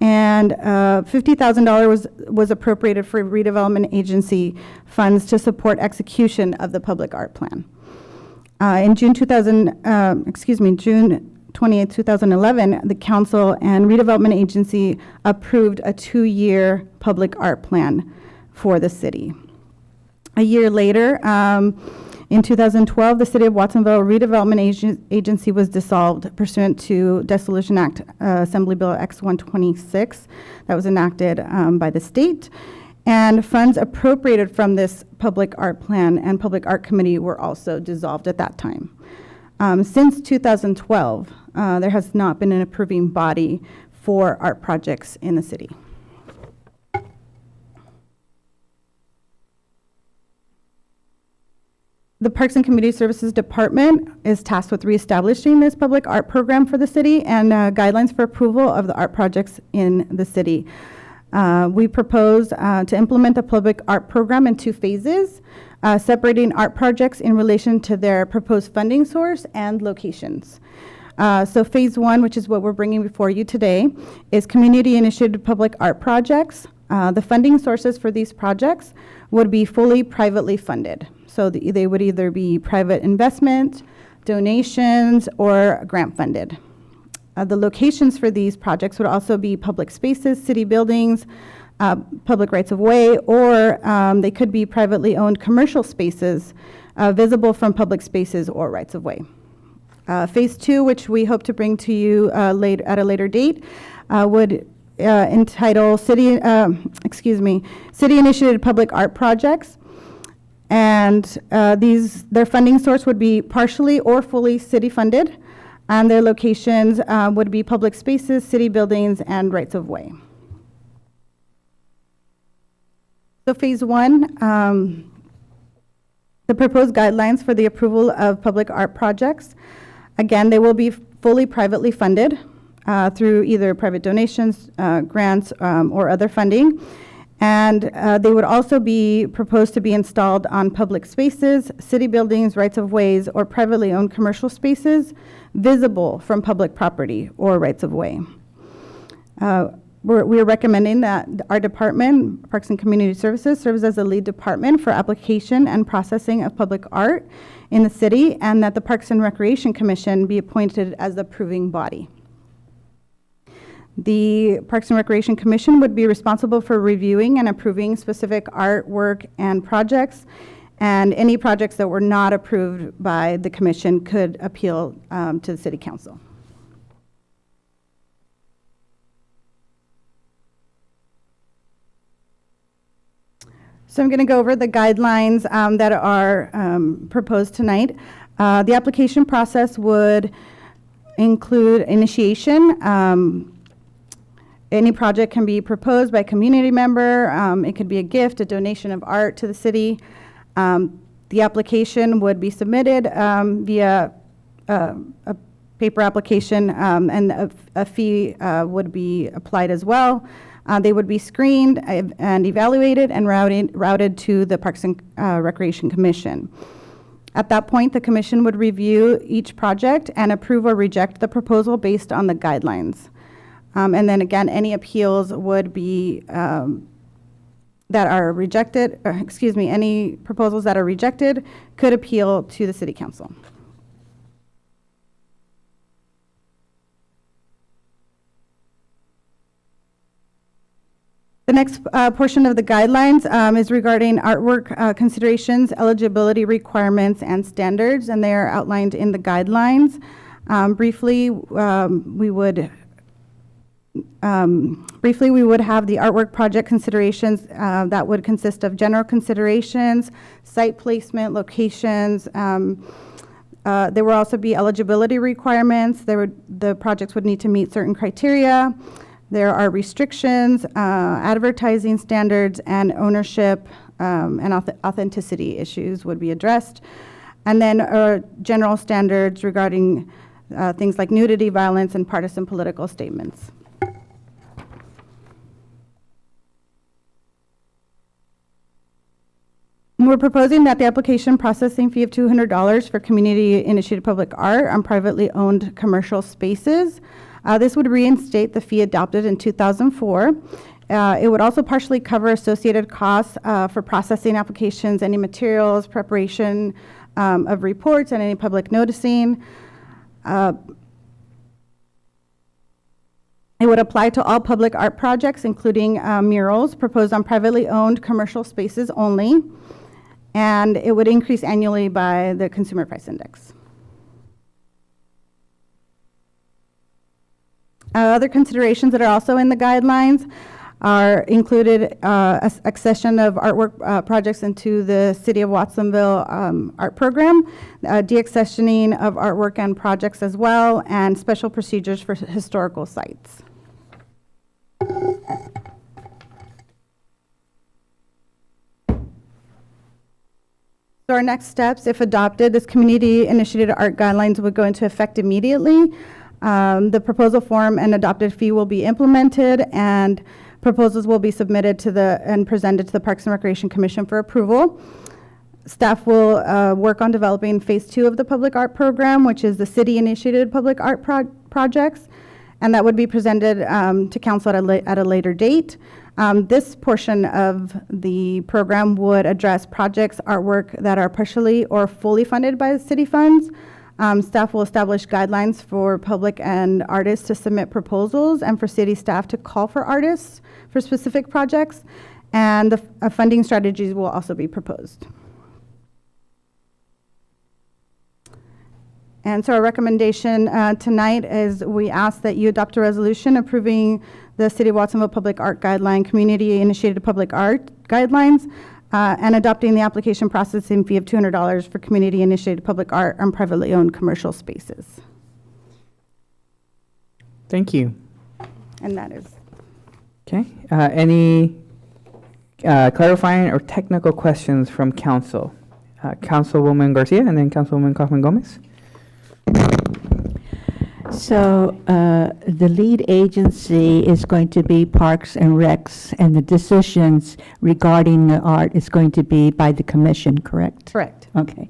And $50,000 was appropriated for redevelopment agency funds to support execution of the public art plan. In June 28, 2011, the council and redevelopment agency approved a 2-year public art plan for the city. A year later, in 2012, the City of Watsonville Redevelopment Agency was dissolved pursuant to Dissolution Act, Assembly Bill X-126, that was enacted by the state. And funds appropriated from this public art plan and public art committee were also dissolved at that time. Since 2012, there has not been an approving body for art projects in the city. The Parks and Community Services Department is tasked with reestablishing this public art program for the city and guidelines for approval of the art projects in the city. We propose to implement the public art program in 2 phases, separating art projects in relation to their proposed funding source and locations. So phase 1, which is what we're bringing before you today, is community-initiated public art projects. The funding sources for these projects would be fully privately funded. So they would either be private investment, donations, or grant funded. The locations for these projects would also be public spaces, city buildings, public rights of way, or they could be privately owned commercial spaces visible from public spaces or rights of way. Phase 2, which we hope to bring to you at a later date, would entitle city-initiated public art projects. And their funding source would be partially or fully city funded, and their locations would be public spaces, city buildings, and rights of way. So phase 1, the proposed guidelines for the approval of public art projects. Again, they will be fully privately funded through either private donations, grants, or other funding. And they would also be proposed to be installed on public spaces, city buildings, rights of ways, or privately owned commercial spaces visible from public property or rights of way. We are recommending that our department, Parks and Community Services, serves as the lead department for application and processing of public art in the city, and that the Parks and Recreation Commission be appointed as the approving body. The Parks and Recreation Commission would be responsible for reviewing and approving specific artwork and projects, and any projects that were not approved by the commission could appeal to the City Council. So I'm going to go over the guidelines that are proposed tonight. The application process would include initiation. Any project can be proposed by a community member. It could be a gift, a donation of art to the city. The application would be submitted via a paper application, and a fee would be applied as well. They would be screened and evaluated and routed to the Parks and Recreation Commission. At that point, the commission would review each project and approve or reject the proposal based on the guidelines. And then again, any appeals would be that are rejected, any proposals that are rejected could appeal to the City Council. The next portion of the guidelines is regarding artwork considerations, eligibility requirements, and standards, and they are outlined in the guidelines. Briefly, we would have the artwork project considerations that would consist of general considerations, site placement, locations. There will also be eligibility requirements. The projects would need to meet certain criteria. There are restrictions, advertising standards, and ownership and authenticity issues would be addressed. And then general standards regarding things like nudity, violence, and partisan political statements. We're proposing that the application processing fee of $200 for community-initiated public art on privately owned commercial spaces. This would reinstate the fee adopted in 2004. It would also partially cover associated costs for processing applications, any materials, preparation of reports, and any public noticing. It would apply to all public art projects, including murals proposed on privately owned commercial spaces only, and it would increase annually by the Consumer Price Index. Other considerations that are also in the guidelines are included accession of artwork projects into the City of Watsonville art program, deaccessioning of artwork and projects as well, and special procedures for historical sites. So our next steps, if adopted, this community-initiated art guidelines would go into effect immediately. The proposal form and adopted fee will be implemented, and proposals will be submitted to and presented to the Parks and Recreation Commission for approval. Staff will work on developing phase 2 of the public art program, which is the city-initiated public art projects, and that would be presented to council at a later date. This portion of the program would address projects, artwork that are partially or fully funded by the city funds. Staff will establish guidelines for public and artists to submit proposals and for city staff to call for artists for specific projects, and the funding strategies will also be proposed. And so our recommendation tonight is we ask that you adopt a resolution approving the City of Watsonville Public Art Guideline, Community-Initiated Public Art Guidelines, and adopting the application processing fee of $200 for community-initiated public art on privately owned commercial spaces. Thank you. And that is. Okay. Any clarifying or technical questions from council? Councilwoman Garcia and then Councilwoman Kaufman-Gomez. So the lead agency is going to be Parks and Recs, and the decisions regarding the art is going to be by the commission, correct? Correct. Okay.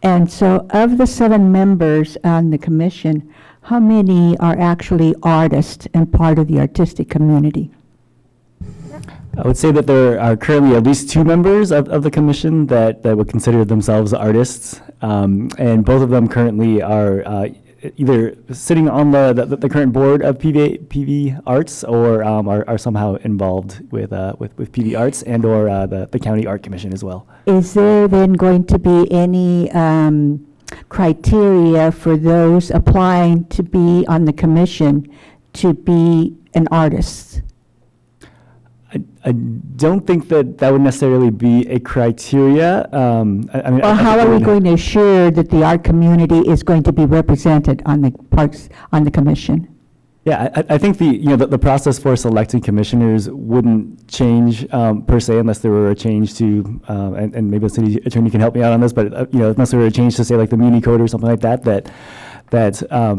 And so of the 7 members on the commission, how many are actually artists and part of the artistic community? I would say that there are currently at least 2 members of the commission that would consider themselves artists, and both of them currently are either sitting on the current board of PV Arts or are somehow involved with PV Arts and or the County Art Commission as well. Is there then going to be any criteria for those applying to be on the commission to be an artist? I don't think that would necessarily be a criteria. Or how are we going to assure that the art community is going to be represented on the parks, on the commission? Yeah, I think the process for selecting commissioners wouldn't change per se unless there were a change to, and maybe the city attorney can help me out on this, but unless there were a change to say like the Muni Code or something like that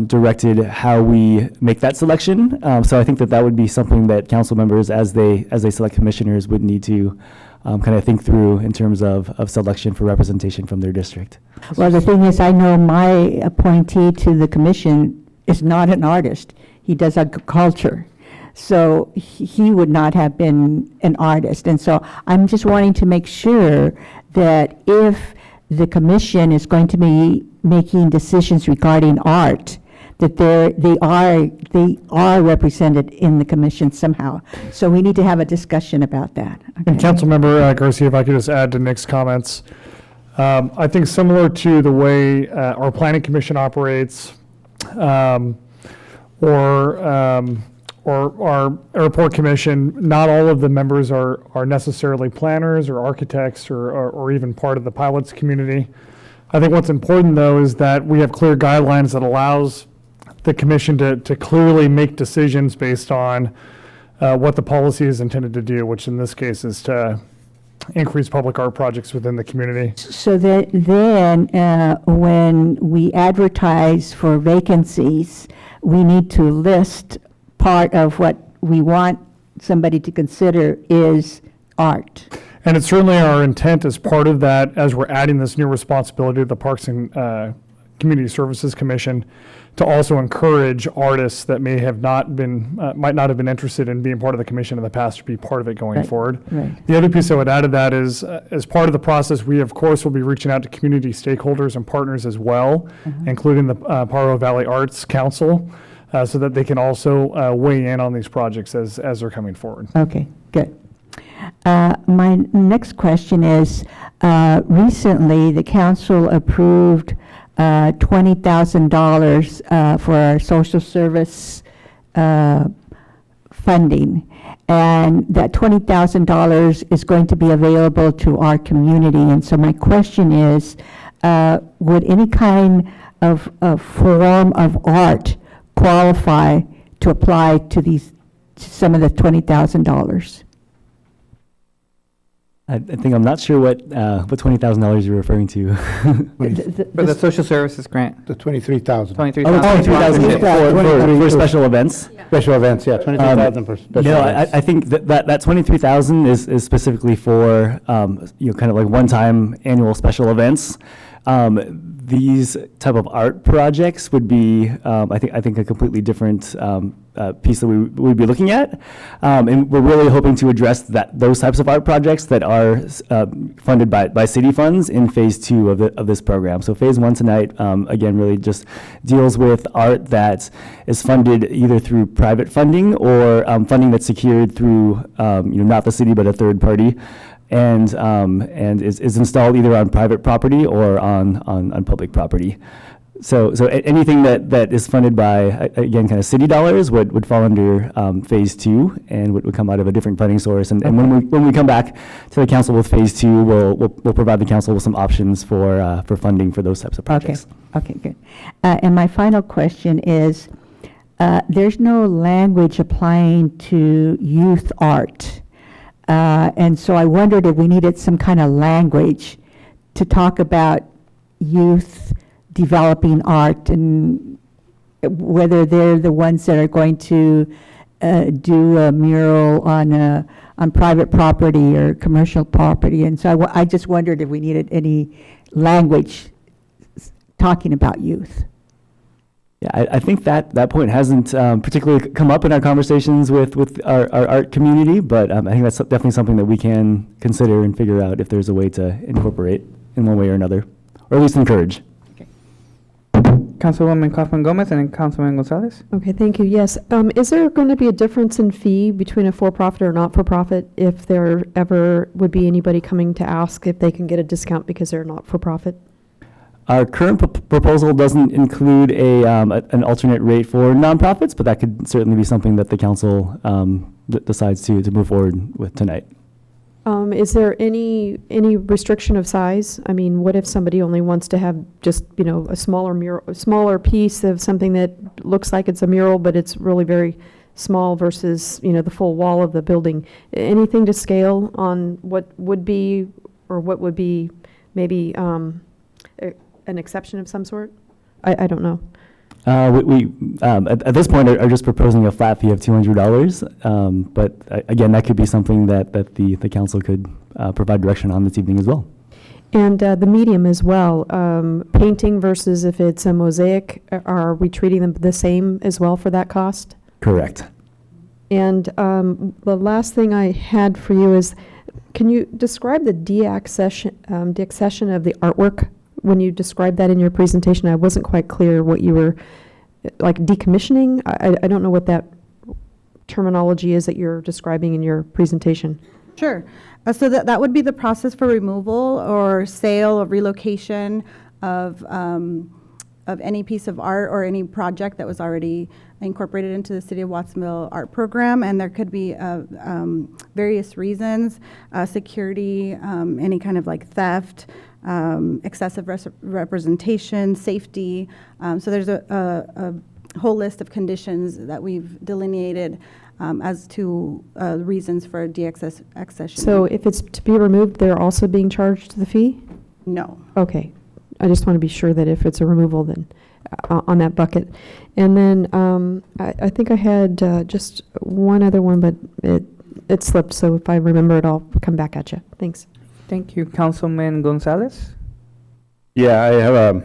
directed how we make that selection. So I think that would be something that council members, as they select commissioners, would need to kind of think through in terms of selection for representation from their district. Well, the thing is, I know my appointee to the commission is not an artist. He does agriculture. So he would not have been an artist. And so I'm just wanting to make sure that if the commission is going to be making decisions regarding art, that they are represented in the commission somehow. So we need to have a discussion about that. Okay. And Councilmember Garcia, if I could just add to Nick's comments, I think similar to the way our planning commission operates, or our airport commission, not all of the members are necessarily planners or architects or even part of the pilots community. I think what's important, though, is that we have clear guidelines that allows the commission to clearly make decisions based on what the policy is intended to do, which in this case is to increase public art projects within the community. So that then when we advertise for vacancies, we need to list part of what we want somebody to consider is art. And it's certainly our intent as part of that, as we're adding this new responsibility to the Parks and Community Services Commission, to also encourage artists that may have not been, might not have been interested in being part of the commission in the past to be part of it going forward. Right. The other piece I would add to that is, as part of the process, we of course will be reaching out to community stakeholders and partners as well, including the Pajaro Valley Arts Council, so that they can also weigh in on these projects as they're coming forward. Okay, good. My next question is, recently the council approved $20,000 for our social service funding. And that $20,000 is going to be available to our community. And so my question is, would any kind of form of art qualify to apply to these, to some of the $20,000? I think I'm not sure what $20,000 you're referring to. For the social services grant. The 23,000. 23,000 for special events. Special events, yeah, 23,000 for special No, events. I think that 23,000 is specifically for, kind of like one-time annual special events. These type of art projects would be, I think a completely different piece that we would be looking at. And we're really hoping to address those types of art projects that are funded by city funds in phase 2 of this program. So phase 1 tonight, again, really just deals with art that is funded either through private funding or funding that's secured through, not the city, but a third party. And is installed either on private property or on public property. So anything that is funded by, again, kind of city dollars would fall under phase 2 and would come out of a different funding source. And when we come back to the council with phase 2, we'll provide the council with some options for funding for those types of projects. Okay, good. And my final question is, there's no language applying to youth art. And so I wondered if we needed some kind of language to talk about youth developing art and whether they're the ones that are going to do a mural on private property or commercial property. And so I just wondered if we needed any language talking about youth. Yeah, I think that point hasn't particularly come up in our conversations with our art community, but I think that's definitely something that we can consider and figure out if there's a way to incorporate in one way or another, or at least encourage. Councilwoman Kaufman-Gomez and then Councilman Gonzalez. Okay, thank you. Yes. Is there going to be a difference in fee between a for-profit or not-for-profit if there ever would be anybody coming to ask if they can get a discount because they're not-for-profit? Our current proposal doesn't include an alternate rate for nonprofits, but that could certainly be something that the council decides to move forward with tonight. Is there any restriction of size? I mean, what if somebody only wants to have just, a smaller mural, a smaller piece of something that looks like it's a mural, but it's really very small versus, the full wall of the building? Anything to scale on what would be, or what would be maybe an exception of some sort? I don't know. We at this point are just proposing a flat fee of $200, but again, that could be something that the council could provide direction on this evening as well. And the medium as well, painting versus if it's a mosaic, are we treating them the same as well for that cost? Correct. And the last thing I had for you is, can you describe the deaccession of the artwork? When you described that in your presentation, I wasn't quite clear what you were, like decommissioning? I don't know what that terminology is that you're describing in your presentation. Sure. So that would be the process for removal or sale or relocation of any piece of art or any project that was already incorporated into the City of Watsonville art program. And there could be various reasons, security, any kind of like theft, excessive representation, safety. So there's a whole list of conditions that we've delineated as to reasons for deaccession. So if it's to be removed, they're also being charged the fee? No. Okay. I just want to be sure that if it's a removal, then on that bucket. And then I think I had just one other one, but it slipped, so if I remember it, I'll come back at you. Thanks. Thank you. Councilman Gonzalez? Yeah, I have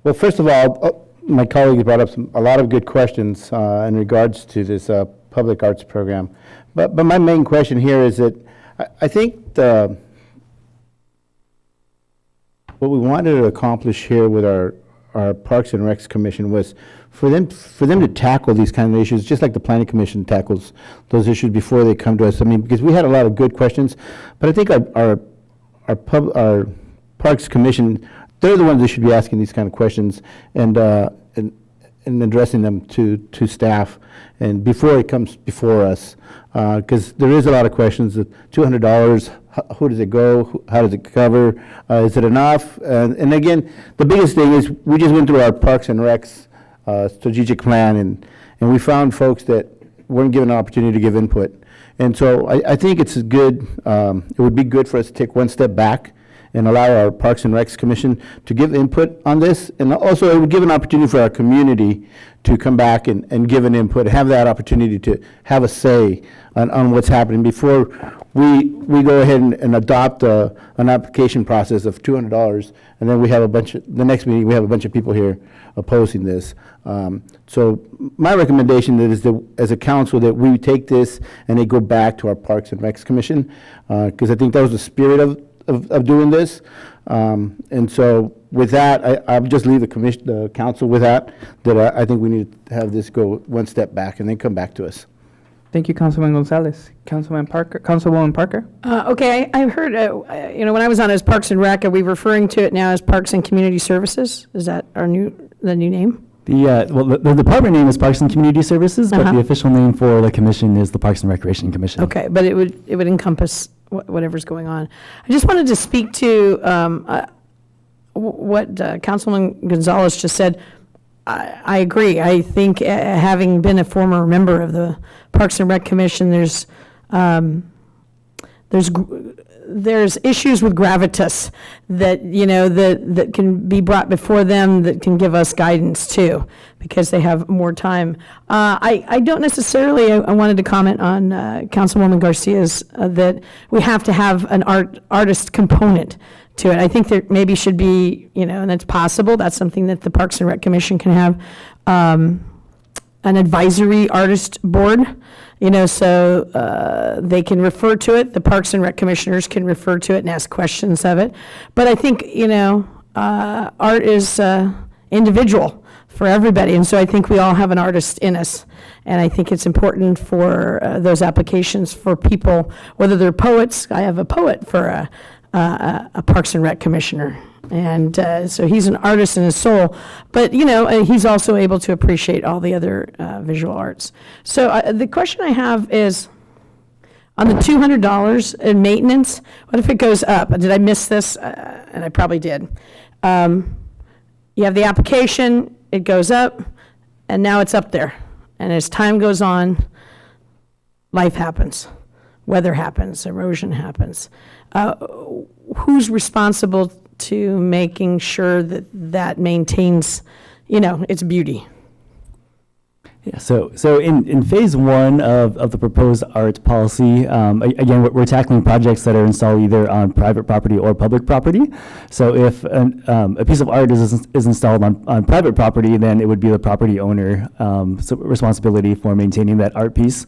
well, first of all, my colleague brought up a lot of good questions in regards to this public arts program. But my main question here is that I think what we wanted to accomplish here with our Parks and Recs Commission was for them to tackle these kind of issues, just like the Planning Commission tackles those issues before they come to us. I mean, because we had a lot of good questions, but I think our Parks Commission, they're the ones that should be asking these kind of questions and addressing them to staff and before it comes before us, because there is a lot of questions. $200, who does it go? How does it cover? Is it enough? And again, the biggest thing is we just went through our Parks and Recs strategic plan, and we found folks that weren't given an opportunity to give input. And so I think it's good, it would be good for us to take one step back and allow our Parks and Recs Commission to give input on this. And also it would give an opportunity for our community to come back and give an input, have that opportunity to have a say on what's happening before we go ahead and adopt an application process of $200, and then we have the next meeting, we have a bunch of people here opposing this. So my recommendation is that as a council that we take this and they go back to our Parks and Recs Commission, because I think that was the spirit of doing this. And so with that, I'll just leave the council with that I think we need to have this go one step back and then come back to us. Thank you, Councilman Gonzalez. Councilwoman Parker? Okay, I heard, when I was on as Parks and Rec, are we referring to it now as Parks and Community Services? Is that the new name? The department name is Parks and Community Services, but the official name for the commission is the Parks and Recreation Commission. Okay, but it would encompass whatever's going on. I just wanted to speak to what Councilman Gonzalez just said. I agree. I think having been a former member of the Parks and Rec Commission, there's issues with gravitas that that can be brought before them that can give us guidance too, because they have more time. I don't necessarily. I wanted to comment on Councilwoman Garcia's that we have to have an artist component to it. I think there maybe should be, and that's possible. That's something that the Parks and Rec Commission can have, an advisory artist board, so they can refer to it. The Parks and Rec Commissioners can refer to it and ask questions of it. But I think, art is individual for everybody. And so I think we all have an artist in us. And I think it's important for those applications for people, whether they're poets. I have a poet for a Parks and Rec Commissioner. And so he's an artist in his soul, but he's also able to appreciate all the other visual arts. So the question I have is, on the $200 in maintenance, what if it goes up? Did I miss this? And I probably did. You have the application, it goes up, and now it's up there. And as time goes on, life happens, weather happens, erosion happens. Who's responsible to making sure that maintains, its beauty? Yeah, so in phase one of the proposed art policy, again, we're tackling projects that are installed either on private property or public property. So if a piece of art is installed on private property, then it would be the property owner responsibility for maintaining that art piece.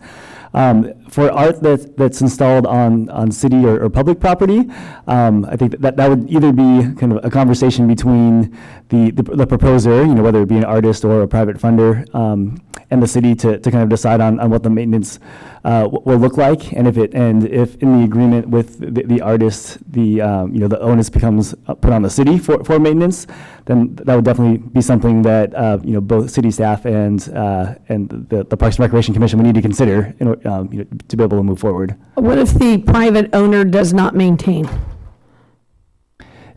For art that's installed on city or public property, I think that would either be kind of a conversation between the proposer, whether it be an artist or a private funder, and the city to kind of decide on what the maintenance will look like, and if in the agreement with the artist, the onus becomes put on the city for maintenance, then that would definitely be something that both city staff and the Parks and Recreation Commission would need to consider to be able to move forward. What if the private owner does not maintain?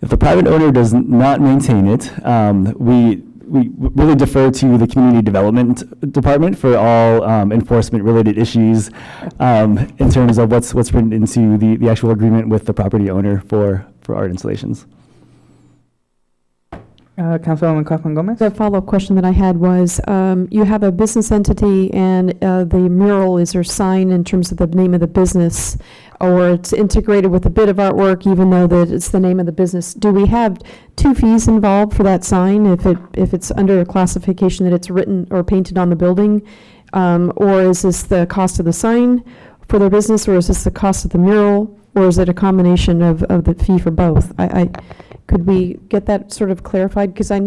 If the private owner does not maintain it, we really defer to the Community Development Department for all enforcement-related issues in terms of what's written into the actual agreement with the property owner for art installations. Councilwoman Kaufman Gomez? The follow-up question that I had was, you have a business entity and the mural is your sign in terms of the name of the business, or it's integrated with a bit of artwork even though that it's the name of the business. Do we have two fees involved for that sign if it's under a classification that it's written or painted on the building? Or is this the cost of the sign for their business, or is this the cost of the mural, or is it a combination of the fee for both? Could we get that sort of clarified? Because I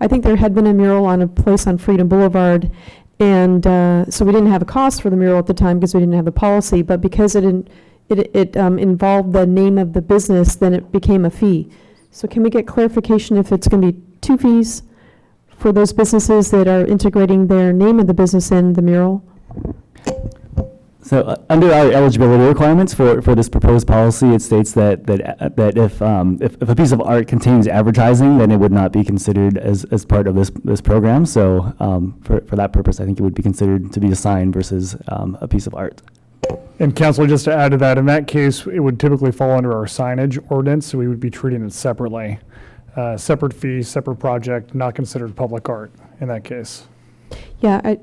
think there had been a mural on a place on Freedom Boulevard, and so we didn't have a cost for the mural at the time because we didn't have the policy, but because it involved the name of the business, then it became a fee. So can we get clarification if it's going to be two fees for those businesses that are integrating their name of the business in the mural? So under our eligibility requirements for this proposed policy, it states that if a piece of art contains advertising, then it would not be considered as part of this program. So for that purpose, I think it would be considered to be a sign versus a piece of art. And Councilor, just to add to that, in that case, it would typically fall under our signage ordinance, so we would be treating it separately. Separate fee, separate project, not considered public art in that case. Yeah,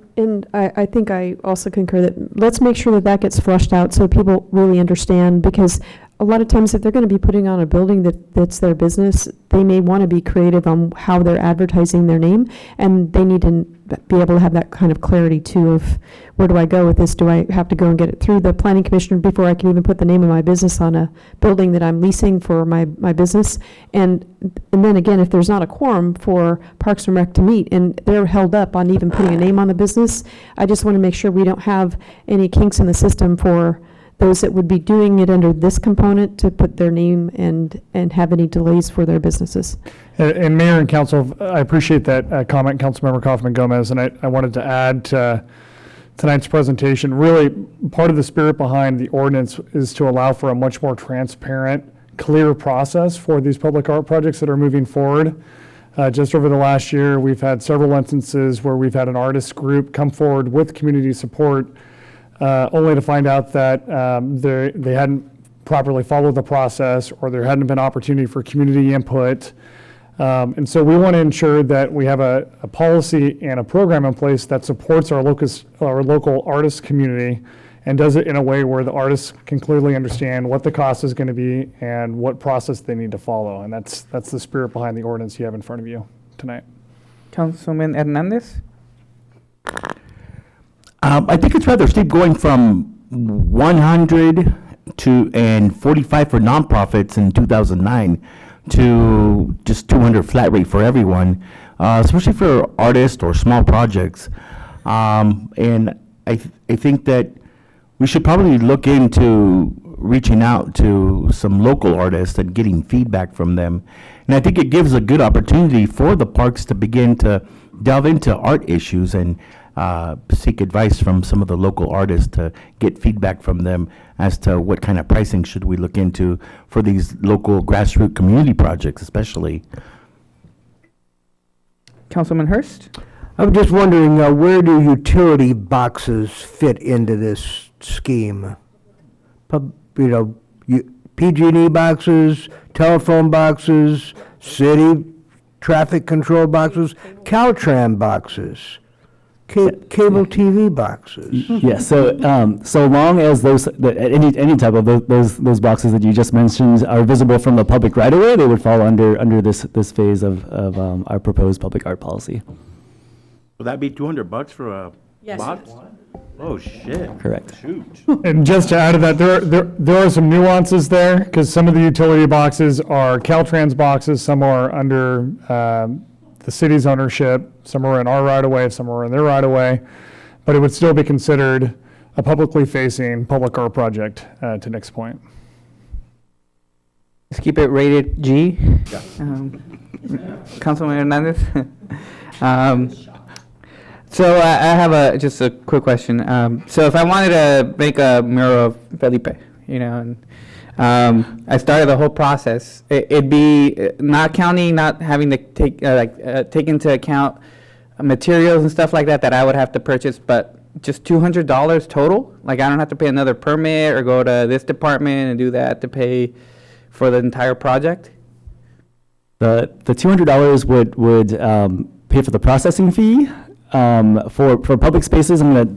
I think I also concur that let's make sure that gets flushed out so people really understand, because a lot of times if they're going to be putting on a building that's their business, they may want to be creative on how they're advertising their name, and they need to be able to have that kind of clarity too of where do I go with this? Do I have to go and get it through the planning commissioner before I can even put the name of my business on a building that I'm leasing for my business? And then again, if there's not a quorum for Parks and Rec to meet and they're held up on even putting a name on the business, I just want to make sure we don't have any kinks in the system for those that would be doing it under this component to put their name and have any delays for their businesses. And Mayor and Council, I appreciate that comment, Councilmember Kaufman Gomez, and I wanted to add to tonight's presentation, really part of the spirit behind the ordinance is to allow for a much more transparent, clear process for these public art projects that are moving forward. Just over the last year, we've had several instances where we've had an artist group come forward with community support only to find out that they hadn't properly followed the process, or there hadn't been opportunity for community input. And so we want to ensure that we have a policy and a program in place that supports our local artist community and does it in a way where the artists can clearly understand what the cost is going to be and what process they need to follow. And that's the spirit behind the ordinance you have in front of you tonight. Councilman Hernandez? I think it's rather steep going from 100 and 45 for nonprofits in 2009 to just 200 flat rate for everyone, especially for artists or small projects. And I think that we should probably look into reaching out to some local artists and getting feedback from them. And I think it gives a good opportunity for the parks to begin to delve into art issues and seek advice from some of the local artists to get feedback from them as to what kind of pricing should we look into for these local grassroots community projects especially. Councilman Hurst? I'm just wondering, where do utility boxes fit into this scheme? PG&E boxes, telephone boxes, city traffic control boxes, Caltrans boxes, cable TV boxes. Yes. So long as any type of those boxes that you just mentioned are visible from the public right of way, they would fall under this phase of our proposed public art policy. Would that be $200 for a box? Oh, shit. Correct. Shoot. And just to add to that, there are some nuances there, because some of the utility boxes are Caltrans boxes, some are under the city's ownership, some are in our right-of-way, some are in their right-of-way, but it would still be considered a publicly facing public art project, to Nick's point. Let's keep it rated G. Councilman Hernandez? So I have just a quick question. So if I wanted to make a mural of Felipe, and I started the whole process, it'd be not having to take into account materials and stuff like that I would have to purchase, but just $200 total? Like I don't have to pay another permit or go to this department and do that to pay for the entire project? The $200 would pay for the processing fee. For public spaces, I'm going to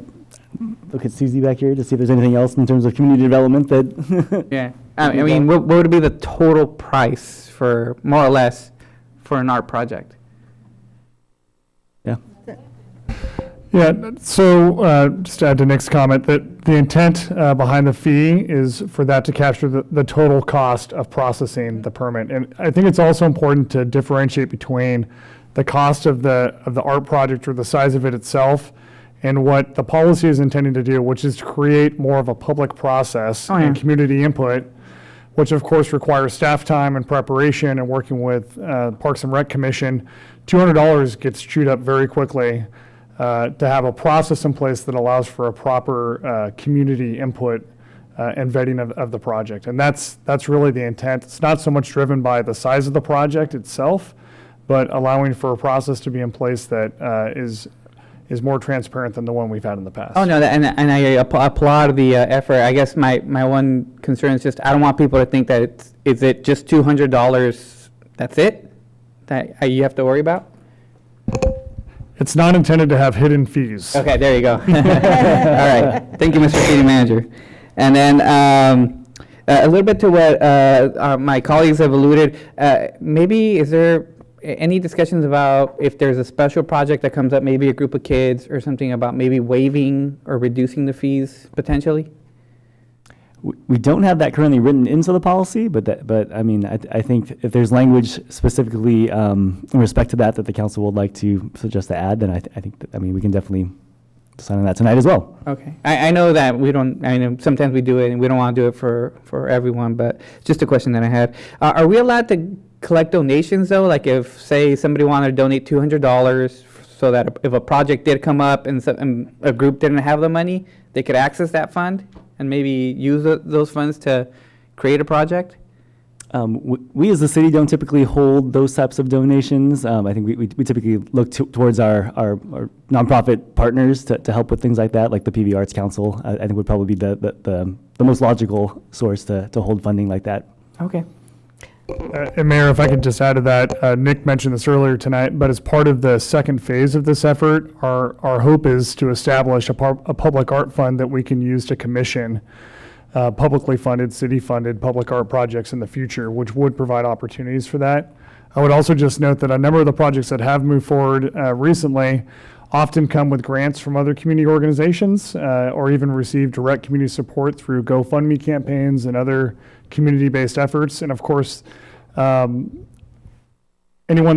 look at Susie back here to see if there's anything else in terms of community development that. Yeah. I mean, what would be the total price for, more or less, for an art project? Yeah. Yeah, so just to add to Nick's comment, that the intent behind the fee is for that to capture the total cost of processing the permit. And I think it's also important to differentiate between the cost of the art project or the size of it itself and what the policy is intending to do, which is to create more of a public process and community input, which of course requires staff time and preparation and working with Parks and Rec Commission. $200 gets chewed up very quickly. To have a process in place that allows for a proper community input and vetting of the project. And that's really the intent. It's not so much driven by the size of the project itself, but allowing for a process to be in place that is more transparent than the one we've had in the past. Oh, no, and I applaud the effort. I guess my one concern is just I don't want people to think that is it just $200, that's it, that you have to worry about? It's not intended to have hidden fees. Okay, there you go. All right. Thank you, Mr. City Manager. And then a little bit to what my colleagues have alluded, maybe is there any discussions about if there's a special project that comes up, maybe a group of kids or something about maybe waiving or reducing the fees potentially? We don't have that currently written into the policy, but I mean, I think if there's language specifically in respect to that the council would like to suggest to add, then I think that, I mean, we can definitely decide on that tonight as well. Okay. I know that we don't, I know sometimes we do it and we don't want to do it for everyone, but it's just a question that I had. Are we allowed to collect donations though? Like if, say, somebody wanted to donate $200 so that if a project did come up and a group didn't have the money, they could access that fund and maybe use those funds to create a project? We as the city don't typically hold those types of donations. I think we typically look towards our nonprofit partners to help with things like that, like the PV Arts Council. I think would probably be the most logical source to hold funding like that. Okay. And Mayor, if I could just add to that, Nick mentioned this earlier tonight, but as part of the second phase of this effort, our hope is to establish a public art fund that we can use to commission publicly funded, city-funded public art projects in the future, which would provide opportunities for that. I would also just note that a number of the projects that have moved forward recently often come with grants from other community organizations or even receive direct community support through GoFundMe campaigns and other community-based efforts. And of course, anyone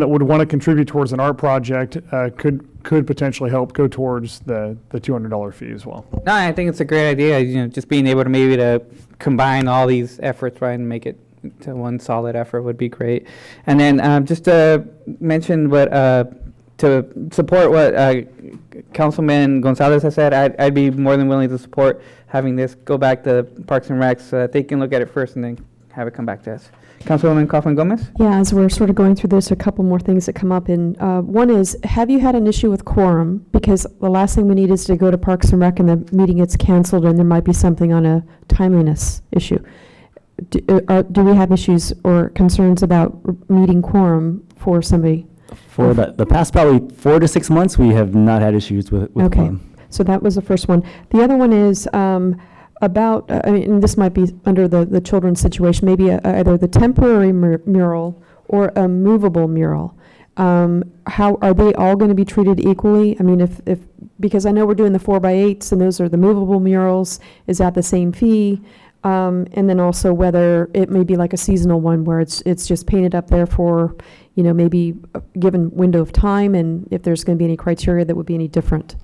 that would want to contribute towards an art project could potentially help go towards the $200 fee as well. No, I think it's a great idea, just being able to maybe to combine all these efforts, right, and make it to one solid effort would be great. And then just to mention what, to support what Councilman Gonzalez has said, I'd be more than willing to support having this go back to Parks and Recs so that they can look at it first and then have it come back to us. Councilwoman Kaufman-Gomez? Yeah, as we're sort of going through this, a couple more things that come up. And one is, have you had an issue with quorum? Because the last thing we need is to go to Parks and Rec and the meeting gets canceled and there might be something on a timeliness issue. Do we have issues or concerns about meeting quorum for somebody? For the past probably 4 to 6 months, we have not had issues with okay. quorum. So that was the first one. The other one is about, I mean, this might be under the children's situation, maybe either the temporary mural or a movable mural. How are they all going to be treated equally? I mean, if because I know we're doing the 4x8s and those are the movable murals, is that the same fee? And then also whether it may be like a seasonal one where it's just painted up there for, maybe a given window of time, and if there's going to be any criteria that would be any different.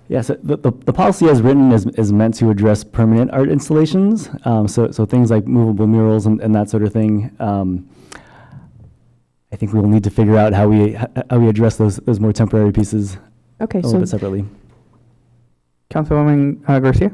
Yes, the policy as written is meant to address permanent art installations. So things like movable murals and that sort of thing. I think we will need to figure out how we address those more temporary pieces. Okay, a little bit separately. Councilwoman Garcia?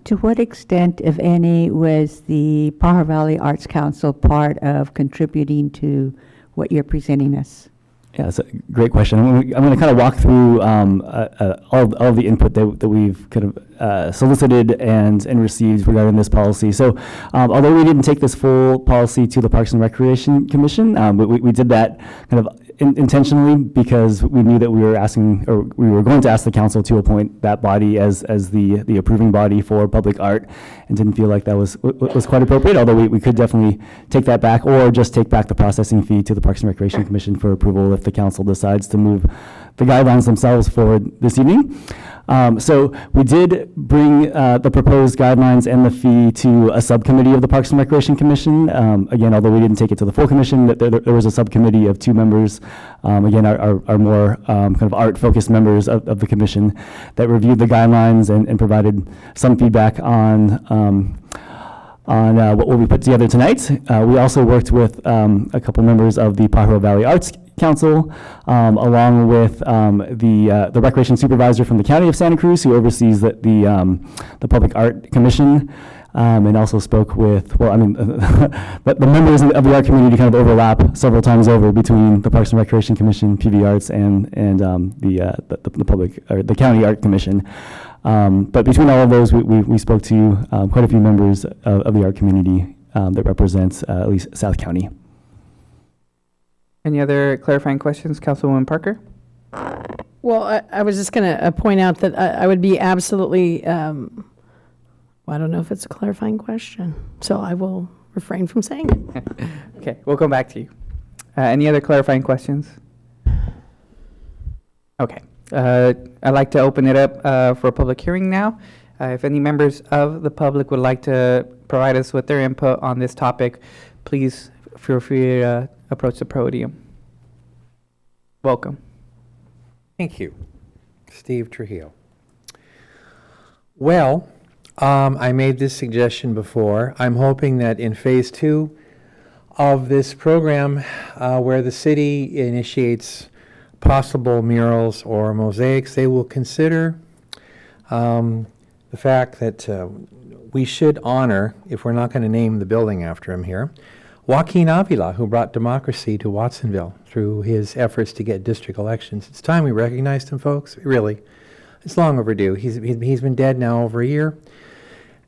To what extent, if any, was the Pajaro Valley Arts Council part of contributing to what you're presenting us? Yeah, that's a great question. I'm going to kind of walk through all of the input that we've kind of solicited and received regarding this policy. So although we didn't take this full policy to the Parks and Recreation Commission, we did that kind of intentionally because we knew that we were asking, or we were going to ask the council to appoint that body as the approving body for public art, and didn't feel like that was quite appropriate, although we could definitely take that back, or just take back the processing fee to the Parks and Recreation Commission for approval if the council decides to move the guidelines themselves forward this evening. So we did bring the proposed guidelines and the fee to a subcommittee of the Parks and Recreation Commission. Again, although we didn't take it to the full commission, there was a subcommittee of 2 members, again, our more kind of art-focused members of the commission that reviewed the guidelines and provided some feedback on what we put together tonight. We also worked with a couple members of the Pajaro Valley Arts Council, along with the recreation supervisor from the County of Santa Cruz, who oversees the Public Art Commission, and also spoke with, well, I mean, but the members of the art community kind of overlap several times over between the Parks and Recreation Commission, PV Arts, and the public, or the County Art Commission. But between all of those, we spoke to quite a few members of the art community that represents at least South County. Any other clarifying questions, Councilwoman Parker? Well, I was just going to point out that I would be absolutely, well, I don't know if it's a clarifying question, so I will refrain from saying it. Okay, we'll come back to you. Any other clarifying questions? Okay. I'd like to open it up for a public hearing now. If any members of the public would like to provide us with their input on this topic, please feel free to approach the podium. Welcome. Thank you. Steve Trujillo. Well, I made this suggestion before. I'm hoping that in phase 2 of this program, where the city initiates possible murals or mosaics, they will consider the fact that we should honor, if we're not going to name the building after him here, Joaquin Avila, who brought democracy to Watsonville through his efforts to get district elections. It's time we recognized him, folks. Really, it's long overdue. He's been dead now over a year,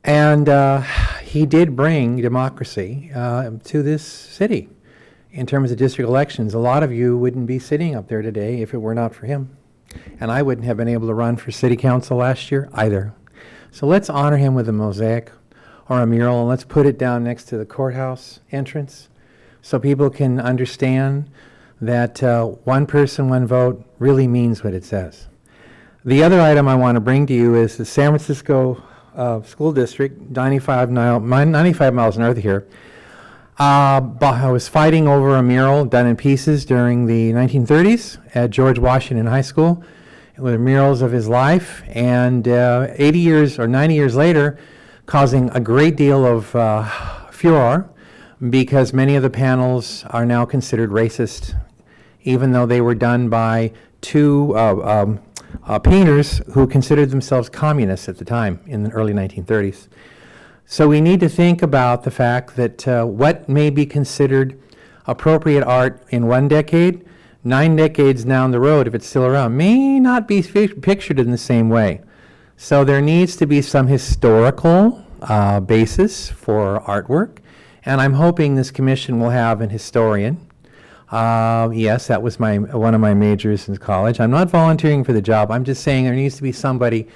and he did bring democracy to this city. In terms of district elections, a lot of you wouldn't be sitting up there today if it were not for him. And I wouldn't have been able to run for city council last year either. So let's honor him with a mosaic or a mural, and let's put it down next to the courthouse entrance so people can understand that one person, one vote really means what it says. The other item I want to bring to you is the San Francisco School District, 95 miles north of here, I was fighting over a mural done in pieces during the 1930s at George Washington High School. It was murals of his life, and 80 years or 90 years later, causing a great deal of furor because many of the panels are now considered racist, even though they were done by 2 painters who considered themselves communists at the time in the early 1930s. So we need to think about the fact that what may be considered appropriate art in one decade, 9 decades down the road, if it's still around, may not be pictured in the same way. So there needs to be some historical basis for artwork, and I'm hoping this commission will have an historian. Yes, that was one of my majors in college. I'm not volunteering for the job. I'm just saying there needs to be somebody.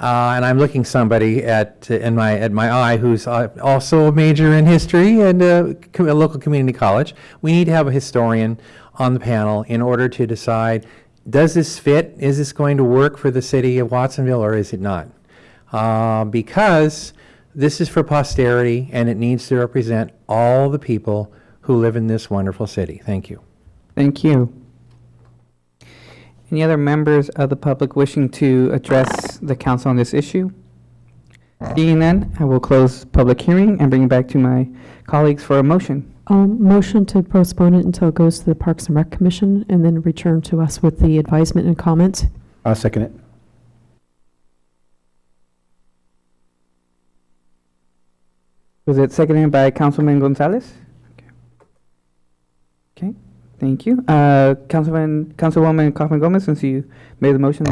And I'm looking somebody at my eye who's also a major in history and a local community college. We need to have a historian on the panel in order to decide, does this fit? Is this going to work for the city of Watsonville or is it not? Because this is for posterity and it needs to represent all the people who live in this wonderful city. Thank you. Thank you. Any other members of the public wishing to address the council on this issue? Seeing none, I will close public hearing and bring it back to my colleagues for a motion. Motion to postpone it until it goes to the Parks and Rec Commission and then return to us with the advisement and comments. I'll second it. Was it seconded by Councilman Gonzalez? Okay. Thank you. Councilwoman Kaufman Gomez, since you made the motion,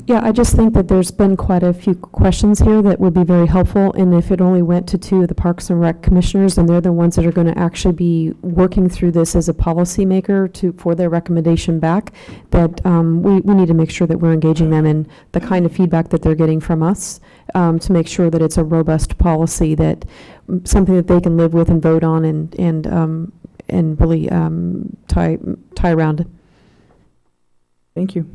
Yeah, I just think that there's been quite a few questions here that would be very helpful, and if it only went to 2 of the Parks and Rec commissioners, and they're the ones that are going to actually be working through this as a policymaker for their recommendation back, that we need to make sure that we're engaging them in the kind of feedback that they're getting from us to make sure that it's a robust policy, that something that they can live with and vote on and really tie around. Thank you.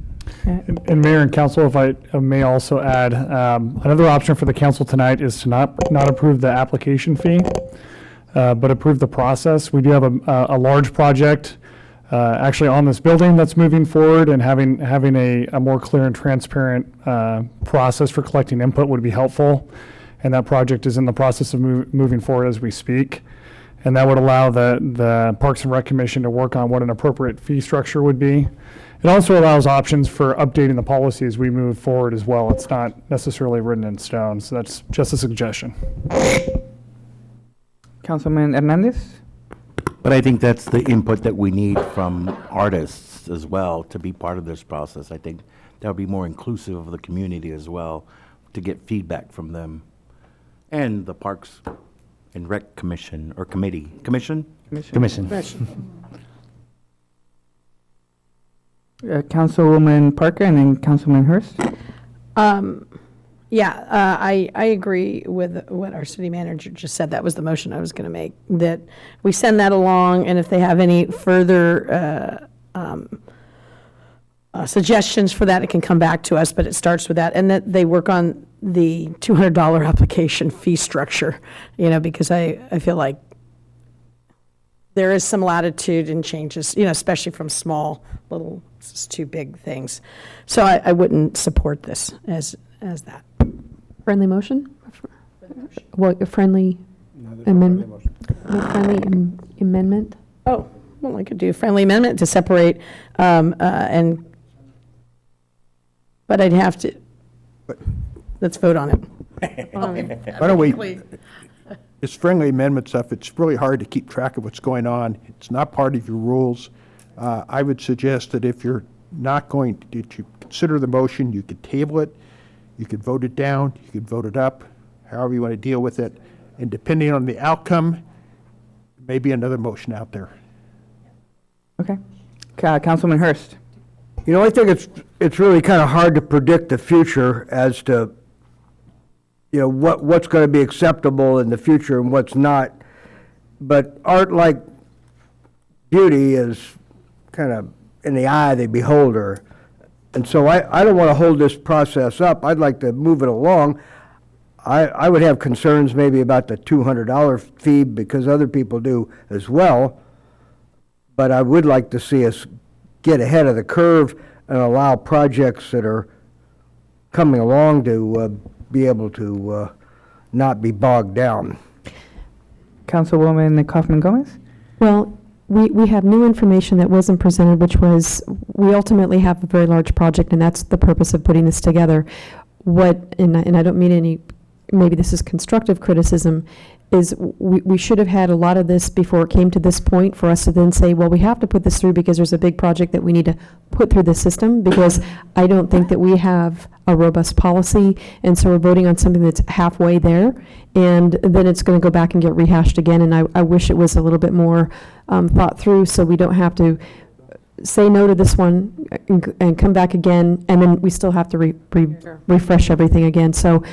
And Mayor and Council, if I may also add, another option for the council tonight is to not approve the application fee, but approve the process. We do have a large project actually on this building that's moving forward, and having a more clear and transparent process for collecting input would be helpful. And that project is in the process of moving forward as we speak. And that would allow the Parks and Rec Commission to work on what an appropriate fee structure would be. It also allows options for updating the policy as we move forward as well. It's not necessarily written in stone, so that's just a suggestion. Councilman Hernandez? But I think that's the input that we need from artists as well to be part of this process. I think that would be more inclusive of the community as well, to get feedback from them and the Parks and Rec Commission or Committee. Commission? Commission. Councilwoman Parker and then Councilman Hurst. I agree with what our city manager just said. That was the motion I was going to make, that we send that along, and if they have any further suggestions for that, it can come back to us, but it starts with that, and that they work on the $200 application fee structure, because I feel like there is some latitude in changes, especially from small, little, to big things. So I wouldn't support this as that. Friendly motion? What, a friendly amendment? A friendly amendment? Oh, well, I could do a friendly amendment to separate, but I'd have to, let's vote on it. Why don't we, this friendly amendment stuff, it's really hard to keep track of what's going on. It's not part of your rules. I would suggest that if you're not going to consider the motion, you could table it, you could vote it down, you could vote it up, however you want to deal with it. And depending on the outcome, maybe another motion out there. Okay. Councilman Hurst. I think it's really kind of hard to predict the future as to, what's going to be acceptable in the future and what's not. But art, like beauty, is kind of in the eye of the beholder. And so I don't want to hold this process up. I'd like to move it along. I would have concerns maybe about the $200 fee because other people do as well. But I would like to see us get ahead of the curve and allow projects that are coming along to be able to not be bogged down. Councilwoman Kaufman Gomez? Well, we have new information that wasn't presented, which was we ultimately have a very large project, and that's the purpose of putting this together. And I don't mean any, maybe this is constructive criticism, is we should have had a lot of this before it came to this point for us to then say, well, we have to put this through because there's a big project that we need to put through the system, because I don't think that we have a robust policy, and so we're voting on something that's halfway there, and then it's going to go back and get rehashed again, and I wish it was a little bit more thought through so we don't have to say no to this one and come back again, and then we still have to refresh everything again. So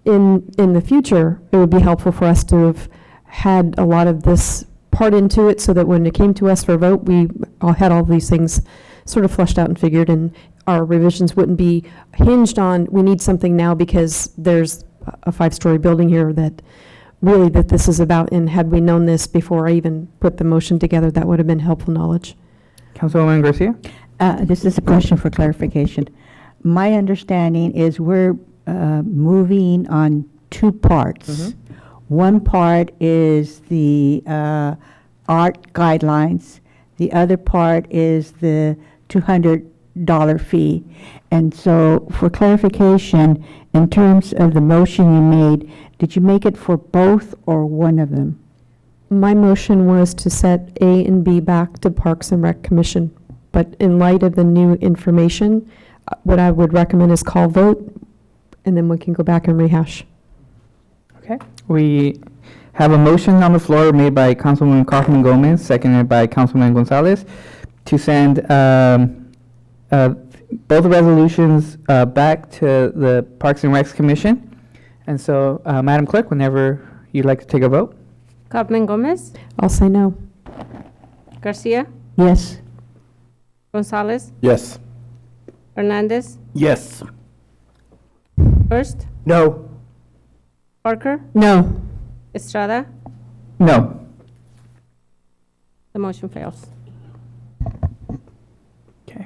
in the future, it would be helpful for us to have had a lot of this part into it so that when it came to us for a vote, we all had all these things sort of fleshed out and figured, and our revisions wouldn't be hinged on, we need something now because there's a 5-story building here that really that this is about, and had we known this before I even put the motion together, that would have been helpful knowledge. Councilwoman Garcia? This is a question for clarification. My understanding is we're moving on 2 parts. Mm-hmm. One part is the art guidelines. The other part is the $200 fee. And so for clarification, in terms of the motion you made, did you make it for both or one of them? My motion was to set A and B back to Parks and Rec Commission, but in light of the new information, what I would recommend is call vote, and then we can go back and rehash. Okay. We have a motion on the floor made by Councilwoman Kaufman Gomez, seconded by Councilman Gonzalez, to send both resolutions back to the Parks and Recs Commission. And so, Madam Clerk, whenever you'd like to take a vote. Kaufman Gomez, I'll say no. Garcia, Yes. Gonzalez, Yes. Hernandez, Yes. Hurst, No. Parker, No. Estrada. No. The motion fails. Okay.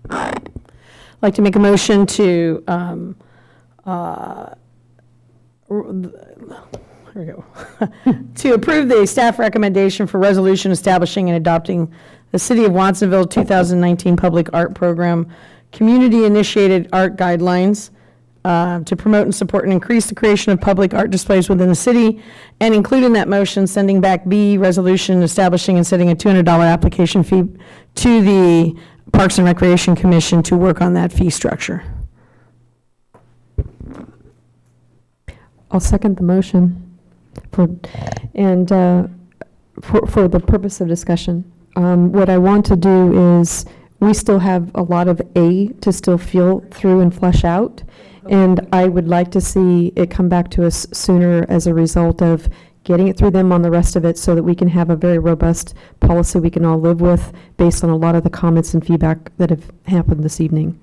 I'd like to make a motion to, here we go, to approve the staff recommendation for resolution establishing and adopting the City of Watsonville 2019 Public Art Program, community-initiated art guidelines to promote and support and increase the creation of public art displays within the city, and include in that motion sending back B, resolution establishing and setting a $200 application fee to the Parks and Recreation Commission to work on that fee structure. I'll second the motion for the purpose of discussion. What I want to do is, we still have a lot of A to still feel through and flesh out, and I would like to see it come back to us sooner as a result of getting it through them on the rest of it, so that we can have a very robust policy we can all live with based on a lot of the comments and feedback that have happened this evening.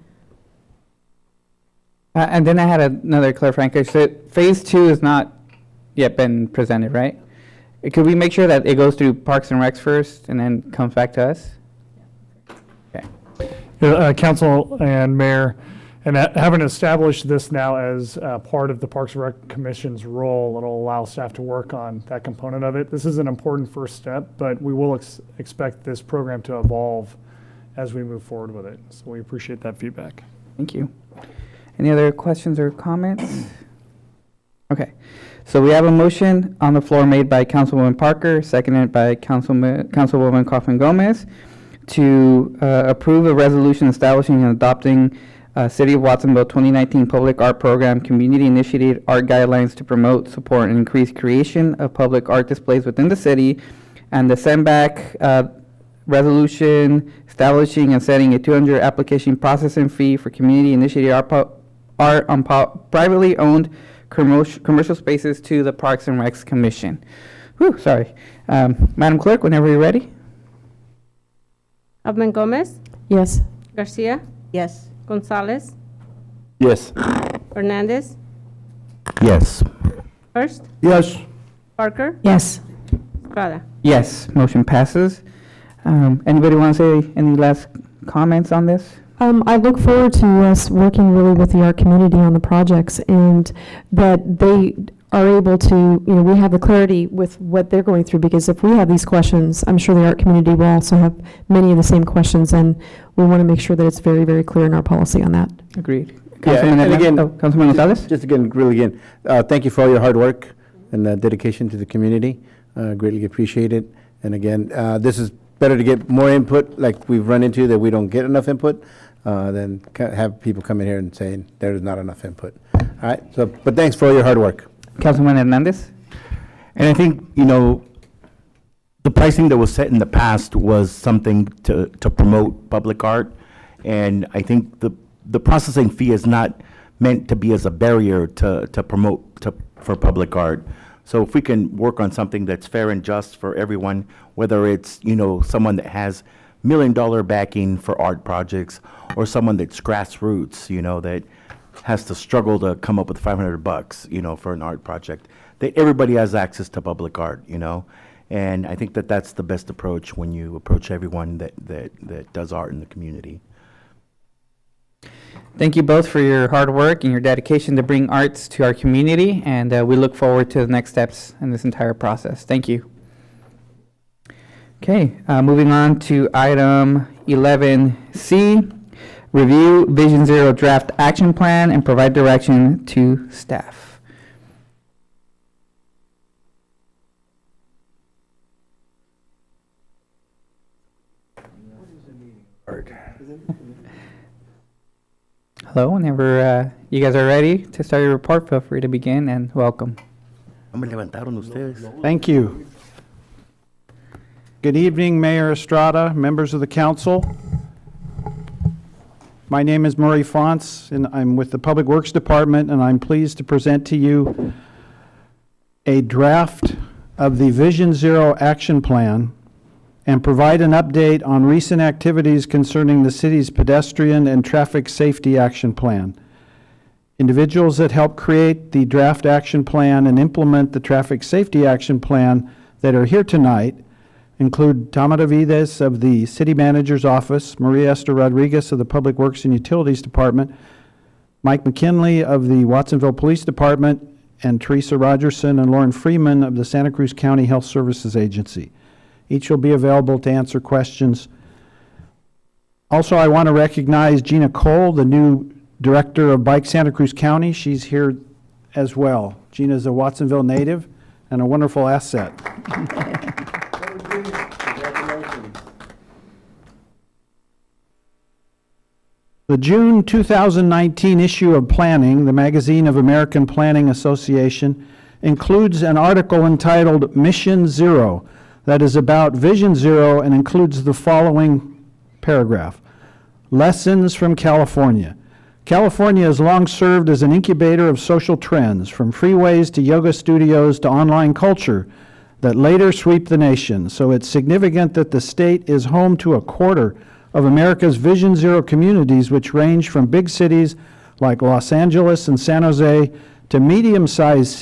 And then I had another clarifying question. So phase 2 has not yet been presented, right? Could we make sure that it goes through Parks and Recs first and then comes back to us? Okay. Council and Mayor, and having established this now as part of the Parks and Rec Commission's role, it'll allow staff to work on that component of it. This is an important first step, but we will expect this program to evolve as we move forward with it. So we appreciate that feedback. Thank you. Any other questions or comments? Okay. So we have a motion on the floor made by Councilwoman Parker, seconded by Councilwoman Kaufman Gomez, to approve a resolution establishing and adopting City of Watsonville 2019 Public Art Program community-initiated art guidelines to promote, support, and increase creation of public art displays within the city, and the sendback resolution establishing and setting a $200 application processing fee for community-initiated art on privately owned commercial spaces to the Parks and Recs Commission. Whew, sorry. Madam Clerk, whenever you're ready. Kaufman Gomez, Yes. Garcia, Yes. Gonzalez, Yes. Hernandez, Yes. Hurst, Yes. Parker, Yes. Estrada. Yes, motion passes. Anybody want to say any last comments on this? I look forward to us working really with the art community on the projects, and that they are able to, we have the clarity with what they're going through, because if we have these questions, I'm sure the art community will also have many of the same questions, and we want to make sure that it's very, very clear in our policy on that. Agreed. Yeah, and again, Councilman Gonzalez? just again, really again, thank you for all your hard work and dedication to the community. Greatly appreciate it. And again, this is better to get more input, like we've run into that we don't get enough input, than have people come in here and saying there's not enough input. All right, so, but thanks for all your hard work. Councilman Hernandez? And I think, The pricing that was set in the past was something to promote public art, and I think the processing fee is not meant to be as a barrier to promote for public art. So if we can work on something that's fair and just for everyone, whether it's, someone that has $1 million backing for art projects, or someone that's grassroots, that has to struggle to come up with $500, for an art project, that everybody has access to public art, And I think that that's the best approach when you approach everyone that does art in the community. Thank you both for your hard work and your dedication to bring arts to our community, and we look forward to the next steps in this entire process. Thank you. Okay, moving on to item 11C, review Vision Zero draft action plan and provide direction to staff. report. Hello, whenever you guys are ready to start your report, feel free to begin and welcome. Thank you. Good evening, Mayor Estrada, members of the council. My name is Murray Fonts, and I'm with the Public Works Department, and I'm pleased to present to you a draft of the Vision Zero Action Plan and provide an update on recent activities concerning the city's pedestrian and traffic safety action plan. Individuals that help create the draft action plan and implement the traffic safety action plan that are here tonight include Tamara Vides of the City Manager's Office, Maria Esther Rodriguez of the Public Works and Utilities Department, Mike McKinley of the Watsonville Police Department, and Teresa Rogerson and Lauren Freeman of the Santa Cruz County Health Services Agency. Each will be available to answer questions. Also, I want to recognize Gina Cole, the new Director of Bike Santa Cruz County. She's here as well. Gina is a Watsonville native and a wonderful asset. The June 2019 issue of Planning, the magazine of American Planning Association, includes an article entitled Mission Zero that is about Vision Zero and includes the following paragraph. Lessons from California. California has long served as an incubator of social trends, from freeways to yoga studios to online culture, that later sweep the nation. So it's significant that the state is home to a quarter of America's Vision Zero communities, which range from big cities like Los Angeles and San Jose to medium-sized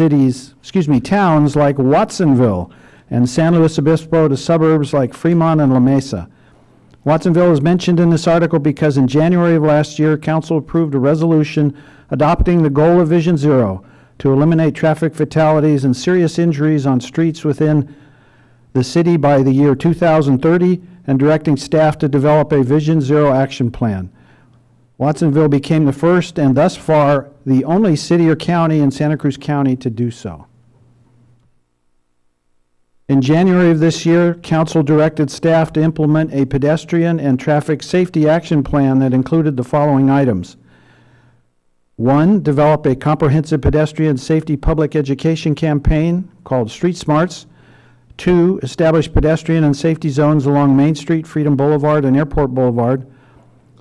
towns like Watsonville and San Luis Obispo to suburbs like Fremont and La Mesa. Watsonville is mentioned in this article because in January of last year, Council approved a resolution adopting the goal of Vision Zero to eliminate traffic fatalities and serious injuries on streets within the city by the year 2030 and directing staff to develop a Vision Zero action plan. Watsonville became the first and thus far the only city or county in Santa Cruz County to do so. In January of this year, Council directed staff to implement a pedestrian and traffic safety action plan that included the following items. 1, develop a comprehensive pedestrian safety public education campaign called Street Smarts. 2, establish pedestrian and safety zones along Main Street, Freedom Boulevard, and Airport Boulevard.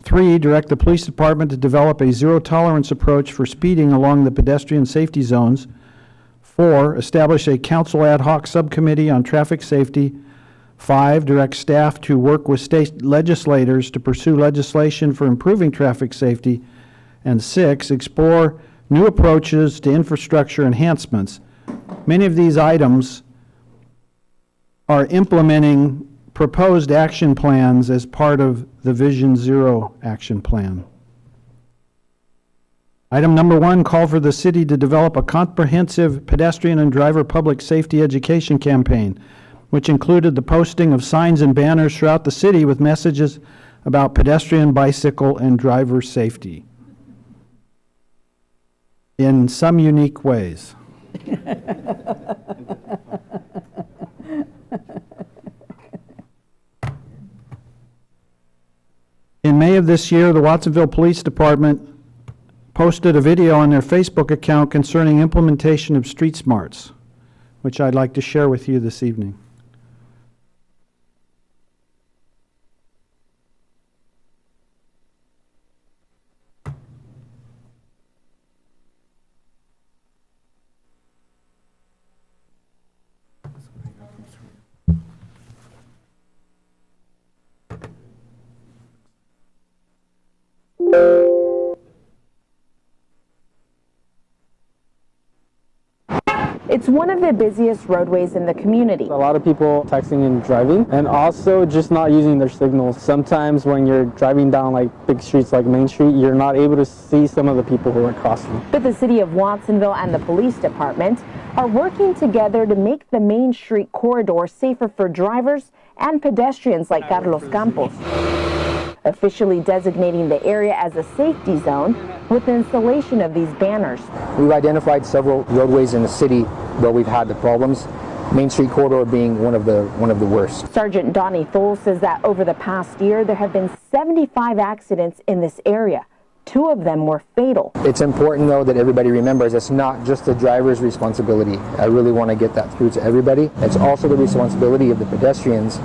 3, direct the police department to develop a zero-tolerance approach for speeding along the pedestrian safety zones. 4, establish a council ad hoc subcommittee on traffic safety. 5, direct staff to work with state legislators to pursue legislation for improving traffic safety. And 6, explore new approaches to infrastructure enhancements. Many of these items are implementing proposed action plans as part of the Vision Zero action plan. Item number 1, call for the city to develop a comprehensive pedestrian and driver public safety education campaign, which included the posting of signs and banners throughout the city with messages about pedestrian, bicycle, and driver safety in some unique ways. In May of this year, the Watsonville Police Department posted a video on their Facebook account concerning implementation of Street Smarts, which I'd like to share with you this evening. It's one of the busiest roadways in the community. A lot of people texting and driving, and also just not using their signals. Sometimes when you're driving down like big streets like Main Street, you're not able to see some of the people who are crossing. But the city of Watsonville and the police department are working together to make the Main Street corridor safer for drivers and pedestrians like Carlos Campos, officially designating the area as a safety zone with the installation of these banners. We've identified several roadways in the city where we've had the problems. Main Street corridor being one of the worst. Sergeant Donnie Thole says that over the past year, there have been 75 accidents in this area. 2 of them were fatal. It's important, though, that everybody remembers it's not just the driver's responsibility. I really want to get that through to everybody. It's also the responsibility of the pedestrians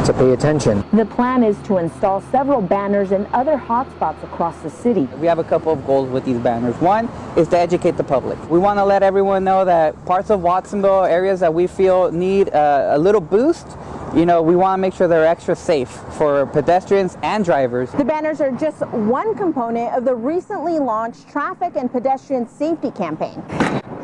to pay attention. The plan is to install several banners in other hotspots across the city. We have a couple of goals with these banners. One is to educate the public. We want to let everyone know that parts of Watsonville, areas that we feel need a little boost, we want to make sure they're extra safe for pedestrians and drivers. The banners are just one component of the recently launched traffic and pedestrian safety campaign.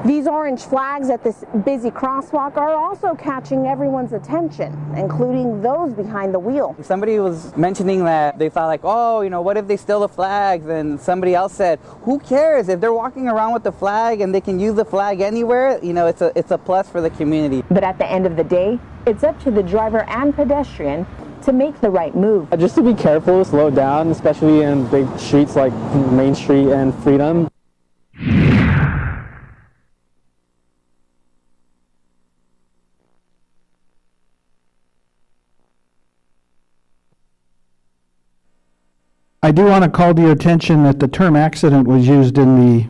These orange flags at this busy crosswalk are also catching everyone's attention, including those behind the wheel. Somebody was mentioning that they thought what if they steal the flags? And somebody else said, who cares? If they're walking around with the flag and they can use the flag anywhere, it's a plus for the community. But at the end of the day, it's up to the driver and pedestrian to make the right move. Just to be careful, slow down, especially in big streets like Main Street and Freedom. I do want to call to your attention that the term accident was used in the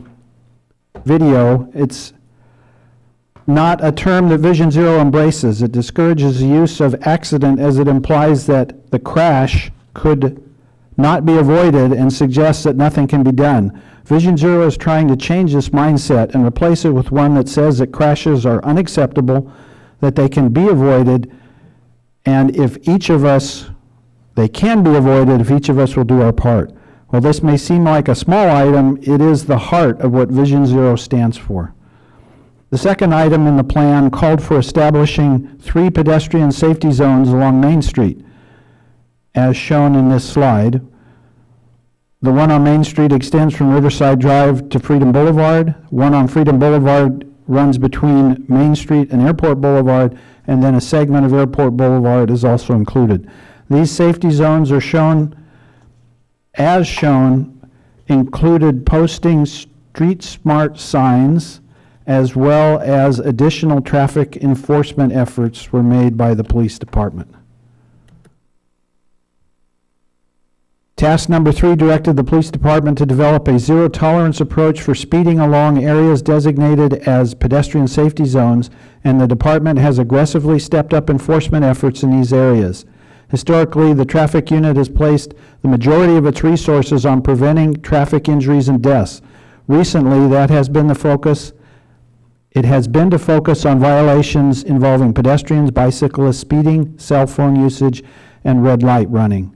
video. It's not a term that Vision Zero embraces. It discourages the use of accident as it implies that the crash could not be avoided and suggests that nothing can be done. Vision Zero is trying to change this mindset and replace it with one that says that crashes are unacceptable, that they can be avoided, and they can be avoided if each of us will do our part. While this may seem like a small item, it is the heart of what Vision Zero stands for. The second item in the plan called for establishing 3 pedestrian safety zones along Main Street, as shown in this slide. The one on Main Street extends from Riverside Drive to Freedom Boulevard. One on Freedom Boulevard runs between Main Street and Airport Boulevard, and then a segment of Airport Boulevard is also included. These safety zones are included posting street smart signs, as well as additional traffic enforcement efforts were made by the police department. Task number 3 directed the police department to develop a zero-tolerance approach for speeding along areas designated as pedestrian safety zones, and the department has aggressively stepped up enforcement efforts in these areas. Historically, the traffic unit has placed the majority of its resources on preventing traffic injuries and deaths. Recently, that has been the focus. It has been to focus on violations involving pedestrians, bicyclists, speeding, cell phone usage, and red light running.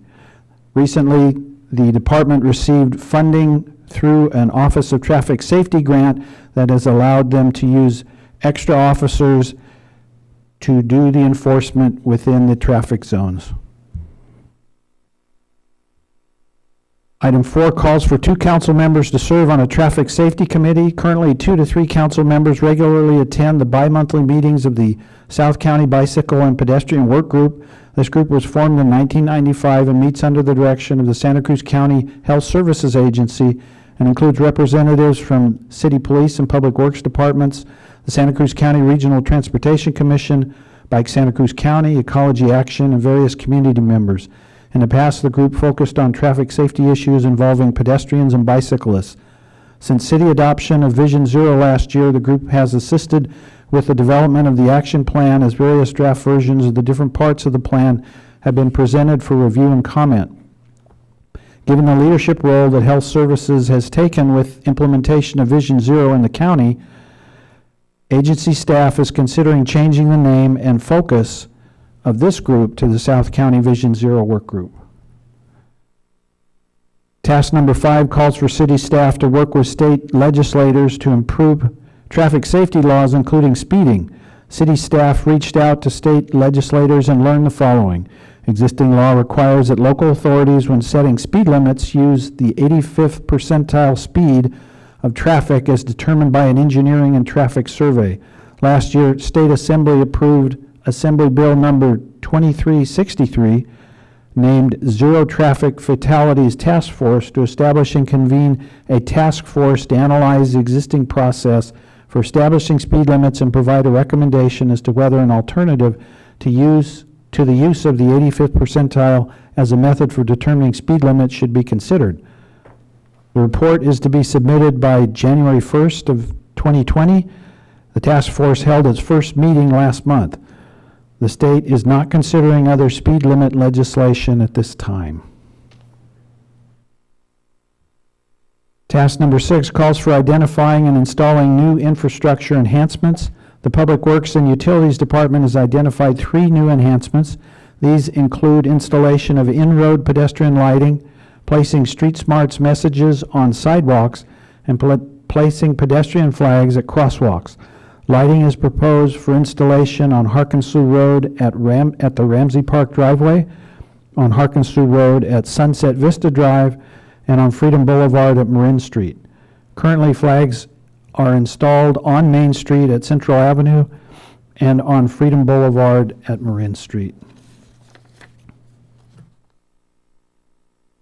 Recently, the department received funding through an Office of Traffic Safety grant that has allowed them to use extra officers to do the enforcement within the traffic zones. Item 4 calls for 2 council members to serve on a traffic safety committee. Currently, 2 to 3 council members regularly attend the bi-monthly meetings of the South County Bicycle and Pedestrian Work Group. This group was formed in 1995 and meets under the direction of the Santa Cruz County Health Services Agency and includes representatives from City Police and Public Works Departments, the Santa Cruz County Regional Transportation Commission, Bike Santa Cruz County, Ecology Action, and various community members. In the past, the group focused on traffic safety issues involving pedestrians and bicyclists. Since city adoption of Vision Zero last year, the group has assisted with the development of the action plan as various draft versions of the different parts of the plan have been presented for review and comment. Given the leadership role that Health Services has taken with implementation of Vision Zero in the county, agency staff is considering changing the name and focus of this group to the South County Vision Zero Work Group. Task number 5 calls for city staff to work with state legislators to improve traffic safety laws, including speeding. City staff reached out to state legislators and learned the following. Existing law requires that local authorities, when setting speed limits, use the 85th percentile speed of traffic as determined by an engineering and traffic survey. Last year, State Assembly approved Assembly Bill number 2363, named Zero Traffic Fatalities Task Force, to establish and convene a task force to analyze the existing process for establishing speed limits and provide a recommendation as to whether an alternative to the use of the 85th percentile as a method for determining speed limits should be considered. The report is to be submitted by January 1st of 2020. The task force held its first meeting last month. The state is not considering other speed limit legislation at this time. Task number 6 calls for identifying and installing new infrastructure enhancements. The Public Works and Utilities Department has identified 3 new enhancements. These include installation of in-road pedestrian lighting, placing street smarts messages on sidewalks, and placing pedestrian flags at crosswalks. Lighting is proposed for installation on Harkensoo Road at the Ramsey Park driveway, on Harkensoo Road at Sunset Vista Drive, and on Freedom Boulevard at Marin Street. Currently, flags are installed on Main Street at Central Avenue and on Freedom Boulevard at Marin Street.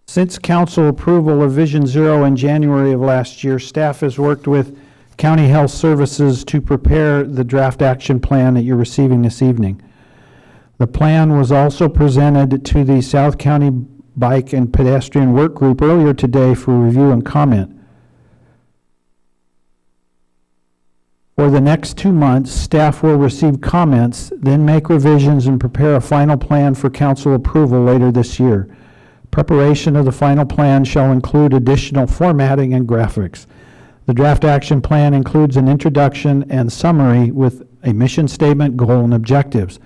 Since council approval of Vision Zero in January of last year, staff has worked with County Health Services to prepare the draft action plan that you're receiving this evening. The plan was also presented to the South County Bike and Pedestrian Work Group earlier today for review and comment. For the next 2 months, staff will receive comments, then make revisions and prepare a final plan for council approval later this year. Preparation of the final plan shall include additional formatting and graphics. The draft action plan includes an introduction and summary with a mission statement, goal, and objectives.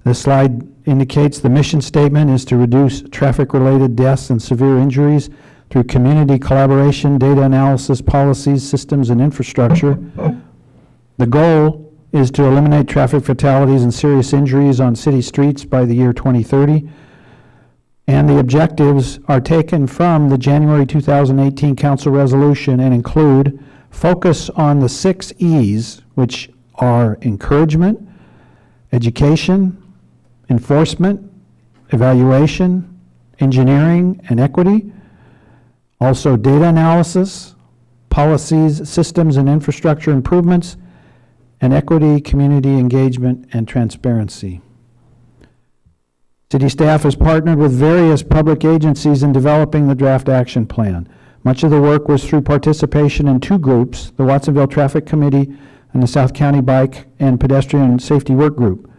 This slide indicates the mission statement is to reduce traffic-related deaths and severe injuries through community collaboration, data analysis, policies, systems, and infrastructure. The goal is to eliminate traffic fatalities and serious injuries on city streets by the year 2030. And the objectives are taken from the January 2018 Council Resolution and include focus on the 6 E's, which are encouragement, education, enforcement, evaluation, engineering, and equity. Also data analysis, policies, systems, and infrastructure improvements, and equity, community engagement, and transparency. City staff has partnered with various public agencies in developing the draft action plan. Much of the work was through participation in 2 groups, the Watsonville Traffic Committee and the South County Bike and Pedestrian Safety Work Group.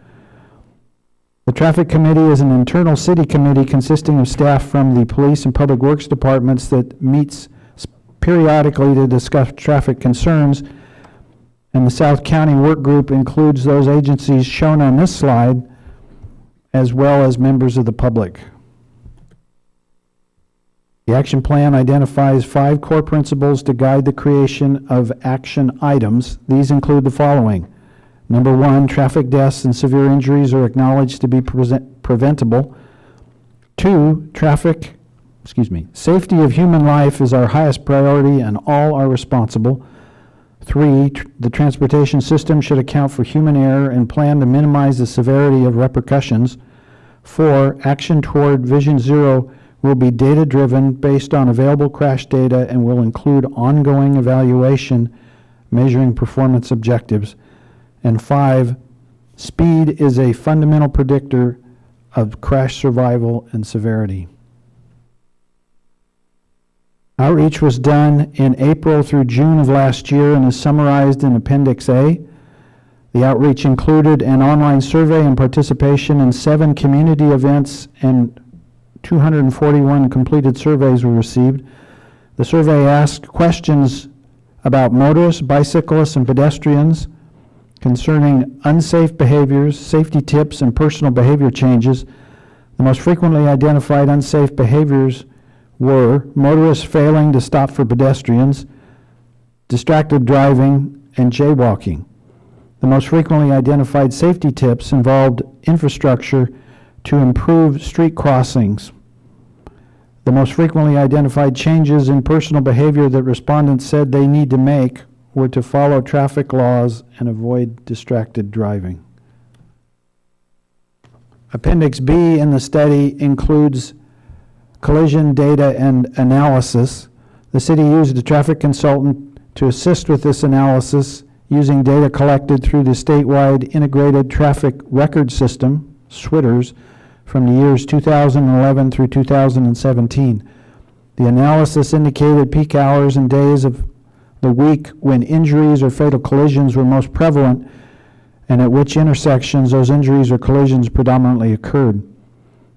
The Traffic Committee is an internal city committee consisting of staff from the police and public works departments that meets periodically to discuss traffic concerns, and the South County Work Group includes those agencies shown on this slide, as well as members of the public. The action plan identifies 5 core principles to guide the creation of action items. These include the following. Number 1, traffic deaths and severe injuries are acknowledged to be preventable. 2, safety of human life is our highest priority and all are responsible. 3, the transportation system should account for human error and plan to minimize the severity of repercussions. 4, action toward Vision Zero will be data-driven based on available crash data and will include ongoing evaluation measuring performance objectives. And 5, speed is a fundamental predictor of crash survival and severity. Outreach was done in April through June of last year and is summarized in Appendix A. The outreach included an online survey and participation in 7 community events, and 241 completed surveys were received. The survey asked questions about motorists, bicyclists, and pedestrians concerning unsafe behaviors, safety tips, and personal behavior changes. The most frequently identified unsafe behaviors were motorists failing to stop for pedestrians, distracted driving, and jaywalking. The most frequently identified safety tips involved infrastructure to improve street crossings. The most frequently identified changes in personal behavior that respondents said they need to make were to follow traffic laws and avoid distracted driving. Appendix B in the study includes collision data and analysis. The city used a traffic consultant to assist with this analysis using data collected through the statewide Integrated Traffic Record System, SWITRS, from the years 2011 through 2017. The analysis indicated peak hours and days of the week when injuries or fatal collisions were most prevalent, and at which intersections those injuries or collisions predominantly occurred.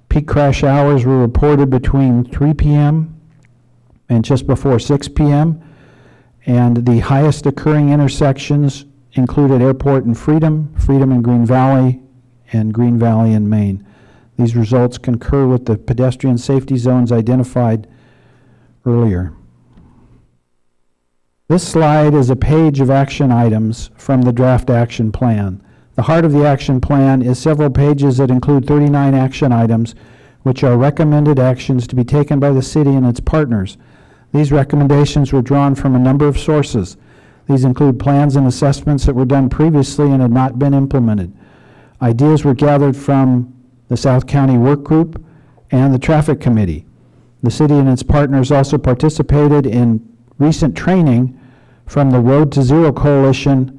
Peak crash hours were reported between 3 p.m. and just before 6 p.m., and the highest occurring intersections included Airport and Freedom, Freedom and Green Valley, and Green Valley and Main. These results concur with the pedestrian safety zones identified earlier. This slide is a page of action items from the draft action plan. The heart of the action plan is several pages that include 39 action items, which are recommended actions to be taken by the city and its partners. These recommendations were drawn from a number of sources. These include plans and assessments that were done previously and had not been implemented. Ideas were gathered from the South County Work Group and the Traffic Committee. The city and its partners also participated in recent training from the Road to Zero Coalition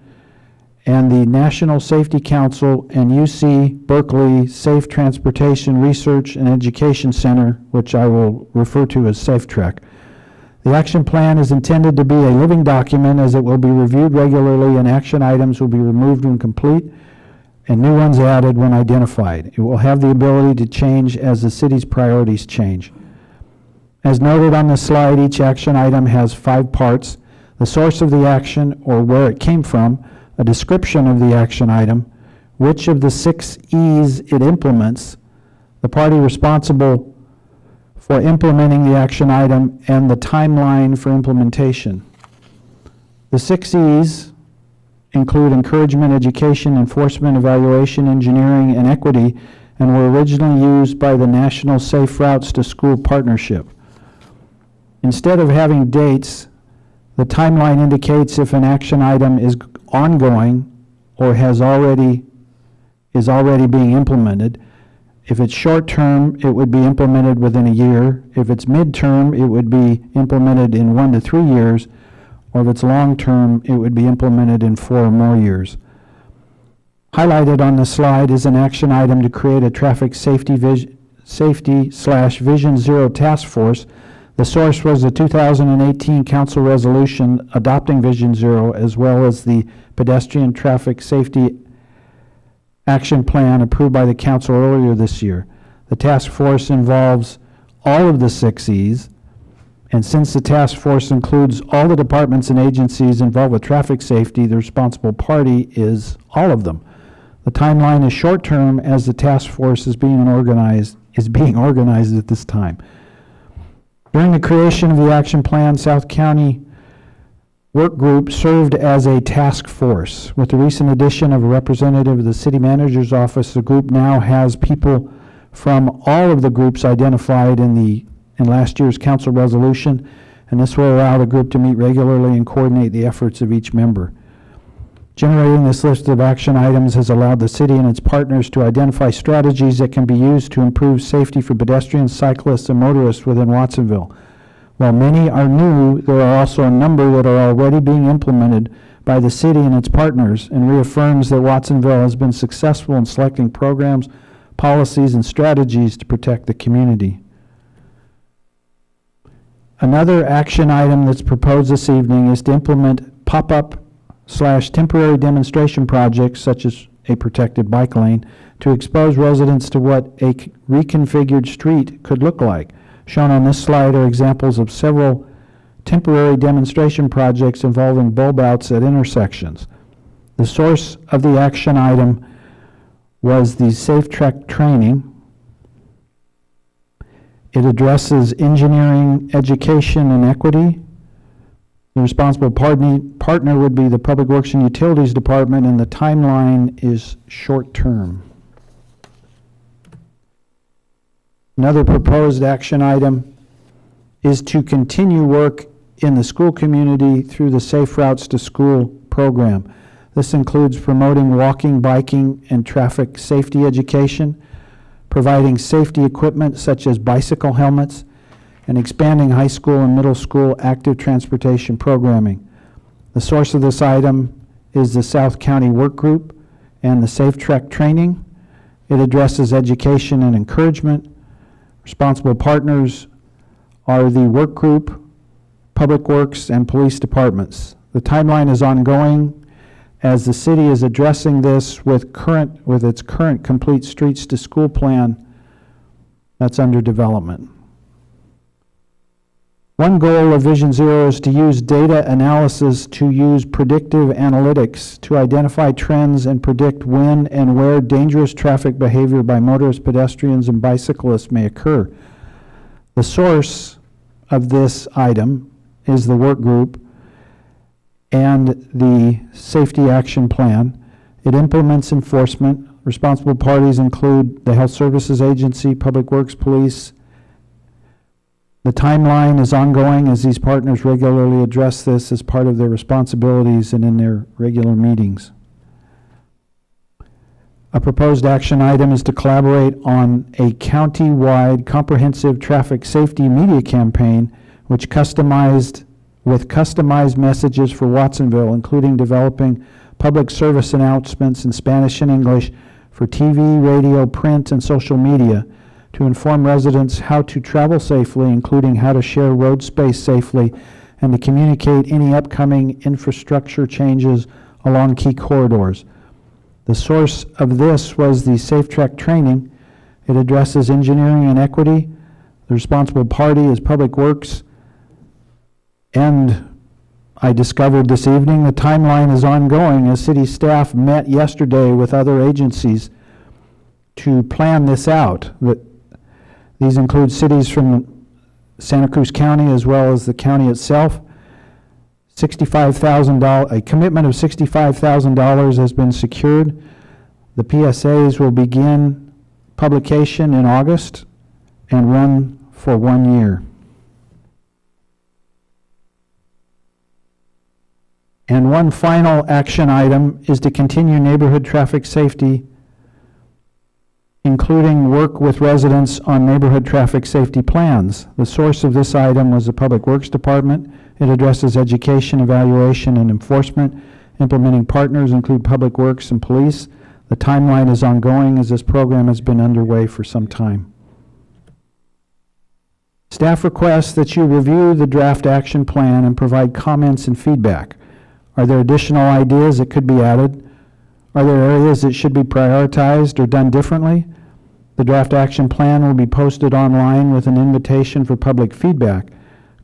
and the National Safety Council and UC Berkeley Safe Transportation Research and Education Center, which I will refer to as SafeTrek. The action plan is intended to be a living document, as it will be reviewed regularly and action items will be removed when complete and new ones added when identified. It will have the ability to change as the city's priorities change. As noted on the slide, each action item has 5 parts: the source of the action or where it came from, a description of the action item, which of the 6 E's it implements, the party responsible for implementing the action item, and the timeline for implementation. The 6 E's include encouragement, education, enforcement, evaluation, engineering, and equity, and were originally used by the National Safe Routes to School Partnership. Instead of having dates, the timeline indicates if an action item is ongoing or is already being implemented. If it's short-term, it would be implemented within a year. If it's mid-term, it would be implemented in 1 to 3 years. Or if it's long-term, it would be implemented in 4 or more years. Highlighted on the slide is an action item to create a traffic safety/Vision Zero task force. The source was the 2018 Council resolution adopting Vision Zero, as well as the Pedestrian Traffic Safety Action Plan approved by the Council earlier this year. The task force involves all of the 6 E's, and since the task force includes all the departments and agencies involved with traffic safety, the responsible party is all of them. The timeline is short-term, as the task force is being organized at this time. During the creation of the action plan, South County Work Group served as a task force. With the recent addition of a representative of the city manager's office, the group now has people from all of the groups identified in last year's council resolution, and this will allow the group to meet regularly and coordinate the efforts of each member. Generating this list of action items has allowed the city and its partners to identify strategies that can be used to improve safety for pedestrians, cyclists, and motorists within Watsonville. While many are new, there are also a number that are already being implemented by the city and its partners, and reaffirms that Watsonville has been successful in selecting programs, policies, and strategies to protect the community. Another action item that's proposed this evening is to implement pop-up/temporary demonstration projects, such as a protected bike lane, to expose residents to what a reconfigured street could look like. Shown on this slide are examples of several temporary demonstration projects involving bulb outs at intersections. The source of the action item was the SafeTrek training. It addresses engineering, education, and equity. The responsible partner would be the Public Works and Utilities Department, and the timeline is short-term. Another proposed action item is to continue work in the school community through the Safe Routes to School program. This includes promoting walking, biking, and traffic safety education, providing safety equipment such as bicycle helmets, and expanding high school and middle school active transportation programming. The source of this item is the South County Work Group and the Safe Track Training. It addresses education and encouragement. Responsible partners are the work group, Public Works, and police departments. The timeline is ongoing as the city is addressing this with its current Complete Streets to School plan that's under development. One goal of Vision Zero is to use data analysis to use predictive analytics to identify trends and predict when and where dangerous traffic behavior by motorists, pedestrians, and bicyclists may occur. The source of this item is the work group and the safety action plan. It implements enforcement. Responsible parties include the Health Services Agency, Public Works, Police. The timeline is ongoing as these partners regularly address this as part of their responsibilities and in their regular meetings. A proposed action item is to collaborate on a county-wide comprehensive traffic safety media campaign with customized messages for Watsonville, including developing public service announcements in Spanish and English for TV, radio, print, and social media to inform residents how to travel safely, including how to share road space safely, and to communicate any upcoming infrastructure changes along key corridors. The source of this was the Safe Track Training. It addresses engineering and equity. The responsible party is Public Works. And I discovered this evening the timeline is ongoing as city staff met yesterday with other agencies to plan this out. These include cities from Santa Cruz County as well as the county itself. A commitment of $65,000 has been secured. The PSAs will begin publication in August and run for 1 year. And one final action item is to continue neighborhood traffic safety, including work with residents on neighborhood traffic safety plans. The source of this item was the Public Works Department. It addresses education, evaluation, and enforcement. Implementing partners include Public Works and police. The timeline is ongoing as this program has been underway for some time. Staff requests that you review the draft action plan and provide comments and feedback. Are there additional ideas that could be added? Are there areas that should be prioritized or done differently? The draft action plan will be posted online with an invitation for public feedback.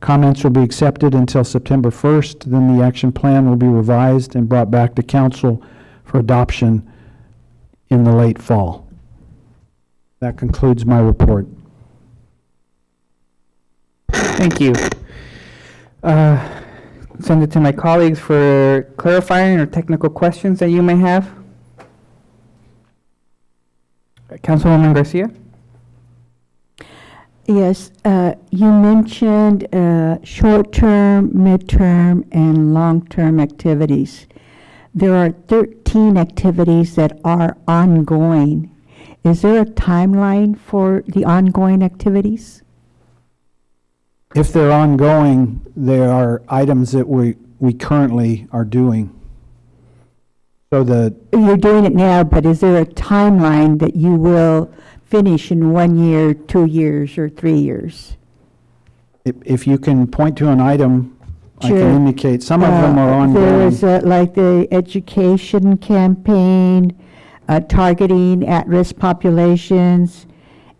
Comments will be accepted until September 1st. Then the action plan will be revised and brought back to council for adoption in the late fall. That concludes my report. Thank you. Send it to my colleagues for clarifying or technical questions that you may have. Councilwoman Garcia? Yes, you mentioned short-term, midterm, and long-term activities. There are 13 activities that are ongoing. Is there a timeline for the ongoing activities? If they're ongoing, there are items that we currently are doing. So you're doing it now, but is there a timeline that you will finish in 1 year, 2 years, or 3 years? If you can point to an item, Sure. I can indicate. Some of them are ongoing. There's like the education campaign, targeting at-risk populations,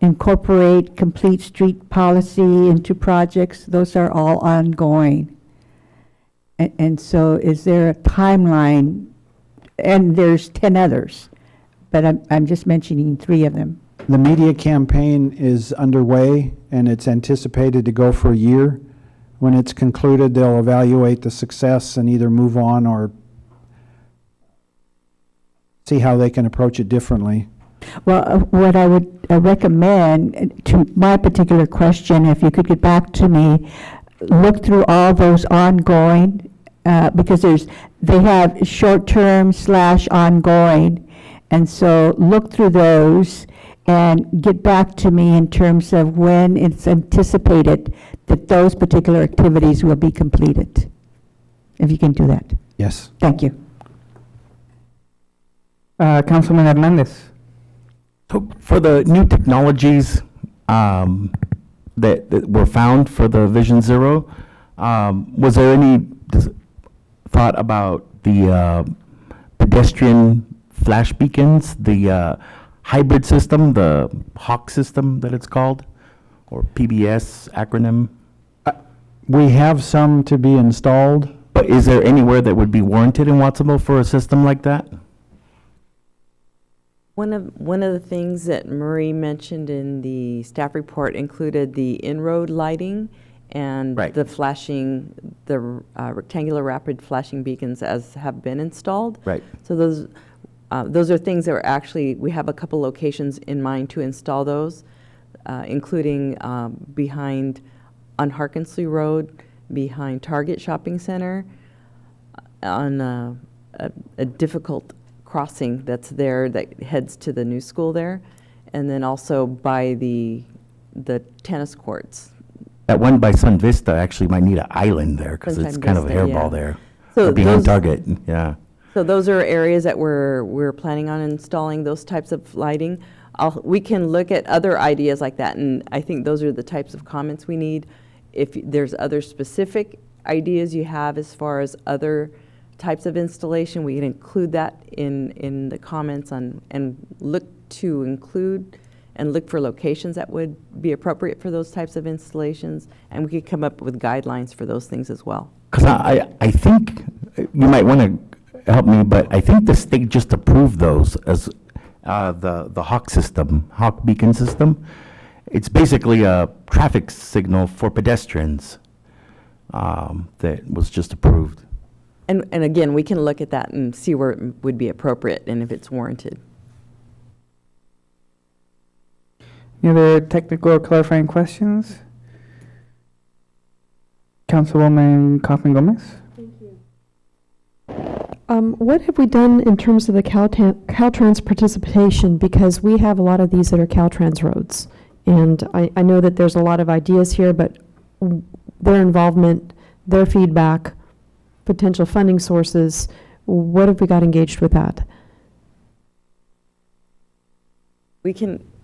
incorporate complete street policy into projects. Those are all ongoing. And so is there a timeline? And there's 10 others, but I'm just mentioning 3 of them. The media campaign is underway, and it's anticipated to go for a year. When it's concluded, they'll evaluate the success and either move on or see how they can approach it differently. Well, what I would recommend to my particular question, if you could get back to me, look through all those ongoing, because they have short-term / ongoing, and so look through those and get back to me in terms of when it's anticipated that those particular activities will be completed, if you can do that. Yes. Thank you. Councilman Hernandez. So for the new technologies that were found for the Vision Zero, was there any thought about the pedestrian flash beacons, the hybrid system, the HAWK system that it's called, or PBS acronym? We have some to be installed. But is there anywhere that would be warranted in Watsonville for a system like that? One of the things that Marie mentioned in the staff report included the in-road lighting and the flashing, the rectangular rapid flashing beacons as have been installed. Right. So those are things that are actually, we have a couple locations in mind to install those, including behind on Harkinsley Road, behind Target Shopping Center, on a difficult crossing that's there that heads to the new school there, and then also by the tennis courts. That one by Sun Vista actually might need an island there because it's kind of a hairball there. So behind Target, yeah. So those are areas that we're planning on installing those types of lighting. We can look at other ideas like that, and I think those are the types of comments we need. If there's other specific ideas you have as far as other types of installation, we can include that in the comments and look to include and look for locations that would be appropriate for those types of installations, and we could come up with guidelines for those things as well. Because I think, you might want to help me, but I think the state just approved those as the HAWK system, HAWK beacon system. It's basically a traffic signal for pedestrians that was just approved. And again, we can look at that and see where it would be appropriate and if it's warranted. Any other technical or clarifying questions? Councilwoman Kaufman Gomez? What have we done in terms of the Caltrans participation? Because we have a lot of these that are Caltrans roads. And I know that there's a lot of ideas here, but their involvement, their feedback, potential funding sources, what have we got engaged with that?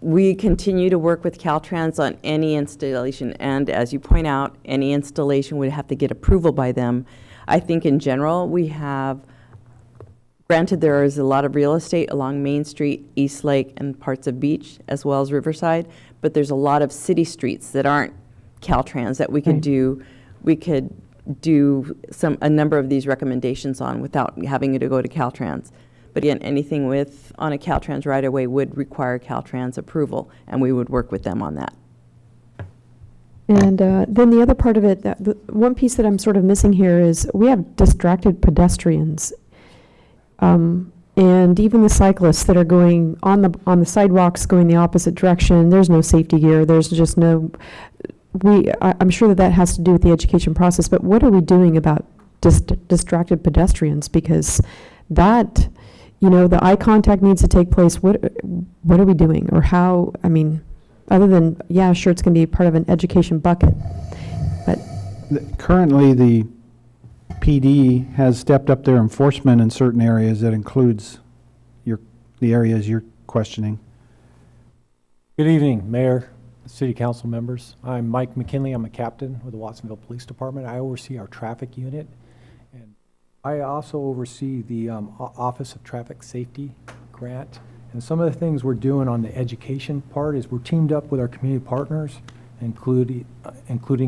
We continue to work with Caltrans on any installation, and as you point out, any installation would have to get approval by them. I think in general, we have, granted there is a lot of real estate along Main Street, East Lake, and parts of Beach, as well as Riverside, but there's a lot of city streets that aren't Caltrans that we could do. We could do a number of these recommendations on without having to go to Caltrans. But again, anything on a Caltrans right-of-way would require Caltrans approval, and we would work with them on that. And then the other part of it, the one piece that I'm sort of missing here is we have distracted pedestrians. And even the cyclists that are going on the sidewalks going the opposite direction, there's no safety gear, there's just no, I'm sure that has to do with the education process, but what are we doing about distracted pedestrians? Because that, the eye contact needs to take place. What are we doing? Or how, other than, yeah, sure, it's going to be part of an education bucket. But currently, the PD has stepped up their enforcement in certain areas that includes the areas you're questioning. Good evening, Mayor, City Council members. I'm Mike McKinley. I'm a captain with the Watsonville Police Department. I oversee our traffic unit, and I also oversee the Office of Traffic Safety grant. And some of the things we're doing on the education part is we're teamed up with our community partners, including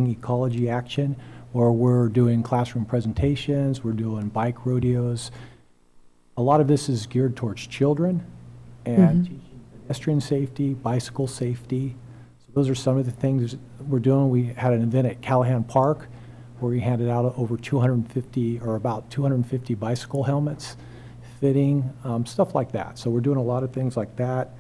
Ecology Action, where we're doing classroom presentations, we're doing bike rodeos. A lot of this is geared towards children and teaching pedestrian safety, bicycle safety. So those are some of the things we're doing. We had an event at Callahan Park where we handed out over 250 or about 250 bicycle helmets, fitting, stuff like that. So we're doing a lot of things like that.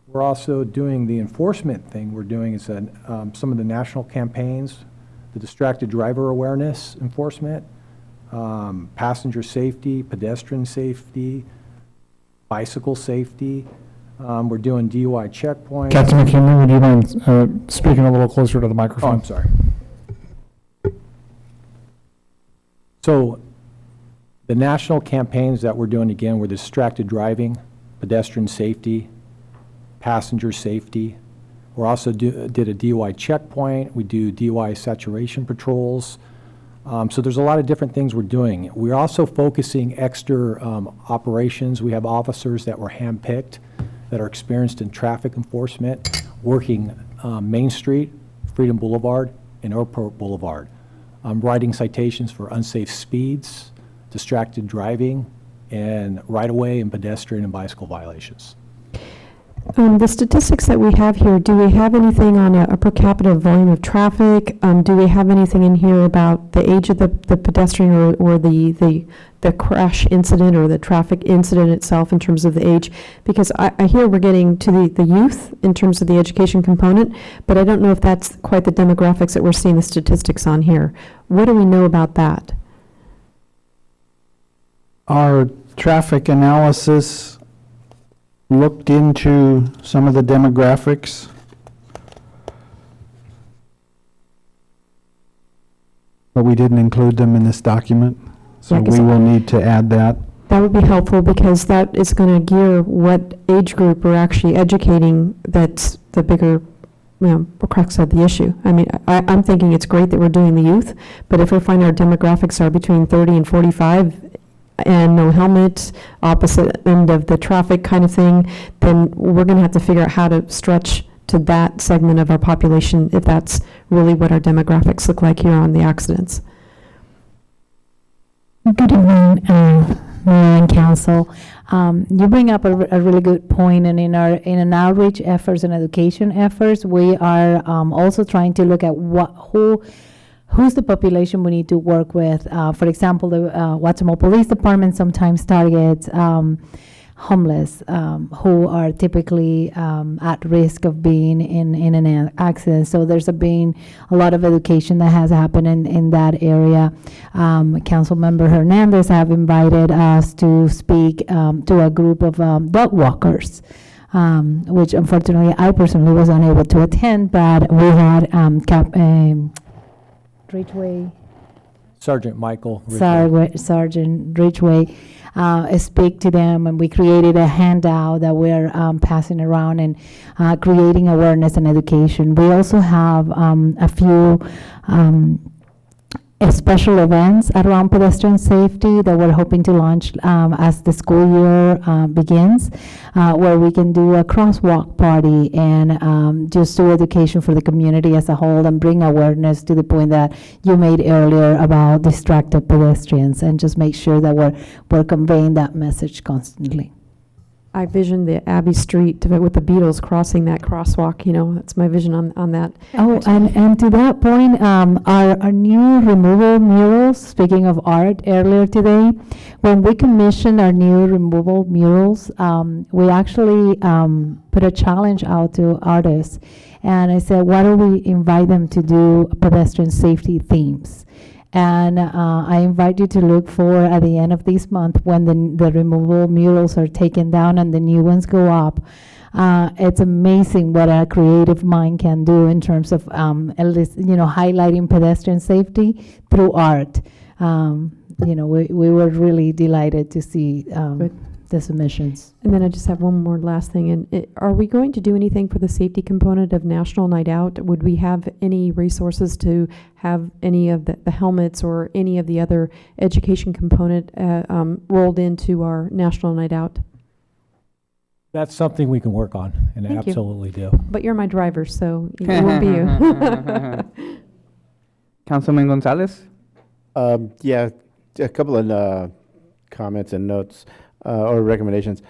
We're also doing the enforcement thing we're doing is some of the national campaigns, the distracted driver awareness enforcement, passenger safety, pedestrian safety, bicycle safety. We're doing DUI checkpoints. Captain McKinley, would you mind speaking a little closer to the microphone? Oh, I'm sorry. So The national campaigns that we're doing, again, were distracted driving, pedestrian safety, passenger safety. We're also did a DUI checkpoint. We do DUI saturation patrols. So there's a lot of different things we're doing. We're also focusing extra operations. We have officers that were handpicked that are experienced in traffic enforcement, working Main Street, Freedom Boulevard, and Airport Boulevard, writing citations for unsafe speeds, distracted driving, and right-of-way and pedestrian and bicycle violations. The statistics that we have here, do we have anything on a per capita volume of traffic? Do we have anything in here about the age of the pedestrian or the crash incident or the traffic incident itself in terms of the age? Because I hear we're getting to the youth in terms of the education component, but I don't know if that's quite the demographics that we're seeing the statistics on here. What do we know about that? Our traffic analysis looked into some of the demographics. But we didn't include them in this document, so we will need to add that. That would be helpful because that is going to gear what age group we're actually educating. That's the bigger, crux of the issue. I mean, I'm thinking it's great that we're doing the youth, but if we find our demographics are between 30 and 45, and no helmet, opposite end of the traffic kind of thing, then we're going to have to figure out how to stretch to that segment of our population if that's really what our demographics look like here on the accidents. Good evening, Mayor and Council. You bring up a really good point, and in an outreach efforts and education efforts, we are also trying to look at who's the population we need to work with. For example, the Watsonville Police Department sometimes targets homeless who are typically at risk of being in an accident. So there's been a lot of education that has happened in that area. Councilmember Hernandez have invited us to speak to a group of dog walkers. Which unfortunately I personally was unable to attend, but we had Ridgeway. Sergeant Michael Ridgeway. Sergeant Ridgeway speak to them, and we created a handout that we're passing around and creating awareness and education. We also have a few special events around pedestrian safety that we're hoping to launch as the school year begins, where we can do a crosswalk party and just do education for the community as a whole and bring awareness to the point that you made earlier about distracted pedestrians, and just make sure that we're conveying that message constantly. I visioned the Abbey Street with the Beatles crossing that crosswalk. That's my vision on that. Oh, and to that point, our new removal murals, speaking of art earlier today, when we commissioned our new removal murals, we actually put a challenge out to artists. And I said, why don't we invite them to do pedestrian safety themes? And I invite you to look for, at the end of this month, when the removal murals are taken down and the new ones go up. It's amazing what a creative mind can do in terms of at least, highlighting pedestrian safety through art. We were really delighted to see the submissions. And then I just have one more last thing. And are we going to do anything for the safety component of National Night Out? Would we have any resources to have any of the helmets or any of the other education component rolled into our National Night Out? That's something we can work on, and Thank absolutely you. do. But you're my driver, so it won't be you. Councilman Gonzalez? Yeah, a couple of comments and notes or recommendations.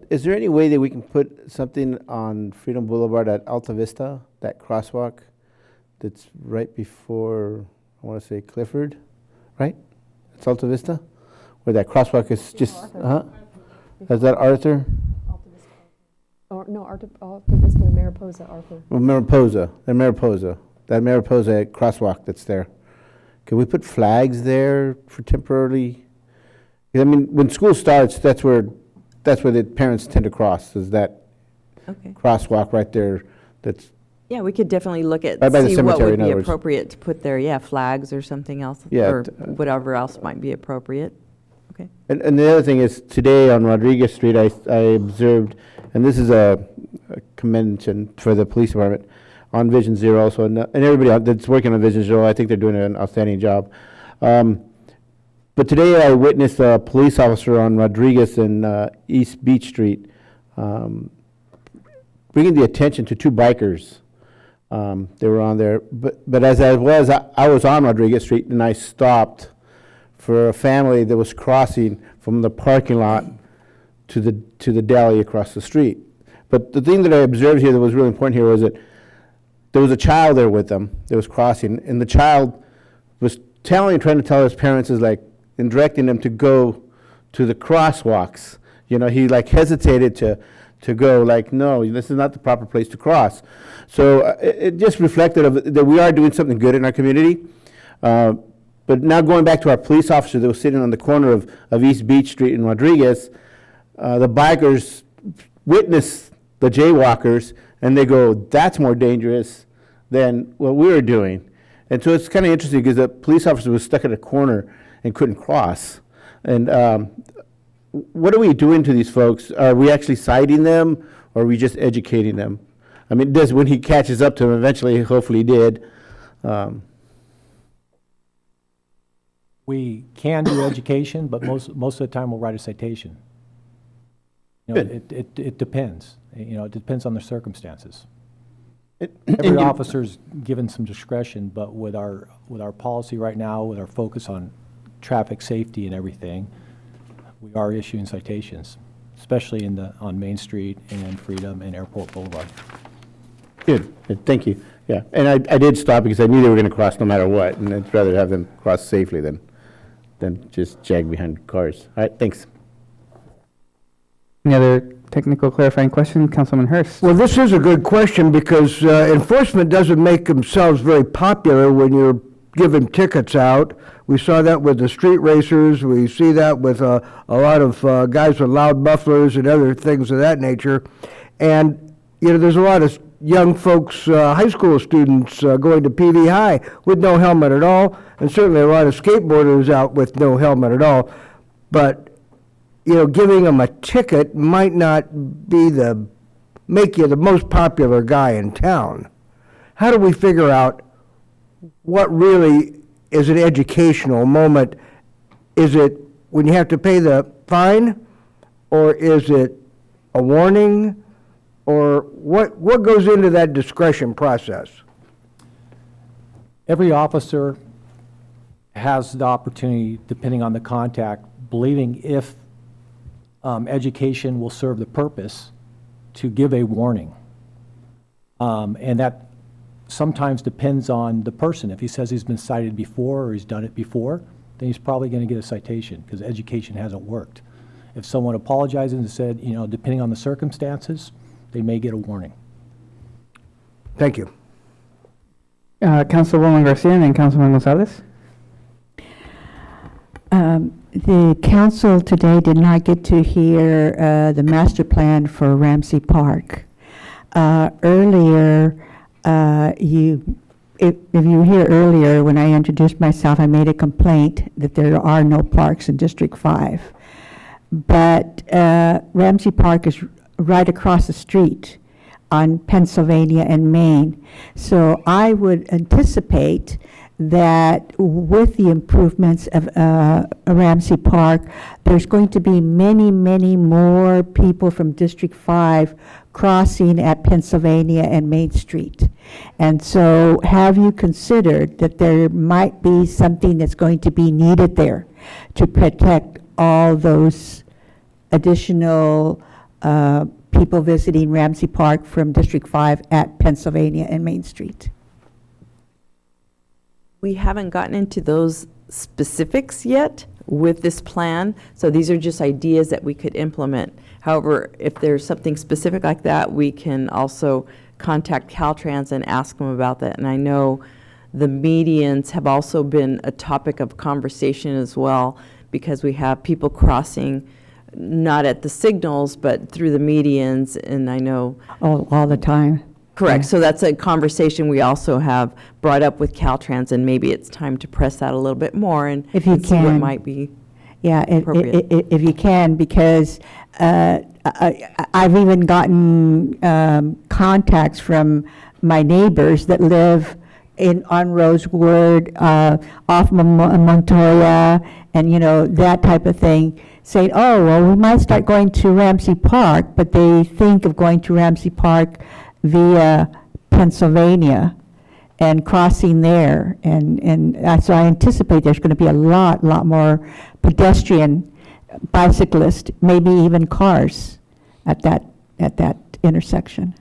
Is there any way that we can put something on Freedom Boulevard at Alta Vista, that crosswalk that's right before, I want to say Clifford, right? It's Alta Vista, where that crosswalk is just, is that Arthur? No, Alta Vista, Mariposa, Arthur. Well, Mariposa, that Mariposa crosswalk that's there. Can we put flags there for temporarily? I mean, when school starts, that's where the parents tend to cross, is that crosswalk right there. That's Yeah, we could definitely look at, Right by the see what cemetery, would in be other words. appropriate to put there. Yeah, flags or something else, Yeah, or whatever else might be appropriate. Okay. And the other thing is, today on Rodriguez Street, I observed, and this is a commendation for the police department, on Vision Zero also, and everybody that's working on Vision Zero, I think they're doing an outstanding job. But today I witnessed a police officer on Rodriguez and East Beach Street bringing the attention to two bikers. They were on there, but as I was on Rodriguez Street, and I stopped for a family that was crossing from the parking lot to the deli across the street. But the thing that I observed here that was really important here was that there was a child there with them that was crossing, and the child was trying to tell his parents, and directing them to go to the crosswalks. You know, he hesitated to go, no, this is not the proper place to cross. So it just reflected that we are doing something good in our community. But now going back to our police officer that was sitting on the corner of East Beach Street in Rodriguez, the bikers witness the jaywalkers, and they go, that's more dangerous than what we were doing. And so it's kind of interesting because the police officer was stuck at a corner and couldn't cross. And what are we doing to these folks? Are we actually citing them, or are we just educating them? I mean, when he catches up to them, eventually, hopefully he did. We can do education, but most of the time we'll write a citation. You know, it depends. You know, it depends on the circumstances. Every officer's given some discretion, but with our policy right now, with our focus on traffic safety and everything, we are issuing citations, especially on Main Street and Freedom and Airport Boulevard. Good. Thank you. Yeah, and I did stop because I knew they were going to cross no matter what, and I'd rather have them cross safely than just jag behind cars. All right, thanks. Any other technical clarifying question? Councilman Hurst. Well, this is a good question because enforcement doesn't make themselves very popular when you're giving tickets out. We saw that with the street racers. We see that with a lot of guys with loud mufflers and other things of that nature. And, you know, there's a lot of young folks, high school students going to PV High with no helmet at all, and certainly a lot of skateboarders out with no helmet at all. But you know, giving them a ticket might not be make you the most popular guy in town. How do we figure out what really is an educational moment? Is it when you have to pay the fine, or is it a warning, or what goes into that discretion process? Every officer has the opportunity, depending on the contact, believing if education will serve the purpose, to give a warning. And that sometimes depends on the person. If he says he's been cited before or he's done it before, then he's probably going to get a citation because education hasn't worked. If someone apologizes and said, you know, depending on the circumstances, they may get a warning. Thank you. Councilwoman Garcia and then Councilman Gonzalez. The council today did not get to hear the master plan for Ramsey Park. Earlier, if you were here earlier, when I introduced myself, I made a complaint that there are no parks in District 5. But Ramsey Park is right across the street on Pennsylvania and Main. So I would anticipate that with the improvements of Ramsey Park, there's going to be many, many more people from District 5 crossing at Pennsylvania and Main Street. And so have you considered that there might be something that's going to be needed there to protect all those additional people visiting Ramsey Park from District 5 at Pennsylvania and Main Street? We haven't gotten into those specifics yet with this plan, so these are just ideas that we could implement. However, if there's something specific like that, we can also contact Caltrans and ask them about that. And I know the medians have also been a topic of conversation as well, because we have people crossing not at the signals, but through the medians, and I know... all the time. Correct. Yeah. So that's a conversation we also have brought up with Caltrans, and maybe it's time to press that a little bit more and If you see what can. might be. Yeah, appropriate. if you can, because I've even gotten contacts from my neighbors that live on Rosewood, off Montoya, and that type of thing, saying, oh, well, we might start going to Ramsey Park, but they think of going to Ramsey Park via Pennsylvania and crossing there. And so I anticipate there's going to be a lot more pedestrian, bicyclists, maybe even cars at that intersection.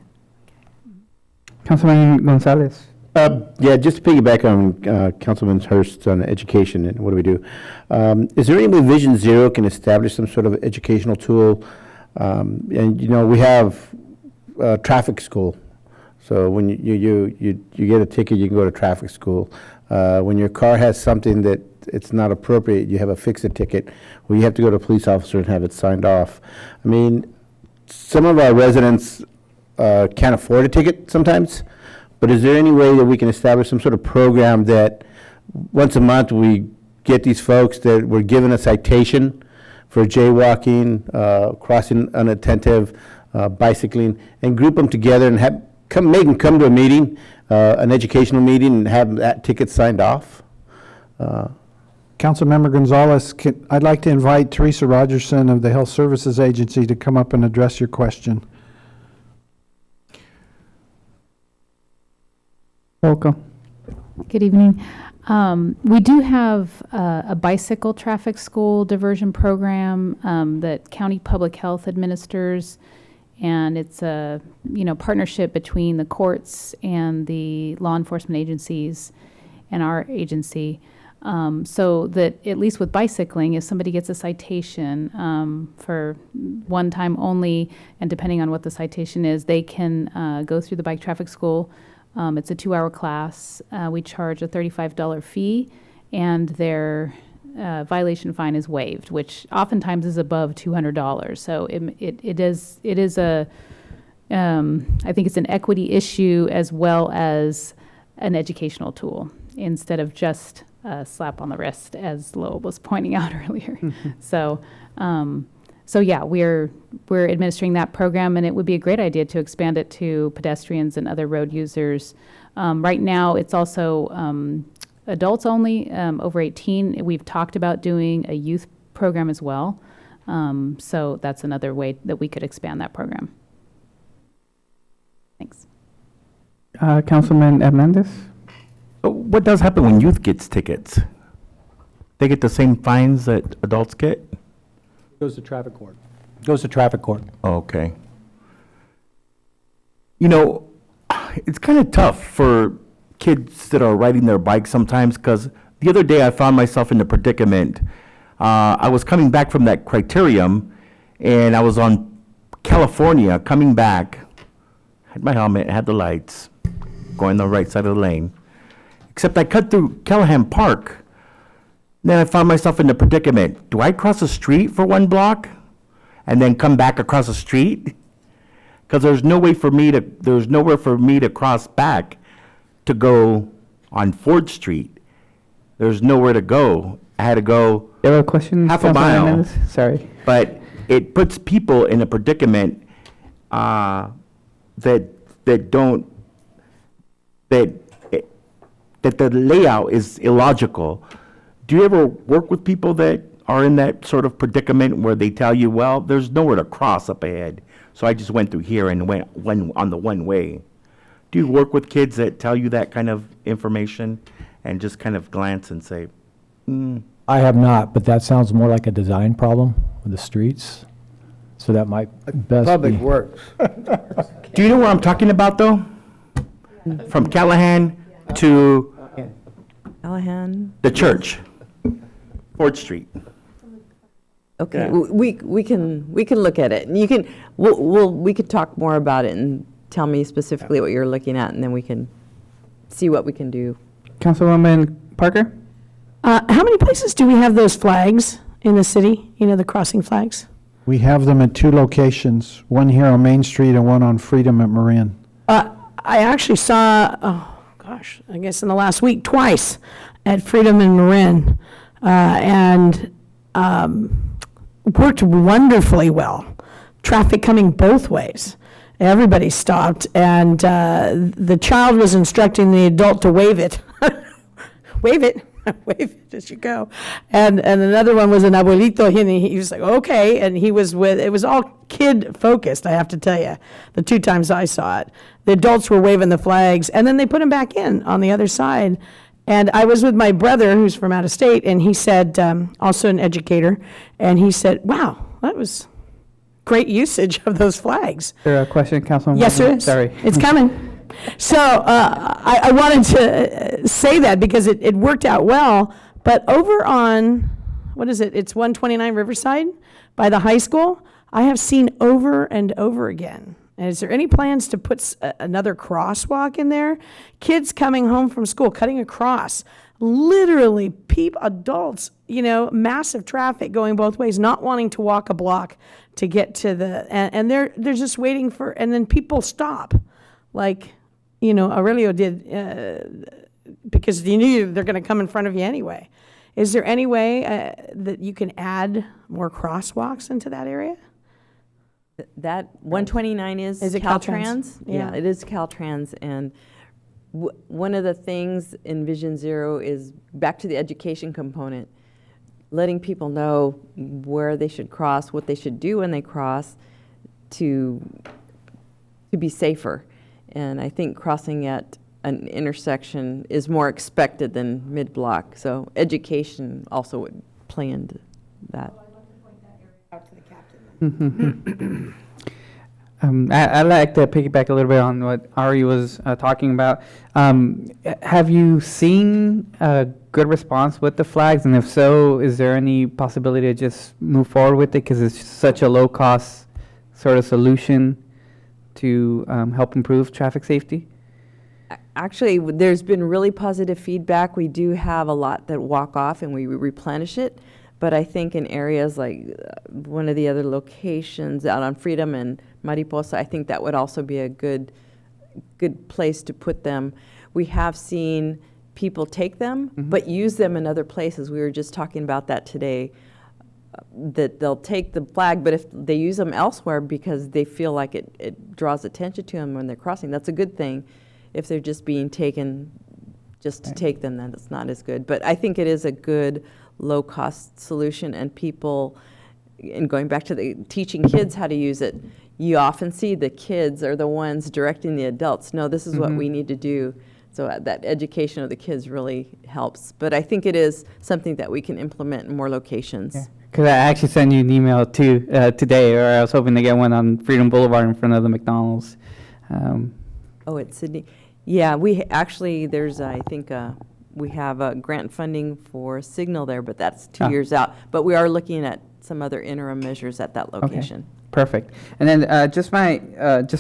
Councilman Gonzalez. Yeah, just to piggyback on Councilman Hurst on education and what do we do. Is there any way Vision Zero can establish some sort of educational tool? And we have traffic school. So when you get a ticket, you can go to traffic school. When your car has something that it's not appropriate, you have a fix-it ticket, where you have to go to a police officer and have it signed off. I mean, some of our residents can't afford a ticket sometimes, but is there any way that we can establish some sort of program that once a month we get these folks that were given a citation for jaywalking, crossing unattentive, bicycling, and group them together and make them come to a meeting, an educational meeting, and have that ticket signed off? Councilmember Gonzalez, I'd like to invite Teresa Rogerson of the Health Services Agency to come up and address your question. Welcome. Good evening. We do have a bicycle traffic school diversion program that County Public Health administers, and it's a partnership between the courts and the law enforcement agencies and our agency. So that at least with bicycling, if somebody gets a citation for one time only, and depending on what the citation is, they can go through the bike traffic school. It's a 2-hour class. We charge a $35 fee, and their violation fine is waived, which oftentimes is above $200. So it is a I think it's an equity issue as well as an educational tool instead of just a slap on the wrist, as Lowell was pointing out earlier. So yeah, we're administering that program, and it would be a great idea to expand it to pedestrians and other road users. Right now, it's also adults only, over 18. We've talked about doing a youth program as well. So that's another way that we could expand that program. Thanks. Councilman Hernandez. What does happen when youth gets tickets? They get the same fines that adults get? Goes to traffic court. Goes to traffic court. Okay. It's kind of tough for kids that are riding their bikes sometimes, because the other day I found myself in a predicament. I was coming back from that criterium, and I was on California coming back. Had my helmet, had the lights, going the right side of the lane. Except I cut through Callahan Park. Then I found myself in the predicament. Do I cross the street for 1 block and then come back across the street? Because there's nowhere for me to cross back to go on Ford Street. There's nowhere to go. I had to go You have a question? half a Councilman mile. Hernandez? Sorry. But it puts people in a predicament that the layout is illogical. Do you ever work with people that are in that sort of predicament where they tell you, well, there's nowhere to cross up ahead, so I just went through here and went on the one way? Do you work with kids that tell you that kind of information and just kind of glance and say, I have not, but that sounds more like a design problem with the streets. So that might best Public be. Works. do you know where I'm talking about though? From Callahan to Callahan? the church, Ford Street. Okay, Yeah. we can look at it. And you can, we could talk more about it and tell me specifically what you're looking at, and then we can see what we can do. Councilwoman Parker? How many places do we have those flags in the city? The crossing flags? We have them at 2 locations, one here on Main Street and one on Freedom at Marin. I actually saw, I guess in the last week, twice at Freedom and Marin. And worked wonderfully well. Traffic coming both ways. Everybody stopped, and the child was instructing the adult to wave it. Wave it. Wave it as you go. And another one was an abuelito, and he was like, okay, and he was with, it was all kid-focused, I have to tell you, the 2 times I saw it. The adults were waving the flags, and then they put them back in on the other side. And I was with my brother, who's from out of state, and he said, also an educator, and he said, wow, that was great usage of those flags. Is there a question, Councilwoman? Yes, there is. Sorry. It's coming. So I wanted to say that because it worked out well. But over on, what is it? It's 129 Riverside by the high school. I have seen over and over again. And is there any plans to put another crosswalk in there? Kids coming home from school, cutting across. Literally, adults, massive traffic going both ways, not wanting to walk a block to get to and they're just waiting for, and then people stop. Like, Aurelio did, because you knew they're going to come in front of you anyway. Is there any way that you can add more crosswalks into that area? That 129 is it Caltrans? Yeah, it is Caltrans. And one of the things in Vision Zero is back to the education component, letting people know where they should cross, what they should do when they cross to be safer. And I think crossing at an intersection is more expected than mid-block. So education also would play into that. I'd like to piggyback a little bit on what Ari was talking about. Have you seen a good response with the flags? And if so, is there any possibility to just move forward with it because it's such a low-cost sort of solution to help improve traffic safety? Actually, there's been really positive feedback. We do have a lot that walk off and we replenish it. But I think in areas like one of the other locations out on Freedom and Mariposa, I think that would also be a good place to put them. We have seen people take them, but use them in other places. We were just talking about that today, that they'll take the flag, but if they use them elsewhere because they feel like it draws attention to them when they're crossing, that's a good thing. If they're just being taken just to take them, then it's not as good. But I think it is a good low-cost solution, and people, and going back to the teaching kids how to use it, you often see the kids are the ones directing the adults. No, this is what we need to do. So that education of the kids really helps. But I think it is something that we can implement in more locations. Because I actually sent you an email too today, or I was hoping to get one on Freedom Boulevard in front of the McDonald's. Oh, it's Sydney. Yeah, we actually, there's, I think, we have grant funding for Signal there, but that's 2 years out. But we are looking at some other interim measures at that location. Okay, perfect. And then just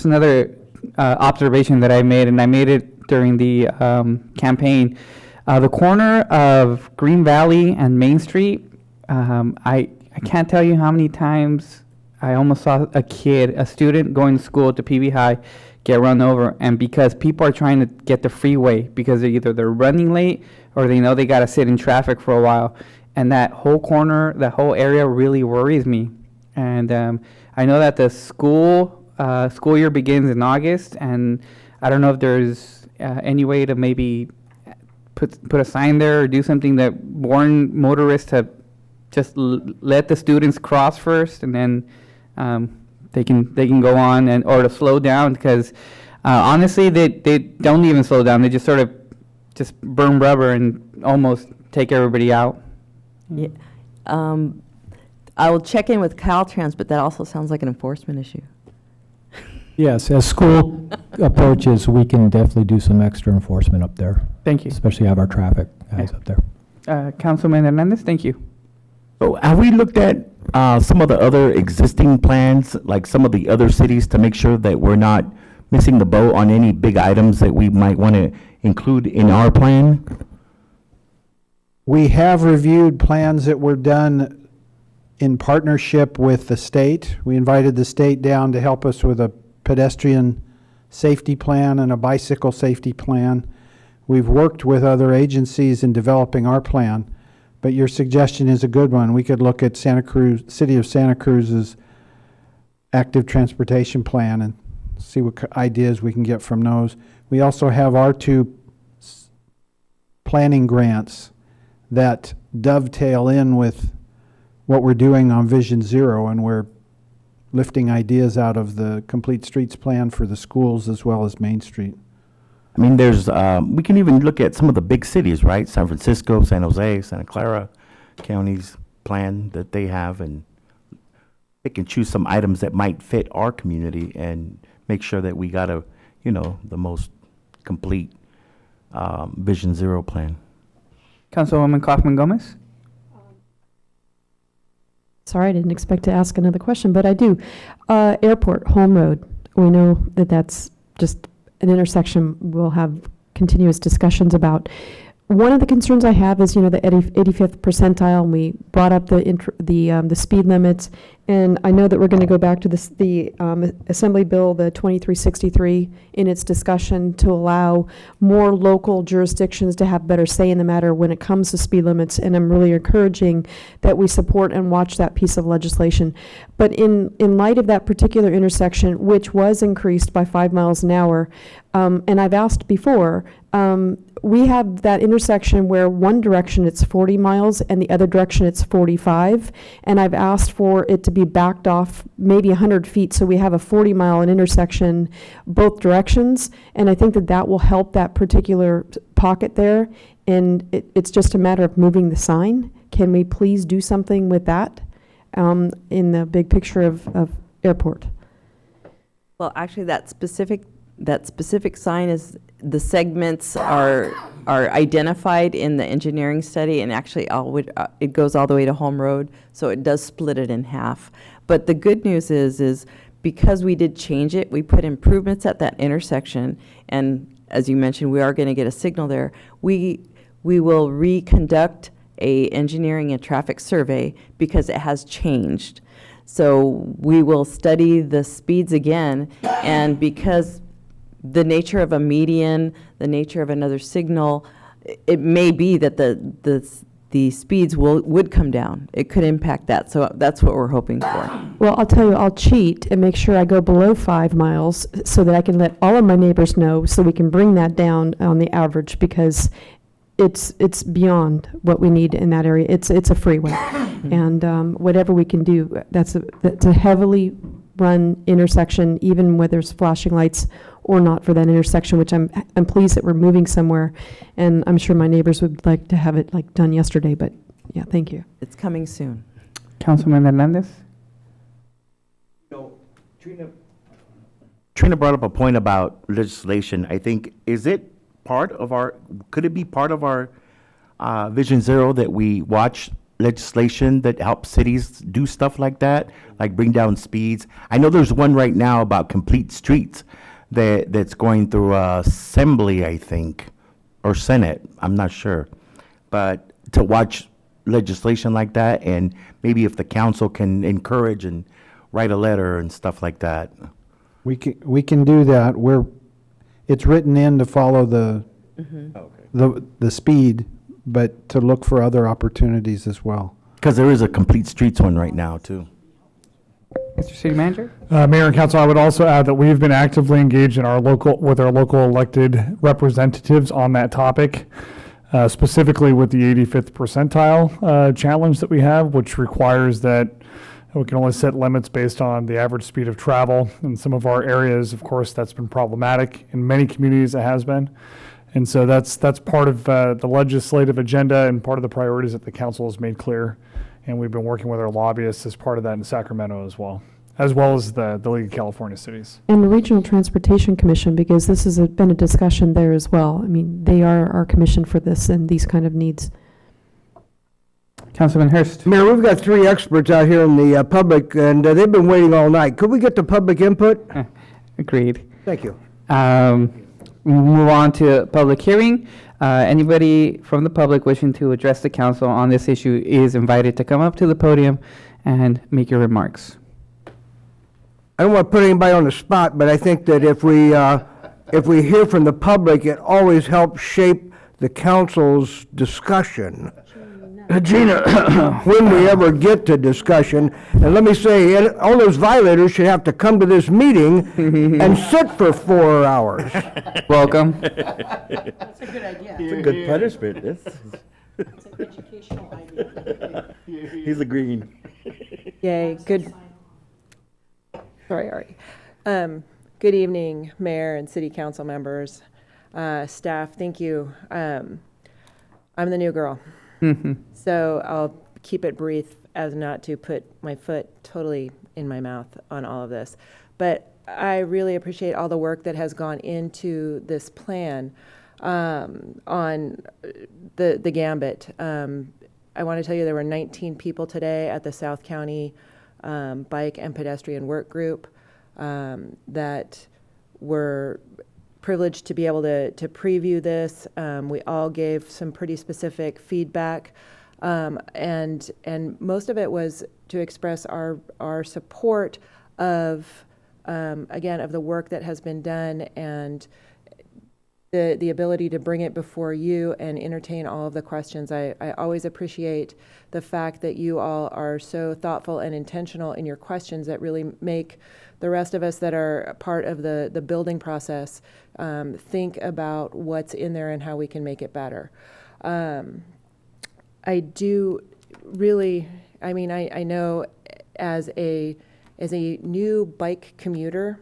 another observation that I made, and I made it during the campaign. The corner of Green Valley and Main Street, I can't tell you how many times I almost saw a student going to school to PV High get run over, and because people are trying to get the freeway because they're running late or they know they got to sit in traffic for a while, and that whole corner, that whole area really worries me. And I know that the school year begins in August, and I don't know if there's any way to maybe put a sign there or do something that warn motorists to just let the students cross first, and then they can go on, and or to slow down, because honestly they don't even slow down. They just sort of just burn rubber and almost take everybody out. Yeah. I will check in with Caltrans, but that also sounds like an enforcement issue. Yes, as school approaches, we can definitely do some extra enforcement up there. Thank you. Especially have our traffic guys up there. Councilman Hernandez, thank you. So have we looked at some of the other existing plans, like some of the other cities, to make sure that we're not missing the boat on any big items that we might want to include in our plan? We have reviewed plans that were done in partnership with the state. We invited the state down to help us with a pedestrian safety plan and a bicycle safety plan. We've worked with other agencies in developing our plan. But your suggestion is a good one. We could look at Santa Cruz, City of Santa Cruz's active transportation plan and see what ideas we can get from those. We also have our two planning grants that dovetail in with what we're doing on Vision Zero, and we're lifting ideas out of the Complete Streets plan for the schools as well as Main Street. I mean, we can even look at some of the big cities, right? San Francisco, San Jose, Santa Clara counties plan that they have, and they can choose some items that might fit our community and make sure that we got the most complete Vision Zero plan. Councilwoman Kaufman Gomez? Sorry, I didn't expect to ask another question, but I do. Airport, Home Road, we know that that's just an intersection we'll have continuous discussions about. One of the concerns I have is, the 85th percentile, and we brought up the speed limits, and I know that we're going to go back to the Assembly Bill, the 2363, in its discussion to allow more local jurisdictions to have better say in the matter when it comes to speed limits, and I'm really encouraging that we support and watch that piece of legislation. But in light of that particular intersection, which was increased by 5 miles an hour, and I've asked before, we have that intersection where one direction it's 40 miles and the other direction it's 45, and I've asked for it to be backed off maybe 100 feet so we have a 40-mile intersection both directions, and I think that will help that particular pocket there, and it's just a matter of moving the sign. Can we please do something with that in the big picture of airport? Well, actually, that specific sign is, the segments are identified in the engineering study, and actually it goes all the way to Home Road, so it does split it in half. But the good news is because we did change it, we put improvements at that intersection, and as you mentioned, we are going to get a signal there. We will reconduct a engineering and traffic survey because it has changed. So we will study the speeds again, and because the nature of a median, the nature of another signal, it may be that the speeds would come down. It could impact that, so that's what we're hoping for. Well, I'll tell you, I'll cheat and make sure I go below 5 miles so that I can let all of my neighbors know, so we can bring that down on the average, because it's beyond what we need in that area. It's a freeway, and whatever we can do, that's a heavily run intersection, even where there's flashing lights or not for that intersection, which I'm pleased that we're moving somewhere, and I'm sure my neighbors would like to have it done yesterday, but yeah, thank you. It's coming soon. Councilman Hernandez? Trina brought up a point about legislation. I think, could it be part of our Vision Zero that we watch legislation that helps cities do stuff like that, like bring down speeds? I know there's one right now about complete streets that's going through Assembly, I think, or Senate, I'm not sure. But to watch legislation like that, and maybe if the council can encourage and write a letter and stuff like that. We can do that. It's written in to follow the speed, but to look for other opportunities as well. Because there is a complete streets one right now, too. Mr. City Manager? Mayor and Council, I would also add that we've been actively engaged with our local elected representatives on that topic, specifically with the 85th percentile challenge that we have, which requires that we can only set limits based on the average speed of travel. In some of our areas, of course, that's been problematic. In many communities, it has been. And so that's part of the legislative agenda and part of the priorities that the council has made clear. And we've been working with our lobbyists as part of that in Sacramento as well as the League of California Cities. And the Regional Transportation Commission, because this has been a discussion there as well. I mean, they are our commission for this and these kind of needs. Councilman Hurst. Mayor, we've got 3 experts out here in the public, and they've been waiting all night. Could we get the public input? Agreed. Thank you. We'll move on to public hearing. Anybody from the public wishing to address the council on this issue is invited to come up to the podium and make your remarks. I don't want to put anybody on the spot, but I think that if we hear from the public, it always helps shape the council's discussion. Gina, when we ever get to discussion, and let me say, all those violators should have to come to this meeting and sit for 4 hours. Welcome. That's a good idea. It's a good punishment. It's an educational idea. He's agreeing. Yay, good. Sorry, Ari. Good evening, Mayor and City Council members, staff, thank you. I'm the new girl, so I'll keep it brief as not to put my foot totally in my mouth on all of this. But I really appreciate all the work that has gone into this plan on the gambit. I want to tell you there were 19 people today at the South County Bike and Pedestrian Work Group that were privileged to be able to preview this. We all gave some pretty specific feedback, and most of it was to express our support of, again, of the work that has been done and the ability to bring it before you and entertain all of the questions. I always appreciate the fact that you all are so thoughtful and intentional in your questions that really make the rest of us that are part of the building process think about what's in there and how we can make it better. I do really, I mean, I know as a new bike commuter,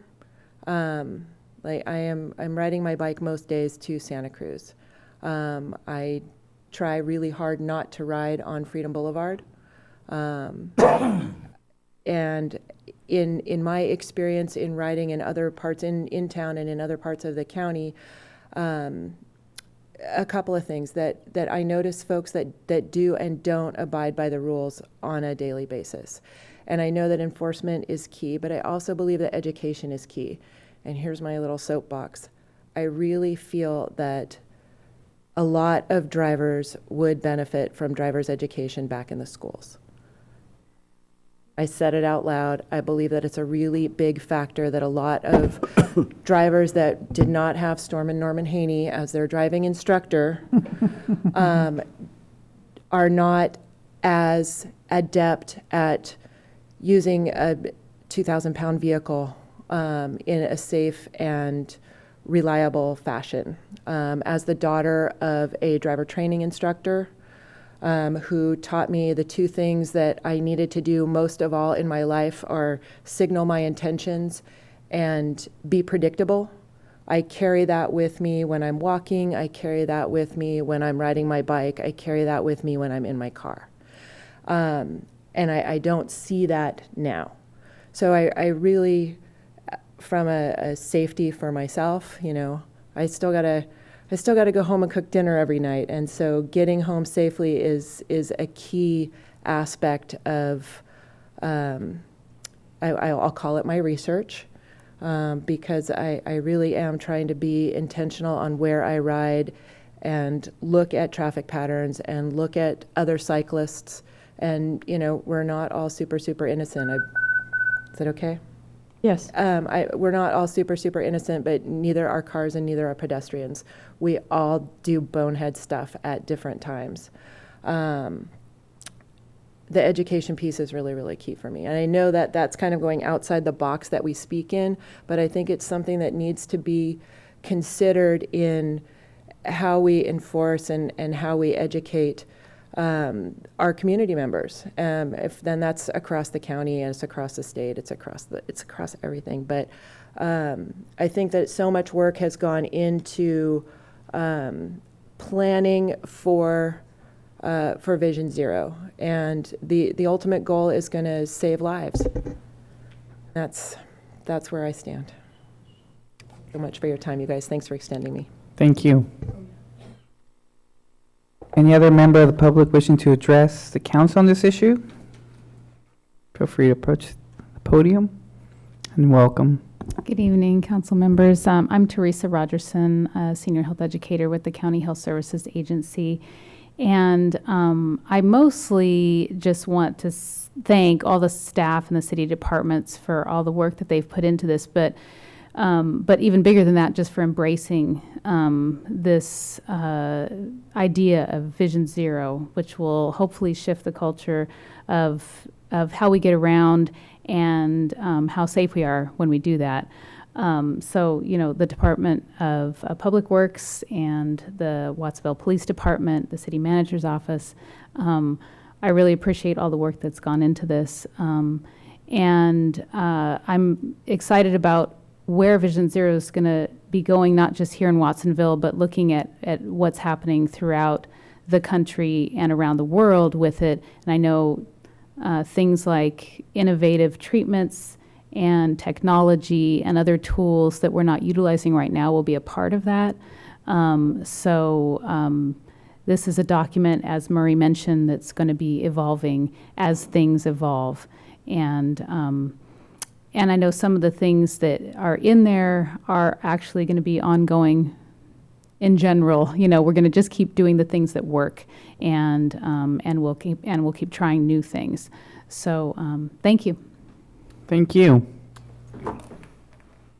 like I'm riding my bike most days to Santa Cruz. I try really hard not to ride on Freedom Boulevard. And in my experience in riding in other parts in town and in other parts of the county, a couple of things that I notice folks that do and don't abide by the rules on a daily basis. And I know that enforcement is key, but I also believe that education is key. And here's my little soapbox. I really feel that a lot of drivers would benefit from driver's education back in the schools. I said it out loud. I believe that it's a really big factor that a lot of drivers that did not have Storm and Norman Haney as their driving instructor are not as adept at using a 2,000-pound vehicle in a safe and reliable fashion. As the daughter of a driver training instructor who taught me the two things that I needed to do most of all in my life are signal my intentions and be predictable. I carry that with me when I'm walking. I carry that with me when I'm riding my bike. I carry that with me when I'm in my car. And I don't see that now. So I really, from a safety for myself, you know, I still gotta go home and cook dinner every night, and so getting home safely is a key aspect of, I'll call it my research, because I really am trying to be intentional on where I ride and look at traffic patterns and look at other cyclists, and you know, we're not all super innocent. Is that okay? Yes. We're not all super innocent, but neither are cars and neither are pedestrians. We all do bonehead stuff at different times. The education piece is really key for me. And I know that that's kind of going outside the box that we speak in, but I think it's something that needs to be considered in how we enforce and how we educate our community members. If then that's across the county and it's across the state, it's across everything. But I think that so much work has gone into planning for Vision Zero, and the ultimate goal is going to save lives. That's where I stand. So much for your time, you guys. Thanks for extending me. Thank you. Any other member of the public wishing to address the council on this issue? Feel free to approach the podium, and welcome. Good evening, council members. I'm Teresa Rogerson, a senior health educator with the County Health Services Agency. And I mostly just want to thank all the staff and the city departments for all the work that they've put into this. But but even bigger than that, just for embracing this idea of Vision Zero, which will hopefully shift the culture of how we get around and how safe we are when we do that. So, the Department of Public Works and the Watsonville Police Department, the City Manager's Office, I really appreciate all the work that's gone into this. And I'm excited about where Vision Zero is going to be going, not just here in Watsonville, but looking at what's happening throughout the country and around the world with it. And I know things like innovative treatments and technology and other tools that we're not utilizing right now will be a part of that. This is a document, as Murray mentioned, that's going to be evolving as things evolve. And I know some of the things that are in there are actually going to be ongoing in general. We're going to just keep doing the things that work, and we'll keep trying new things. So thank you. Thank you.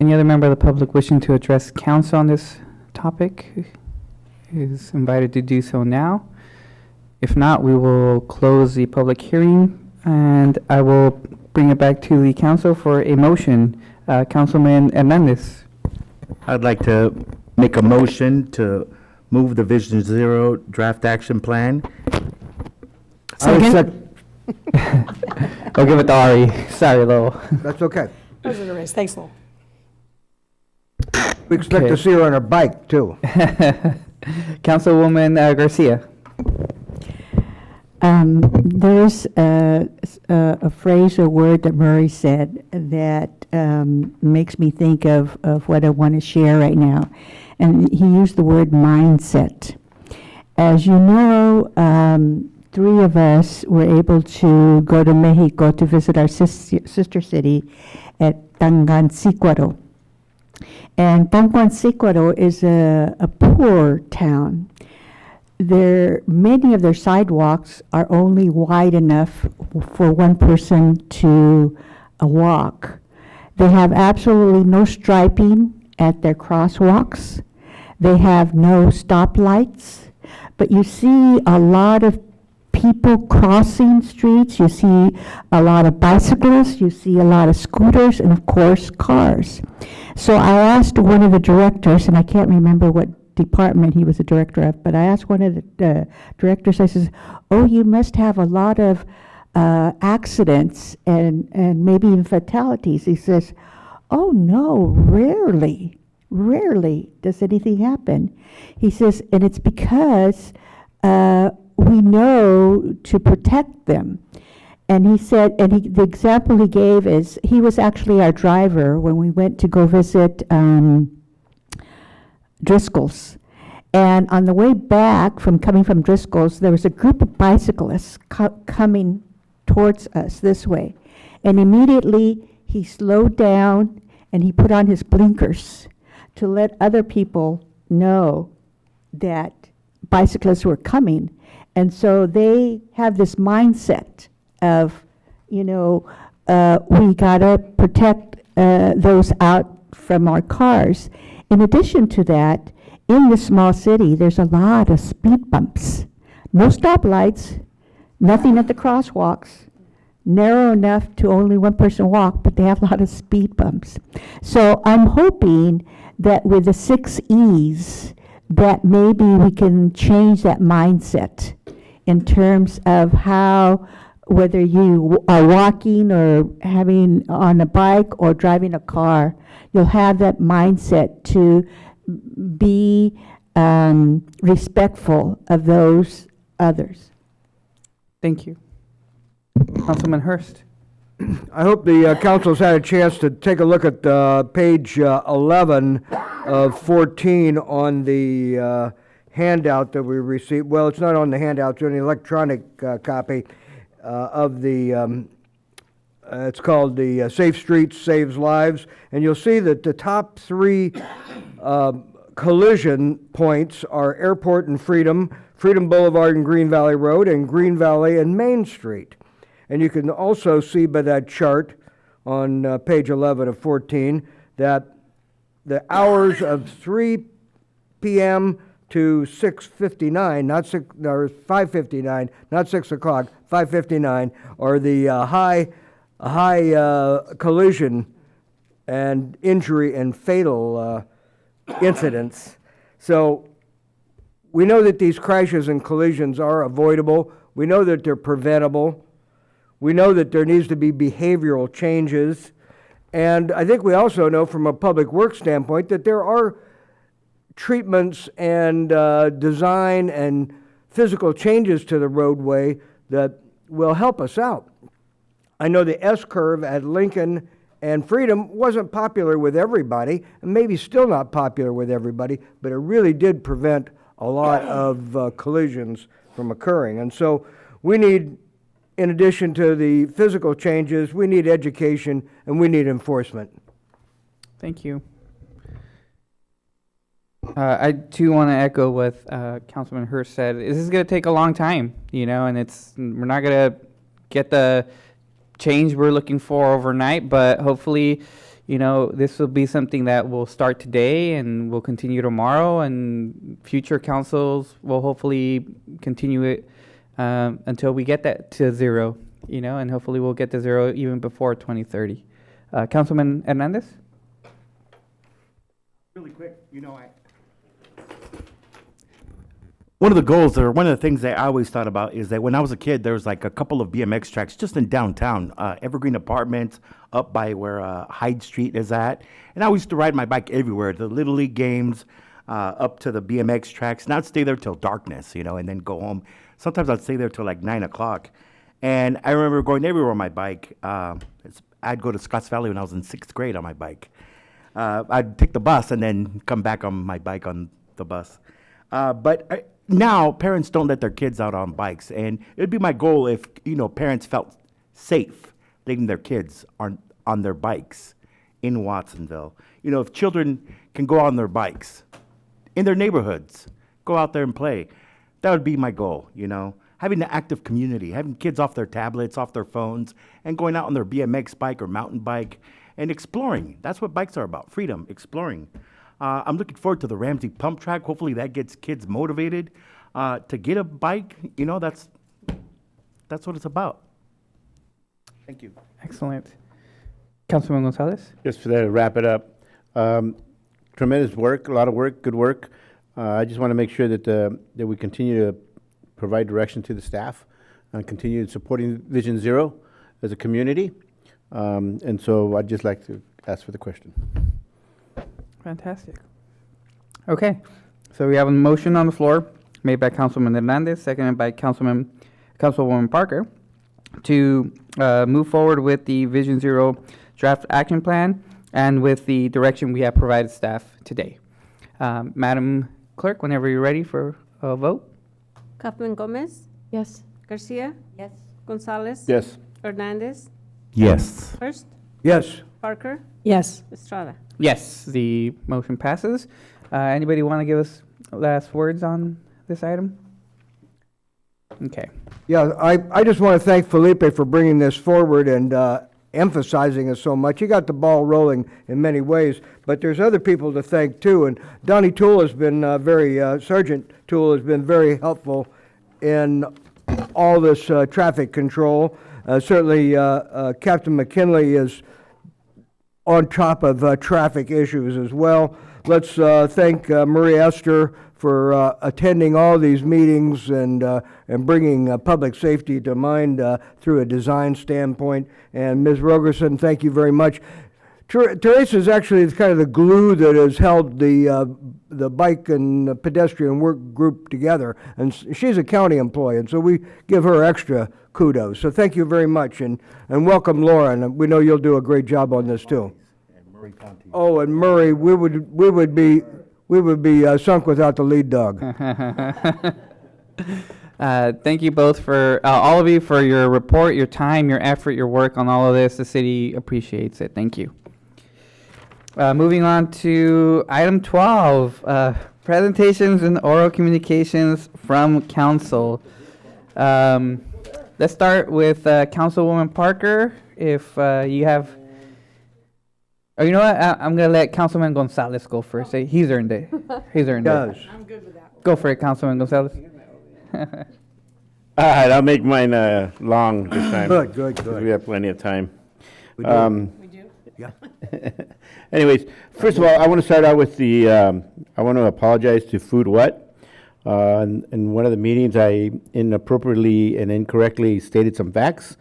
Any other member of the public wishing to address council on this topic is invited to do so now. If not, we will close the public hearing, and I will bring it back to the council for a motion. Councilman Hernandez. I'd like to make a motion to move the Vision Zero draft action plan. Second. I'll give it to Ari. Sorry, Lowell. That's okay. President Reyes, thanks, Lowell. We expect Okay. to see her on her bike, too. Councilwoman Garcia. There's a phrase or word that Murray said that makes me think of what I want to share right now. And he used the word mindset. As you know, 3 of us were able to go to Mexico to visit our sister city at Tangancícuaro. And Tangancícuaro is a poor town. Many of their sidewalks are only wide enough for one person to walk. They have absolutely no striping at their crosswalks. They have no stoplights. But you see a lot of people crossing streets. You see a lot of bicyclists. You see a lot of scooters, and of course, cars. So I asked one of the directors, and I can't remember what department he was a director of, but I asked one of the directors, I says, oh, you must have a lot of accidents and maybe even fatalities. He says, oh no, rarely does anything happen. He says, and it's because we know to protect them. And he said, the example he gave is, he was actually our driver when we went to go visit Driscoll's. And on the way back coming from Driscoll's, there was a group of bicyclists coming towards us this way. And immediately he slowed down and he put on his blinkers to let other people know that bicyclists were coming. And so they have this mindset of, we gotta protect those out from our cars. In addition to that, in this small city, there's a lot of speed bumps. No stoplights, nothing at the crosswalks, narrow enough to only one person walk, but they have a lot of speed bumps. So I'm hoping that with the 6 E's, that maybe we can change that mindset in terms of how, whether you are walking or having on a bike or driving a car, you'll have that mindset to be respectful of those others. Thank you. Councilman Hurst. I hope the council's had a chance to take a look at page 11 of 14 on the handout that we received. Well, it's not on the handout, it's on the electronic copy of the, it's called the Safe Streets Saves Lives. And you'll see that the top 3 collision points are Airport and Freedom, Freedom Boulevard and Green Valley Road, and Green Valley and Main Street. And you can also see by that chart on page 11 of 14 that the hours of 3 p.m. to 6:59, not 5:59, not 6 o'clock, 5:59, or the high collision and injury and fatal incidents. So we know that these crashes and collisions are avoidable. We know that they're preventable. We know that there needs to be behavioral changes. And I think we also know from a public works standpoint that there are treatments and design and physical changes to the roadway that will help us out. I know the S-curve at Lincoln and Freedom wasn't popular with everybody, and maybe still not popular with everybody, but it really did prevent a lot of collisions from occurring. And so we need, in addition to the physical changes, we need education and we need enforcement. Thank you. I too want to echo what Councilman Hurst said. This is going to take a long time, and we're not going to get the change we're looking for overnight, but hopefully, this will be something that will start today and will continue tomorrow, and future councils will hopefully continue it until we get that to zero, and hopefully we'll get to zero even before 2030. Councilman Hernandez? Really quick, one of the goals, or one of the things that I always thought about, is that when I was a kid, there was like a couple of BMX tracks just in downtown, Evergreen Apartments, up by where Hyde Street is at. And I used to ride my bike everywhere, the Little League games, up to the BMX tracks. And I'd stay there till darkness, and then go home. Sometimes I'd stay there till like 9 o'clock. And I remember going everywhere on my bike. I'd go to Scotts Valley when I was in 6th grade on my bike. I'd take the bus and then come back on my bike on the bus. Now, parents don't let their kids out on bikes, and it would be my goal if, parents felt safe letting their kids on their bikes in Watsonville. If children can go on their bikes in their neighborhoods, go out there and play, that would be my goal, Having an active community, having kids off their tablets, off their phones, and going out on their BMX bike or mountain bike and exploring. That's what bikes are about, freedom, exploring. I'm looking forward to the Ramsey pump track. Hopefully that gets kids motivated to get a bike. That's what it's about. Thank you. Excellent. Councilman Gonzalez? Just for that, to wrap it up, tremendous work, a lot of work, good work. I just want to make sure that we continue to provide direction to the staff and continue supporting Vision Zero as a community. And so I'd just like to ask for the question. Fantastic. Okay, so we have a motion on the floor made by Councilman Hernandez, seconded by Councilwoman Parker, to move forward with the Vision Zero draft action plan and with the direction we have provided staff today. Madam Clerk, whenever you're ready for a vote. Kaufman Gomez, Yes. Garcia, Yes. Gonzalez. Yes. Hernandez, Yes. Hurst, Yes. Parker, Yes. Estrada. Yes, the motion passes. Anybody want to give us last words on this item? Okay. Yeah, I just want to thank Felipe for bringing this forward and emphasizing it so much. He got the ball rolling in many ways, but there's other people to thank too. And Donnie Toole has been Sergeant Toole has been very helpful in all this traffic control. Certainly, Captain McKinley is on top of traffic issues as well. Let's thank Marie Esther for attending all these meetings and bringing public safety to mind through a design standpoint. And Ms. Rogerson, thank you very much. Teresa is actually kind of the glue that has held the bike and pedestrian work group together, and she's a county employee, and so we give her extra kudos. So thank you very much, and welcome, Laura, and we know you'll do a great job on this too. Oh, and Murray, we would be sunk without the lead dog. Thank you both for all of you for your report, your time, your effort, your work on all of this. The city appreciates it. Thank you. Moving on to item 12, presentations and oral communications from council. Let's start with Councilwoman Parker. If you have Oh, you know what? I'm gonna let Councilman Gonzalez go first. He's earned it. He's earned Does. it. I'm good with that. Go for it, Councilman Gonzalez. All right, I'll make mine long this time. Good, good, good. We have plenty of time. We do. We do? Yeah. Anyways, first of all, I want to start out with I want to apologize to Food What. In one of the meetings, I inappropriately and incorrectly stated some facts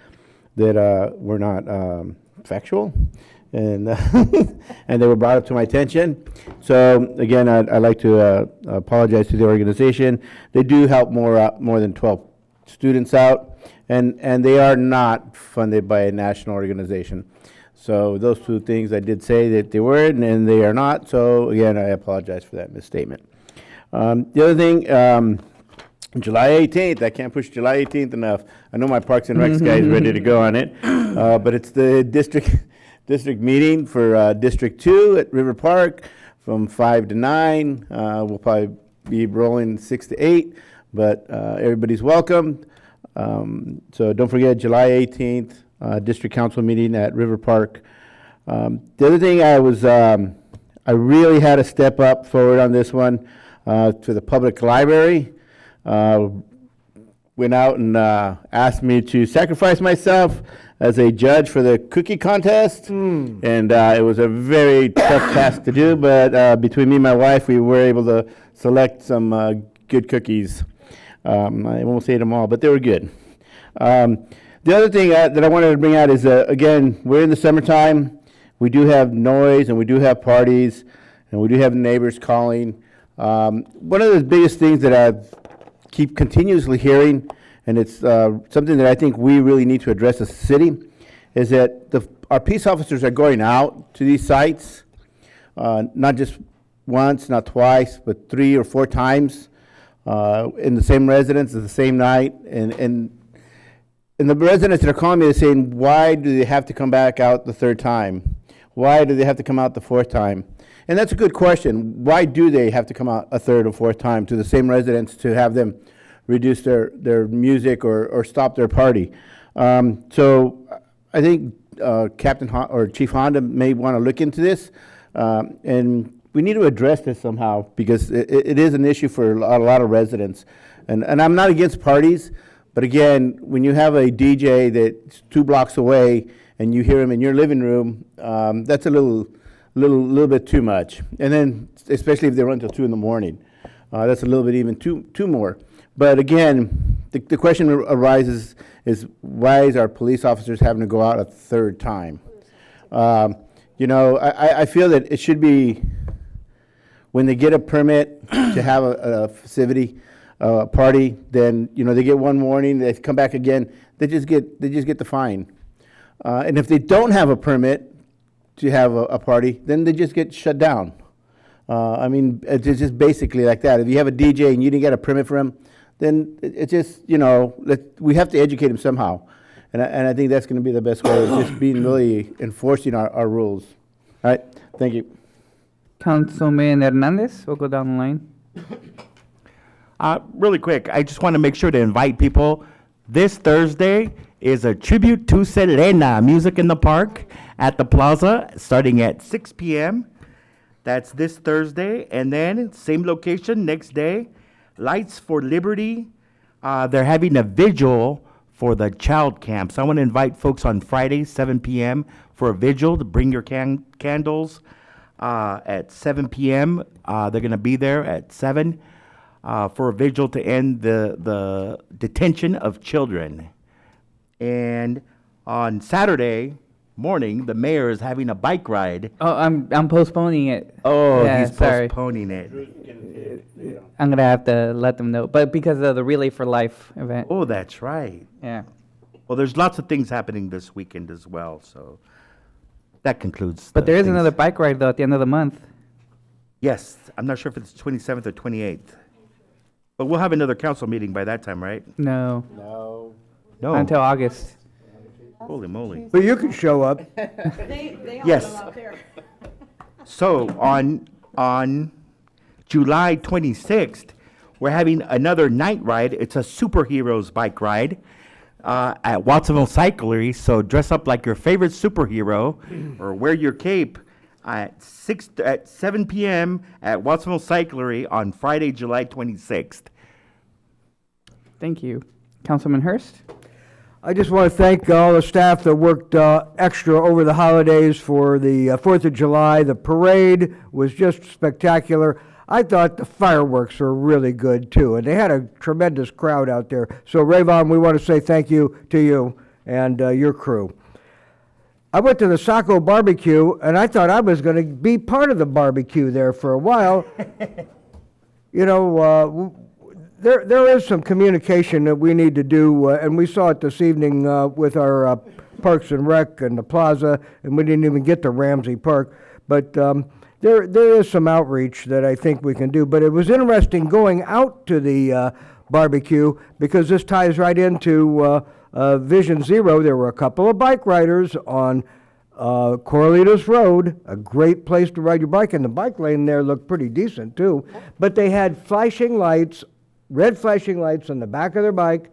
that were not factual, and and they were brought up to my attention. So again, I'd like to apologize to the organization. They do help more than 12 students out, and they are not funded by a national organization. So those two things I did say that they were, and they are not. So again, I apologize for that misstatement. The other thing, July 18th, I can't push July 18th enough. I know my Parks and Recs guy is ready to go on it, but it's the district meeting for District 2 at River Park from 5 to 9. We'll probably be rolling 6 to 8, but everybody's welcome. So don't forget, July 18th, District Council meeting at River Park. The other thing I really had to step up forward on this one to the public library. Went out and asked me to sacrifice myself as a judge for the cookie contest, and it was a very tough task to do, but between me and my wife, we were able to select some good cookies. I won't say them all, but they were good. The other thing that I wanted to bring out is, again, we're in the summertime. We do have noise, and we do have parties, and we do have neighbors calling. One of the biggest things that I keep continuously hearing, and it's something that I think we really need to address as a city, is that our peace officers are going out to these sites, not just once, not twice, but 3 or 4 times in the same residence at the same night. And the residents that are calling me are saying, why do they have to come back out the 3rd time? Why do they have to come out the 4th time? And that's a good question. Why do they have to come out a 3rd or 4th time to the same residents to have them reduce their music or stop their party? So I think Chief Honda may want to look into this, and we need to address this somehow, because it is an issue for a lot of residents. And I'm not against parties, but again, when you have a DJ that's 2 blocks away and you hear him in your living room, that's a little bit too much. And then, especially if they run till 2 in the morning, that's a little bit even too more. But again, the question arises is, why is our police officers having to go out a 3rd time? I feel that it should be, when they get a permit to have a festivity, party, then they get one warning, they come back again, they just get the fine. And if they don't have a permit to have a party, then they just get shut down. I mean, it's just basically like that. If you have a DJ and you didn't get a permit for him, then it's just, we have to educate him somehow. And I think that's going to be the best way, is just being really enforcing our rules. All right, thank you. Councilman Hernandez, we'll go down the line. Really quick, I just want to make sure to invite people. This Thursday is a tribute to Selena, music in the park at the Plaza, starting at 6 p.m. That's this Thursday. And then same location next day, Lights for Liberty. They're having a vigil for the child camp. So I want to invite folks on Friday, 7 p.m. for a vigil to bring your candles at 7 p.m. They're going to be there at 7 for a vigil to end the detention of children. And on Saturday morning, the mayor is having a bike ride. Oh, I'm postponing it. Oh, yeah, he's sorry. postponing it. I'm gonna have to let them know, but because of the Relay for Life event. Oh, that's right. Yeah. Well, there's lots of things happening this weekend as well, so that concludes. But there is another bike ride though at the end of the month. Yes, I'm not sure if it's 27th or 28th. But we'll have another council meeting by that time, right? No. No. Until August. Holy moly. But you can show up. They all Yes. go out there. So on July 26th, we're having another night ride. It's a superheroes bike ride at Watsonville Cyclery. So dress up like your favorite superhero or wear your cape at 7 p.m. at Watsonville Cyclery on Friday, July 26th. Thank you. Councilman Hurst? I just want to thank all the staff that worked extra over the holidays for the 4th of July. The parade was just spectacular. I thought the fireworks were really good, too, and they had a tremendous crowd out there. So, Rayvon, we want to say thank you to you and your crew. I went to the Saco barbecue, and I thought I was going to be part of the barbecue there for a while. You know, there is some communication that we need to do, and we saw it this evening with our Parks and Rec and the Plaza, and we didn't even get to Ramsey Park. But there is some outreach that I think we can do. But it was interesting going out to the barbecue because this ties right into Vision Zero. There were a couple of bike riders on Corralitos Road, a great place to ride your bike, and the bike lane there looked pretty decent too. But they had flashing lights, red flashing lights on the back of their bike,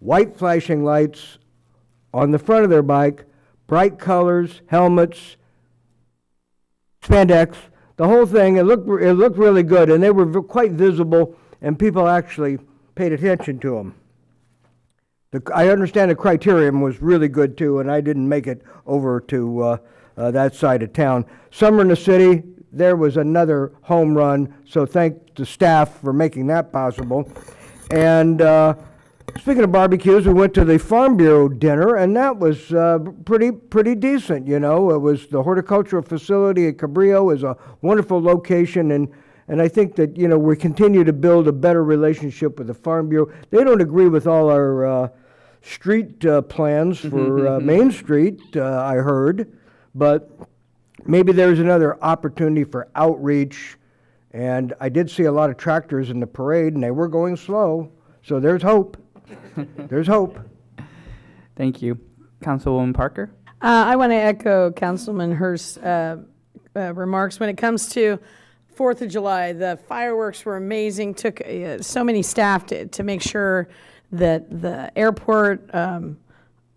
white flashing lights on the front of their bike, bright colors, helmets, spandex, the whole thing. It looked really good, and they were quite visible, and people actually paid attention to them. I understand the criterion was really good too, and I didn't make it over to that side of town. Summer in the City, there was another home run, so thank the staff for making that possible. And speaking of barbecues, we went to the Farm Bureau dinner, and that was pretty decent, you know. It was the horticultural facility at Cabrillo is a wonderful location, and I think that, you know, we continue to build a better relationship with the Farm Bureau. They don't agree with all our street plans for Main Street, I heard, but maybe there's another opportunity for outreach. And I did see a lot of tractors in the parade, and they were going slow, so there's hope. There's hope. Thank you. Councilwoman Parker? I want to echo Councilman Hurst's remarks. When it comes to 4th of July, the fireworks were amazing. Took so many staff to make sure that the airport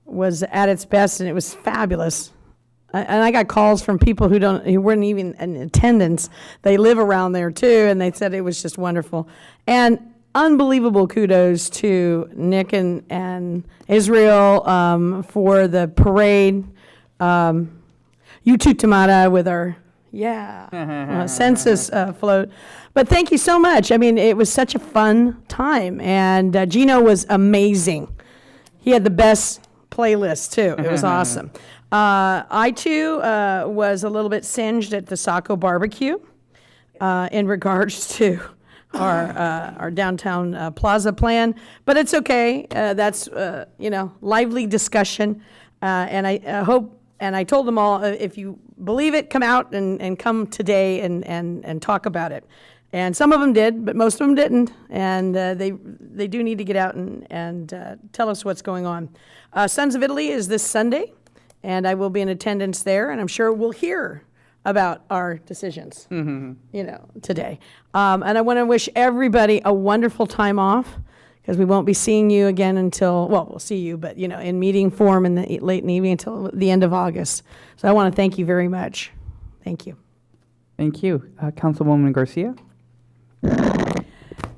was at its best, and it was fabulous. And I got calls from people who weren't even in attendance. They live around there too, and they said it was just wonderful. And unbelievable kudos to Nick and Israel for the parade. You too, Tamara, with our census float. But thank you so much. I mean, it was such a fun time, and Gino was amazing. He had the best playlist too. It was awesome. I too was a little bit singed at the Saco barbecue in regards to our downtown plaza plan, but it's okay. That's lively discussion, and I hope. And I told them all, if you believe it, come out and come today and talk about it. And some of them did, but most of them didn't. And they do need to get out and tell us what's going on. Sons of Italy is this Sunday, and I will be in attendance there, and I'm sure we'll hear about our decisions, today. And I want to wish everybody a wonderful time off, because we won't be seeing you again until, well, we'll see you, but, in meeting form late in the evening until the end of August. So I want to thank you very much. Thank you. Thank you. Councilwoman Garcia?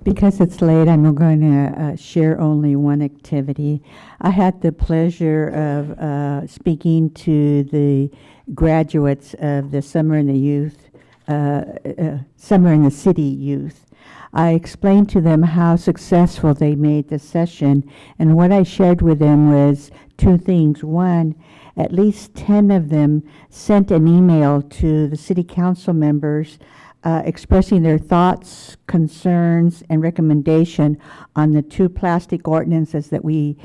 Because it's late, I'm going to share only one activity. I had the pleasure of speaking to the graduates of the Summer in the City youth. I explained to them how successful they made the session, and what I shared with them was two things. One, at least 10 of them sent an email to the city council members expressing their thoughts, concerns, and recommendation on the 2 plastic ordinances that we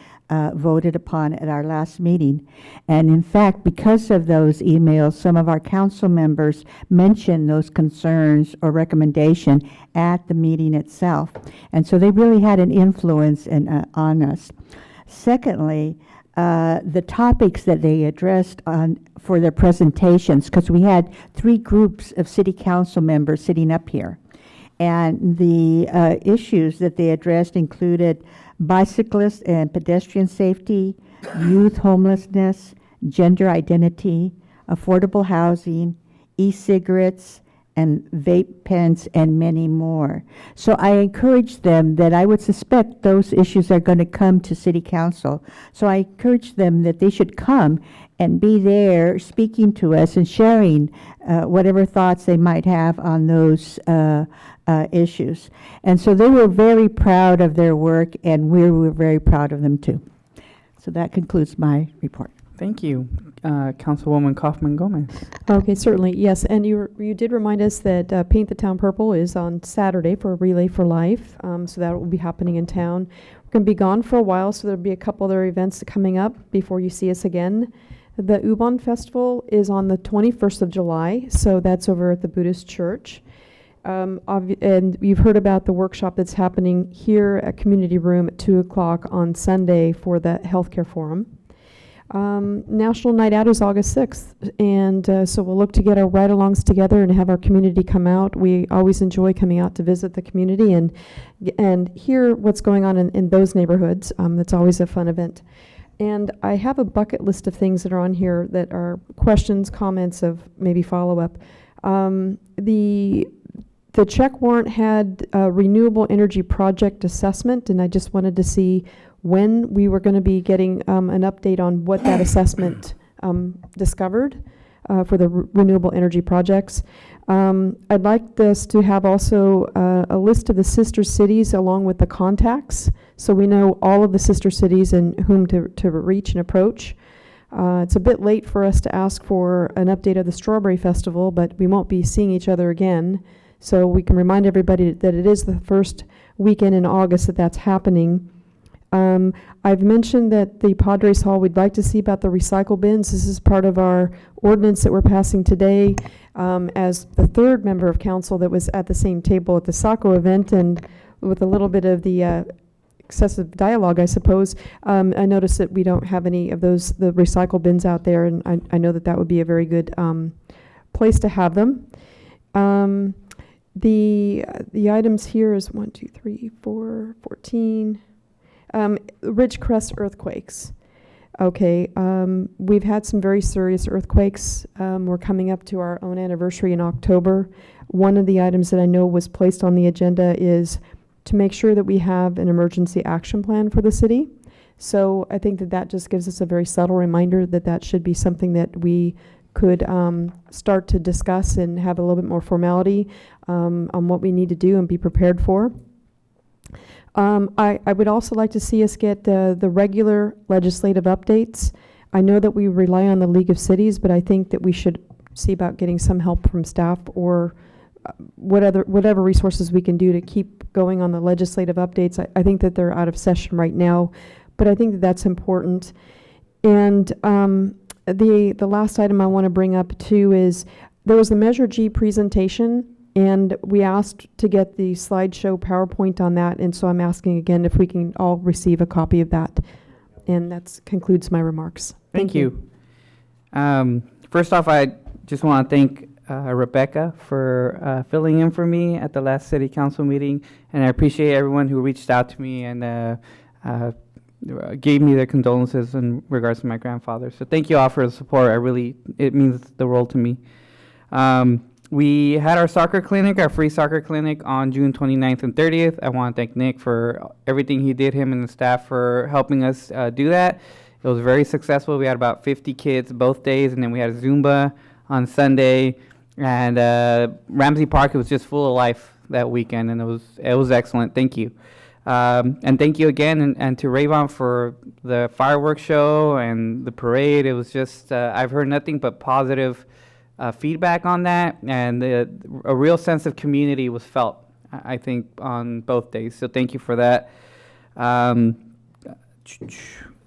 voted upon at our last meeting. And in fact, because of those emails, some of our council members mentioned those concerns or recommendation at the meeting itself. And so they really had an influence on us. Secondly, the topics that they addressed for their presentations, because we had 3 groups of city council members sitting up here. And the issues that they addressed included bicyclist and pedestrian safety, youth homelessness, gender identity, affordable housing, e-cigarettes, and vape pens, and many more. So I encourage them that I would suspect those issues are going to come to City Council. So I encourage them that they should come and be there speaking to us and sharing whatever thoughts they might have on those issues. And so they were very proud of their work, and we were very proud of them too. So that concludes my report. Thank you. Councilwoman Kaufman Gomez. Okay, certainly, yes. And you did remind us that Paint the Town Purple is on Saturday for Relay for Life. So that will be happening in town. We're going to be gone for a while, so there'll be a couple other events coming up before you see us again. The Ubon Festival is on the 21st of July, so that's over at the Buddhist Church. And you've heard about the workshop that's happening here at Community Room at 2 o'clock on Sunday for the Healthcare Forum. National Night Out is August 6th, and so we'll look to get our ride-alongs together and have our community come out. We always enjoy coming out to visit the community and hear what's going on in those neighborhoods. That's always a fun event. And I have a bucket list of things that are on here that are questions, comments of maybe follow-up. The check warrant had a renewable energy project assessment, and I just wanted to see when we were going to be getting an update on what that assessment discovered for the renewable energy projects. I'd like this to have also a list of the sister cities along with the contacts, so we know all of the sister cities and whom to reach and approach. It's a bit late for us to ask for an update of the Strawberry Festival, but we won't be seeing each other again. So we can remind everybody that it is the first weekend in August that's happening. I've mentioned that the Padres Hall, we'd like to see about the recycle bins. This is part of our ordinance that we're passing today. As the third member of council that was at the same table at the Saco event, and with a little bit of the excessive dialogue, I suppose, I noticed that we don't have any of the recycle bins out there, and I know that would be a very good place to have them. The items here is 1, 2, 3, 4, 14. Ridgecrest earthquakes. Okay, we've had some very serious earthquakes. We're coming up to our own anniversary in October. One of the items that I know was placed on the agenda is to make sure that we have an emergency action plan for the city. So I think that just gives us a very subtle reminder that should be something that we could start to discuss and have a little bit more formality on what we need to do and be prepared for. I would also like to see us get the regular legislative updates. I know that we rely on the League of Cities, but I think that we should see about getting some help from staff or whatever resources we can do to keep going on the legislative updates. I think that they're out of session right now, but I think that that's important. And the last item I want to bring up too is there was a Measure G presentation, and we asked to get the slideshow PowerPoint on that, and so I'm asking again if we can all receive a copy of that. And that concludes my remarks. Thank you. First off, I just want to thank Rebecca for filling in for me at the last city council meeting, and I appreciate everyone who reached out to me and gave me their condolences in regards to my grandfather. So thank you all for the support. It means the world to me. We had our soccer clinic, our free soccer clinic on June 29th and 30th. I want to thank Nick for everything he did, him and the staff for helping us do that. It was very successful. We had about 50 kids both days, and then we had Zumba on Sunday. And Ramsey Park, it was just full of life that weekend, and it was excellent. Thank you. And thank you again, and to Rayvon for the fireworks show and the parade. It was just, I've heard nothing but positive feedback on that, and a real sense of community was felt, I think, on both days. So thank you for that.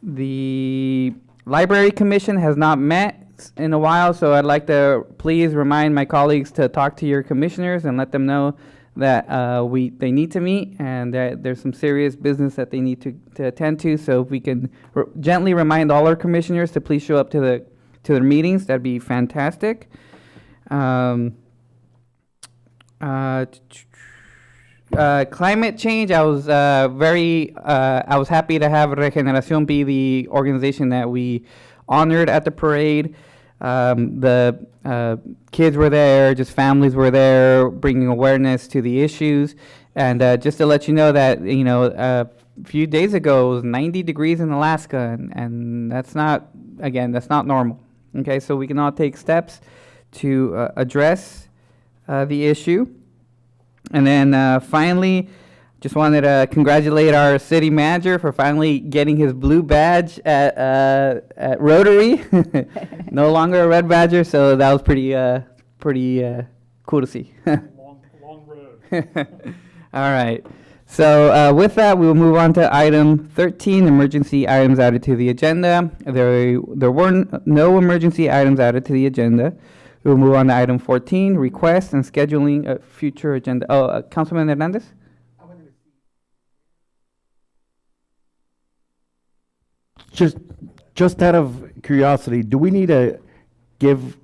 The Library Commission has not met in a while, so I'd like to please remind my colleagues to talk to your commissioners and let them know that they need to meet, and that there's some serious business that they need to attend to. So if we can gently remind all our commissioners to please show up to their meetings, that'd be fantastic. Climate change, I was happy to have Regeneración be the organization that we honored at the parade. The kids were there, just families were there, bringing awareness to the issues. And just to let you know that, a few days ago, it was 90 degrees in Alaska, and that's not, again, that's not normal. Okay, so we can all take steps to address the issue. And then finally, just wanted to congratulate our city manager for finally getting his blue badge at Rotary. No longer a red badger, so that was pretty cool to see. Long road. All right. So with that, we will move on to item 13, emergency items added to the agenda. There were no emergency items added to the agenda. We will move on to item 14, request and scheduling a future agenda. Oh, Councilman Hernandez? Just out of curiosity, do we need to give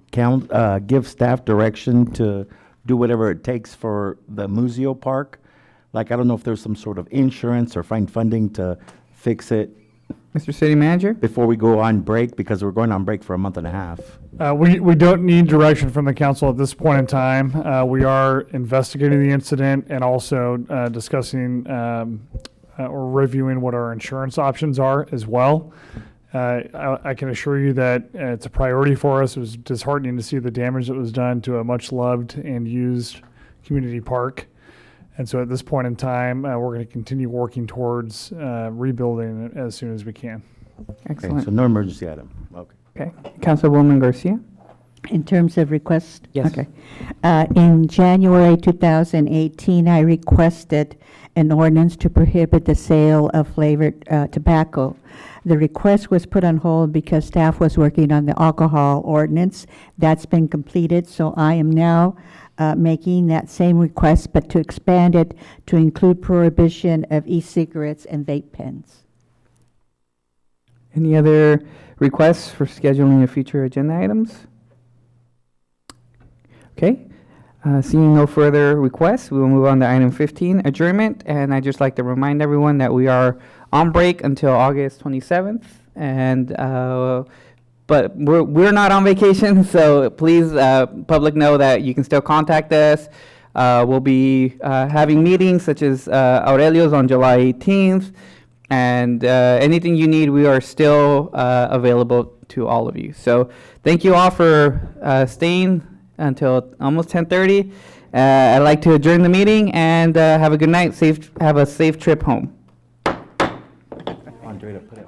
staff direction to do whatever it takes for the Museo Park? Like, I don't know if there's some sort of insurance or find funding to fix it. Mr. City Manager? Before we go on break, because we're going on break for a month and a half. We don't need direction from the council at this point in time. We are investigating the incident and also discussing or reviewing what our insurance options are as well. I can assure you that it's a priority for us. It was disheartening to see the damage that was done to a much loved and used community park. And so at this point in time, we're going to continue working towards rebuilding it as soon as we can. Excellent. Okay, so no emergency item. Okay. Okay. Councilwoman Garcia? In terms of request? Yes. Okay. In January 2018, I requested an ordinance to prohibit the sale of flavored tobacco. The request was put on hold because staff was working on the alcohol ordinance. That's been completed, so I am now making that same request, but to expand it to include prohibition of e-cigarettes and vape pens. Any other requests for scheduling of future agenda items? Okay. Seeing no further requests, we will move on to item 15, adjournment. And I'd just like to remind everyone that we are on break until August 27th. And but we're not on vacation, so please, public, know that you can still contact us. We'll be having meetings such as Aurelio's on July 18th. And anything you need, we are still available to all of you. So thank you all for staying until almost 10:30. I'd like to adjourn the meeting and have a good night. Have a safe trip home. Andre to put it